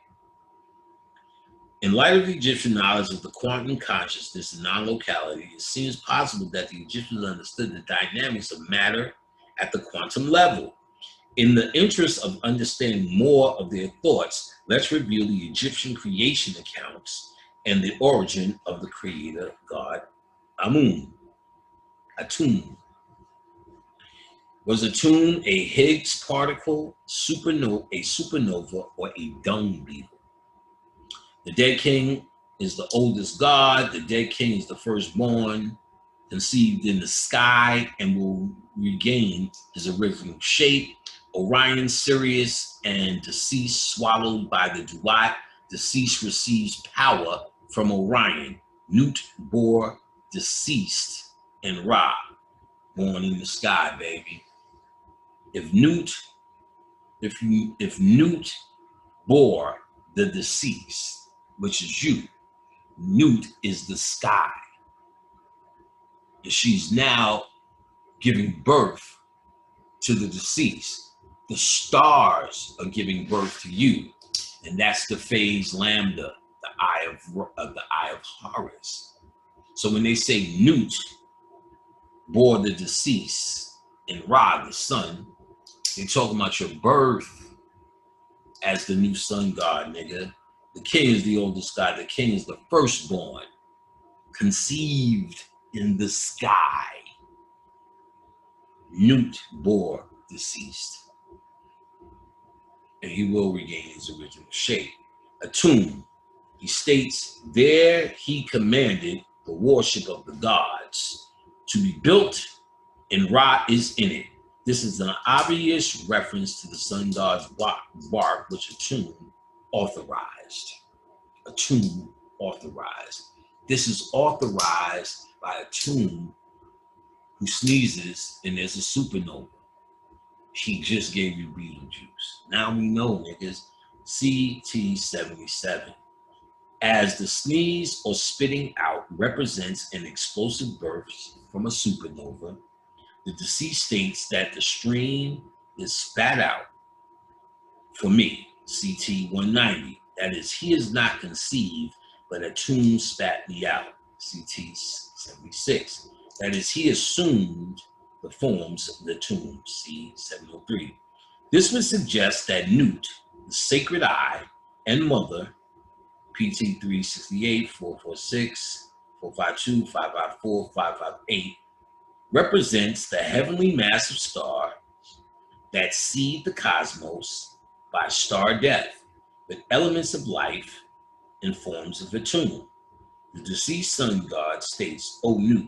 In light of the Egyptian knowledge of the quantum consciousness and non-locality, it seems possible that the Egyptians understood the dynamics of matter at the quantum level. In the interest of understanding more of their thoughts, let's review the Egyptian creation accounts and the origin of the creator god Amun. Atum. Was Atum a Higgs particle, a supernova, or a dung beetle? The dead king is the oldest god. The dead king is the firstborn, conceived in the sky, and will regain his original shape. Orion, Sirius, and deceased swallowed by the Duat. Deceased receives power from Orion. Nut, Bor, deceased, and Ra, born in the sky, baby. If Nut bore the deceased, which is you, Nut is the sky. And she's now giving birth to the deceased. The stars are giving birth to you. And that's the phase lambda, the eye of Horus. So when they say Nut bore the deceased and Ra, the sun, they talking about your birth as the new sun god, nigga. The king is the oldest god. The king is the firstborn, conceived in the sky. Nut bore deceased, and he will regain his original shape. Atum, he states, there he commanded the worship of the gods to be built, and Ra is in it. This is an obvious reference to the sun god's bark, which Atum authorized. Atum authorized. This is authorized by Atum, who sneezes and there's a supernova. He just gave you Beetlejuice. Now we know, niggas, CT77. As the sneeze or spitting out represents an explosive burst from a supernova, the deceased states that the stream is spat out for me, CT190. That is, he is not conceived, but Atum spat me out, CT76. That is, he assumed the forms of the tomb, C703. This would suggest that Nut, the sacred eye and mother, PT 368, 446, 452, 554, 558, represents the heavenly massive star that seed the cosmos by star death with elements of life and forms of Atum. The deceased sun god states, O Nut,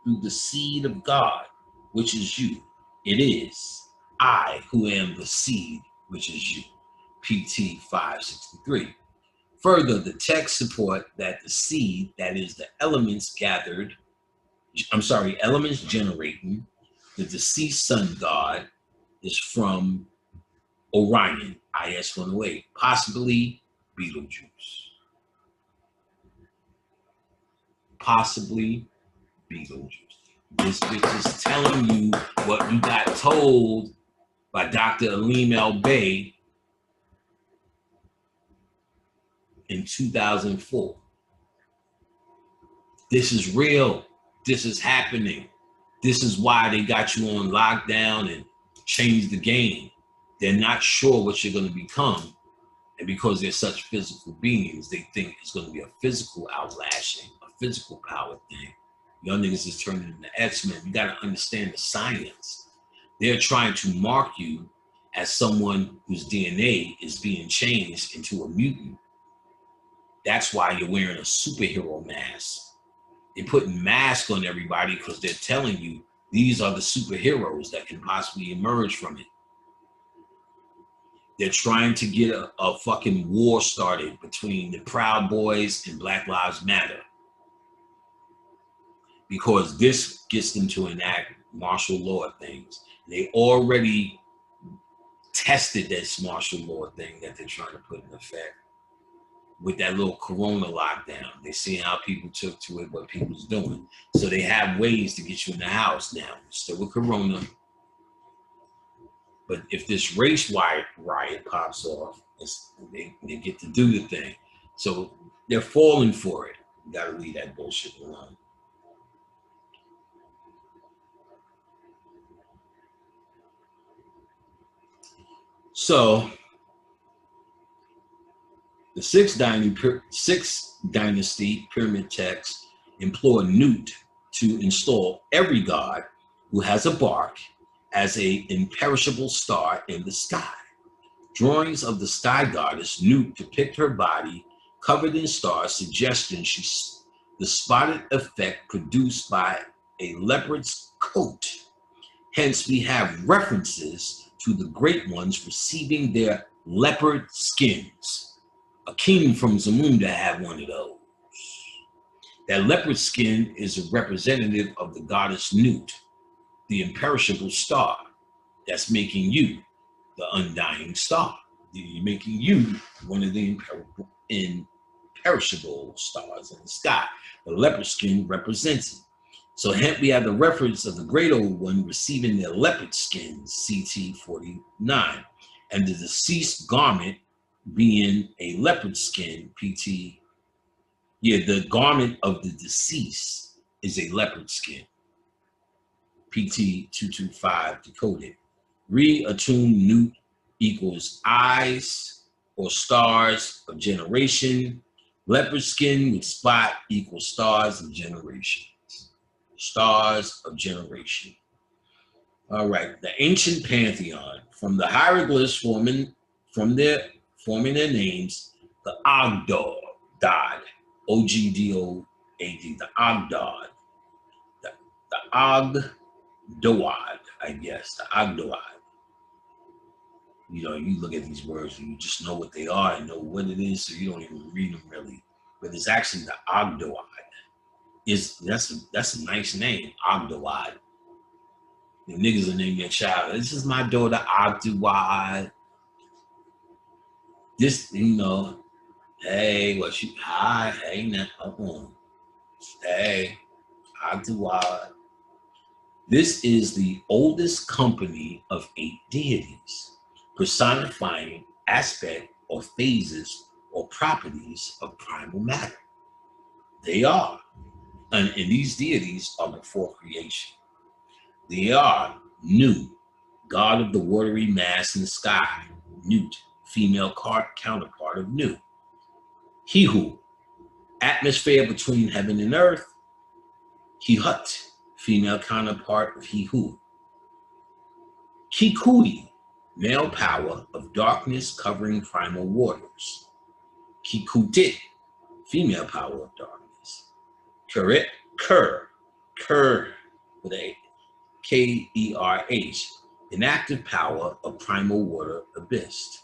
through the seed of God, which is you, it is I who am the seed, which is you. PT 563. Further, the texts support that the seed, that is the elements elements generating the deceased sun god, is from Orion, IS-108, possibly Beetlejuice. Possibly Beetlejuice. This bitch is telling you what you got told by Dr. Aleem El-Bey in 2004. This is real. This is happening. This is why they got you on lockdown and changed the game. They're not sure what you're going to become. And because they're such physical beings, they think it's going to be a physical outlashing, a physical power thing. Y'all niggas is turning into X-Men. You got to understand the science. They're trying to mark you as someone whose DNA is being changed into a mutant. That's why you're wearing a superhero mask. They're putting masks on everybody because they're telling you these are the superheroes that can possibly emerge from it. They're trying to get a fucking war started between the Proud Boys and Black Lives Matter, because this gets them to enact martial law things. They already tested this martial law thing that they're trying to put in effect. with that little corona lockdown. They see how people took to it, what people's doing. So they have ways to get you in the house now. Still with corona. But if this race riot pops off, they get to do the thing. So they're falling for it. You gotta leave that bullshit alone. So the sixth dynasty pyramid text implored Nut to install every god who has a bark as a imperishable star in the sky. Drawings of the sky goddess Nut depict her body covered in stars, suggesting she's the spotted effect produced by a leopard's coat. Hence, we have references to the great ones receiving their leopard skins. A king from Zamunda had one of those. That leopard skin is a representative of the goddess Nut, the imperishable star that's making you the undying star. Making you one of the imperishable stars in the sky. The leopard skin represents it. So hence we have the reference of the great old one receiving their leopard skins, CT 49, and the deceased garment being a leopard skin, PT. Yeah, the garment of the deceased is a leopard skin, PT 225 decoded. Reattuned Nut equals eyes or stars of generation. Leopard skin with spot equals stars of generation. Stars of generation. All right, the ancient pantheon, from the hieroglyphs forming their names, the Ogdod, O-G-D-O-A-D, the Ogdod, the Ogdoad, I guess, the Ogdoad. You know, you look at these words and you just know what they are and know what it is, so you don't even read them really. But it's actually the Ogdoad. That's a nice name, Ogdoad. The niggas will name their child. This is my daughter, Ogdoad. This, you know, hey, what you, hi, hey, now, hey, Ogdoad. This is the oldest company of 8 deities, personifying aspect or phases or properties of primal matter. They are. And these deities are before creation. They are Nu, god of the watery mass in the sky. Nut, female counterpart of Nu. Hihu, atmosphere between heaven and earth. Hihut, female counterpart of Hihu. Kikuti, male power of darkness covering primal waters. Kikutit, female power of darkness. Ker, with a K-E-R-H, inactive power of primal water abyss.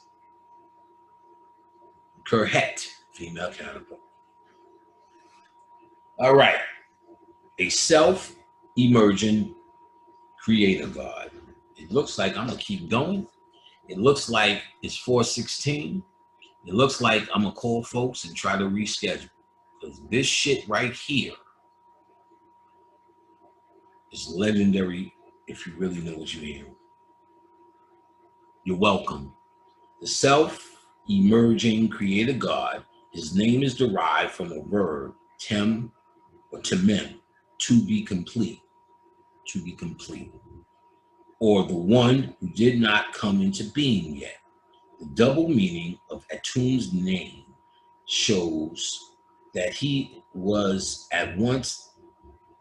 Kerhet, female counterpart. All right, a self-emergent creator God. It looks like, I'm gonna keep going. It looks like it's 4:16. It looks like I'm gonna call folks and try to reschedule. Because this shit right here is legendary if you really know what you're hearing. You're welcome. The self-emerging creator God, his name is derived from a verb, tem or temem, to be complete, or the one who did not come into being yet. The double meaning of Atum's name shows that he was at once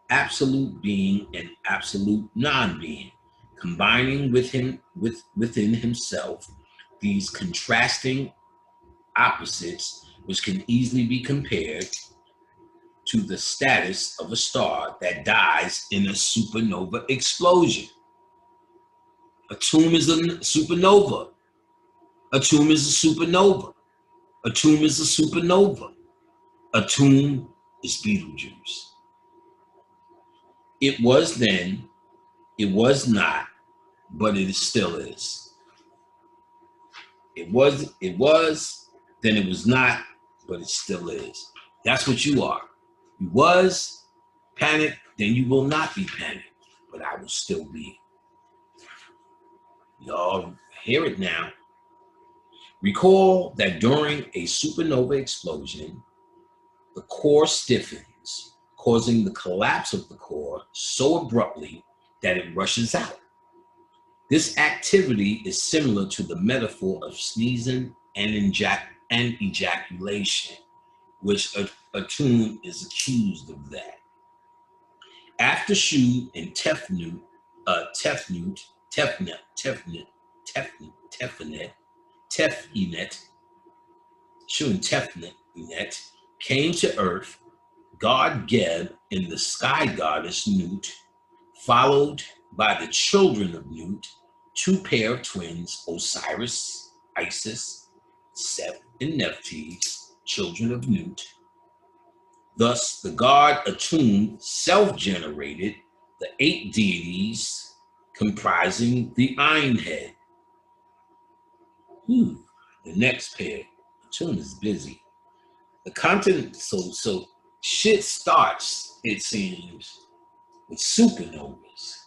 absolute being and absolute non-being, combining within himself these contrasting opposites, which can easily be compared to the status of a star that dies in a supernova explosion. Atum is a supernova. Atum is a supernova. Atum is a supernova. Atum is Beetlejuice. It was then, it was not, but it still is. It was, then it was not, but it still is. That's what you are. You was panicked, then you will not be panicked, but I will still be. Y'all hear it now. Recall that during a supernova explosion, the core stiffens, causing the collapse of the core so abruptly that it rushes out. This activity is similar to the metaphor of sneezing and ejaculation, which Atum is accused of that. After Shu and Tefnut Shu and Tefnet came to Earth, God Geb and the sky goddess Nut, followed by the children of Nut, two pair of twins, Osiris, Isis, Seth, and Nephthys, children of Nut. Thus, the god Atum self-generated the 8 deities comprising the Ein head. The next pair, Atum is busy. The content, so shit starts, it seems, with supernovas.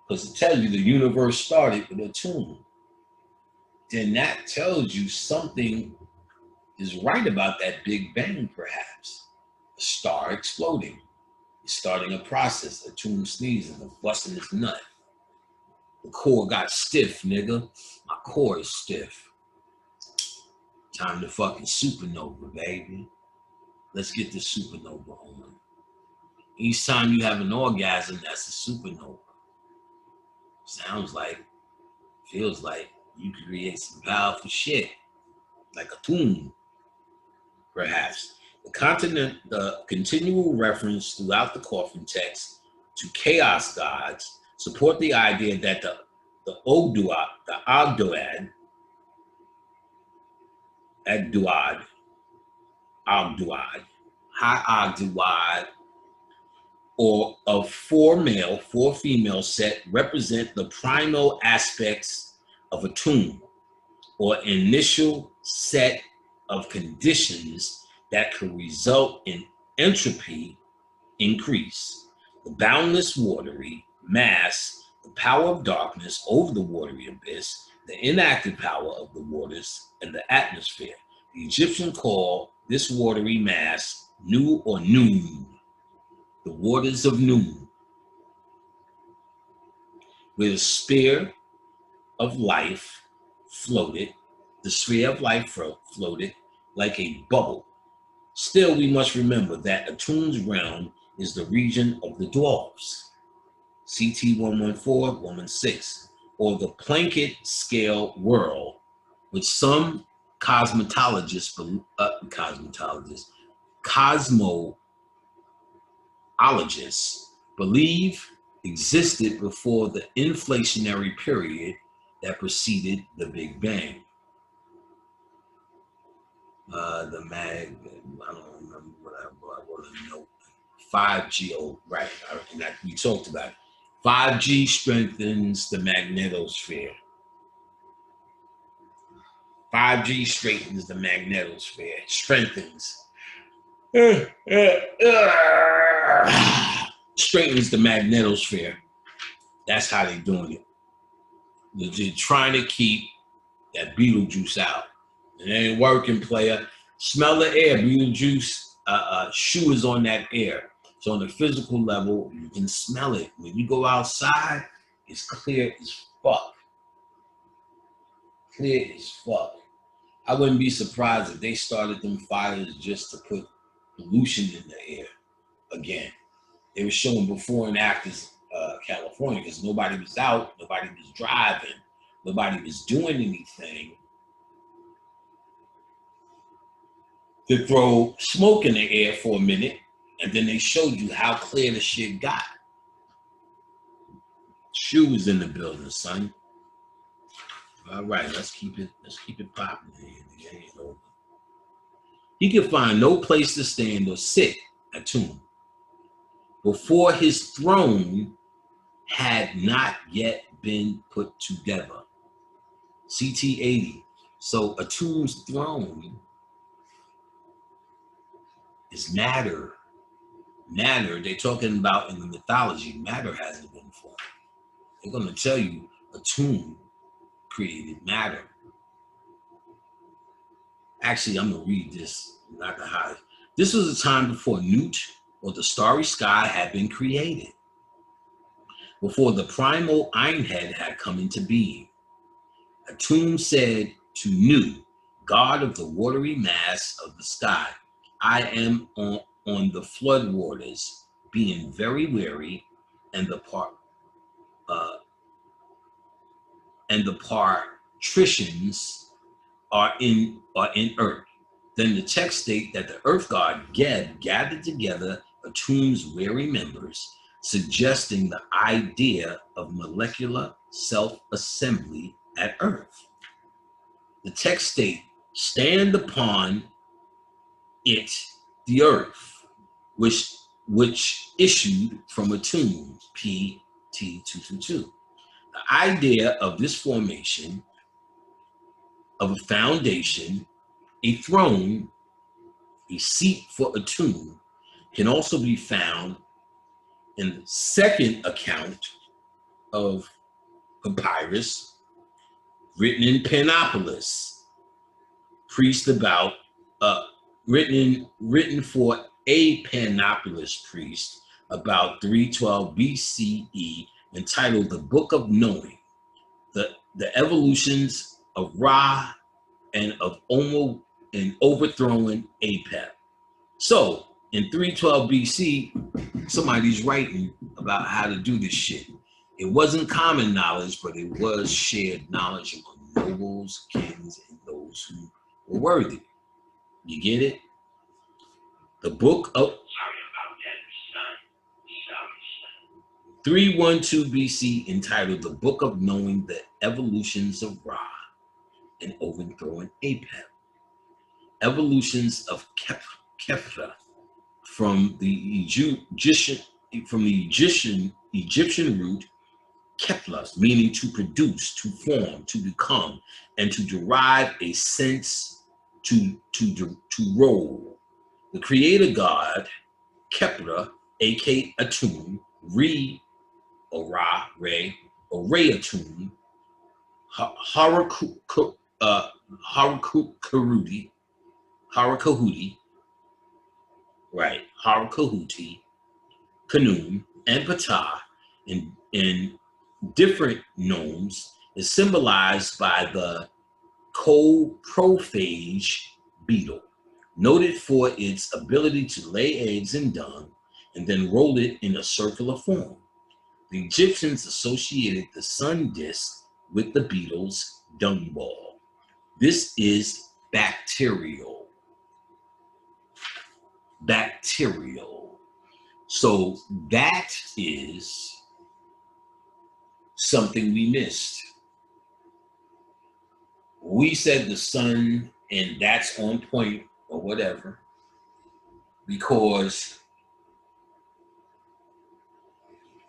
Because it tells you the universe started with Atum. Then that tells you something is right about that Big Bang, perhaps. A star exploding. It's starting a process. Atum sneezing and busting his nut. The core got stiff, nigga. My core is stiff. Time to fucking supernova, baby. Let's get the supernova on. Each time you have an orgasm, that's a supernova. Sounds like, feels like you could create some powerful shit, like Atum, perhaps. The continual reference throughout the coffin text to chaos gods support the idea that the Ogdoad, High Ogdoad, or of 4 male, 4 female set represent the primal aspects of Atum, or initial set of conditions that could result in entropy increase. The boundless watery mass, the power of darkness over the watery abyss, the inactive power of the waters and the atmosphere. The Egyptians call this watery mass Nu or Noon, the waters of Noon, where the sphere of life floated, like a bubble. Still, we must remember that Atum's realm is the region of the dwarfs, CT 114, 116, or the Plankett scale world, which some cosmologists believe existed before the inflationary period that preceded the Big Bang. I don't remember what I wrote a note. 5G, oh, right, and we talked about it. 5G strengthens the magnetosphere. 5G strengthens the magnetosphere. Strengthens the magnetosphere. That's how they're doing it. They're trying to keep that Beetlejuice out. It ain't working, player. Smell the air. Beetlejuice shoe is on that air. So on the physical level, you can smell it. When you go outside, it's clear as fuck. Clear as fuck. I wouldn't be surprised if they started them fires just to put pollution in the air again. They were showing before and after California because nobody was out, nobody was driving, nobody was doing anything to throw smoke in the air for a minute, and then they showed you how clear the shit got. Shoes in the building, son. All right, let's keep it popping here. The game ain't over. He could find no place to stand or sit, Atum, before his throne had not yet been put together. CT 80. So Atum's throne is matter. Matter, they're talking about in the mythology, matter hasn't been formed. They're going to tell you Atum created matter. Actually, I'm going to read this, not the high. This was a time before Nut, or the starry sky, had been created. Before the primal Einhead had come into being. Atum said to Nu, God of the watery mass of the sky, I am on the flood waters, being very weary, and the patricians are in earth. Then the text state that the earth god Geb gathered together Atum's weary members, suggesting the idea of molecular self-assembly at earth. The text state, stand upon it the earth, which issued from Atum, PT222. The idea of this formation of a foundation, a throne, a seat for Atum, can also be found in the second account of papyrus written in Panopolis, priest about written for a Panopolis priest about 312 BCE, entitled The Book of Knowing, the evolutions of Ra and of Omo and overthrowing Apep. So in 312 BC, somebody's writing about how to do this shit. It wasn't common knowledge, but it was shared knowledge among nobles, kings, and those who were worthy. You get it? The book of 312 BC, entitled The Book of Knowing, the Evolutions of Ra and Overthrowing Apep. Evolutions of Kefra from the Egyptian root Keflas, meaning to produce, to form, to become, and to derive a sense to roll. The creator god, Kepra, aka Atum, Re, or Ra, Re, or Re Atum, Harakahuti, right, Harakahuti, Kanum, and Ptah, in different gnomes, is symbolized by the coprophage beetle, noted for its ability to lay eggs in dung and then roll it in a circular form. The Egyptians associated the sun disk with the beetle's dung ball. This is bacterial. Bacterial. So that is something we missed. We said the sun, and that's on point or whatever, because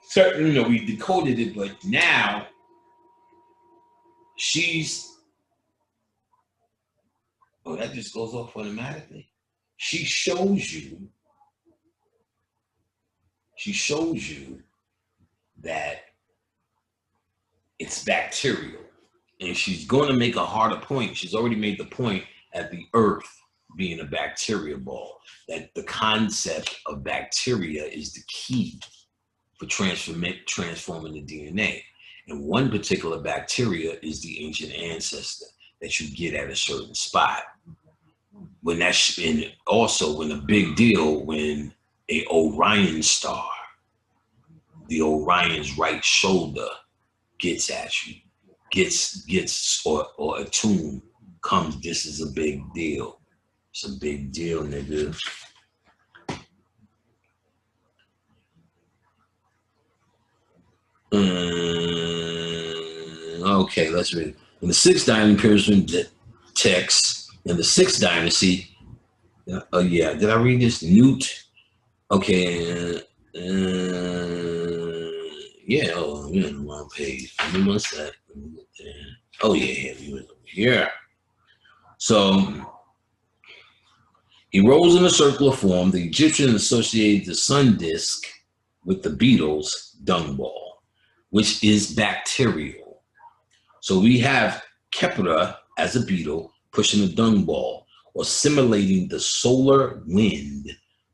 certainly, we decoded it, but now she's, oh, that just goes off automatically. She shows you that it's bacterial. And she's going to make a harder point. She's already made the point at the earth being a bacteria ball, that the concept of bacteria is the key for transforming the DNA. And one particular bacteria is the ancient ancestor that you get at a certain spot. When that's, and also when a big deal, when a Orion star, the Orion's right shoulder gets at you, or a tomb comes, this is a big deal. It's a big deal, nigga. Okay, let's read it. In the 6th dynasty pyramid text, in the 6th dynasty, oh yeah, did I read this? Nut. Okay, yeah, oh, we're on the wrong page. Give me one sec. Oh yeah, we went over here. So He rose in a circular form. The Egyptians associated the sun disk with the beetle's dung ball, which is bacterial. So we have Kepra as a beetle pushing a dung ball, or simulating the solar wind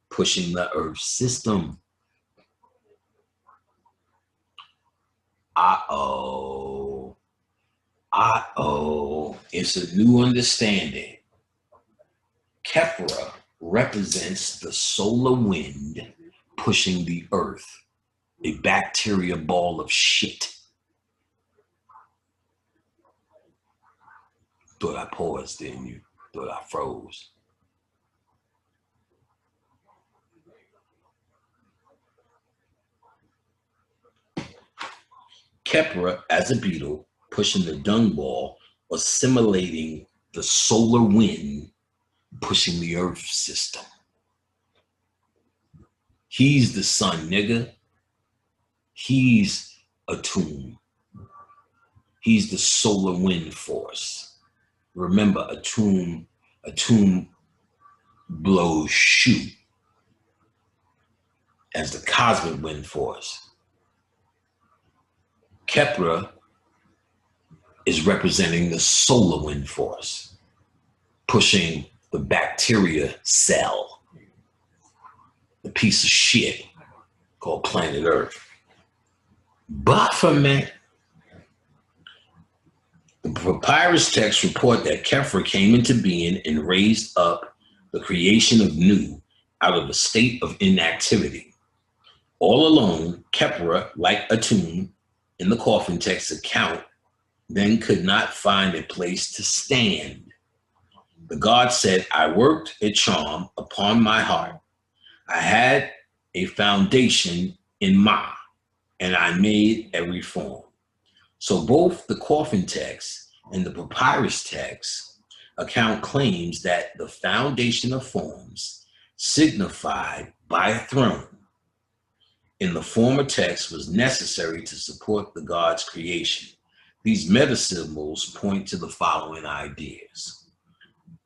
pushing the Earth system. Uh-oh. Uh-oh. It's a new understanding. Kepra represents the solar wind pushing the Earth, a bacteria ball of shit. Thought I paused, didn't you? Thought I froze. Kepra as a beetle pushing the dung ball, or simulating the solar wind pushing the Earth system. He's the sun, nigga. He's Atum. He's the solar wind force. Remember, Atum blows shoot as the cosmic wind force. Kepra is representing the solar wind force, pushing the bacteria cell, the piece of shit called planet Earth. Baphomet. The papyrus texts report that Kepra came into being and raised up the creation of Nu out of a state of inactivity. All alone, Kepra, like Atum in the coffin text account, then could not find a place to stand. The god said, I worked a charm upon my heart. I had a foundation in Ma, and I made every form. So both the coffin text and the papyrus text account claims that the foundation of forms signified by a throne in the former text was necessary to support the god's creation. These meta symbols point to the following ideas.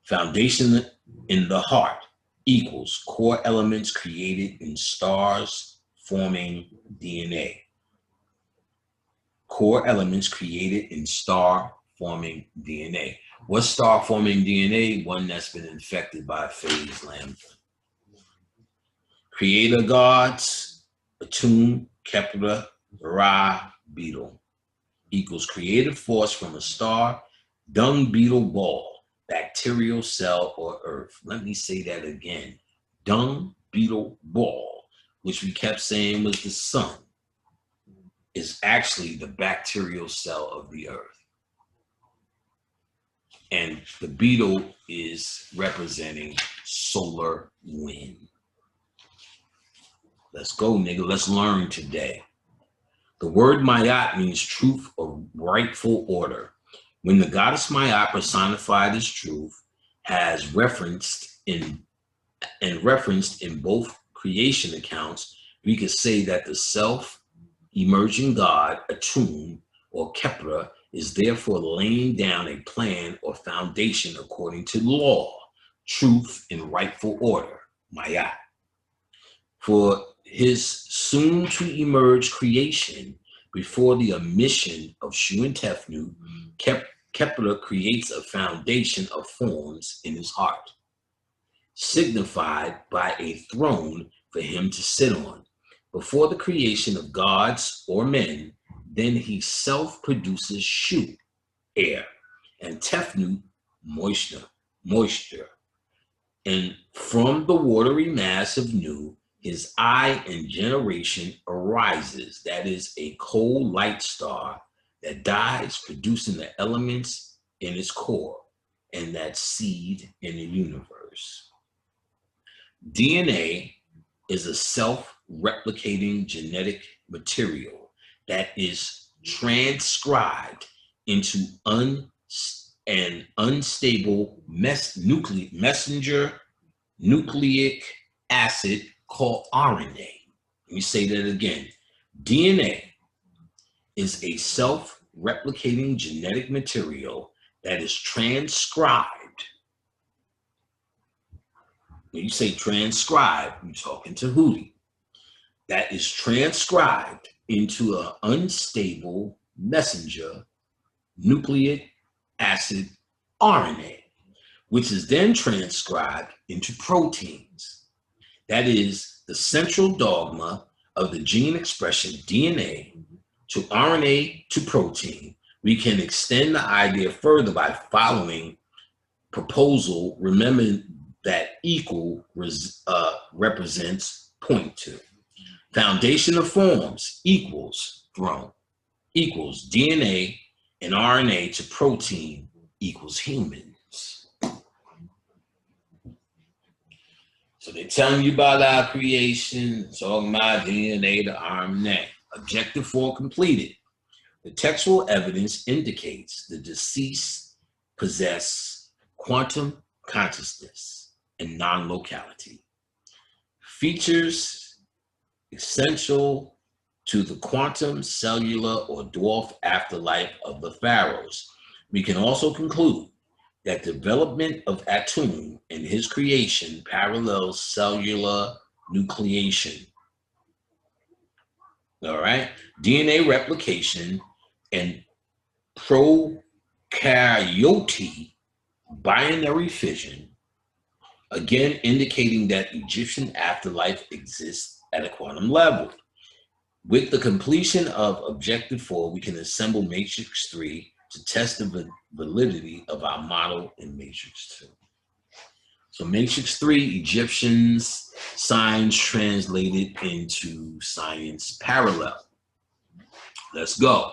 Foundation in the heart equals core elements created in stars forming DNA. Core elements created in star forming DNA. What's star forming DNA? One that's been infected by phase lambda. Creator gods, Atum, Kepra, Ra, beetle, equals creative force from a star, dung beetle ball, bacterial cell, or earth. Let me say that again. Dung beetle ball, which we kept saying was the sun, is actually the bacterial cell of the earth. And the beetle is representing solar wind. Let's go, nigga. Let's learn today. The word Mayat means truth or rightful order. When the goddess Mayat, personified as truth, has referenced in both creation accounts, we could say that the self-emerging god, Atum, or Kepra, is therefore laying down a plan or foundation according to law, truth, and rightful order, Mayat. For his soon-to-emerge creation, before the emission of Shu and Tefnut, Kepra creates a foundation of forms in his heart, signified by a throne for him to sit on. Before the creation of gods or men, then he self-produces Shu, air, and Tefnut, moisture. And from the watery mass of Nu, his eye and generation arises, that is a cold light star that dies, producing the elements in its core and that seed in the universe. DNA is a self-replicating genetic material that is transcribed into an unstable messenger nucleic acid called RNA. Let me say that again. DNA is a self-replicating genetic material that is transcribed When you say transcribe, you're talking to Hootie. That is transcribed into an unstable messenger nucleic acid RNA, which is then transcribed into proteins. That is the central dogma of the gene expression DNA to RNA to protein. We can extend the idea further by following proposal, remembering that equal represents 0.2. Foundation of forms equals throne equals DNA and RNA to protein equals humans. So they're telling you about our creation, talking about DNA to RNA. Objective 4 completed. The textual evidence indicates the deceased possess quantum consciousness and non-locality. Features essential to the quantum, cellular, or dwarf afterlife of the pharaohs. We can also conclude that development of Atum and his creation parallels cellular nucleation. All right, DNA replication and prokaryote binary fission, again indicating that Egyptian afterlife exists at a quantum level. With the completion of Objective 4, we can assemble Matrix 3 to test the validity of our model in Matrix 2. So Matrix 3, Egyptians, science translated into science parallel. Let's go.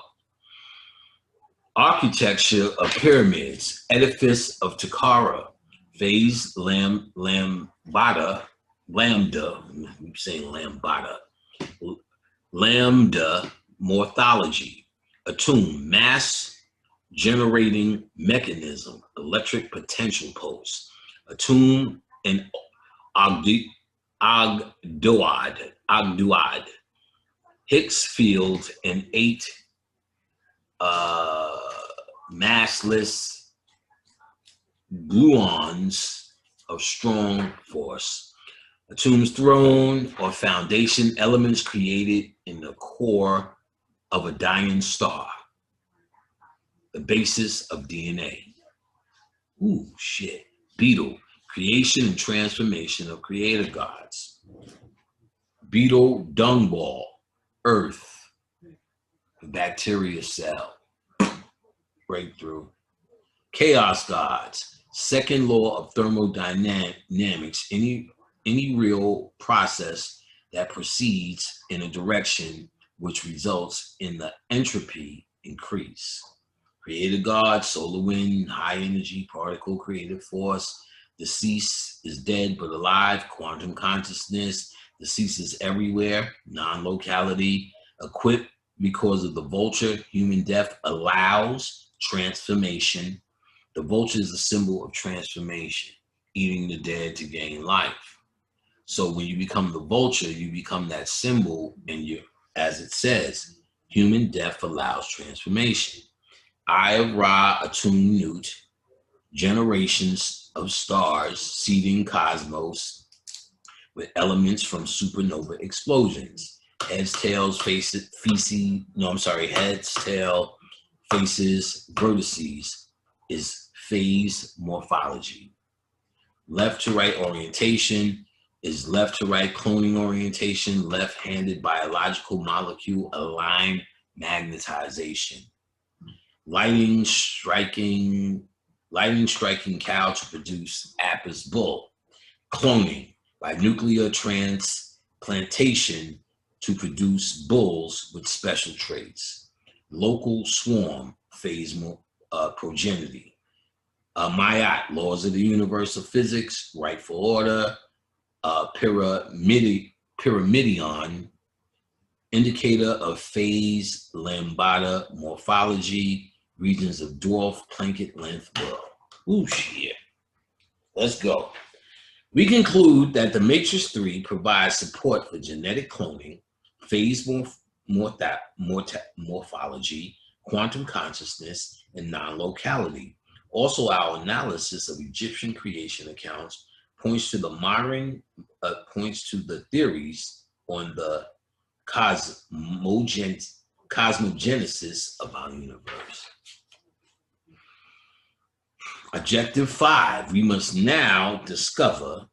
Architecture of pyramids, edifice of Takara, phase lambda, I'm saying lambda, lambda morphology, Atum, mass generating mechanism, electric potential pulse, Atum and Ogdoad, Higgs field and 8 massless gluons of strong force. Atum's throne or foundation, elements created in the core of a dying star. The basis of DNA. Ooh, shit. Beetle, creation and transformation of creator gods. Beetle dung ball, earth, bacteria cell, breakthrough. Chaos gods, second law of thermodynamics, any real process that proceeds in a direction which results in the entropy increase. Creator God, solar wind, high energy, particle, creative force. Deceased is dead but alive, quantum consciousness. Deceased is everywhere, non-locality. Equipped because of the vulture, human death allows transformation. The vulture is a symbol of transformation, eating the dead to gain life. So when you become the vulture, you become that symbol, and you, as it says, human death allows transformation. Eye of Ra, Atum Nut, generations of stars seeding cosmos with elements from supernova explosions. Heads, tails, faces, heads, tail, faces, vertices is phase morphology. Left to right orientation is left to right cloning orientation, left-handed biological molecule aligned magnetization. Lightning striking cow to produce Apis bull. Cloning by nuclear transplantation to produce bulls with special traits. Local swarm phase progeny. Mayat, laws of the universe of physics, rightful order. Pyramidion, indicator of phase lambda morphology, regions of dwarf plankett length world. Ooh, shit. Let's go. We conclude that the Matrix 3 provides support for genetic cloning, phase morphology, quantum consciousness, and non-locality. Also, our analysis of Egyptian creation accounts points to the theories on the cosmogenesis of our universe. Objective 5, we must now discover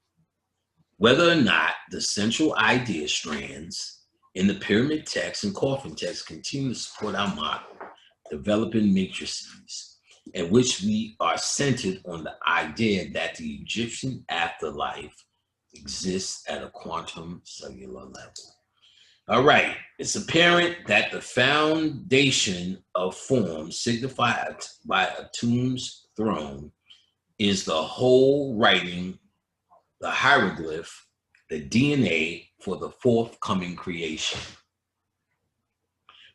whether or not the central idea strands in the pyramid text and coffin text continue to support our model, developing matrices, at which we are centered on the idea that the Egyptian afterlife exists at a quantum cellular level. All right, it's apparent that the foundation of form signified by Atum's throne is the whole writing, the hieroglyph, the DNA for the forthcoming creation.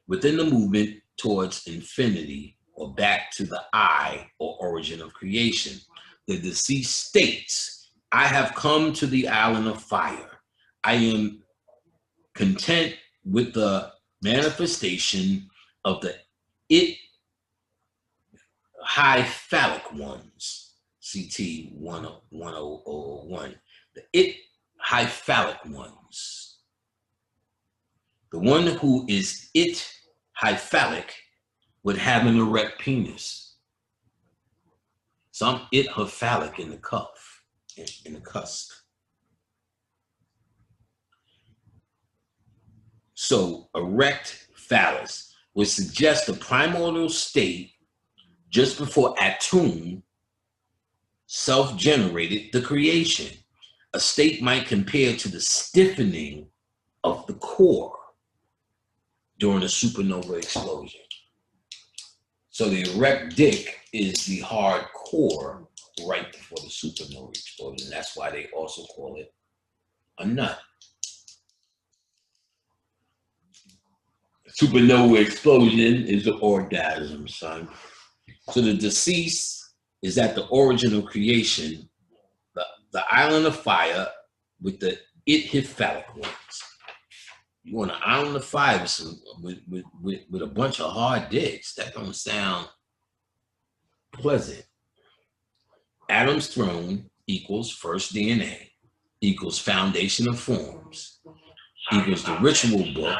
Within the movement towards infinity, or back to the I, or origin of creation, the deceased states, I have come to the island of fire. I am content with the manifestation of the it high phallic ones, CT 1001, the it high phallic ones. The one who is it high phallic would have an erect penis. Some it her phallic in the cuff, in the cusp. So erect phallus would suggest the primordial state just before Atum self-generated the creation. A state might compare to the stiffening of the core during a supernova explosion. So the erect dick is the hard core right before the supernova explosion. That's why they also call it a nut. Supernova explosion is the orgasm, son. So the deceased is at the origin of creation, the island of fire with the it-hyphalic ones. You want an island of fire with a bunch of hard dicks. That don't sound pleasant. Adam's throne equals first DNA, equals foundation of forms, equals the ritual book,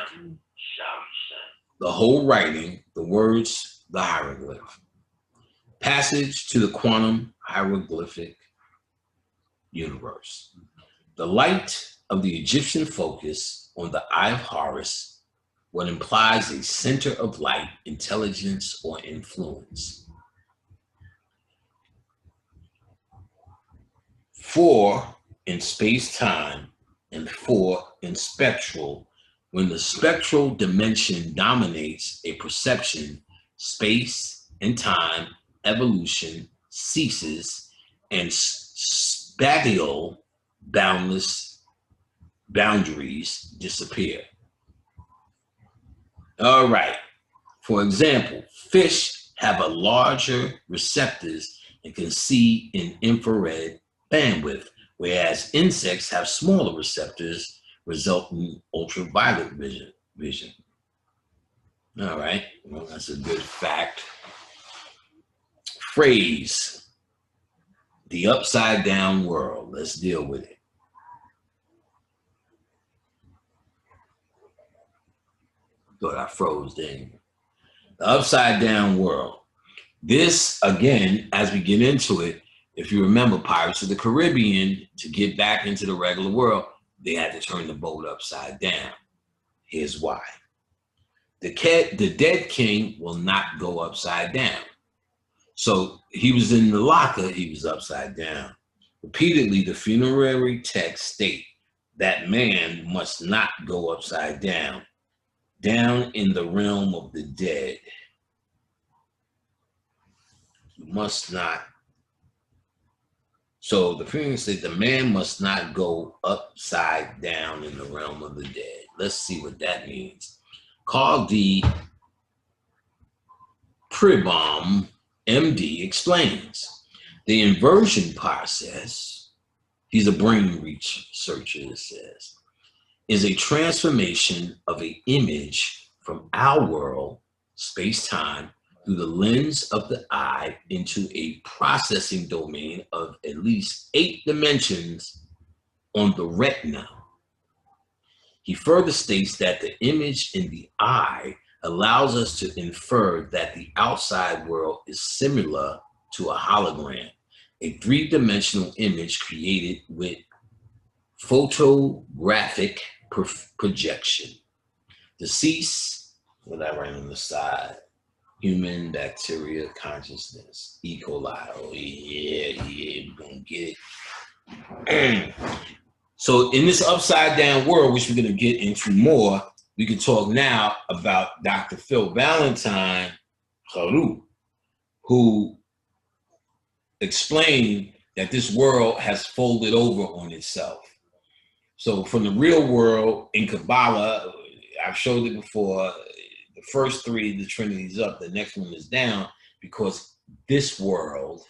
the whole writing, the words, the hieroglyph. Passage to the quantum hieroglyphic universe. The light of the Egyptian focus on the eye of Horus, what implies a center of light, intelligence, or influence. 4 in space-time and 4 in spectral. When the spectral dimension dominates a perception, space and time evolution ceases and spatial boundless boundaries disappear. All right. For example, fish have a larger receptors and can see in infrared bandwidth, whereas insects have smaller receptors, resulting in ultraviolet vision. All right, well, that's a good fact. Phrase, the upside down world. Let's deal with it. Thought I froze, didn't you? The upside down world. This, again, as we get into it, if you remember Pirates of the Caribbean, to get back into the regular world, they had to turn the boat upside down. Here's why. The dead king will not go upside down. So he was in the locker, he was upside down. Repeatedly, the funerary texts state that man must not go upside down, down in the realm of the dead. You must not. So the funerary said the man must not go upside down in the realm of the dead. Let's see what that means. Carl D. Pribom, MD, explains the inversion process, he's a brain researcher, it says, is a transformation of an image from our world, space-time, through the lens of the eye into a processing domain of at least 8 dimensions on the retina. He further states that the image in the eye allows us to infer that the outside world is similar to a hologram, a 3-dimensional image created with photographic projection. Deceased, what I write on the side, human bacteria consciousness, E. coli. Oh, yeah, we're gonna get it. So in this upside down world, which we're gonna get into more, we can talk now about Dr. Phil Valentine Haru, who explained that this world has folded over on itself. So from the real world in Kabbalah, I've showed it before, the first 3, the Trinity is up, the next one is down, because this world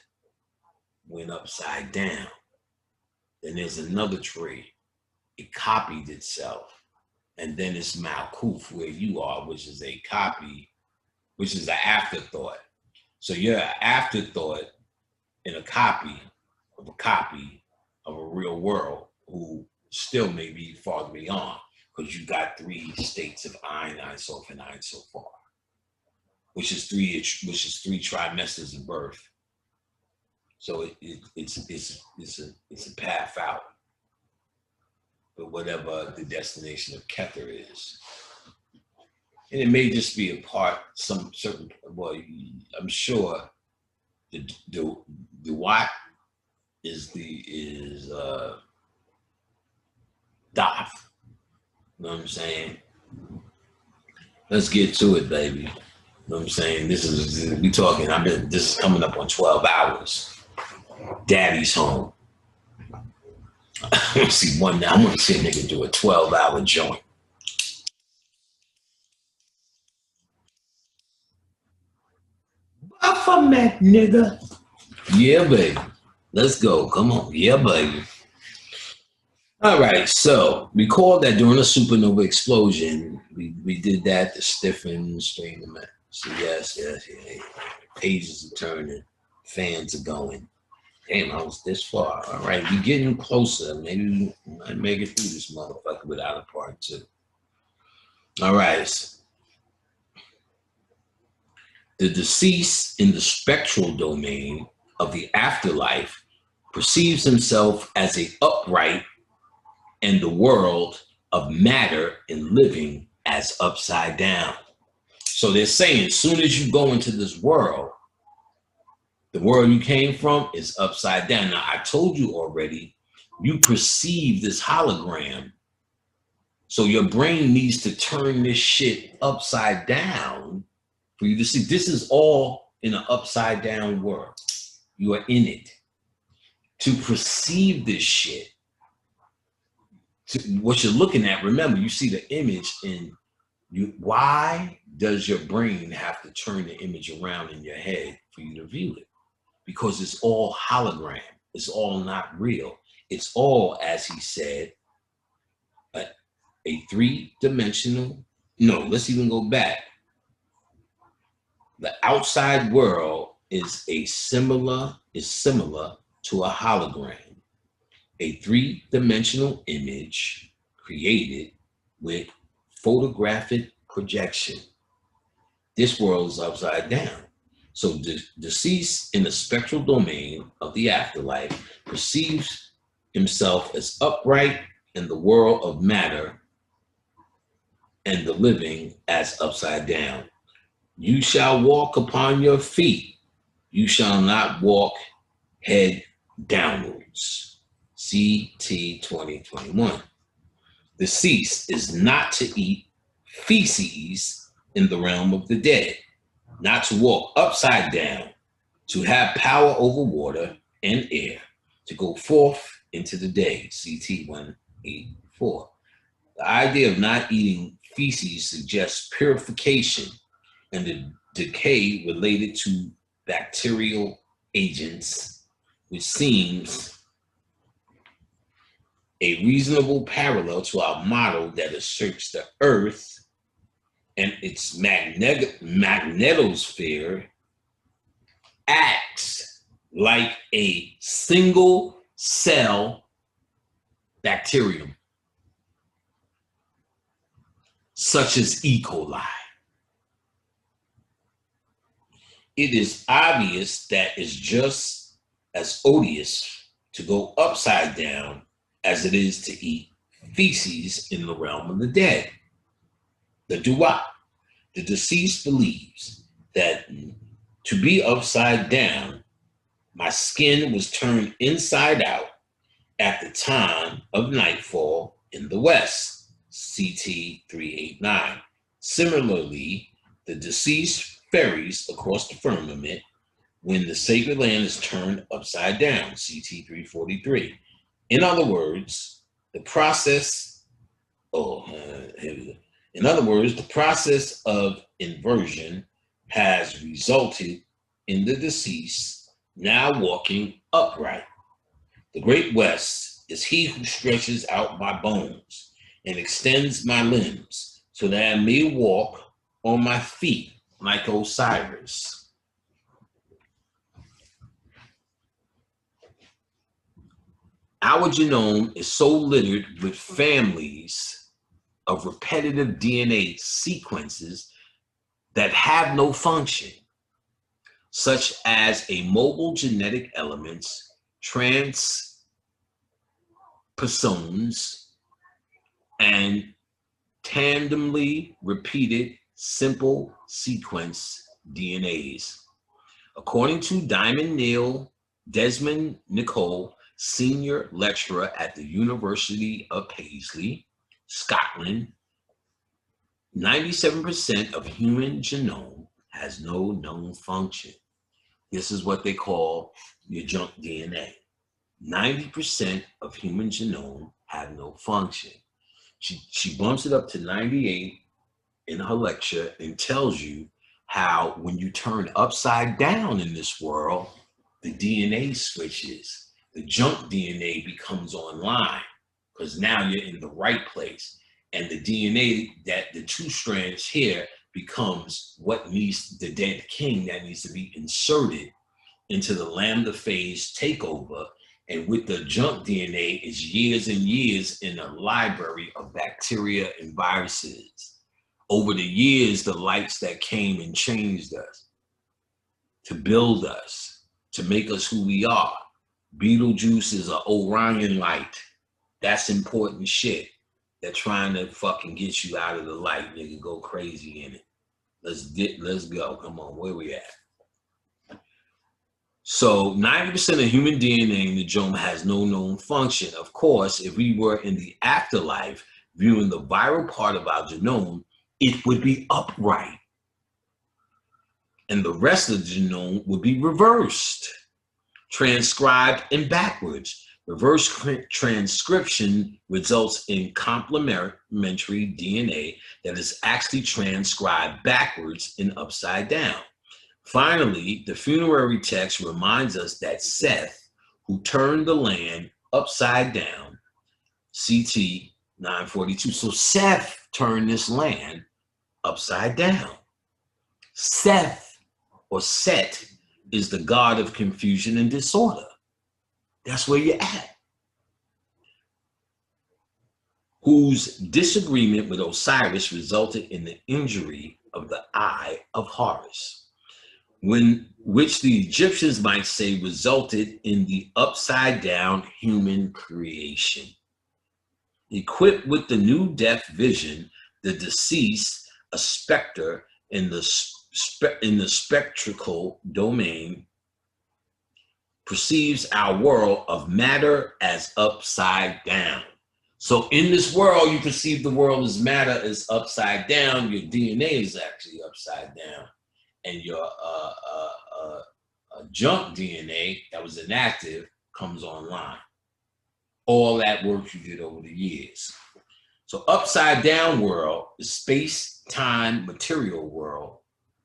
went upside down. Then there's another tree. It copied itself. And then it's Malkuth, where you are, which is a copy, which is an afterthought. So you're an afterthought in a copy of a real world who still may be farther beyond, because you got 3 states of Ein, Ein Sof, and Ein Sofar, which is 3 trimesters of birth. So it's a path out, but whatever the destination of Kether is, and it may just be a part, some certain. Well, I'm sure the Watt is Daf. You know what I'm saying? Let's get to it, baby. You know what I'm saying? This is coming up on 12 hours. Daddy's home. I want to see a nigga do a 12-hour joint. Baphomet, nigga. Yeah, baby. Let's go. Come on. Yeah, baby. All right, so recall that during a supernova explosion, we did that to stiffen, strain them out. So yes. Pages are turning, fans are going. Damn, I was this far. All right, we're getting closer. Maybe we might make it through this motherfucker without a part 2. All right. The deceased in the spectral domain of the afterlife perceives himself as a upright and the world of matter and living as upside down. So they're saying as soon as you go into this world, the world you came from is upside down. Now, I told you already, you perceive this hologram. So your brain needs to turn this shit upside down for you to see. This is all in an upside down world. You are in it. To perceive this shit, what you're looking at, remember, you see the image in you. Why does your brain have to turn the image around in your head for you to view it? Because it's all hologram. It's all not real. It's all, as he said, a 3-dimensional. No, let's even go back. The outside world is similar to a hologram, a 3-dimensional image created with photographic projection. This world is upside down. So the deceased in the spectral domain of the afterlife perceives himself as upright in the world of matter and the living as upside down. You shall walk upon your feet. You shall not walk head downwards. CT 2021. Deceased is not to eat feces in the realm of the dead, not to walk upside down, to have power over water and air, to go forth into the day. CT 184. The idea of not eating feces suggests purification and the decay related to bacterial agents, which seems a reasonable parallel to our model that asserts the earth and its magnetosphere acts like a single cell bacterium, such as E. coli. It is obvious that it's just as odious to go upside down as it is to eat feces in the realm of the dead. The dua, the deceased believes that to be upside down, my skin was turned inside out at the time of nightfall in the West, CT 389. Similarly, the deceased ferries across the firmament when the sacred land is turned upside down, CT 343. In other words, the process, in other words, the process of inversion has resulted in the deceased now walking upright. The great West is he who stretches out my bones and extends my limbs so that I may walk on my feet like Osiris. Our genome is so littered with families of repetitive DNA sequences that have no function, such as a mobile genetic elements, transposons, and tandemly repeated simple sequence DNAs. According to Desmond Nicol, senior lecturer at the University of Paisley, Scotland, 97% of human genome has no known function. This is what they call your junk DNA. 90% of human genome have no function. She bumps it up to 98 in her lecture and tells you how when you turn upside down in this world, the DNA switches. The junk DNA becomes online because now you're in the right place. And the DNA, that the two strands here, becomes what needs the dead king that needs to be inserted into the lambda phase takeover. And with the junk DNA is years and years in a library of bacteria and viruses. Over the years, the lights that came and changed us, to build us, to make us who we are. Beetlejuice is an Orion light. That's important shit. They're trying to fucking get you out of the light. Nigga, go crazy in it. Let's go. Come on, where we at? So 90% of human DNA in the genome has no known function. Of course, if we were in the afterlife viewing the viral part of our genome, it would be upright. And the rest of the genome would be reversed, transcribed and backwards. Reverse transcription results in complementary DNA that is actually transcribed backwards and upside down. Finally, the funerary text reminds us that Seth, who turned the land upside down, CT 942. So Seth turned this land upside down. Seth, or Set, is the god of confusion and disorder. That's where you're at. Whose disagreement with Osiris resulted in the injury of the eye of Horus, which the Egyptians might say resulted in the upside down human creation. Equipped with the new death vision, the deceased, a specter in the spectral domain, perceives our world of matter as upside down. So in this world, you perceive the world as matter as upside down. Your DNA is actually upside down. And your junk DNA that was inactive comes online. All that work you did over the years. So upside down world is space, time, material world,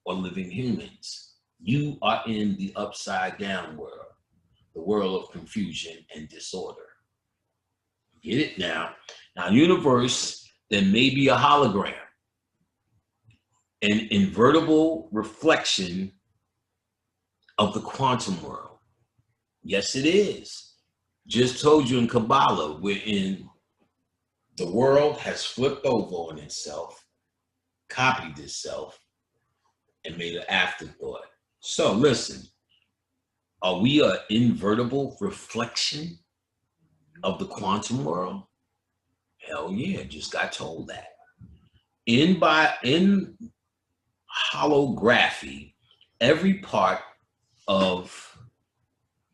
or living humans. You are in the upside down world, the world of confusion and disorder. Get it now? Now, universe, there may be a hologram. an invertible reflection of the quantum world. Yes, it is. Just told you in Kabbalah, wherein the world has flipped over on itself, copied itself, and made an afterthought. So listen, are we an invertible reflection of the quantum world? Hell yeah, just got told that. In holography, every part of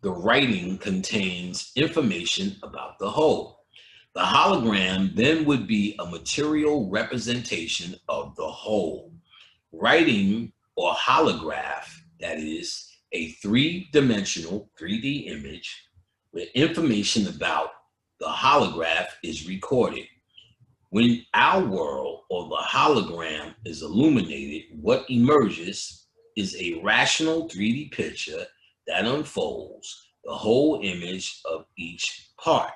the writing contains information about the whole. The hologram then would be a material representation of the whole. Writing or holograph, that is a three-dimensional 3D image where information about the holograph is recorded. When our world or the hologram is illuminated, what emerges is a rational 3D picture that unfolds the whole image of each part.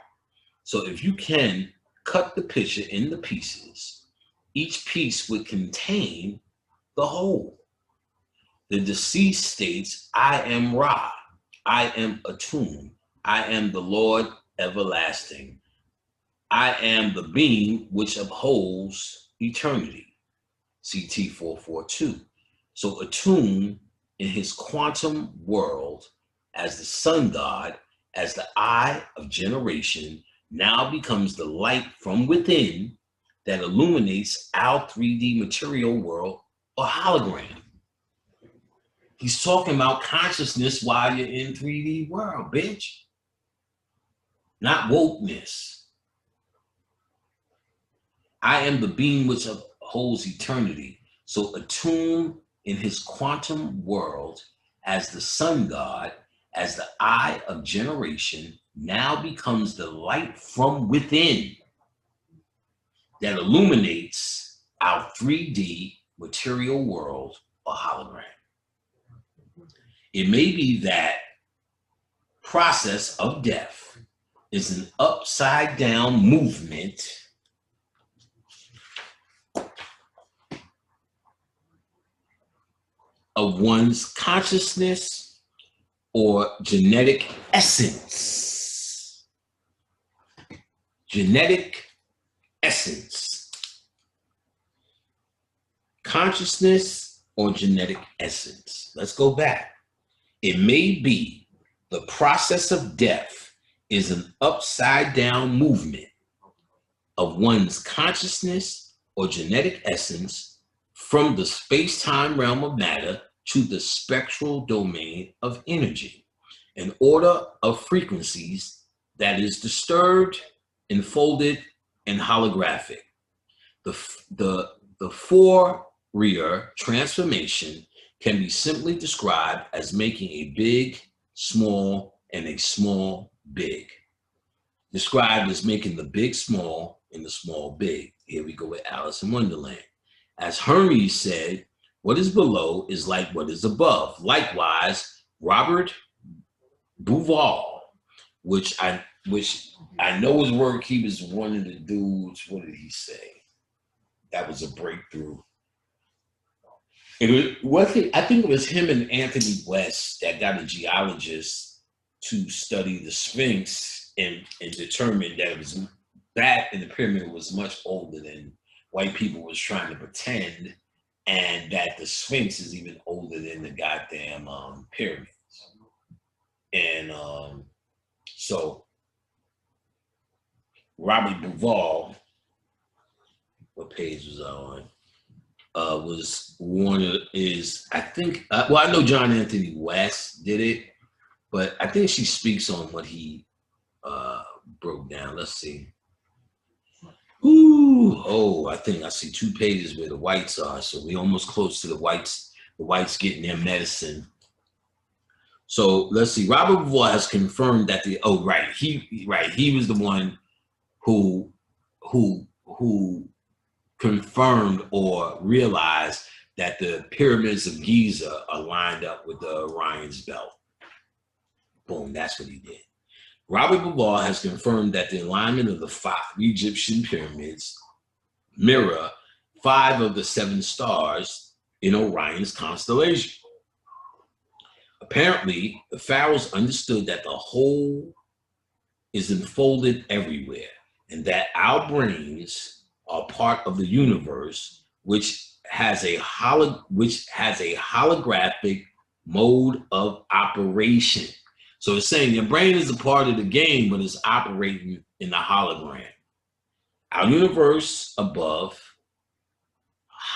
So if you can cut the picture into pieces, each piece would contain the whole. The deceased states, I am Ra, I am Atum, I am the Lord everlasting. I am the being which upholds eternity. CT 442. So Atum in his quantum world as the sun god, as the eye of generation, now becomes the light from within that illuminates our 3D material world or hologram. He's talking about consciousness while you're in 3D world, bitch. Not wokeness. I am the being which upholds eternity. So Atum in his quantum world as the sun god, as the eye of generation, now becomes the light from within that illuminates our 3D material world or hologram. It may be that process of death is an upside down movement of one's consciousness or genetic essence. Genetic essence. Consciousness or genetic essence. Let's go back. It may be the process of death is an upside down movement of one's consciousness or genetic essence from the space-time realm of matter to the spectral domain of energy, an order of frequencies that is disturbed, enfolded, and holographic. The Fourier transformation can be simply described as making a big, small, and a small, big. Described as making the big small and the small big. Here we go with Alice in Wonderland. As Hermes said, what is below is like what is above. Likewise, Robert Bauval, which I know his work, he was one of the dudes, what did he say? That was a breakthrough. I think it was him and Anthony West that got a geologist to study the Sphinx and determine that it was that and the pyramid was much older than white people was trying to pretend, and that the Sphinx is even older than the goddamn pyramids. And so Robert Bauval, what page was I on? Was one of I think well, I know John Anthony West did it, but I think she speaks on what he broke down. Let's see. Ooh, oh, I think I see 2 pages where the whites are, so we almost close to the whites getting their medicine. So let's see. Robert Bauval has confirmed that he was the one who confirmed or realized that the pyramids of Giza are lined up with the Orion's belt. Boom, that's what he did. Robert Bauval has confirmed that the alignment of the 5 Egyptian pyramids mirror 5 of the 7 stars in Orion's constellation. Apparently, the pharaohs understood that the whole is enfolded everywhere, and that our brains are part of the universe, which has a holographic mode of operation. So it's saying your brain is a part of the game, but it's operating in the hologram. Our universe above,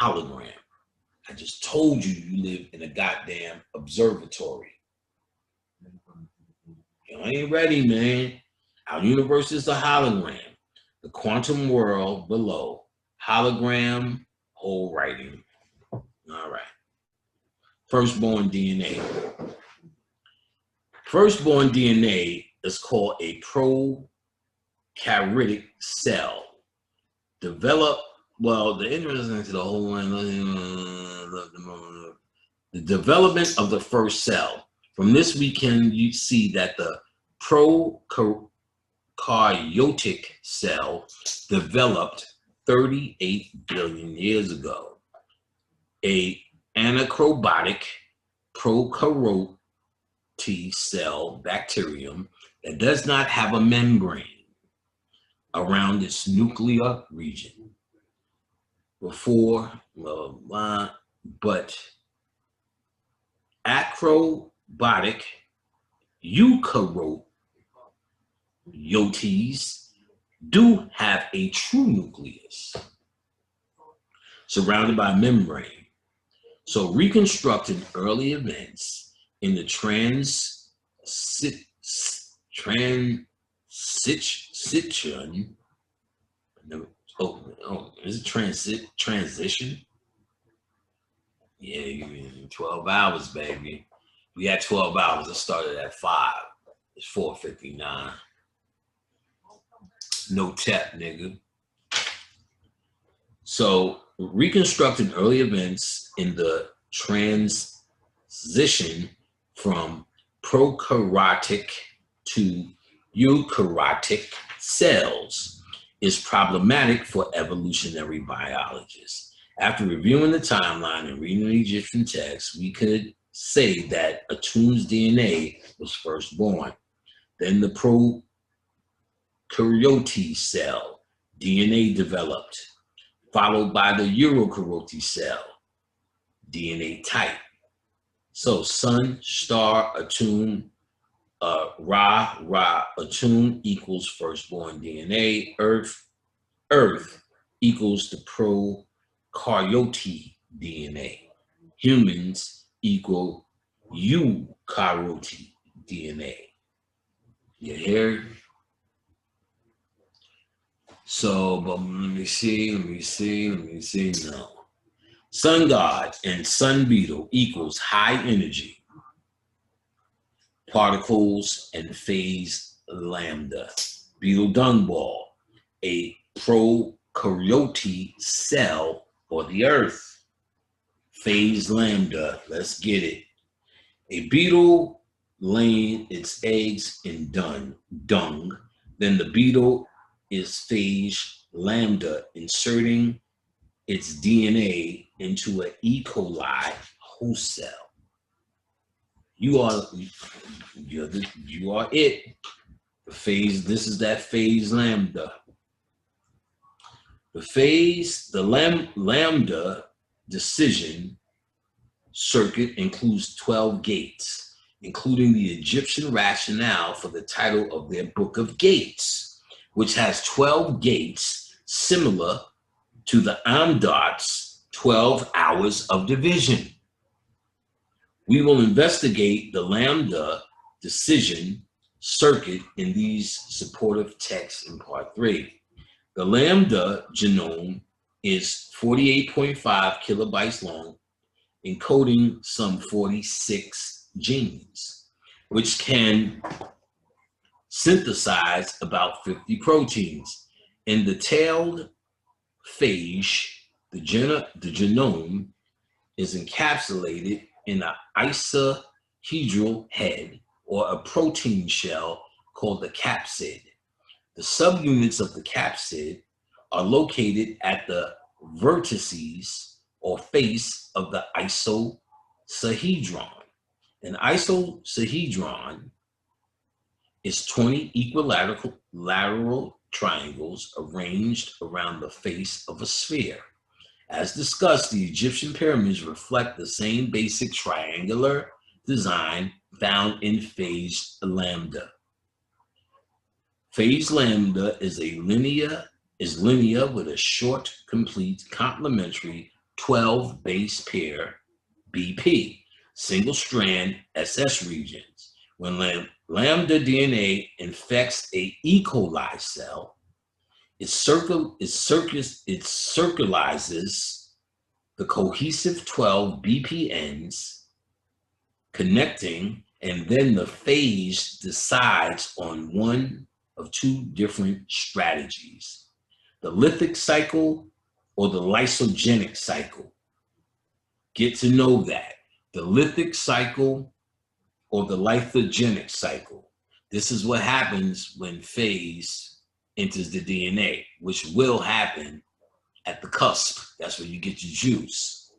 hologram. I just told you you live in a goddamn observatory. You ain't ready, man. Our universe is a hologram. The quantum world below. Hologram, whole writing. All right. Firstborn DNA. Firstborn DNA is called a prokaryotic cell. The interesting to the whole one, the development of the first cell. From this, we can see that the prokaryotic cell developed 38 billion years ago. A anaerobic prokaryotic cell bacterium that does not have a membrane around its nuclear region. But acrobatic eukaryotes do have a true nucleus surrounded by a membrane. So reconstructing early events in the is it transition? Yeah, you mean 12 hours, baby. We had 12 hours. It started at 5. It's 4:59. No tap, nigga. So reconstructing early events in the transition from prokaryotic to eukaryotic cells is problematic for evolutionary biologists. After reviewing the timeline and reading the Egyptian text, we could say that Atum's DNA was first born. Then the prokaryote cell DNA developed, followed by the eukaryote cell DNA type. So Sun, Star, Atum, Ra, Atum equals firstborn DNA. Earth equals the prokaryote DNA. Humans equal eukaryote DNA. You hear? So, but let me see. No. Sun God and sun beetle equals high energy particles and phase lambda. Beetle dung ball, a prokaryote cell or the earth. Phase lambda, let's get it. A beetle laying its eggs in dung. Then the beetle is phase lambda, inserting its DNA into an E. coli host cell. You are it. Phase. This is that phase lambda. The lambda decision circuit includes 12 gates, including the Egyptian rationale for the title of their Book of Gates, which has 12 gates similar to the Amdot's 12 hours of division. We will investigate the lambda decision circuit in these supportive texts in part 3. The lambda genome is 48.5 kilobytes long, encoding some 46 genes, which can synthesize about 50 proteins. In the tailed phage, the genome is encapsulated in an isohedral head or a protein shell called the capsid. The subunits of the capsid are located at the vertices or face of the icosahedron. An icosahedron is 20 equilateral triangles arranged around the face of a sphere. As discussed, the Egyptian pyramids reflect the same basic triangular design found in phase lambda. Phase lambda is linear with a short, complete, complementary 12 base pair BP, single strand SS regions. When lambda DNA infects a E. coli cell, it circularizes the cohesive 12 BP ends, connecting, and then the phage decides on one of two different strategies: the lithic cycle or the lysogenic cycle. Get to know that. The lithic cycle or the lysogenic cycle. This is what happens when phase enters the DNA, which will happen at the cusp. That's where you get your juice.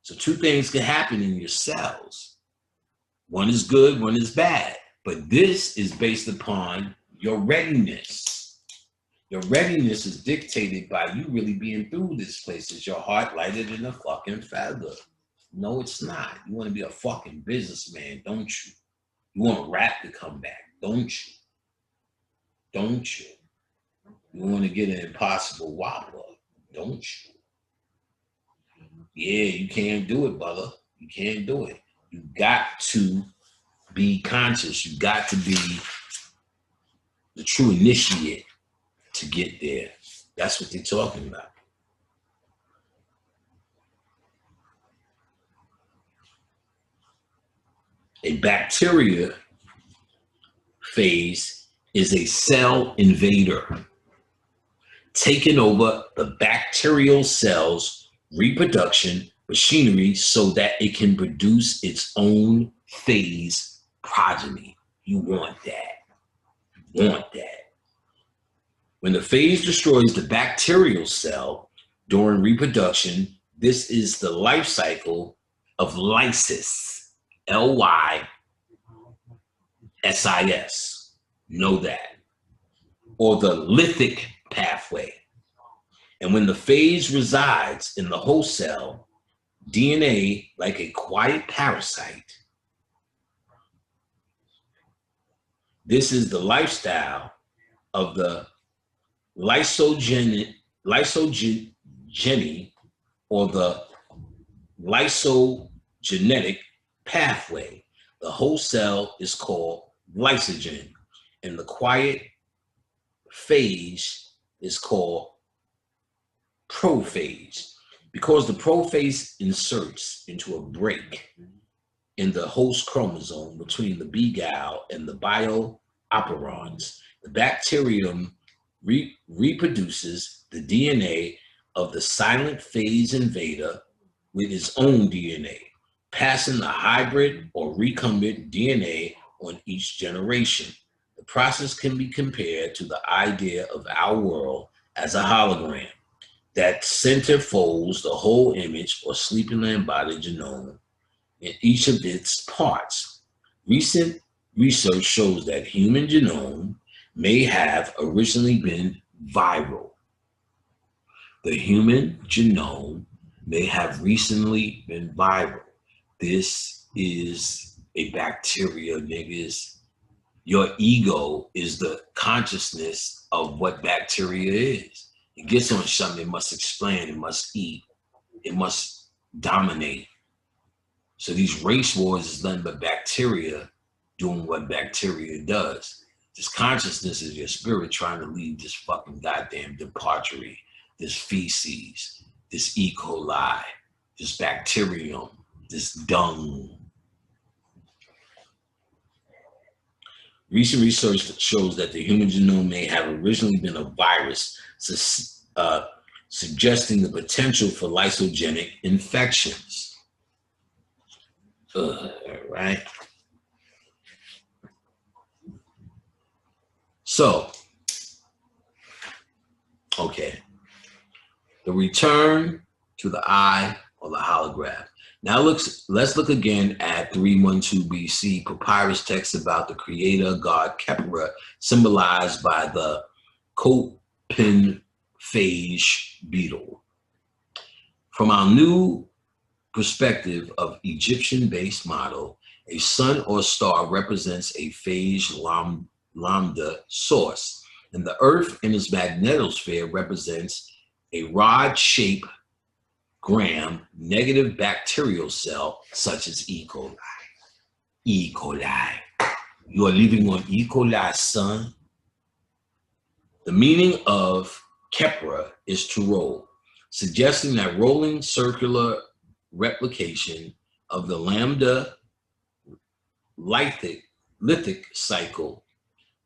So two things can happen in your cells. One is good, one is bad. But this is based upon your readiness. Your readiness is dictated by you really being through this place. Is your heart lighter than a fucking feather? No, it's not. You want to be a fucking businessman, don't you? You want rap to come back, don't you? Don't you? You want to get an impossible whopper, don't you? Yeah, you can't do it, brother. You can't do it. You got to be conscious. You got to be the true initiate to get there. That's what they're talking about. A bacteria phase is a cell invader taking over the bacterial cell's reproduction machinery so that it can produce its own phase progeny. You want that. You want that. When the phage destroys the bacterial cell during reproduction, this is the life cycle of lysis. LYSIS. Know that. Or the lithic pathway. And when the phage resides in the host cell, DNA, like a quiet parasite, this is the lifestyle of the lysogeny or the lysogenetic pathway. The whole cell is called lysogen, and the quiet phage is called prophase, because the prophase inserts into a break in the host chromosome between the B-gal and the bio-operons. The bacterium reproduces the DNA of the silent phase invader with its own DNA, passing the hybrid or recombinant DNA on each generation. The process can be compared to the idea of our world as a hologram that centerfolds the whole image or sleepingly embodied genome in each of its parts. Recent research shows that human genome may have originally been viral. The human genome may have recently been viral. This is a bacteria, niggas. Your ego is the consciousness of what bacteria is. It gets on something, it must explain, it must eat, it must dominate. So these race wars is nothing but bacteria doing what bacteria does. This consciousness is your spirit trying to leave this fucking goddamn debauchery, this feces, this E. coli, this bacterium, this dung. Recent research shows that the human genome may have originally been a virus, suggesting the potential for lysogenic infections. Right? So, okay. The return to the eye or the holograph. Now let's look again at 312 BC papyrus text about the creator god Khepra, symbolized by the copenphage beetle. From our new perspective of Egyptian-based model, a sun or star represents a phage lambda source, and the Earth in its magnetosphere represents a rod-shaped gram-negative bacterial cell such as E. coli. E. coli. You are living on E. coli, son. The meaning of Khepra is to roll, suggesting that rolling circular replication of the lambda lithic cycle.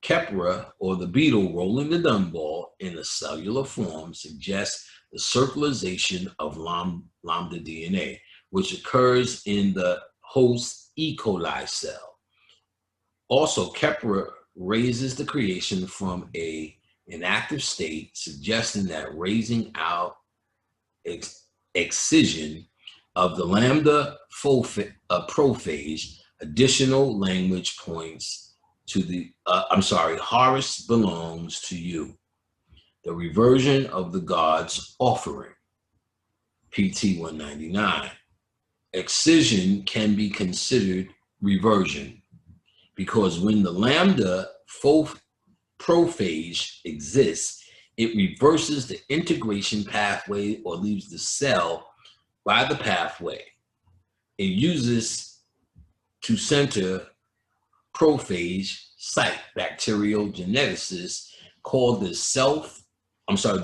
Khepra, or the beetle rolling the dung ball in a cellular form, suggests the circularization of lambda DNA, which occurs in the host E. coli cell. Also, Khepra raises the creation from an inactive state, suggesting that raising out excision of the lambda prophage. Additional language points to the, Horus belongs to you. The reversion of the god's offering. PT 199. Excision can be considered reversion because when the lambda prophage exists, it reverses the integration pathway or leaves the cell by the pathway. It uses to center prophage site bacterial geneticists called the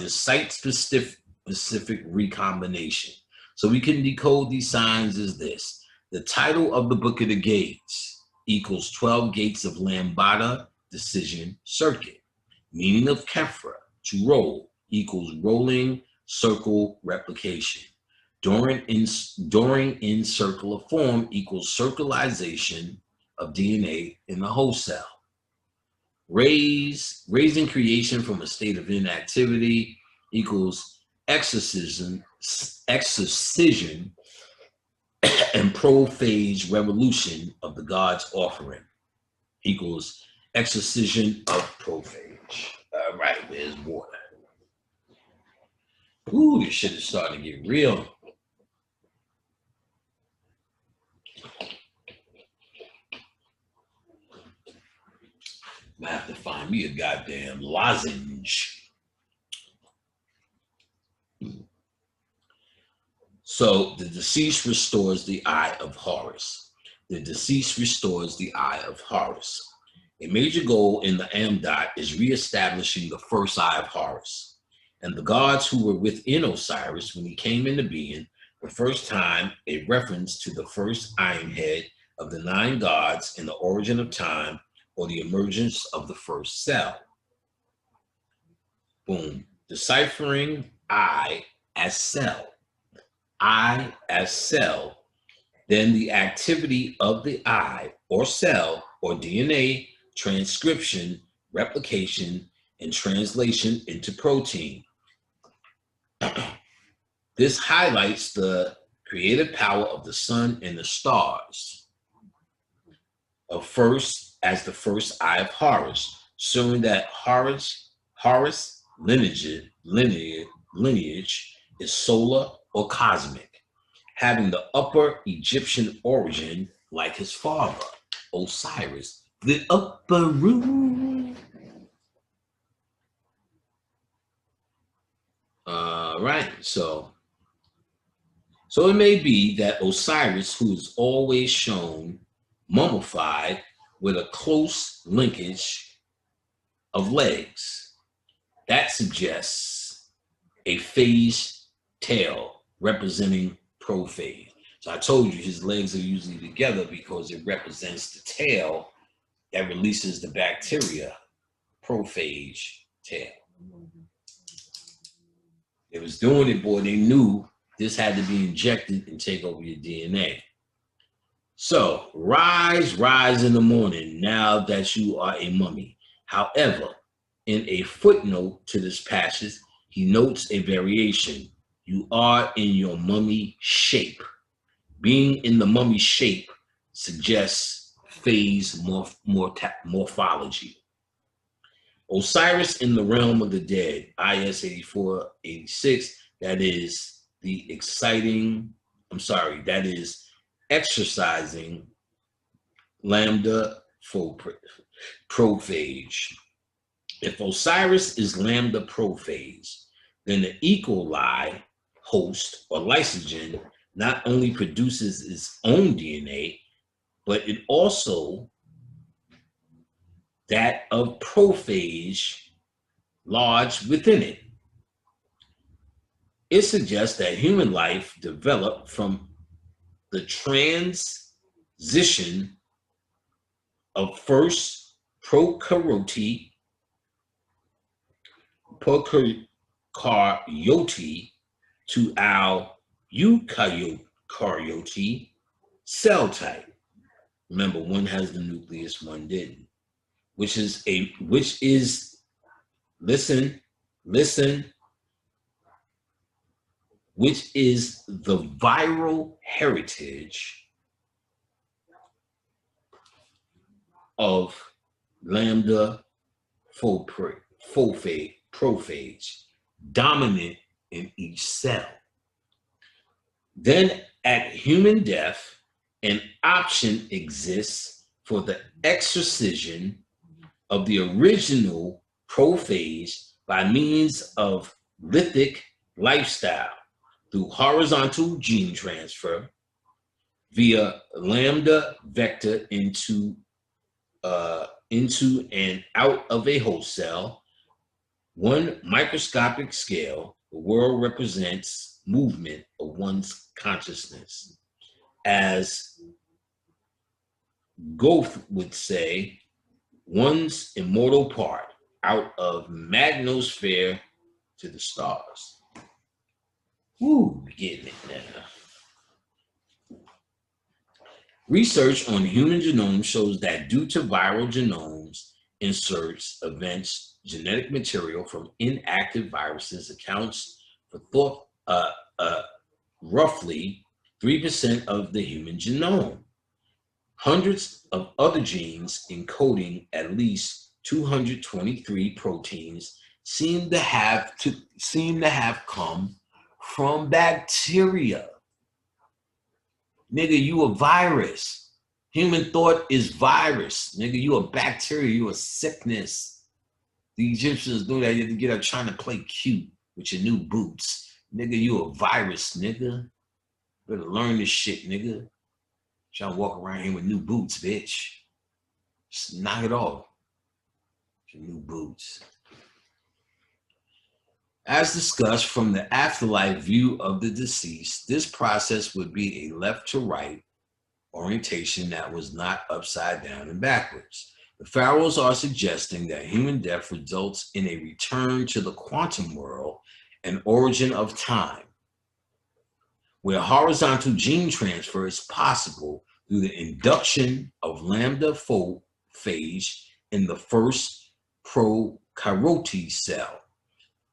site-specific recombination. So we can decode these signs as this. The title of the Book of the Gates equals 12 gates of Lambda decision circuit. Meaning of Khepra, to roll, equals rolling circle replication. During in circular form equals circularization of DNA in the host cell. Raising creation from a state of inactivity equals exorcism and prophage revolution of the god's offering equals exorcism of prophage. All right, where's water? Ooh, this shit is starting to get real. I have to find me a goddamn lozenge. So the deceased restores the eye of Horus. The deceased restores the eye of Horus. A major goal in the Amdot is reestablishing the first eye of Horus. And the gods who were within Osiris when he came into being, the first time a reference to the first iron head of the 9 gods in the origin of time, or the emergence of the first cell. Boom. Deciphering I as cell. I as cell. Then the activity of the I or cell or DNA transcription, replication, and translation into protein. This highlights the creative power of the sun and the stars. As the first eye of Horus, showing that Horus lineage is solar or cosmic, having the upper Egyptian origin like his father, Osiris, the upper room. All right, so it may be that Osiris, who is always shown mummified with a close linkage of legs, that suggests a phage tail representing prophage. So I told you his legs are usually together because it represents the tail that releases the bacteria, prophage tail. They was doing it, boy. They knew this had to be injected and take over your DNA. So rise in the morning now that you are a mummy. However, in a footnote to this passage, he notes a variation. You are in your mummy shape. Being in the mummy shape suggests phase morphology. Osiris in the realm of the dead, IS 8486, that is exercising lambda prophage. If Osiris is lambda prophase, then the E. coli host or lysogen not only produces its own DNA, but it also that of prophage lodged within it. It suggests that human life developed from the transition of first prokaryote to our eukaryote cell type. Remember, one has the nucleus, one didn't. Which is the viral heritage of lambda prophage, dominant in each cell. Then at human death, an option exists for the exorcism of the original prophage by means of lithic lifestyle through horizontal gene transfer via lambda vector into and out of a host cell. One microscopic scale, the world represents movement of one's consciousness. As Goethe would say, one's immortal part out of magnosphere to the stars. Woo, getting it now. Research on human genomes shows that due to viral genomes inserts events, genetic material from inactive viruses accounts for roughly 3% of the human genome. Hundreds of other genes encoding at least 223 proteins seem to have come from bacteria. Nigga, you a virus. Human thought is virus. Nigga, you a bacteria, you a sickness. The Egyptians do that. You have to get up trying to play cute with your new boots. Nigga, you a virus, nigga. Better learn this shit, nigga. Trying to walk around here with new boots, bitch. Just knock it off. Your new boots. As discussed from the afterlife view of the deceased, this process would be a left to right orientation that was not upside down and backwards. The pharaohs are suggesting that human death results in a return to the quantum world and origin of time, where horizontal gene transfer is possible through the induction of lambda phage in the first prokaryote cell.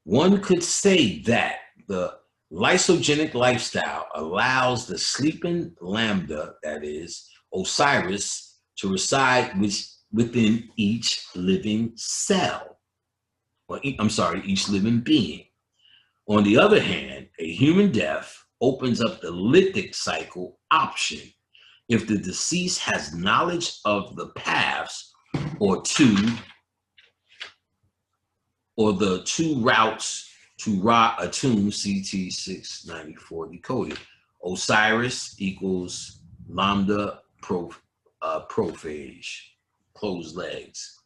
One could say that the lysogenic lifestyle allows the sleeping lambda, that is, Osiris, to reside within each living cell, each living being. On the other hand, a human death opens up the lithic cycle option if the deceased has knowledge of the paths or the two routes to Ra Atum CT 694 decoded. Osiris equals lambda prophage, closed legs.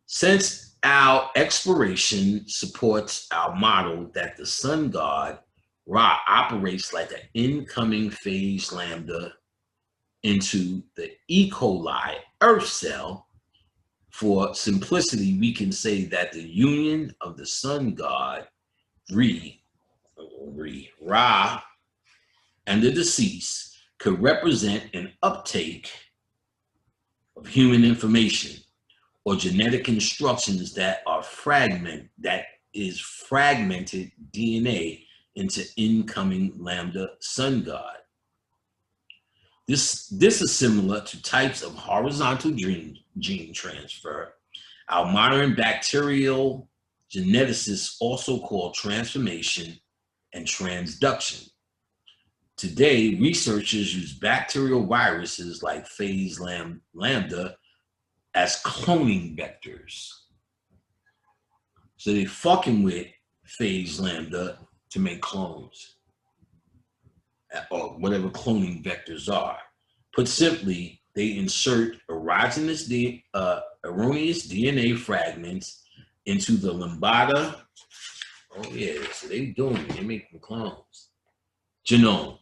Since our expiration supports our model that the sun god Ra operates like an incoming phage lambda into the E. coli earth cell, for simplicity, we can say that the union of the sun god Ra and the deceased could represent an uptake of human information or genetic instructions that is fragmented DNA into incoming lambda sun god. This is similar to types of horizontal gene transfer. Our modern bacterial geneticists also call transformation and transduction. Today, researchers use bacterial viruses like phage lambda as cloning vectors. So they're fucking with phage lambda to make clones, or whatever cloning vectors are. Put simply, they insert erroneous DNA fragments into the lambda. Oh yeah, so they doing it. They're making clones. Genome.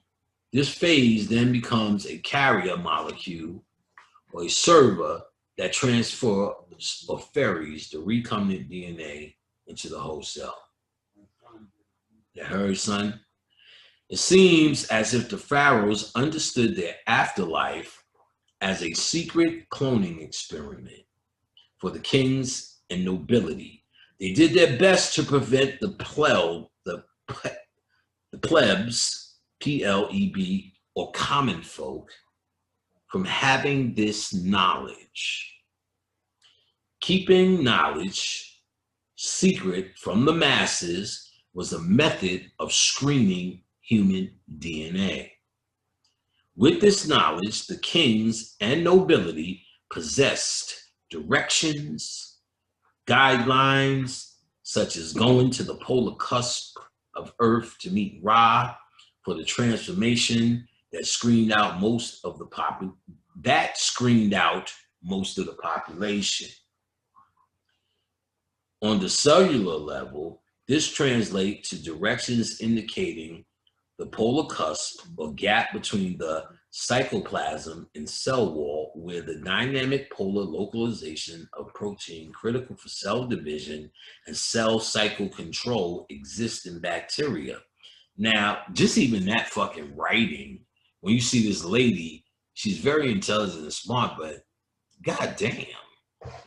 This phase then becomes a carrier molecule or a server that transfers or ferries the recombinant DNA into the host cell. You heard, son? It seems as if the pharaohs understood their afterlife as a secret cloning experiment for the kings and nobility. They did their best to prevent the plebs, P-L-E-B, or common folk, from having this knowledge. Keeping knowledge secret from the masses was a method of screening human DNA. With this knowledge, the kings and nobility possessed directions, guidelines, such as going to the polar cusp of Earth to meet Ra for the transformation that screened out most of the population. On the cellular level, this translates to directions indicating the polar cusp or gap between the cytoplasm and cell wall, where the dynamic polar localization of protein critical for cell division and cell cycle control exists in bacteria. Now, just even that fucking writing, when you see this lady, she's very intelligent and smart, but goddamn,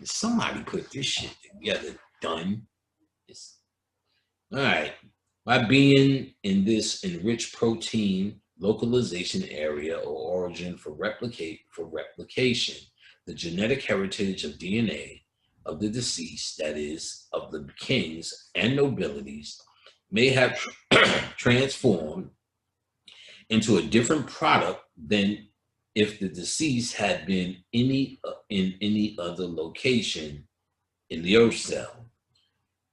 somebody put this shit together, done. All right. By being in this enriched protein localization area or origin for replication, the genetic heritage of DNA of the deceased, that is, of the kings and nobilities, may have transformed into a different product than if the deceased had been in any other location in the earth cell.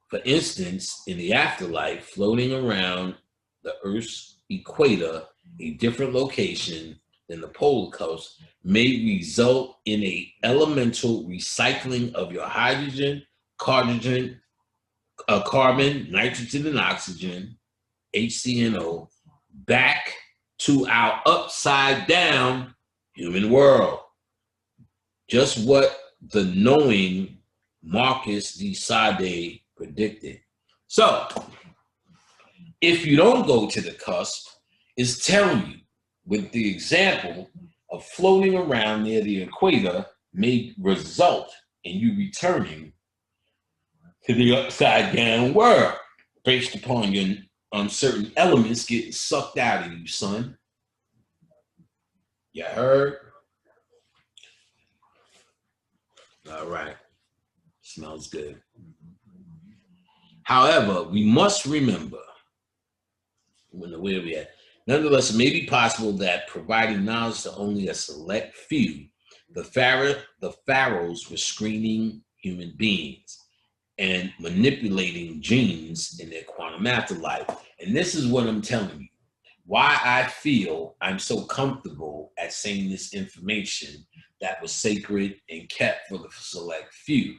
For instance, in the afterlife, floating around the Earth's equator, a different location than the polar coast may result in an elemental recycling of your hydrogen, carbon, nitrogen, and oxygen, HCNO, back to our upside down human world. Just what the knowing Marcus de Sade predicted. So, if you don't go to the cusp, it's telling you with the example of floating around near the equator may result in you returning to the upside down world based upon your certain elements getting sucked out of you, son. You heard? All right. Smells good. However, we must remember, where we at? Nonetheless, it may be possible that providing knowledge to only a select few, the pharaohs were screening human beings and manipulating genes in their quantum afterlife. And this is what I'm telling you. Why I feel I'm so comfortable at saying this information that was sacred and kept for the select few.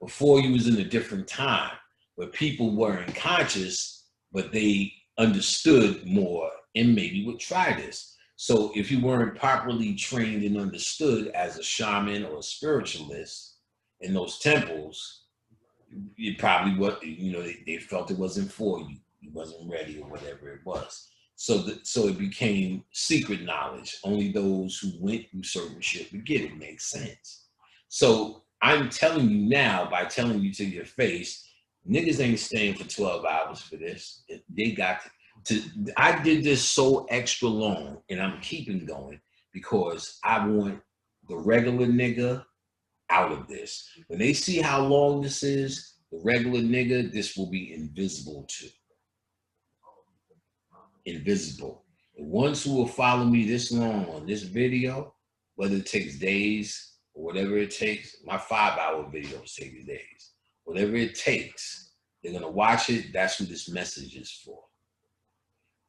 Before you was in a different time where people weren't conscious, but they understood more and maybe would try this. So if you weren't properly trained and understood as a shaman or a spiritualist in those temples, it probably was, they felt it wasn't for you. You wasn't ready or whatever it was. So it became secret knowledge. Only those who went through certain shit would get it. Makes sense. So I'm telling you now, by telling you to your face, niggas ain't staying for 12 hours for this. They got to, I did this so extra long, and I'm keeping going because I want the regular nigga out of this. When they see how long this is, the regular nigga, this will be invisible to. Invisible. The ones who will follow me this long on this video, whether it takes days or whatever it takes, my 5-hour videos take days. Whatever it takes, they're gonna watch it. That's what this message is for.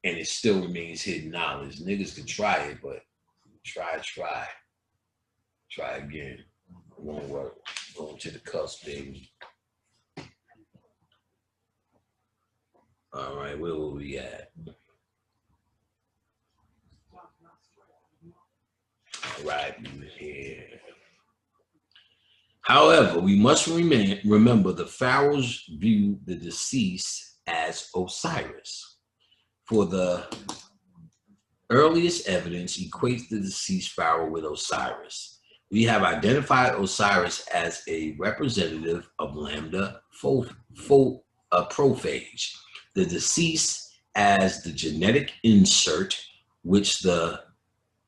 And it still remains hidden knowledge. Niggas can try it, but try again. It won't work. Going to the cusp, baby. All right, where will we at? All right, here. However, we must remember the pharaohs view the deceased as Osiris. For the earliest evidence equates the deceased pharaoh with Osiris. We have identified Osiris as a representative of Lambda Prophage, the deceased as the genetic insert which the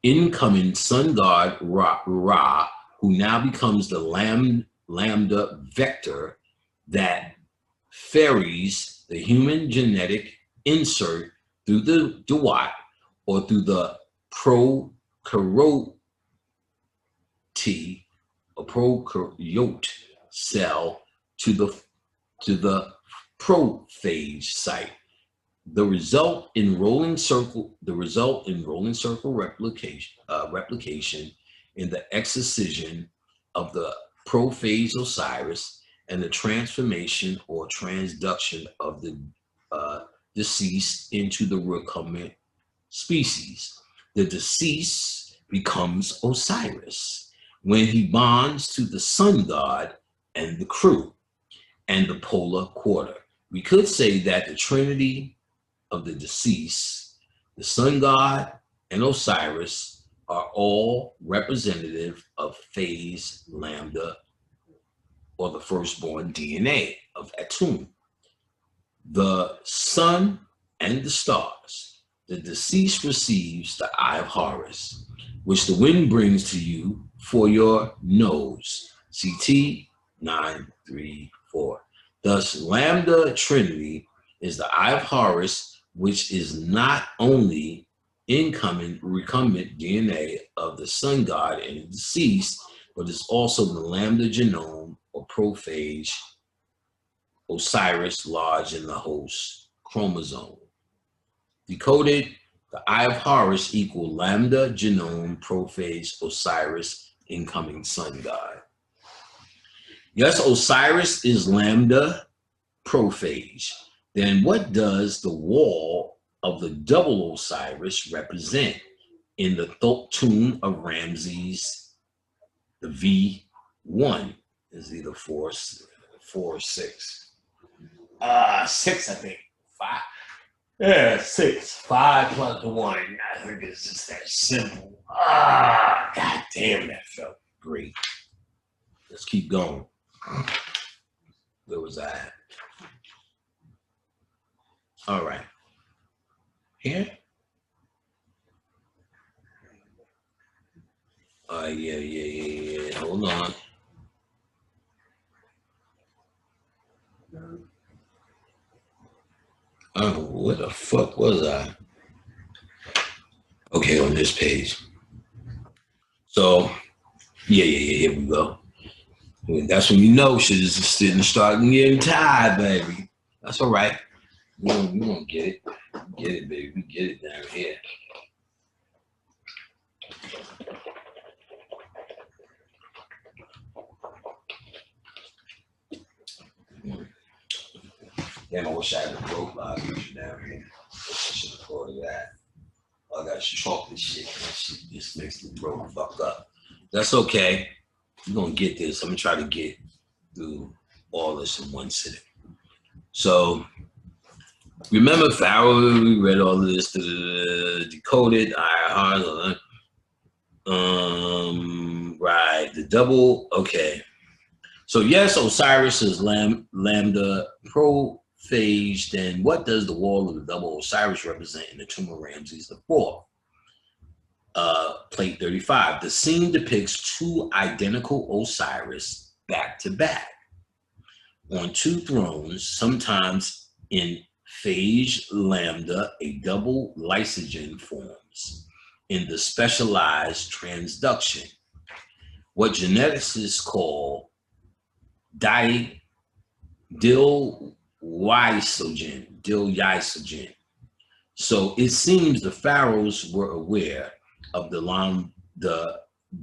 incoming sun god Ra, who now becomes the lambda vector that ferries the human genetic insert through the duat or through the prokaryote cell to the prophage site. The result in rolling circle replication in the excision of the prophage Osiris and the transformation or transduction of the deceased into the recumbent species. The deceased becomes Osiris when he bonds to the sun god and the crew and the polar quarter. We could say that the trinity of the deceased, the sun god, and Osiris are all representative of phase lambda, or the firstborn DNA of Atum. The sun and the stars. The deceased receives the eye of Horus, which the wind brings to you for your nose. CT 934. Thus, lambda trinity is the eye of Horus, which is not only recumbent DNA of the sun god and the deceased, but is also the lambda genome or prophage Osiris lodged in the host chromosome. Decoded, the eye of Horus equal lambda genome prophage Osiris incoming sun god. Yes, Osiris is lambda prophage. Then what does the wall of the double Osiris represent in the tomb of Ramses? The V1 is either 4 or 6. 6, I think. 5. Yeah, 6. 5 plus 1. I think it's just that simple. God damn, that felt great. Let's keep going. Where was I at? All right. Here? Yeah. Hold on. Oh, where the fuck was I? Okay, on this page. So, yeah, here we go. That's when you know shit is sitting starting getting tired, baby. That's all right. We gonna get it. Get it, baby. We get it down here. Damn, I wish I had a profile picture down here. I should have thought of that. I got chocolate shit. That shit just makes the throat fuck up. That's okay. We're gonna get this. I'm gonna try to get through all this in one sitting. So remember Pharaoh, we read all of this, decoded, right, the double, okay. So yes, Osiris is lambda prophage Phage, then what does the wall of the double Osiris represent in the tomb of Ramses IV? Plate 35. The scene depicts two identical Osiris back to back on two thrones, sometimes in phage lambda, a double lysogen forms in the specialized transduction, what geneticists call dilyoisogen. So it seems the pharaohs were aware of the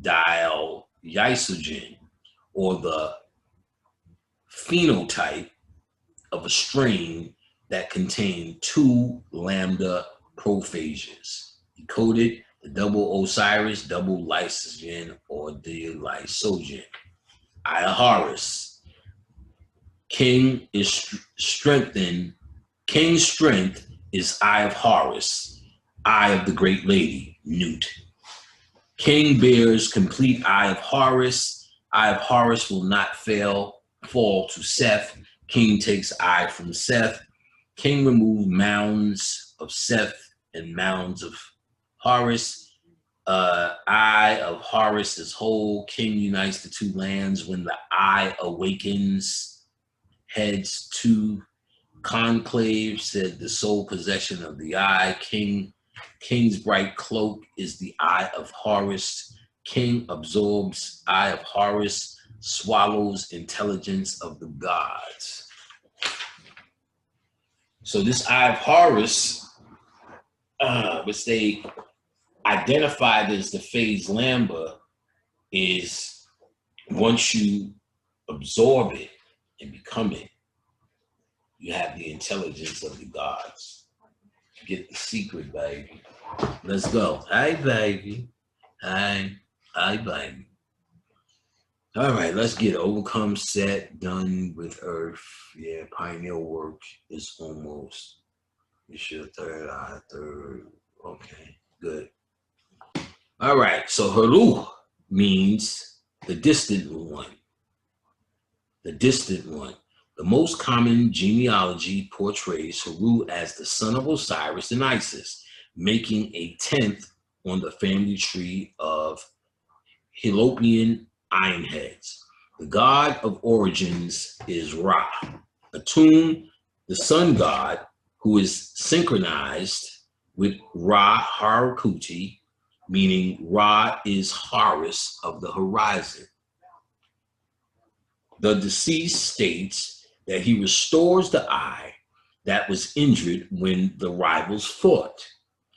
dilyoisogen, or the phenotype of a strain that contained two lambda prophages. He coded the double Osiris, double lysogen, or dylysogen. Eye of Horus. King's strength is Eye of Horus, Eye of the Great Lady, Nut. King bears complete Eye of Horus. Eye of Horus will not fall to Seth. King takes Eye from Seth. King removed mounds of Seth and mounds of Horus. Eye of Horus is whole. King unites the two lands when the Eye awakens, heads to conclave, said the sole possession of the Eye. King's bright cloak is the Eye of Horus. King absorbs Eye of Horus, swallows intelligence of the gods. So this Eye of Horus, which they identified as the phage lambda, is once you absorb it and become it, you have the intelligence of the gods. Get the secret, baby. Let's go. Hi, baby. Hi, baby. All right, let's get overcome, set, done with Earth. Yeah, pioneer work is almost. It's your third eye, third. Okay, good. All right, so Heru means the distant one. The distant one. The most common genealogy portrays Heru as the son of Osiris and Isis, making a 10th on the family tree of Helopian Ironheads. The god of origins is Ra. Atum, the sun god, who is synchronized with Ra Harukuti, meaning Ra is Horus of the horizon. The deceased states that he restores the eye that was injured when the rivals fought,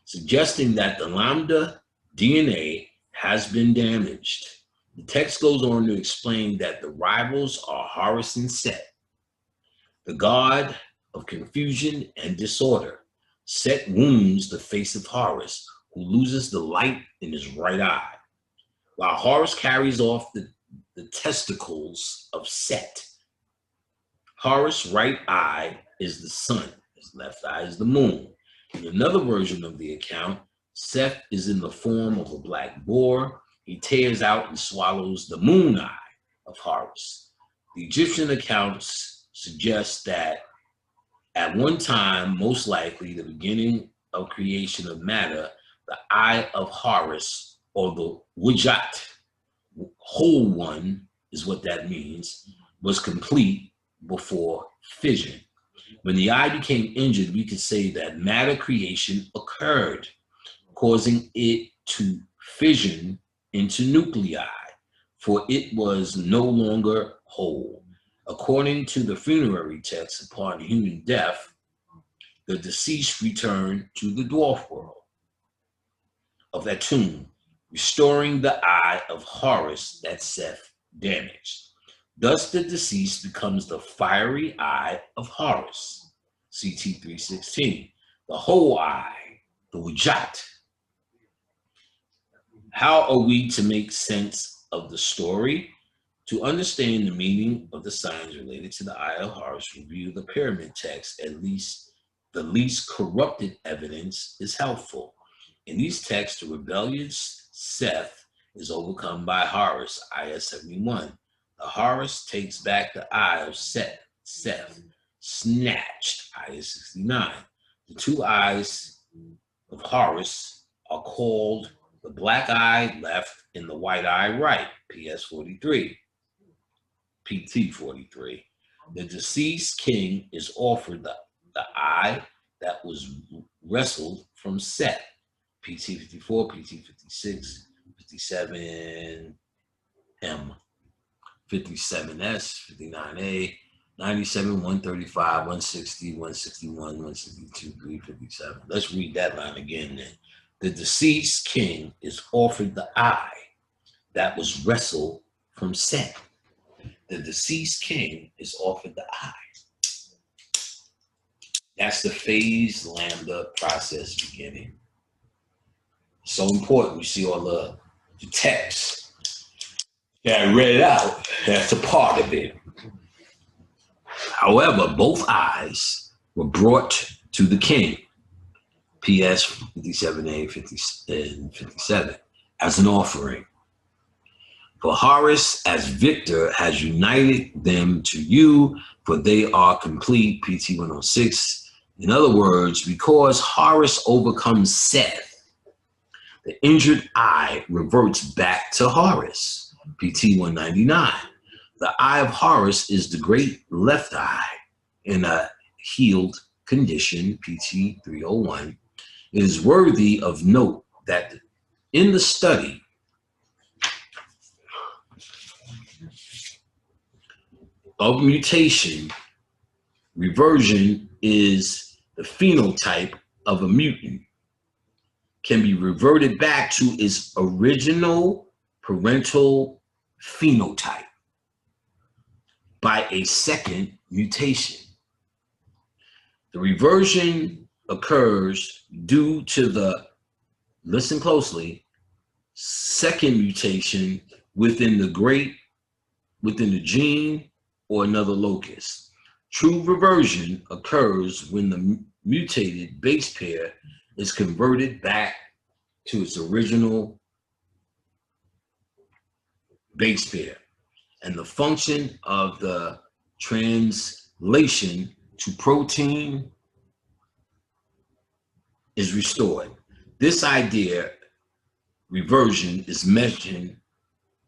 suggesting that the lambda DNA has been damaged. The text goes on to explain that the rivals are Horus and Set, the god of confusion and disorder. Set wounds the face of Horus, who loses the light in his right eye, while Horus carries off the testicles of Set. Horus' right eye is the sun, his left eye is the moon. In another version of the account, Seth is in the form of a black boar. He tears out and swallows the moon eye of Horus. The Egyptian accounts suggest that at one time, most likely the beginning of creation of matter, the eye of Horus, or the Wujat, whole one is what that means, was complete before fission. When the eye became injured, we could say that matter creation occurred, causing it to fission into nuclei, for it was no longer whole. According to the funerary text, upon human death, the deceased returned to the dwarf world of Atum, restoring the eye of Horus that Seth damaged. Thus, the deceased becomes the fiery eye of Horus, CT 316, the whole eye, the Wujat. How are we to make sense of the story? To understand the meaning of the signs related to the eye of Horus, review the pyramid text. At least the least corrupted evidence is helpful. In these texts, the rebellious Seth is overcome by Horus, IS 71. The Horus takes back the eye of Seth. snatched, I is 69. The two eyes of Horus are called the black eye left and the white eye right, PS 43, PT 43. The deceased king is offered the eye that was wrestled from Set, PT 54, PT 56, 57, M, 57S, 59A, 97, 135, 160, 161, 162, 357. Let's read that line again then. The deceased king is offered the eye that was wrestled from Set. The deceased king is offered the eye. That's the phase lambda process beginning. So important. You see all the text that I read out. That's a part of it. However, both eyes were brought to the king, PS 57A, 50, and 57, as an offering. For Horus, as victor, has united them to you, for they are complete, PT 106. In other words, because Horus overcomes Seth, the injured eye reverts back to Horus, PT 199. The eye of Horus is the great left eye in a healed condition, PT 301. It is worthy of note that in the study of mutation, reversion is the phenotype of a mutant, can be reverted back to its original parental phenotype by a second mutation. The reversion occurs due to the, listen closely, second mutation within the gene or another locus. True reversion occurs when the mutated base pair is converted back to its original base pair, and the function of the translation to protein is restored. This idea, reversion, is mentioned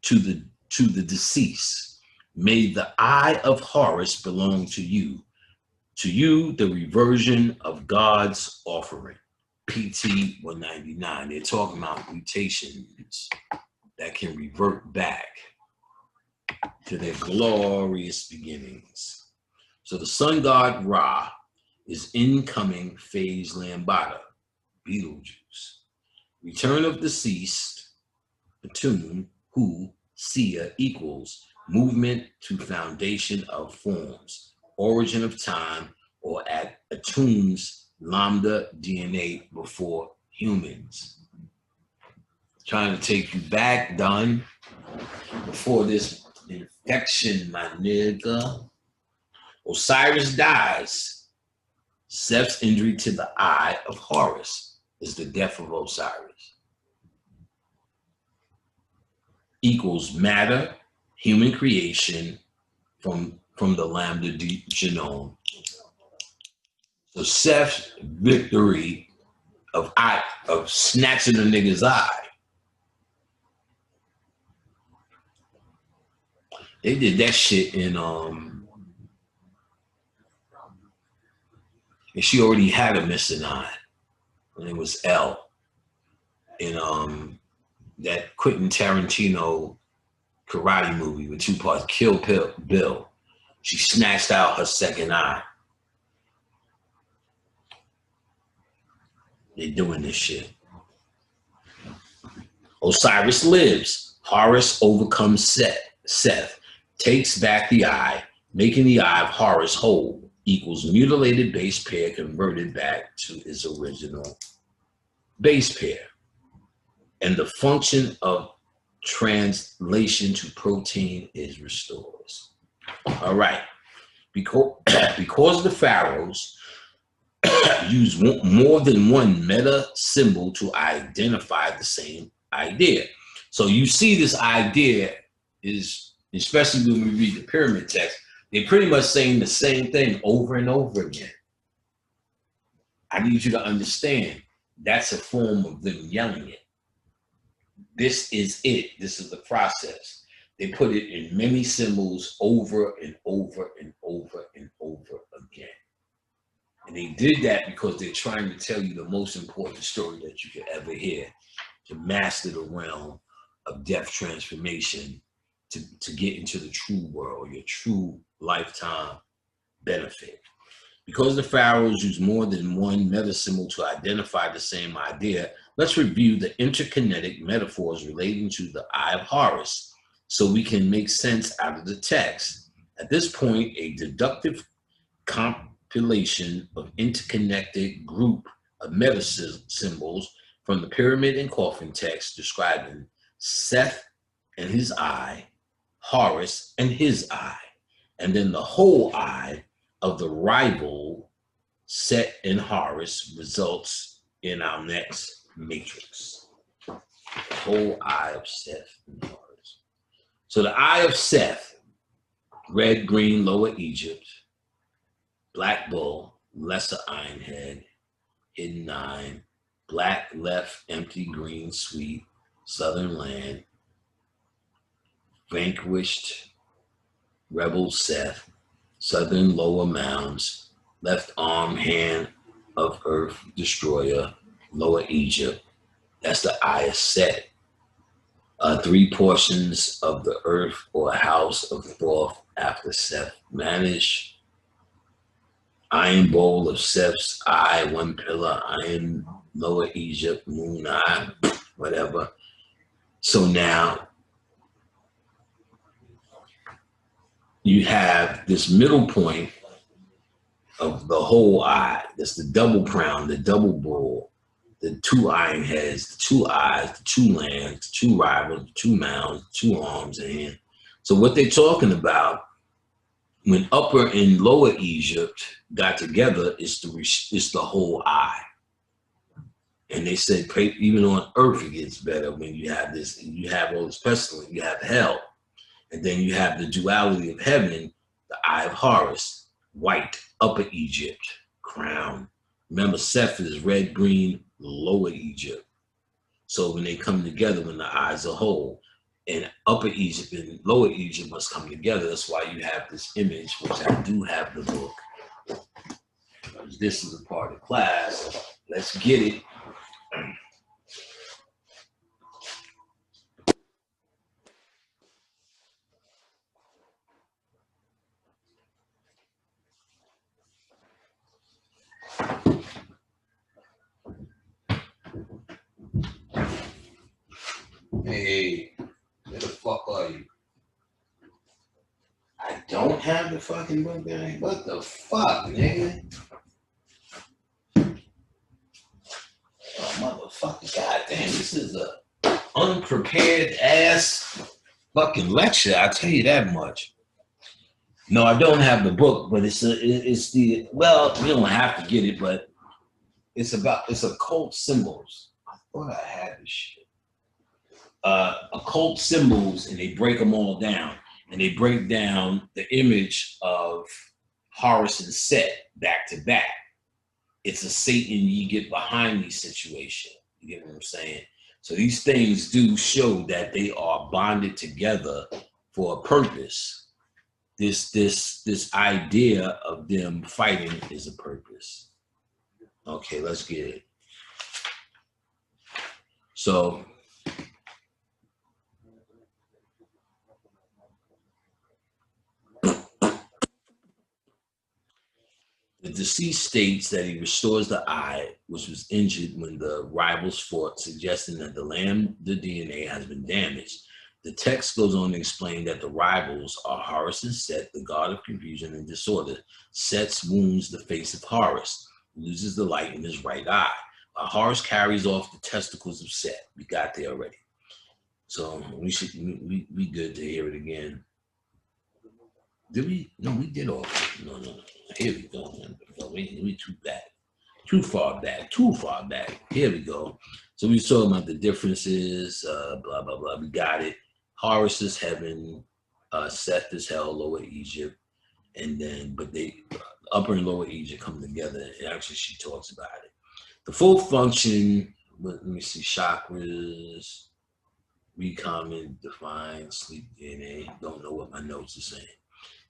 to the deceased. May the eye of Horus belong to you. To you, the reversion of God's offering. PT 199. They're talking about mutations that can revert back to their glorious beginnings. So the sun god Ra is incoming phase lambada, Betelgeuse. Return of deceased, Atum, who, Sia, equals movement to foundation of forms, origin of time, or at Atum's lambda DNA before humans. Trying to take you back, done, before this infection, my nigga. Osiris dies. Seth's injury to the eye of Horus is the death of Osiris. Equals matter, human creation from the lambda genome. So Seth's victory of snatching a nigga's eye. They did that shit in and she already had a missing eye. And it was L in that Quentin Tarantino karate movie with 2 parts, Kill Bill. She snatched out her second eye. They're doing this shit. Osiris lives. Horus overcomes Seth, takes back the eye, making the eye of Horus whole, equals mutilated base pair converted back to its original base pair. And the function of translation to protein is restored. All right. Because the pharaohs use more than one meta symbol to identify the same idea. So you see this idea is, especially when we read the pyramid text, They pretty much saying the same thing over and over again. I need you to understand that's a form of them yelling it. This is it. This is the process. They put it in many symbols over and over and over and over again. And they did that because they're trying to tell you the most important story that you could ever hear, to master the realm of death transformation, to get into the true world, your true lifetime benefit. Because the pharaohs use more than one meta symbol to identify the same idea, let's review the interkinetic metaphors relating to the Eye of Horus so we can make sense out of the text. At this point, a deductive compilation of interconnected group of meta symbols from the pyramid and coffin text describing Seth and his eye, Horus and his eye, and then the whole eye of the rival Set and Horus results in our next matrix. The whole eye of Seth and Horus. So the eye of Seth, red, green, Lower Egypt, black bull, lesser iron head, hidden nine, black left, empty, green, sweet, southern land, vanquished, rebel Seth, southern lower mounds, left arm, hand of earth, destroyer, Lower Egypt. That's the eye of Set. Three portions of the earth or house of Thoth after Seth vanished. Iron bowl of Seth's eye, one pillar, iron Lower Egypt, moon eye, whatever. So now you have this middle point of the whole eye. That's the double crown, the double bull, the two iron heads, the two eyes, the two lands, the two rivals, the two mounds, the two arms and hands. So what they're talking about when Upper and Lower Egypt got together is the whole eye. And they said even on earth it gets better when you have this, you have all this pestilence, you have hell. And then you have the duality of heaven, the Eye of Horus, white, Upper Egypt, crown. Remember, Seth is red, green, Lower Egypt. So when they come together, when the eyes are whole, and Upper Egypt and Lower Egypt must come together. That's why you have this image, which I do have the book. This is a part of class. Let's get it. Hey, where the fuck are you? I don't have the fucking book there. What the fuck, nigga? Oh, motherfucker, goddamn, this is a unprepared ass fucking lecture. I tell you that much. No, I don't have the book, but it's the well, we don't have to get it, but it's occult symbols. I thought I had this shit. Occult symbols, and they break them all down, and they break down the image of Horus and Set back to back. It's a Satan ye get behind me situation. You get what I'm saying? So these things do show that they are bonded together for a purpose. This idea of them fighting is a purpose. Okay, let's get it. So the deceased states that he restores the eye, which was injured when the rivals fought, suggesting that the DNA has been damaged. The text goes on to explain that the rivals are Horus and Set, the god of confusion and disorder. Set's wounds the face of Horus, loses the light in his right eye. Horus carries off the testicles of Set. We got there already. So we good to hear it again. Did we? No, we did all. No. Here we go. We too far back. Here we go. So we talking about the differences, blah, blah, blah. We got it. Horus is heaven, Seth is hell, Lower Egypt. and then but they Upper and Lower Egypt come together, and actually she talks about it. The full function. Let me see. Chakras. Recommon, define, sleep DNA. Don't know what my notes are saying.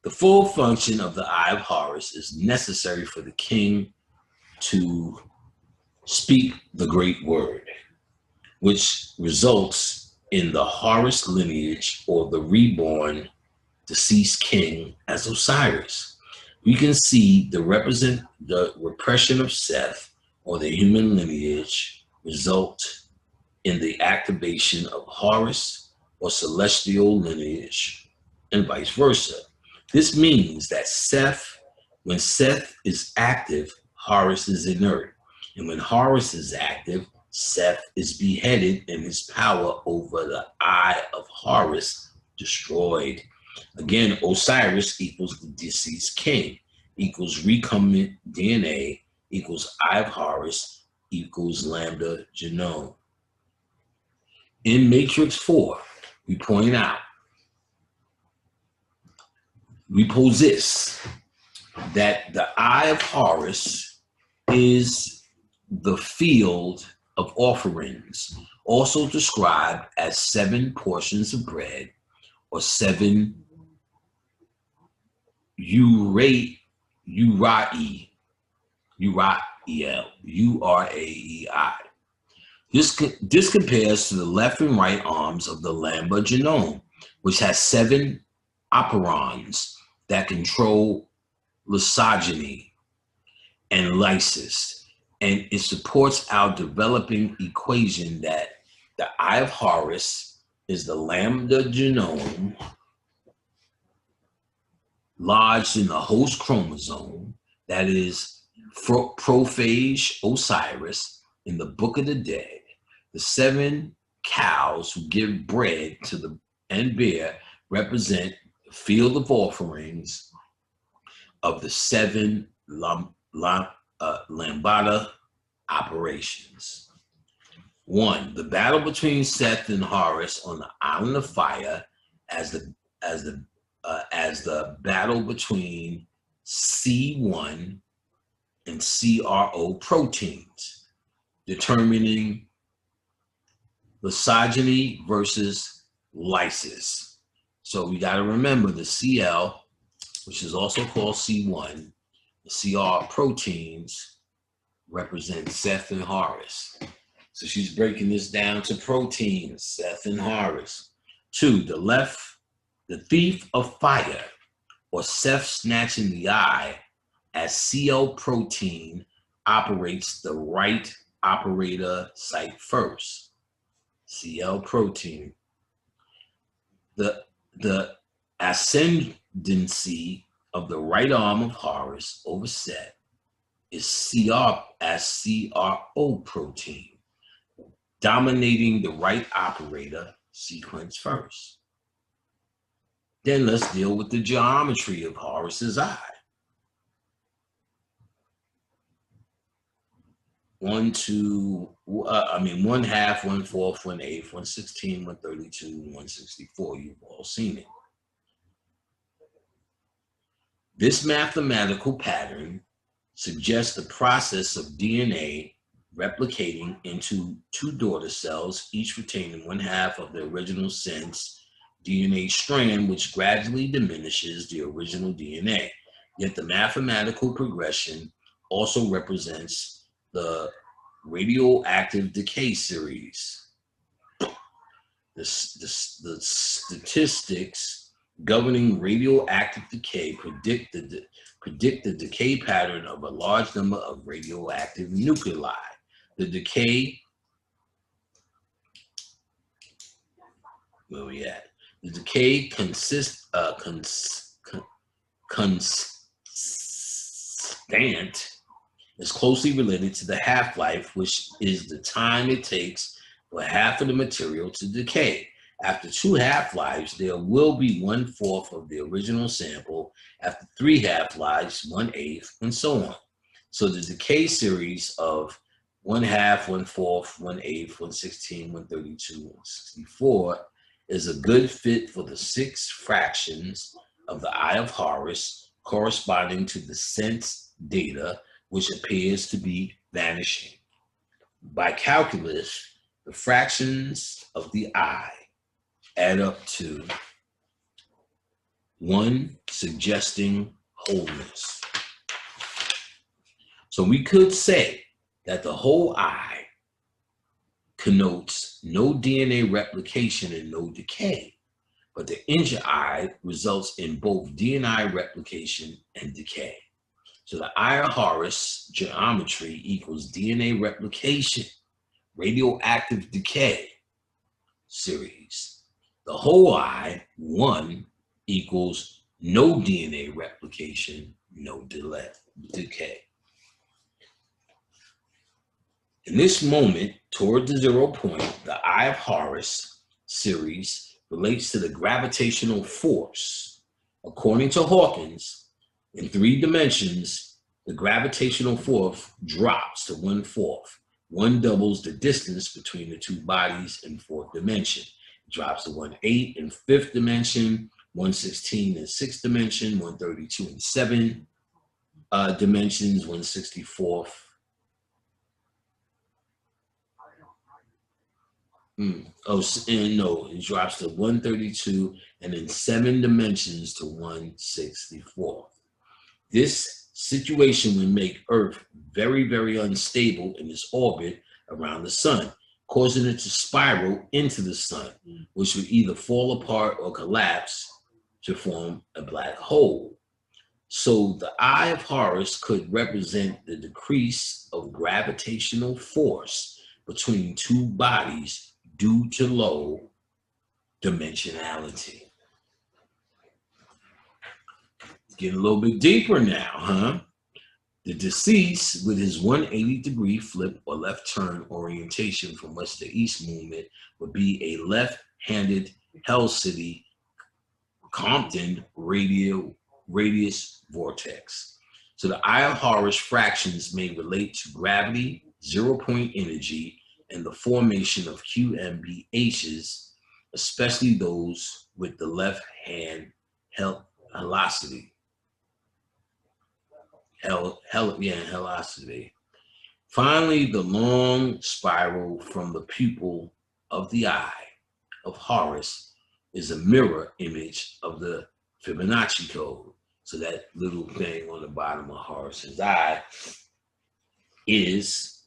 The full function of the Eye of Horus is necessary for the king to speak the great word, which results in the Horus lineage or the reborn deceased king as Osiris. We can see the repression of Seth or the human lineage result in the activation of Horus or celestial lineage and vice versa. This means that when Seth is active, Horus is inert. And when Horus is active, Seth is beheaded and his power over the Eye of Horus destroyed. Again, Osiris equals the deceased king, equals recombinant DNA, equals Eye of Horus, equals lambda genome. In Matrix 4, we point out, we possess that the Eye of Horus is the field of offerings, also described as 7 portions of bread or 7 uraei, Uraei. This compares to the left and right arms of the lambda genome, which has 7 operons that control lysogeny and lysis, and it supports our developing equation that the Eye of Horus is the lambda genome lodged in the host chromosome, that is prophage Osiris in the Book of the Dead. The 7 cows who give bread to the and bear represent the field of offerings of the 7 lambada operations. 1. The battle between Seth and Horus on the Island of Fire as the battle between C1 and CRO proteins, determining lysogeny versus lysis. So we got to remember the CL, which is also called C1, the CR proteins represent Seth and Horus. So she's breaking this down to proteins, Seth and Horus. 2, the thief of fire, or Seth snatching the eye, as CL protein operates the right operator site first. CL protein. The ascendancy of the right arm of Horus over Seth is CR as CRO protein, dominating the right operator sequence first. Then let's deal with the geometry of Horus's eye. 1 half, 1/4, 1/8, 1/16, 1/32, 1/64. You've all seen it. This mathematical pattern suggests the process of DNA replicating into 2 daughter cells, each retaining 1/2 of the original sense DNA strand, which gradually diminishes the original DNA. Yet the mathematical progression also represents the radioactive decay series. The statistics governing radioactive decay predict the decay pattern of a large number of radioactive nuclei. The decay, where we at? The decay constant is closely related to the half-life, which is the time it takes for half of the material to decay. After 2 half-lives, there will be 1/4 of the original sample. After 3 half-lives, 1/8, and so on. So the decay series of 1/2, 1/4, 1/8, 1/16, 1/32, 1/64 is a good fit for the 6 fractions of the Eye of Horus, corresponding to the sense data, which appears to be vanishing. By calculus, the fractions of the I add up to 1, suggesting wholeness. So we could say that the whole I connotes no DNA replication and no decay, but the injured I results in both DNA replication and decay. So the I of Horus geometry equals DNA replication, radioactive decay series. The whole I, 1, equals no DNA replication, no decay. In this moment, toward the 0 point, the I of Horus series relates to the gravitational force. According to Hawkins, in 3 dimensions, the gravitational force drops to 1/4. 1 doubles the distance between the 2 bodies in 4th dimension. It drops to 1/8 in 5th dimension, 1/16 in 6th dimension, 1/32 in 7 dimensions, 1/64. It drops to 1/32 and in 7 dimensions to 1/64. This situation would make Earth very, very unstable in its orbit around the sun, causing it to spiral into the sun, which would either fall apart or collapse to form a black hole. So the Eye of Horus could represent the decrease of gravitational force between 2 bodies due to low dimensionality. Getting a little bit deeper now, huh? The deceased, with his 180-degree flip or left turn orientation from west to east movement, would be a left-handed Hell City Compton radius vortex. So the Eye of Horus fractions may relate to gravity, 0-point energy, and the formation of QMBHs, especially those with the left hand helosity. Helosity. Finally, the long spiral from the pupil of the Eye of Horus is a mirror image of the Fibonacci code. So that little thing on the bottom of Horus's eye is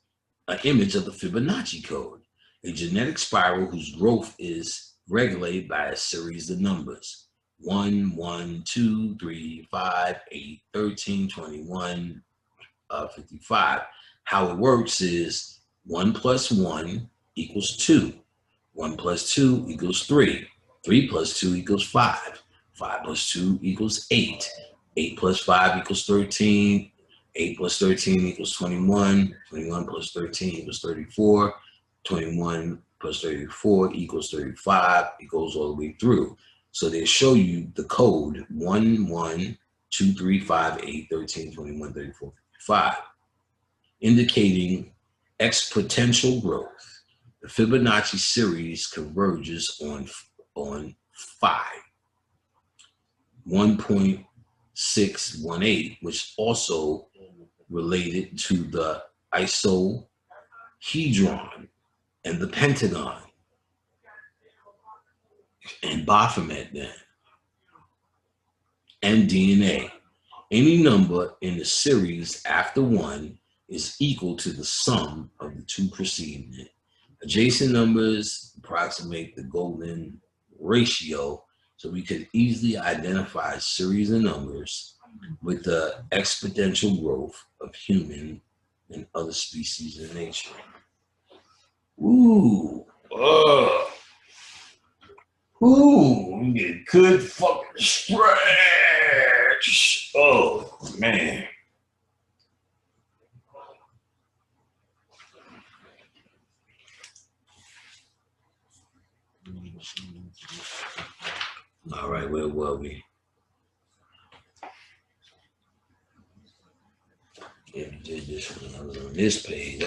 an image of the Fibonacci code, a genetic spiral whose growth is regulated by a series of numbers: 1, 1, 2, 3, 5, 8, 13, 21, 55. How it works is 1 + 1 = 2. 1 + 2 = 3. 3 + 2 = 5. 5 + 2 = 8. 8 + 5 = 13. 8 + 13 = 21. 21 + 13 = 34. 21 + 34 = 35. It goes all the way through. So they show you the code 1, 1, 2, 3, 5, 8, 13, 21, 34, 55, indicating exponential growth. The Fibonacci series converges on 5, 1.618, which also related to the isohedron and the pentagon and Baphomet then, and DNA. Any number in the series after 1 is equal to the sum of the 2 preceding it. Adjacent numbers approximate the golden ratio, so we could easily identify a series of numbers with the exponential growth of human and other species in nature. Ooh, we get good fucking stretch. Oh, man. All right, where were we? Yeah, we did this one. I was on this page.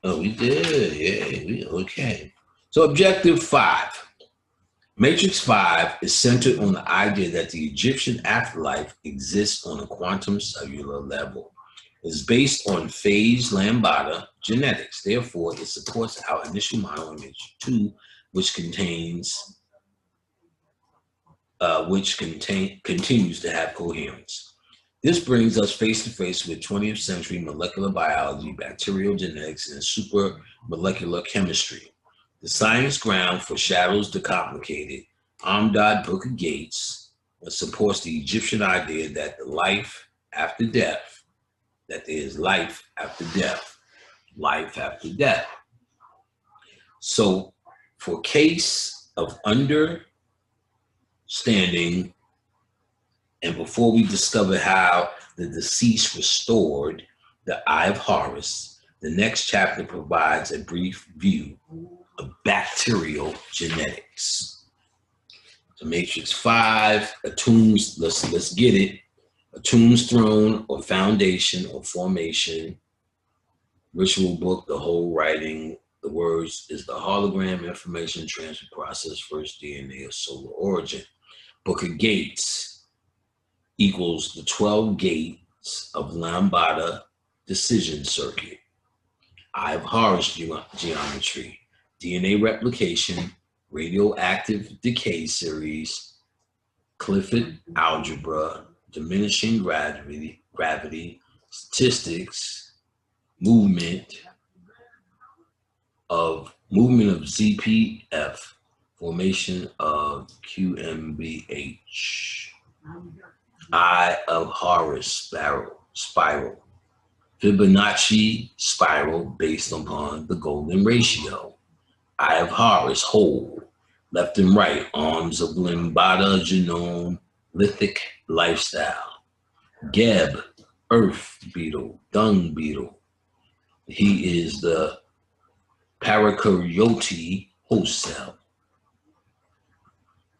Oh, we did. Yeah, okay. So objective 5. Matrix 5 is centered on the idea that the Egyptian afterlife exists on a quantum cellular level. It is based on phase lambda genetics. Therefore, it supports our initial model image 2, which continues to have coherence. This brings us face to face with 20th century molecular biology, bacterial genetics, and supermolecular chemistry. The science ground foreshadows the complicated Amdad Book of Gates and supports the Egyptian idea that the life after death, that there is life after death, life after death. So for case of understanding, and before we discover how the deceased restored the Eye of Horus, the next chapter provides a brief view of bacterial genetics. So Matrix 5, a tomb's, let's get it, a tomb's throne or foundation or formation, ritual book, the whole writing, the words is the hologram information transfer process, first DNA of solar origin. Book of Gates equals the 12 gates of Lambda decision circuit. Eye of Horus geometry, DNA replication, radioactive decay series, Clifford algebra, diminishing gravity, statistics, movement of ZPF, formation of QMBH, Eye of Horus spiral, Fibonacci spiral based upon the golden ratio, Eye of Horus whole, left and right, arms of Lambda genome, lithic lifestyle, Geb, earth beetle, dung beetle. He is the parakaryote host cell.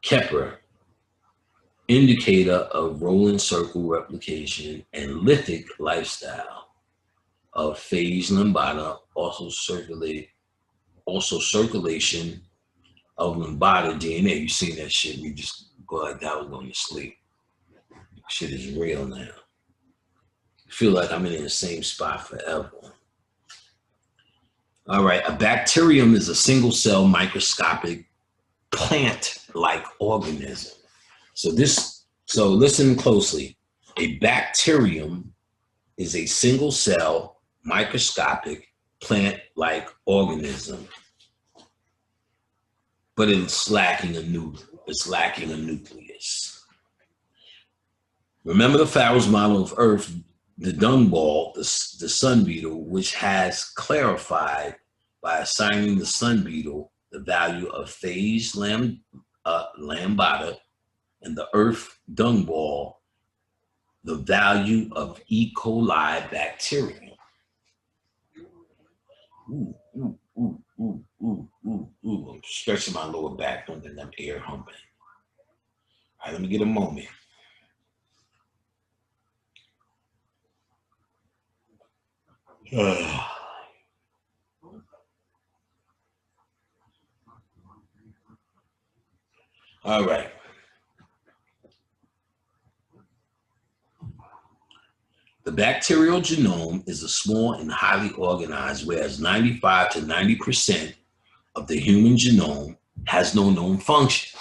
Kepler, indicator of rolling circle replication and lithic lifestyle of phase lambda, also circulation of lambda DNA. You seen that shit, you just go like that was going to sleep. Shit is real now. I feel like I'm in the same spot forever. All right, a bacterium is a single cell microscopic plant-like organism. So listen closely. A bacterium is a single cell microscopic plant-like organism, but it's lacking a nucleus. Remember the Pharaoh's model of Earth, the dung ball, the sun beetle, which has clarified by assigning the sun beetle the value of phase lambda and the Earth dung ball the value of E. coli bacterium. Ooh, ooh, ooh, ooh, ooh, ooh, ooh. I'm stretching my lower back, don't think I'm air humping. All right, let me get a moment. All right. The bacterial genome is a small and highly organized, whereas 95 to 90% of the human genome has no known function.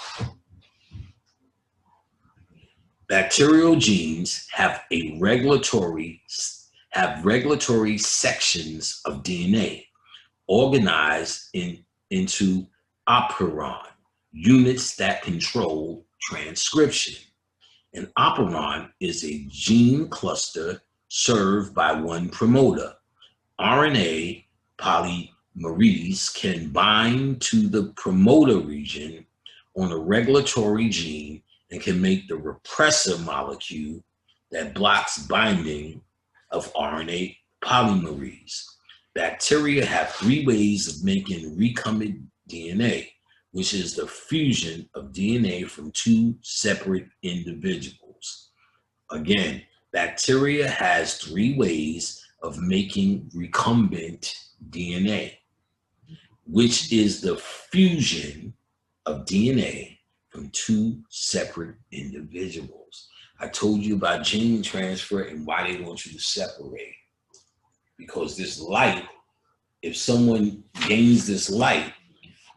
Bacterial genes have regulatory sections of DNA organized into operon, units that control transcription. An operon is a gene cluster served by one promoter. RNA polymerase can bind to the promoter region on a regulatory gene and can make the repressor molecule that blocks binding of RNA polymerase. Bacteria have 3 ways of making recombinant DNA, which is the fusion of DNA from 2 separate individuals. Again, bacteria has 3 ways of making recombinant DNA. which is the fusion of DNA from two separate individuals. I told you about gene transfer and why they want you to separate. Because this light, if someone gains this light,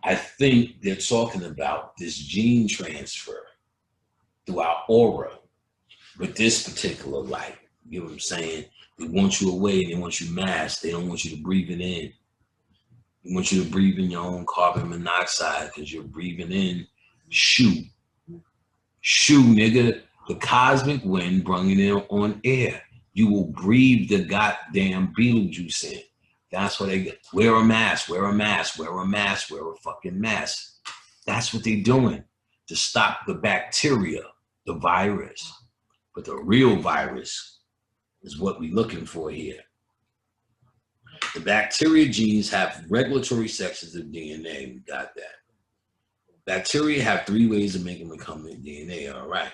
I think they're talking about this gene transfer through our aura. But this particular light, you know what I'm saying? They want you away, they want you masked, they don't want you to breathe it in. They want you to breathe in your own carbon monoxide because you're breathing in shoo, nigga. The cosmic wind bringing it on air. You will breathe the goddamn Beetlejuice in. That's what they get. Wear a mask, wear a mask, wear a mask, wear a fucking mask. That's what they're doing to stop the bacteria, the virus. But the real virus is what we're looking for here. The bacteria genes have regulatory sections of DNA. We got that. Bacteria have three ways of making recombinant DNA, all right?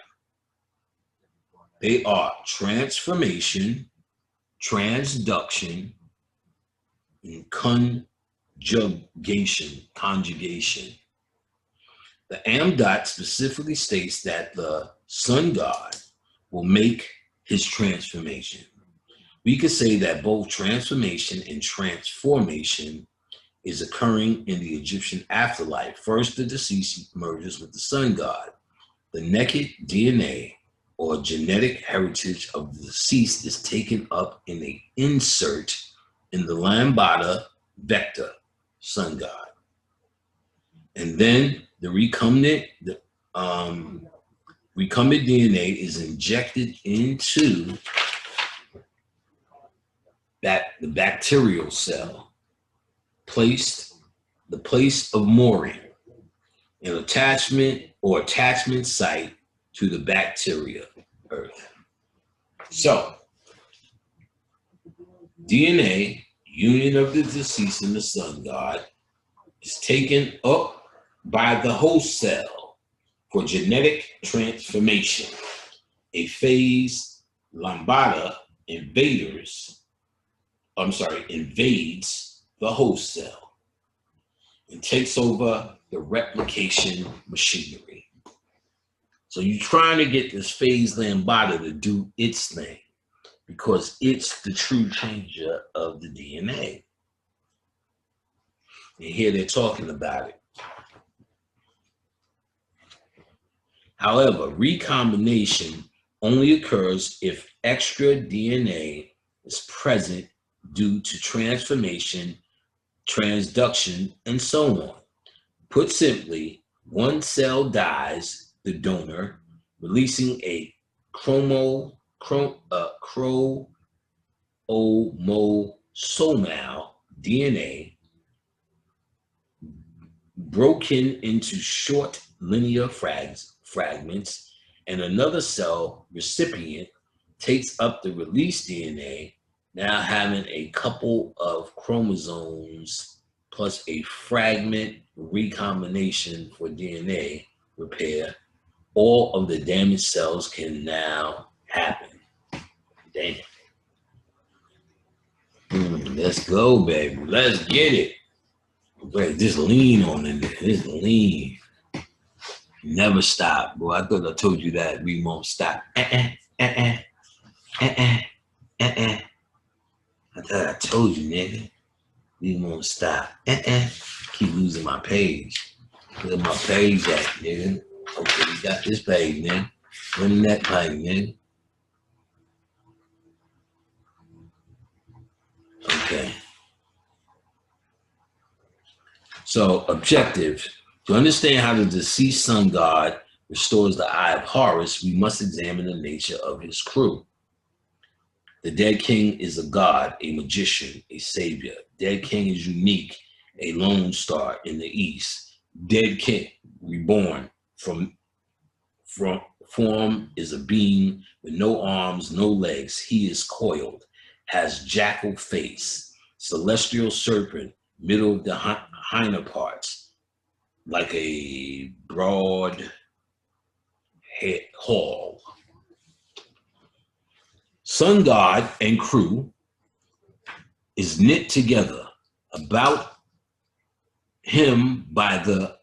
They are transformation, transduction, and conjugation. The AMDOT specifically states that the sun god will make his transformation. We could say that both transformation and transformation is occurring in the Egyptian afterlife. First, the deceased merges with the sun god. The naked DNA or genetic heritage of the deceased is taken up in an insert in the Lambda vector, sun god. And then the recombinant DNA is injected into the bacterial cell, the place of mooring, an attachment site to the bacteria, Earth. So, DNA, union of the deceased and the sun god, is taken up by the host cell for genetic transformation. A phase lambda invades the host cell and takes over the replication machinery. So you're trying to get this phase lambda to do its thing because it's the true changer of the DNA. And here they're talking about it. However, recombination only occurs if extra DNA is present due to transformation, transduction, and so on. Put simply, one cell dies, the donor, releasing a chromosomal DNA broken into short linear fragments, and another cell recipient takes up the released DNA, now having a couple of chromosomes plus a fragment recombination for DNA repair. All of the damaged cells can now happen. Damn. Let's go, baby. Let's get it. Wait, just lean on it. Just lean. Never stop, boy. I thought I told you that we won't stop. I thought I told you, nigga. We won't stop. Keep losing my page. Where my page at, nigga? Okay, we got this page, nigga. Run that page, nigga. Okay. So, objective. To understand how the deceased sun god restores the eye of Horus, we must examine the nature of his crew. The dead king is a god, a magician, a savior. Dead king is unique, a lone star in the east. Dead king, reborn from form, is a being with no arms, no legs. He is coiled, has jackal face, celestial serpent, middle of the hinder parts, like a broad head hall. Sun god and crew is knit together about him by the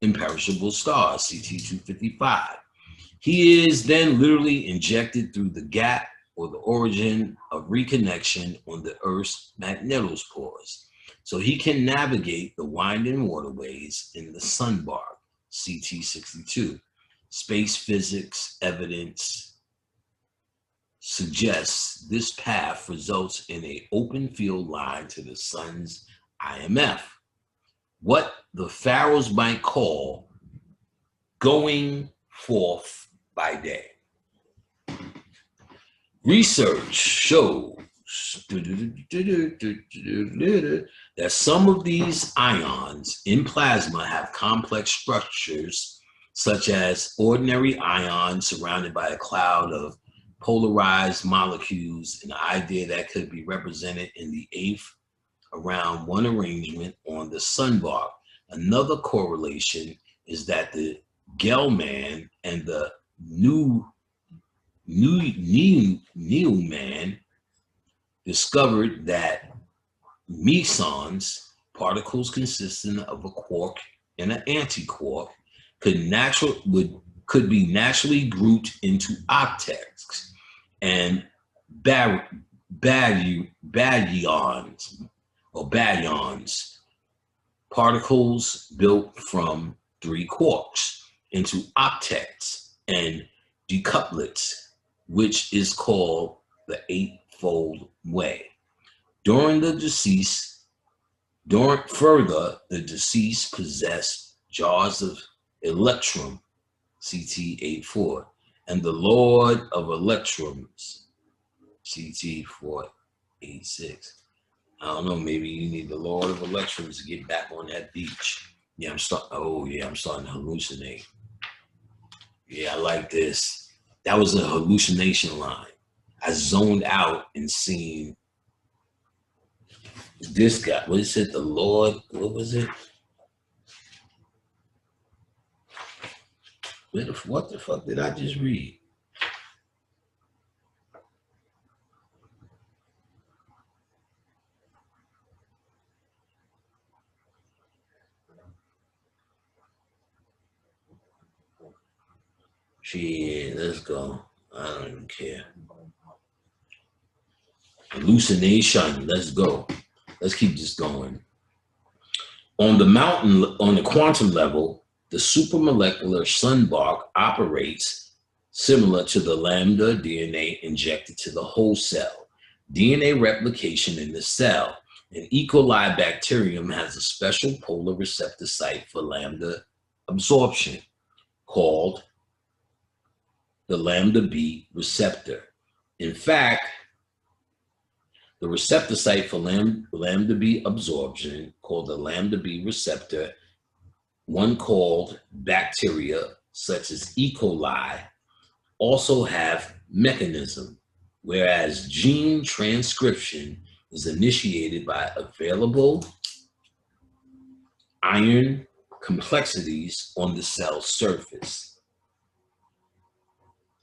imperishable star, CT-255. He is then literally injected through the gap or the origin of reconnection on the Earth's magnetopause, so he can navigate the winding waterways in the Sunbark, CT-62. Space physics evidence suggests this path results in an open field line to the sun's IMF, what the pharaohs might call going forth by day. Research shows that some of these ions in plasma have complex structures, such as ordinary ions surrounded by a cloud of polarized molecules, an idea that could be represented in the eighth around one arrangement on the Sunbark. Another correlation is that the Gelman and the Neumann discovered that mesons, particles consisting of a quark and an antiquark, could be naturally grouped into octets and baryons, particles built from three quarks, into octets and decuplets, which is called the eightfold way. The deceased possessed jars of electrum, CT-84, and the Lord of Electrums, CT-486. I don't know, maybe you need the Lord of Electrums to get back on that beach. Yeah, I'm starting to hallucinate. Yeah, I like this. That was a hallucination line. I zoned out and seen this guy. What is it? The Lord, what was it? What the fuck did I just read? Shit, let's go. I don't even care. Hallucination, let's go. Let's keep this going. On the quantum level, the supermolecular Sunbark operates similar to the lambda DNA injected to the whole cell. DNA replication in the cell. An E. coli bacterium has a special polar receptor site for lambda absorption called the lambda B receptor. In fact, the receptor site for lambda B absorption, called the lambda B receptor, one called bacteria such as E. coli, also have mechanism, whereas gene transcription is initiated by available iron complexities on the cell surface.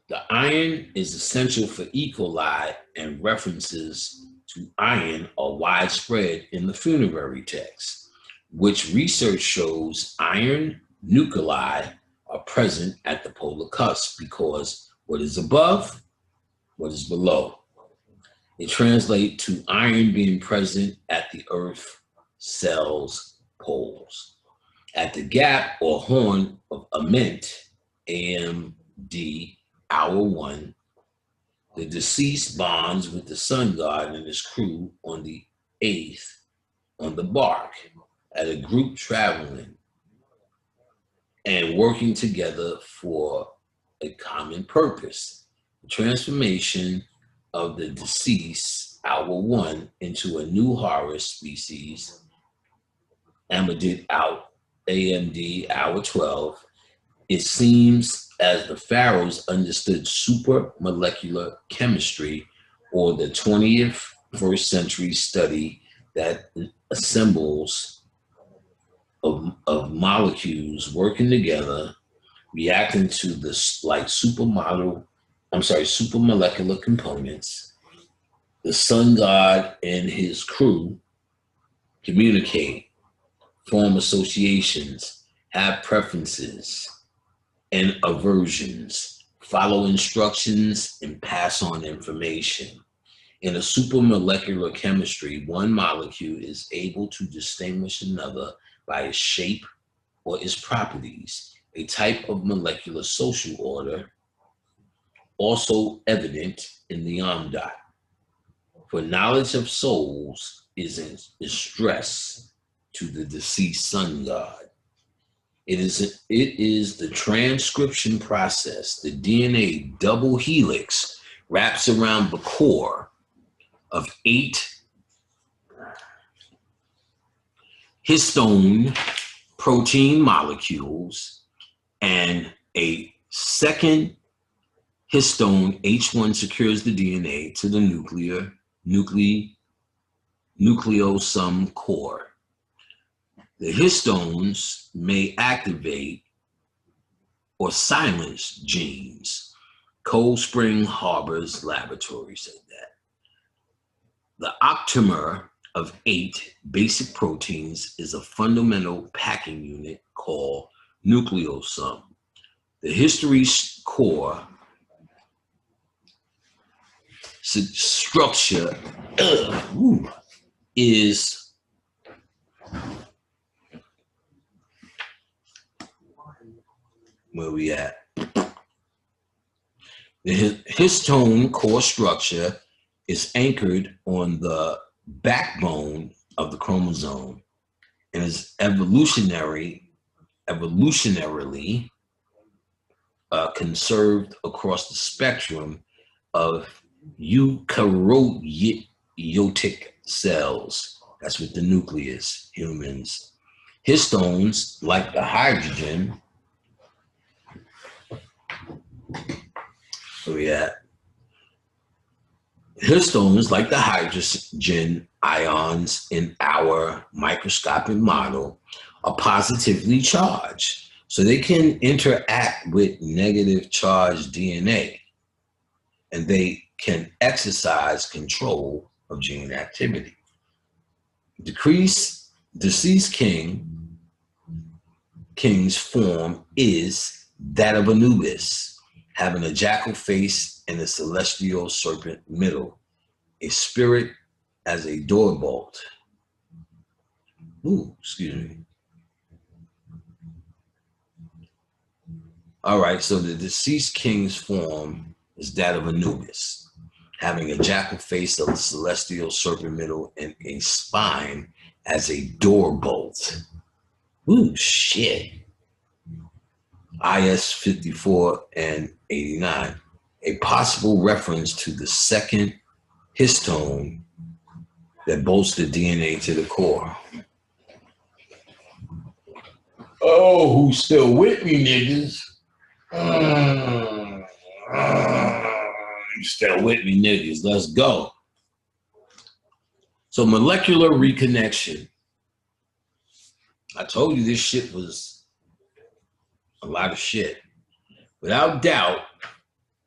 The iron is essential for E. coli, and references to iron are widespread in the funerary text, which research shows iron nuclei are present at the polar cusp because what is above, what is below. It translates to iron being present at the Earth cell's poles. At the gap or horn of Ament, AMD, Hour 1, the deceased bonds with the sun god and his crew on the 8th on the bark at a group traveling and working together for a common purpose. The transformation of the deceased, Hour 1, into a new Horus species, Amadit out, AMD, Hour 12, it seems as the pharaohs understood supramolecular chemistry, or the 21st century study that assembles of molecules working together, reacting to this like supermolecular components. The sun god and his crew communicate form associations, have preferences and aversions, follow instructions, and pass on information. In a supramolecular chemistry, one molecule is able to distinguish another by its shape or its properties, a type of molecular social order also evident in the Amdat. For knowledge of souls is stress to the deceased sun god. It is the transcription process. The DNA double helix wraps around the core of 8 histone protein molecules, and a second histone H1 secures the DNA to the nucleosome core. The histones may activate or silence genes. Cold Spring Harbor's laboratory said that. The octamer of 8 basic proteins is a fundamental packing unit called nucleosome. The history core structure is where we at. The histone core structure is anchored on the backbone of the chromosome and is evolutionarily conserved across the spectrum of eukaryotic cells. That's with the nucleus, humans. Histones, like the hydrogen, where we at? Histones, like the hydrogen ions in our microscopic model, are positively charged, so they can interact with negative charged DNA, and they can exercise control of gene activity. Deceased king's form is that of Anubis, having a jackal face and a celestial serpent middle, a spirit as a door bolt. Ooh, excuse me. All right, so the deceased king's form is that of Anubis, having a jackal face of a celestial serpent middle and a spine as a door bolt. Ooh, shit. IS 54 and 89, a possible reference to the second histone that bolts the DNA to the core. Oh, who's still with me, niggas? You still with me, niggas? Let's go. So molecular reconnection. I told you this shit was a lot of shit. Without doubt,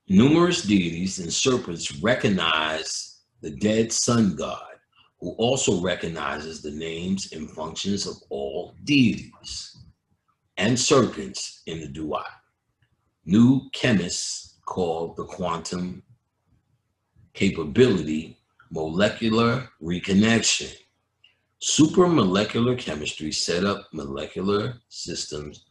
numerous deities and serpents recognize the dead sun god, who also recognizes the names and functions of all deities and serpents in the Duat. New chemists call the quantum capability molecular reconnection. Supramolecular chemistry set up molecular systems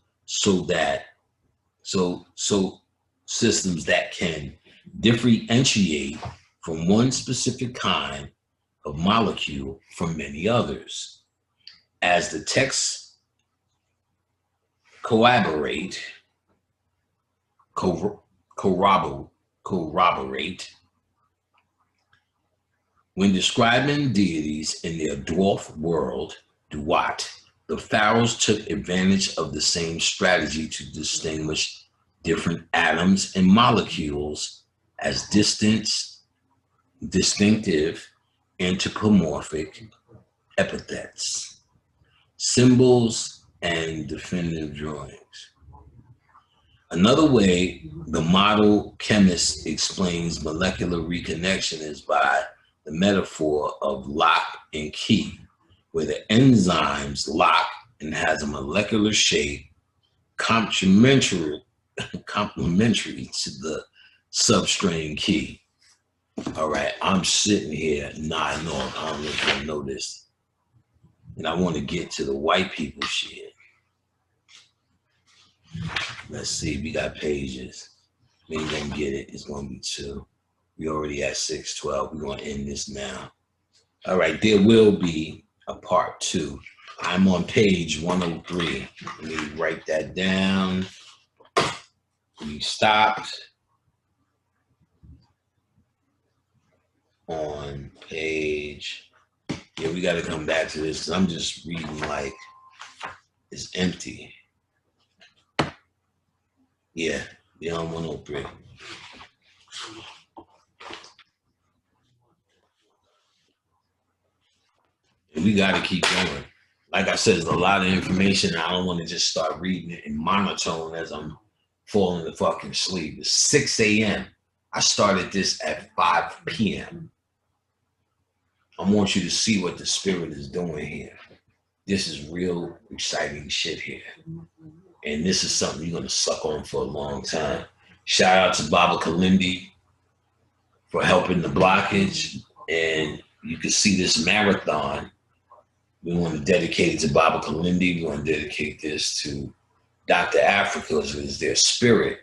systems that can differentiate from one specific kind of molecule from many others. As the texts corroborate, when describing deities in their dwarf world, Duat, the pharaohs took advantage of the same strategy to distinguish different atoms and molecules as distinctive anthropomorphic epithets, symbols, and definitive drawings. Another way the model chemist explains molecular reconnection is by the metaphor of lock and key, where the enzymes lock and has a molecular shape complementary to the substrain key. All right, I'm sitting here nodding off. I don't know if you know this. And I want to get to the white people shit. Let's see, we got pages. We ain't gonna get it. It's gonna be 2. We already at 6:12. We're gonna end this now. All right, there will be a part 2. I'm on page 103. Let me write that down. We stopped on page. Yeah, we got to come back to this because I'm just reading like it's empty. Yeah, on 103. And we got to keep going. Like I said, there's a lot of information. I don't want to just start reading it in monotone as I'm falling to fucking sleep. It's 6 a.m. I started this at 5 p.m. I want you to see what the spirit is doing here. This is real exciting shit here. And this is something you're going to suck on for a long time. Shout out to Baba Kalindi for helping the blockage. And you can see this marathon. We want to dedicate it to Baba Kalindi. We want to dedicate this to Dr. Africa. It's their spirit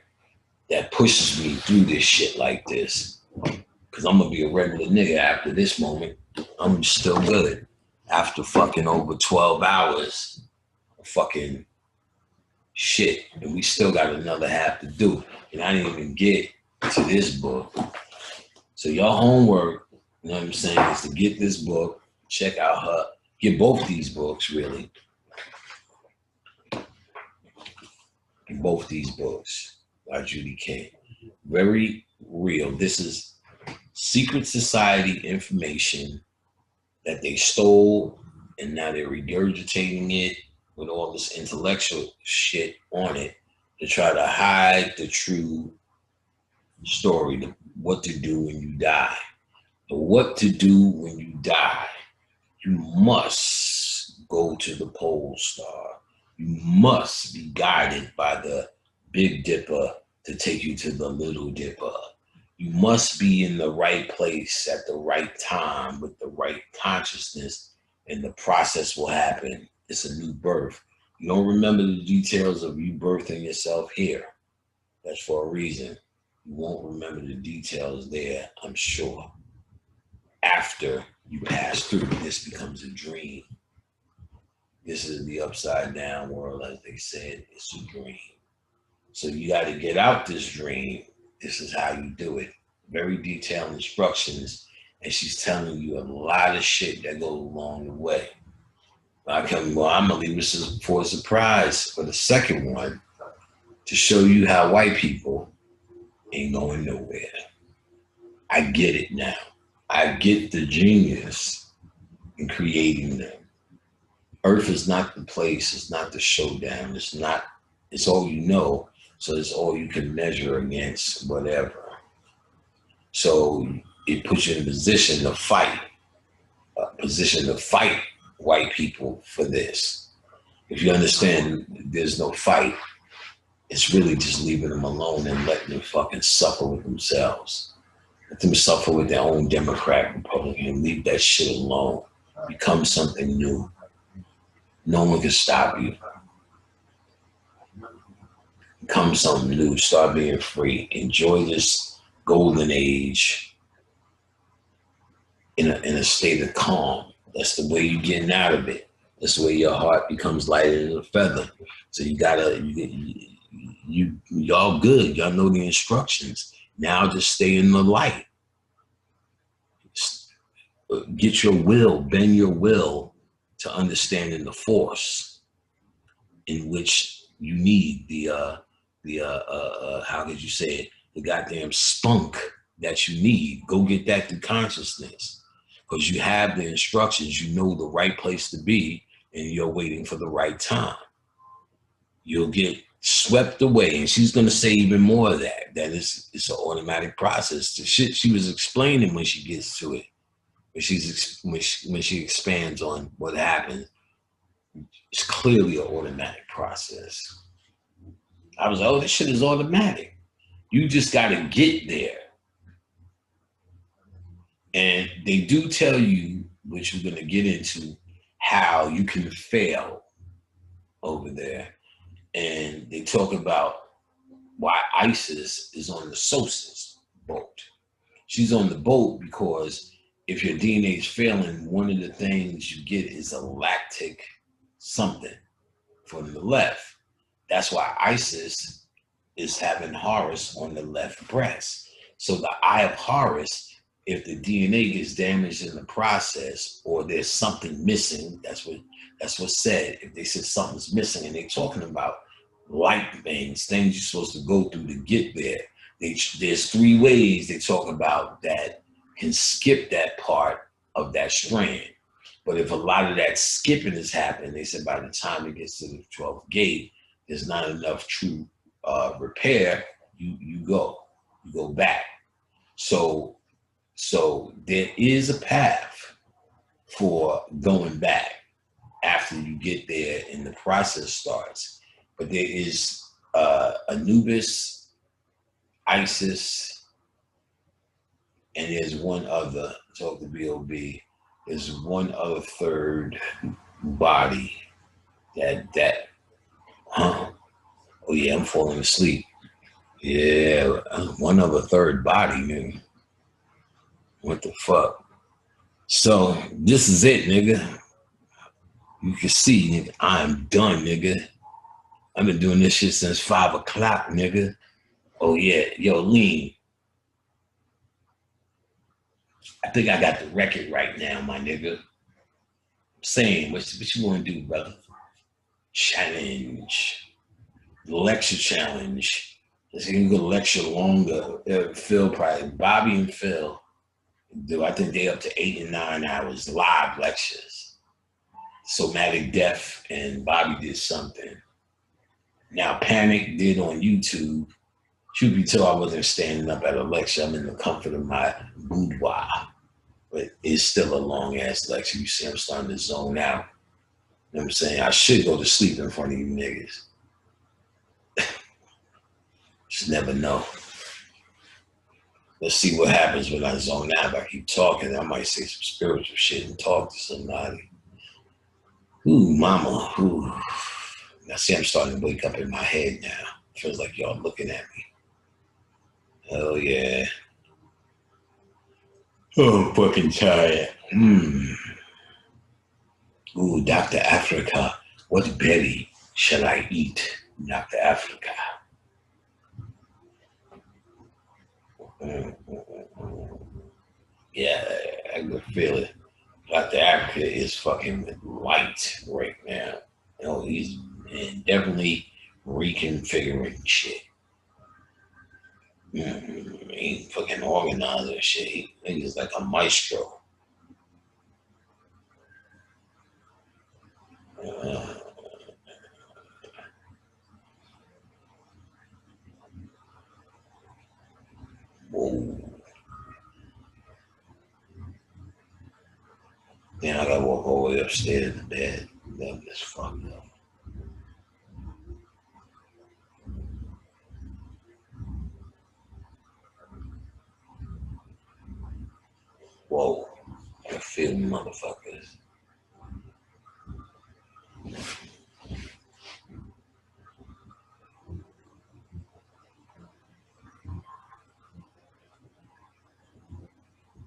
that pushes me through this shit like this. Because I'm going to be a regular nigga after this moment. I'm still good. After fucking over 12 hours of fucking shit. And we still got another half to do. And I didn't even get to this book. So your homework, you know what I'm saying, is to get this book, check out her, get both these books, really. Get both these books by Judy King. Very real. This is secret society information that they stole, and now they're regurgitating it with all this intellectual shit on it to try to hide the true story, what to do when you die. The what to do when you die. You must go to the pole star. You must be guided by the Big Dipper to take you to the Little Dipper. You must be in the right place at the right time with the right consciousness, and the process will happen. It's a new birth. You don't remember the details of you birthing yourself here. That's for a reason. You won't remember the details there, I'm sure. After you pass through, this becomes a dream. This is the upside down world, as they said. It's a dream. So you got to get out this dream. This is how you do it. Very detailed instructions. And she's telling you a lot of shit that goes along the way. I'm going to leave this for a surprise for the second one to show you how white people ain't going nowhere. I get it now. I get the genius in creating them. Earth is not the place. It's not the showdown. It's all you know. So it's all you can measure against whatever. So it puts you in a position to fight white people for this. If you understand there's no fight, it's really just leaving them alone and letting them fucking suffer with themselves. Let them suffer with their own Democrat, Republican, leave that shit alone. Become something new. No one can stop you. Become something new. Start being free. Enjoy this golden age in a state of calm. That's the way you're getting out of it. That's the way your heart becomes lighter than a feather. So y'all good. Y'all know the instructions. Now just stay in the light. Get your will, bend your will to understanding the force in which you need how could you say it? The goddamn spunk that you need. Go get that through consciousness. Because you have the instructions, you know the right place to be, and you're waiting for the right time. You'll get swept away, and she's going to say even more of that. That it's an automatic process. The shit she was explaining when she gets to it, when she expands on what happens, It's clearly an automatic process. I was like, oh, this shit is automatic. You just got to get there. And they do tell you, which we're going to get into, how you can fail over there. And they talk about why Isis is on the Sosis boat. She's on the boat because if your DNA is failing, one of the things you get is a lactic something from the left. That's why Isis is having Horus on the left breast. So the Eye of Horus, if the DNA gets damaged in the process or there's something missing, that's what's said. If they said something's missing and they're talking about light things you're supposed to go through to get there. There's 3 ways they talk about that can skip that part of that strand. But if a lot of that skipping is happening, they said by the time it gets to the 12th gate, there's not enough true repair. You go back. So there is a path for going back after you get there and the process starts. But there is Anubis, Isis, and there's one other, talk to B.O.B., there's one other third body that oh yeah, I'm falling asleep. Yeah, one other third body, man. What the fuck? So this is it, nigga. You can see, nigga, I'm done, nigga. I've been doing this shit since 5 o'clock, nigga. Oh yeah, yo, Lean. I think I got the record right now, my nigga. Saying, what you want to do, brother? Challenge. Lecture challenge. Let's see, you can lecture longer. Phil probably, Bobby and Phil, I think they up to 8 and 9 hours live lectures. Somatic Death and Bobby did something. Now Panic did on YouTube. Truth be told, I wasn't standing up at a lecture. I'm in the comfort of my boudoir. But it's still a long ass lecture. You see, I'm starting to zone out. You know what I'm saying? I should go to sleep in front of you niggas. Just never know. Let's see what happens when I zone out. If I keep talking, I might say some spiritual shit and talk to somebody. Ooh, mama. Ooh. Now see, I'm starting to wake up in my head now. Feels like y'all looking at me. Oh yeah. Oh, I'm fucking tired. Ooh, Dr. Africa. What berry shall I eat, Dr. Africa? Yeah, I can feel it. Dr. Africa is fucking light right now. You know, he's definitely reconfiguring shit. He ain't fucking organizing shit. He's like a maestro. Whoa. Then I gotta walk all the way upstairs to bed. That is fucked up. Whoa. I feel motherfuckers.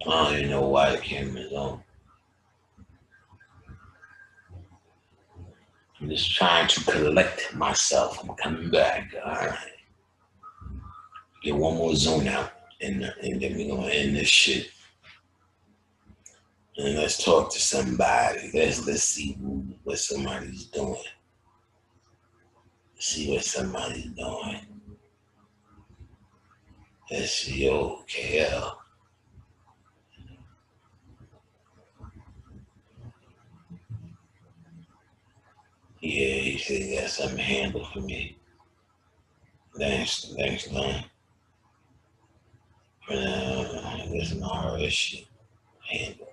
I don't even know why the camera's on. I'm just trying to collect myself. I'm coming back. All right. Get one more zone out, and then we're gonna end this shit. And let's talk to somebody. Let's see what somebody's doing. See what somebody's doing. Let's see, KL. Yeah, he said he got something handled for me. Thanks, Don. There's an RS shit handled.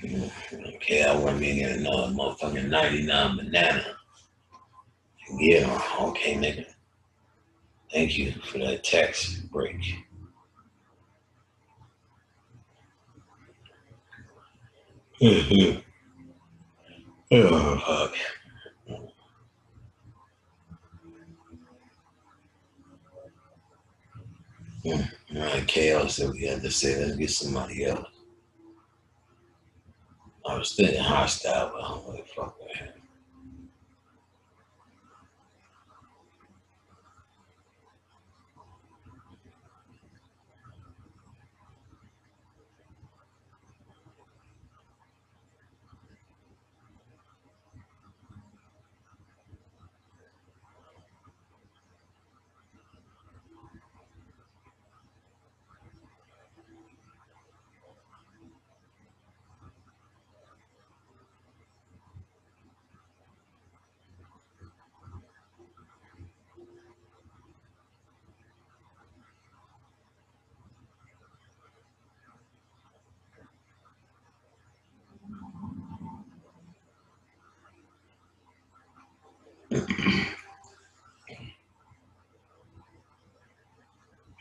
Okay, I want me to get another motherfucking 99 banana. Yeah, okay, nigga. Thank you for that tax break. Oh, fuck. All right, chaos that we had to say, let's get somebody else. I was thinking hostile, but I'm like, fuck that.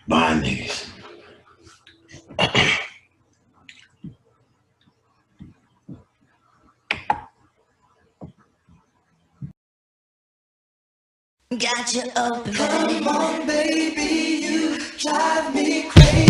Bye, niggas. Got you open. Come on, baby, you drive me crazy.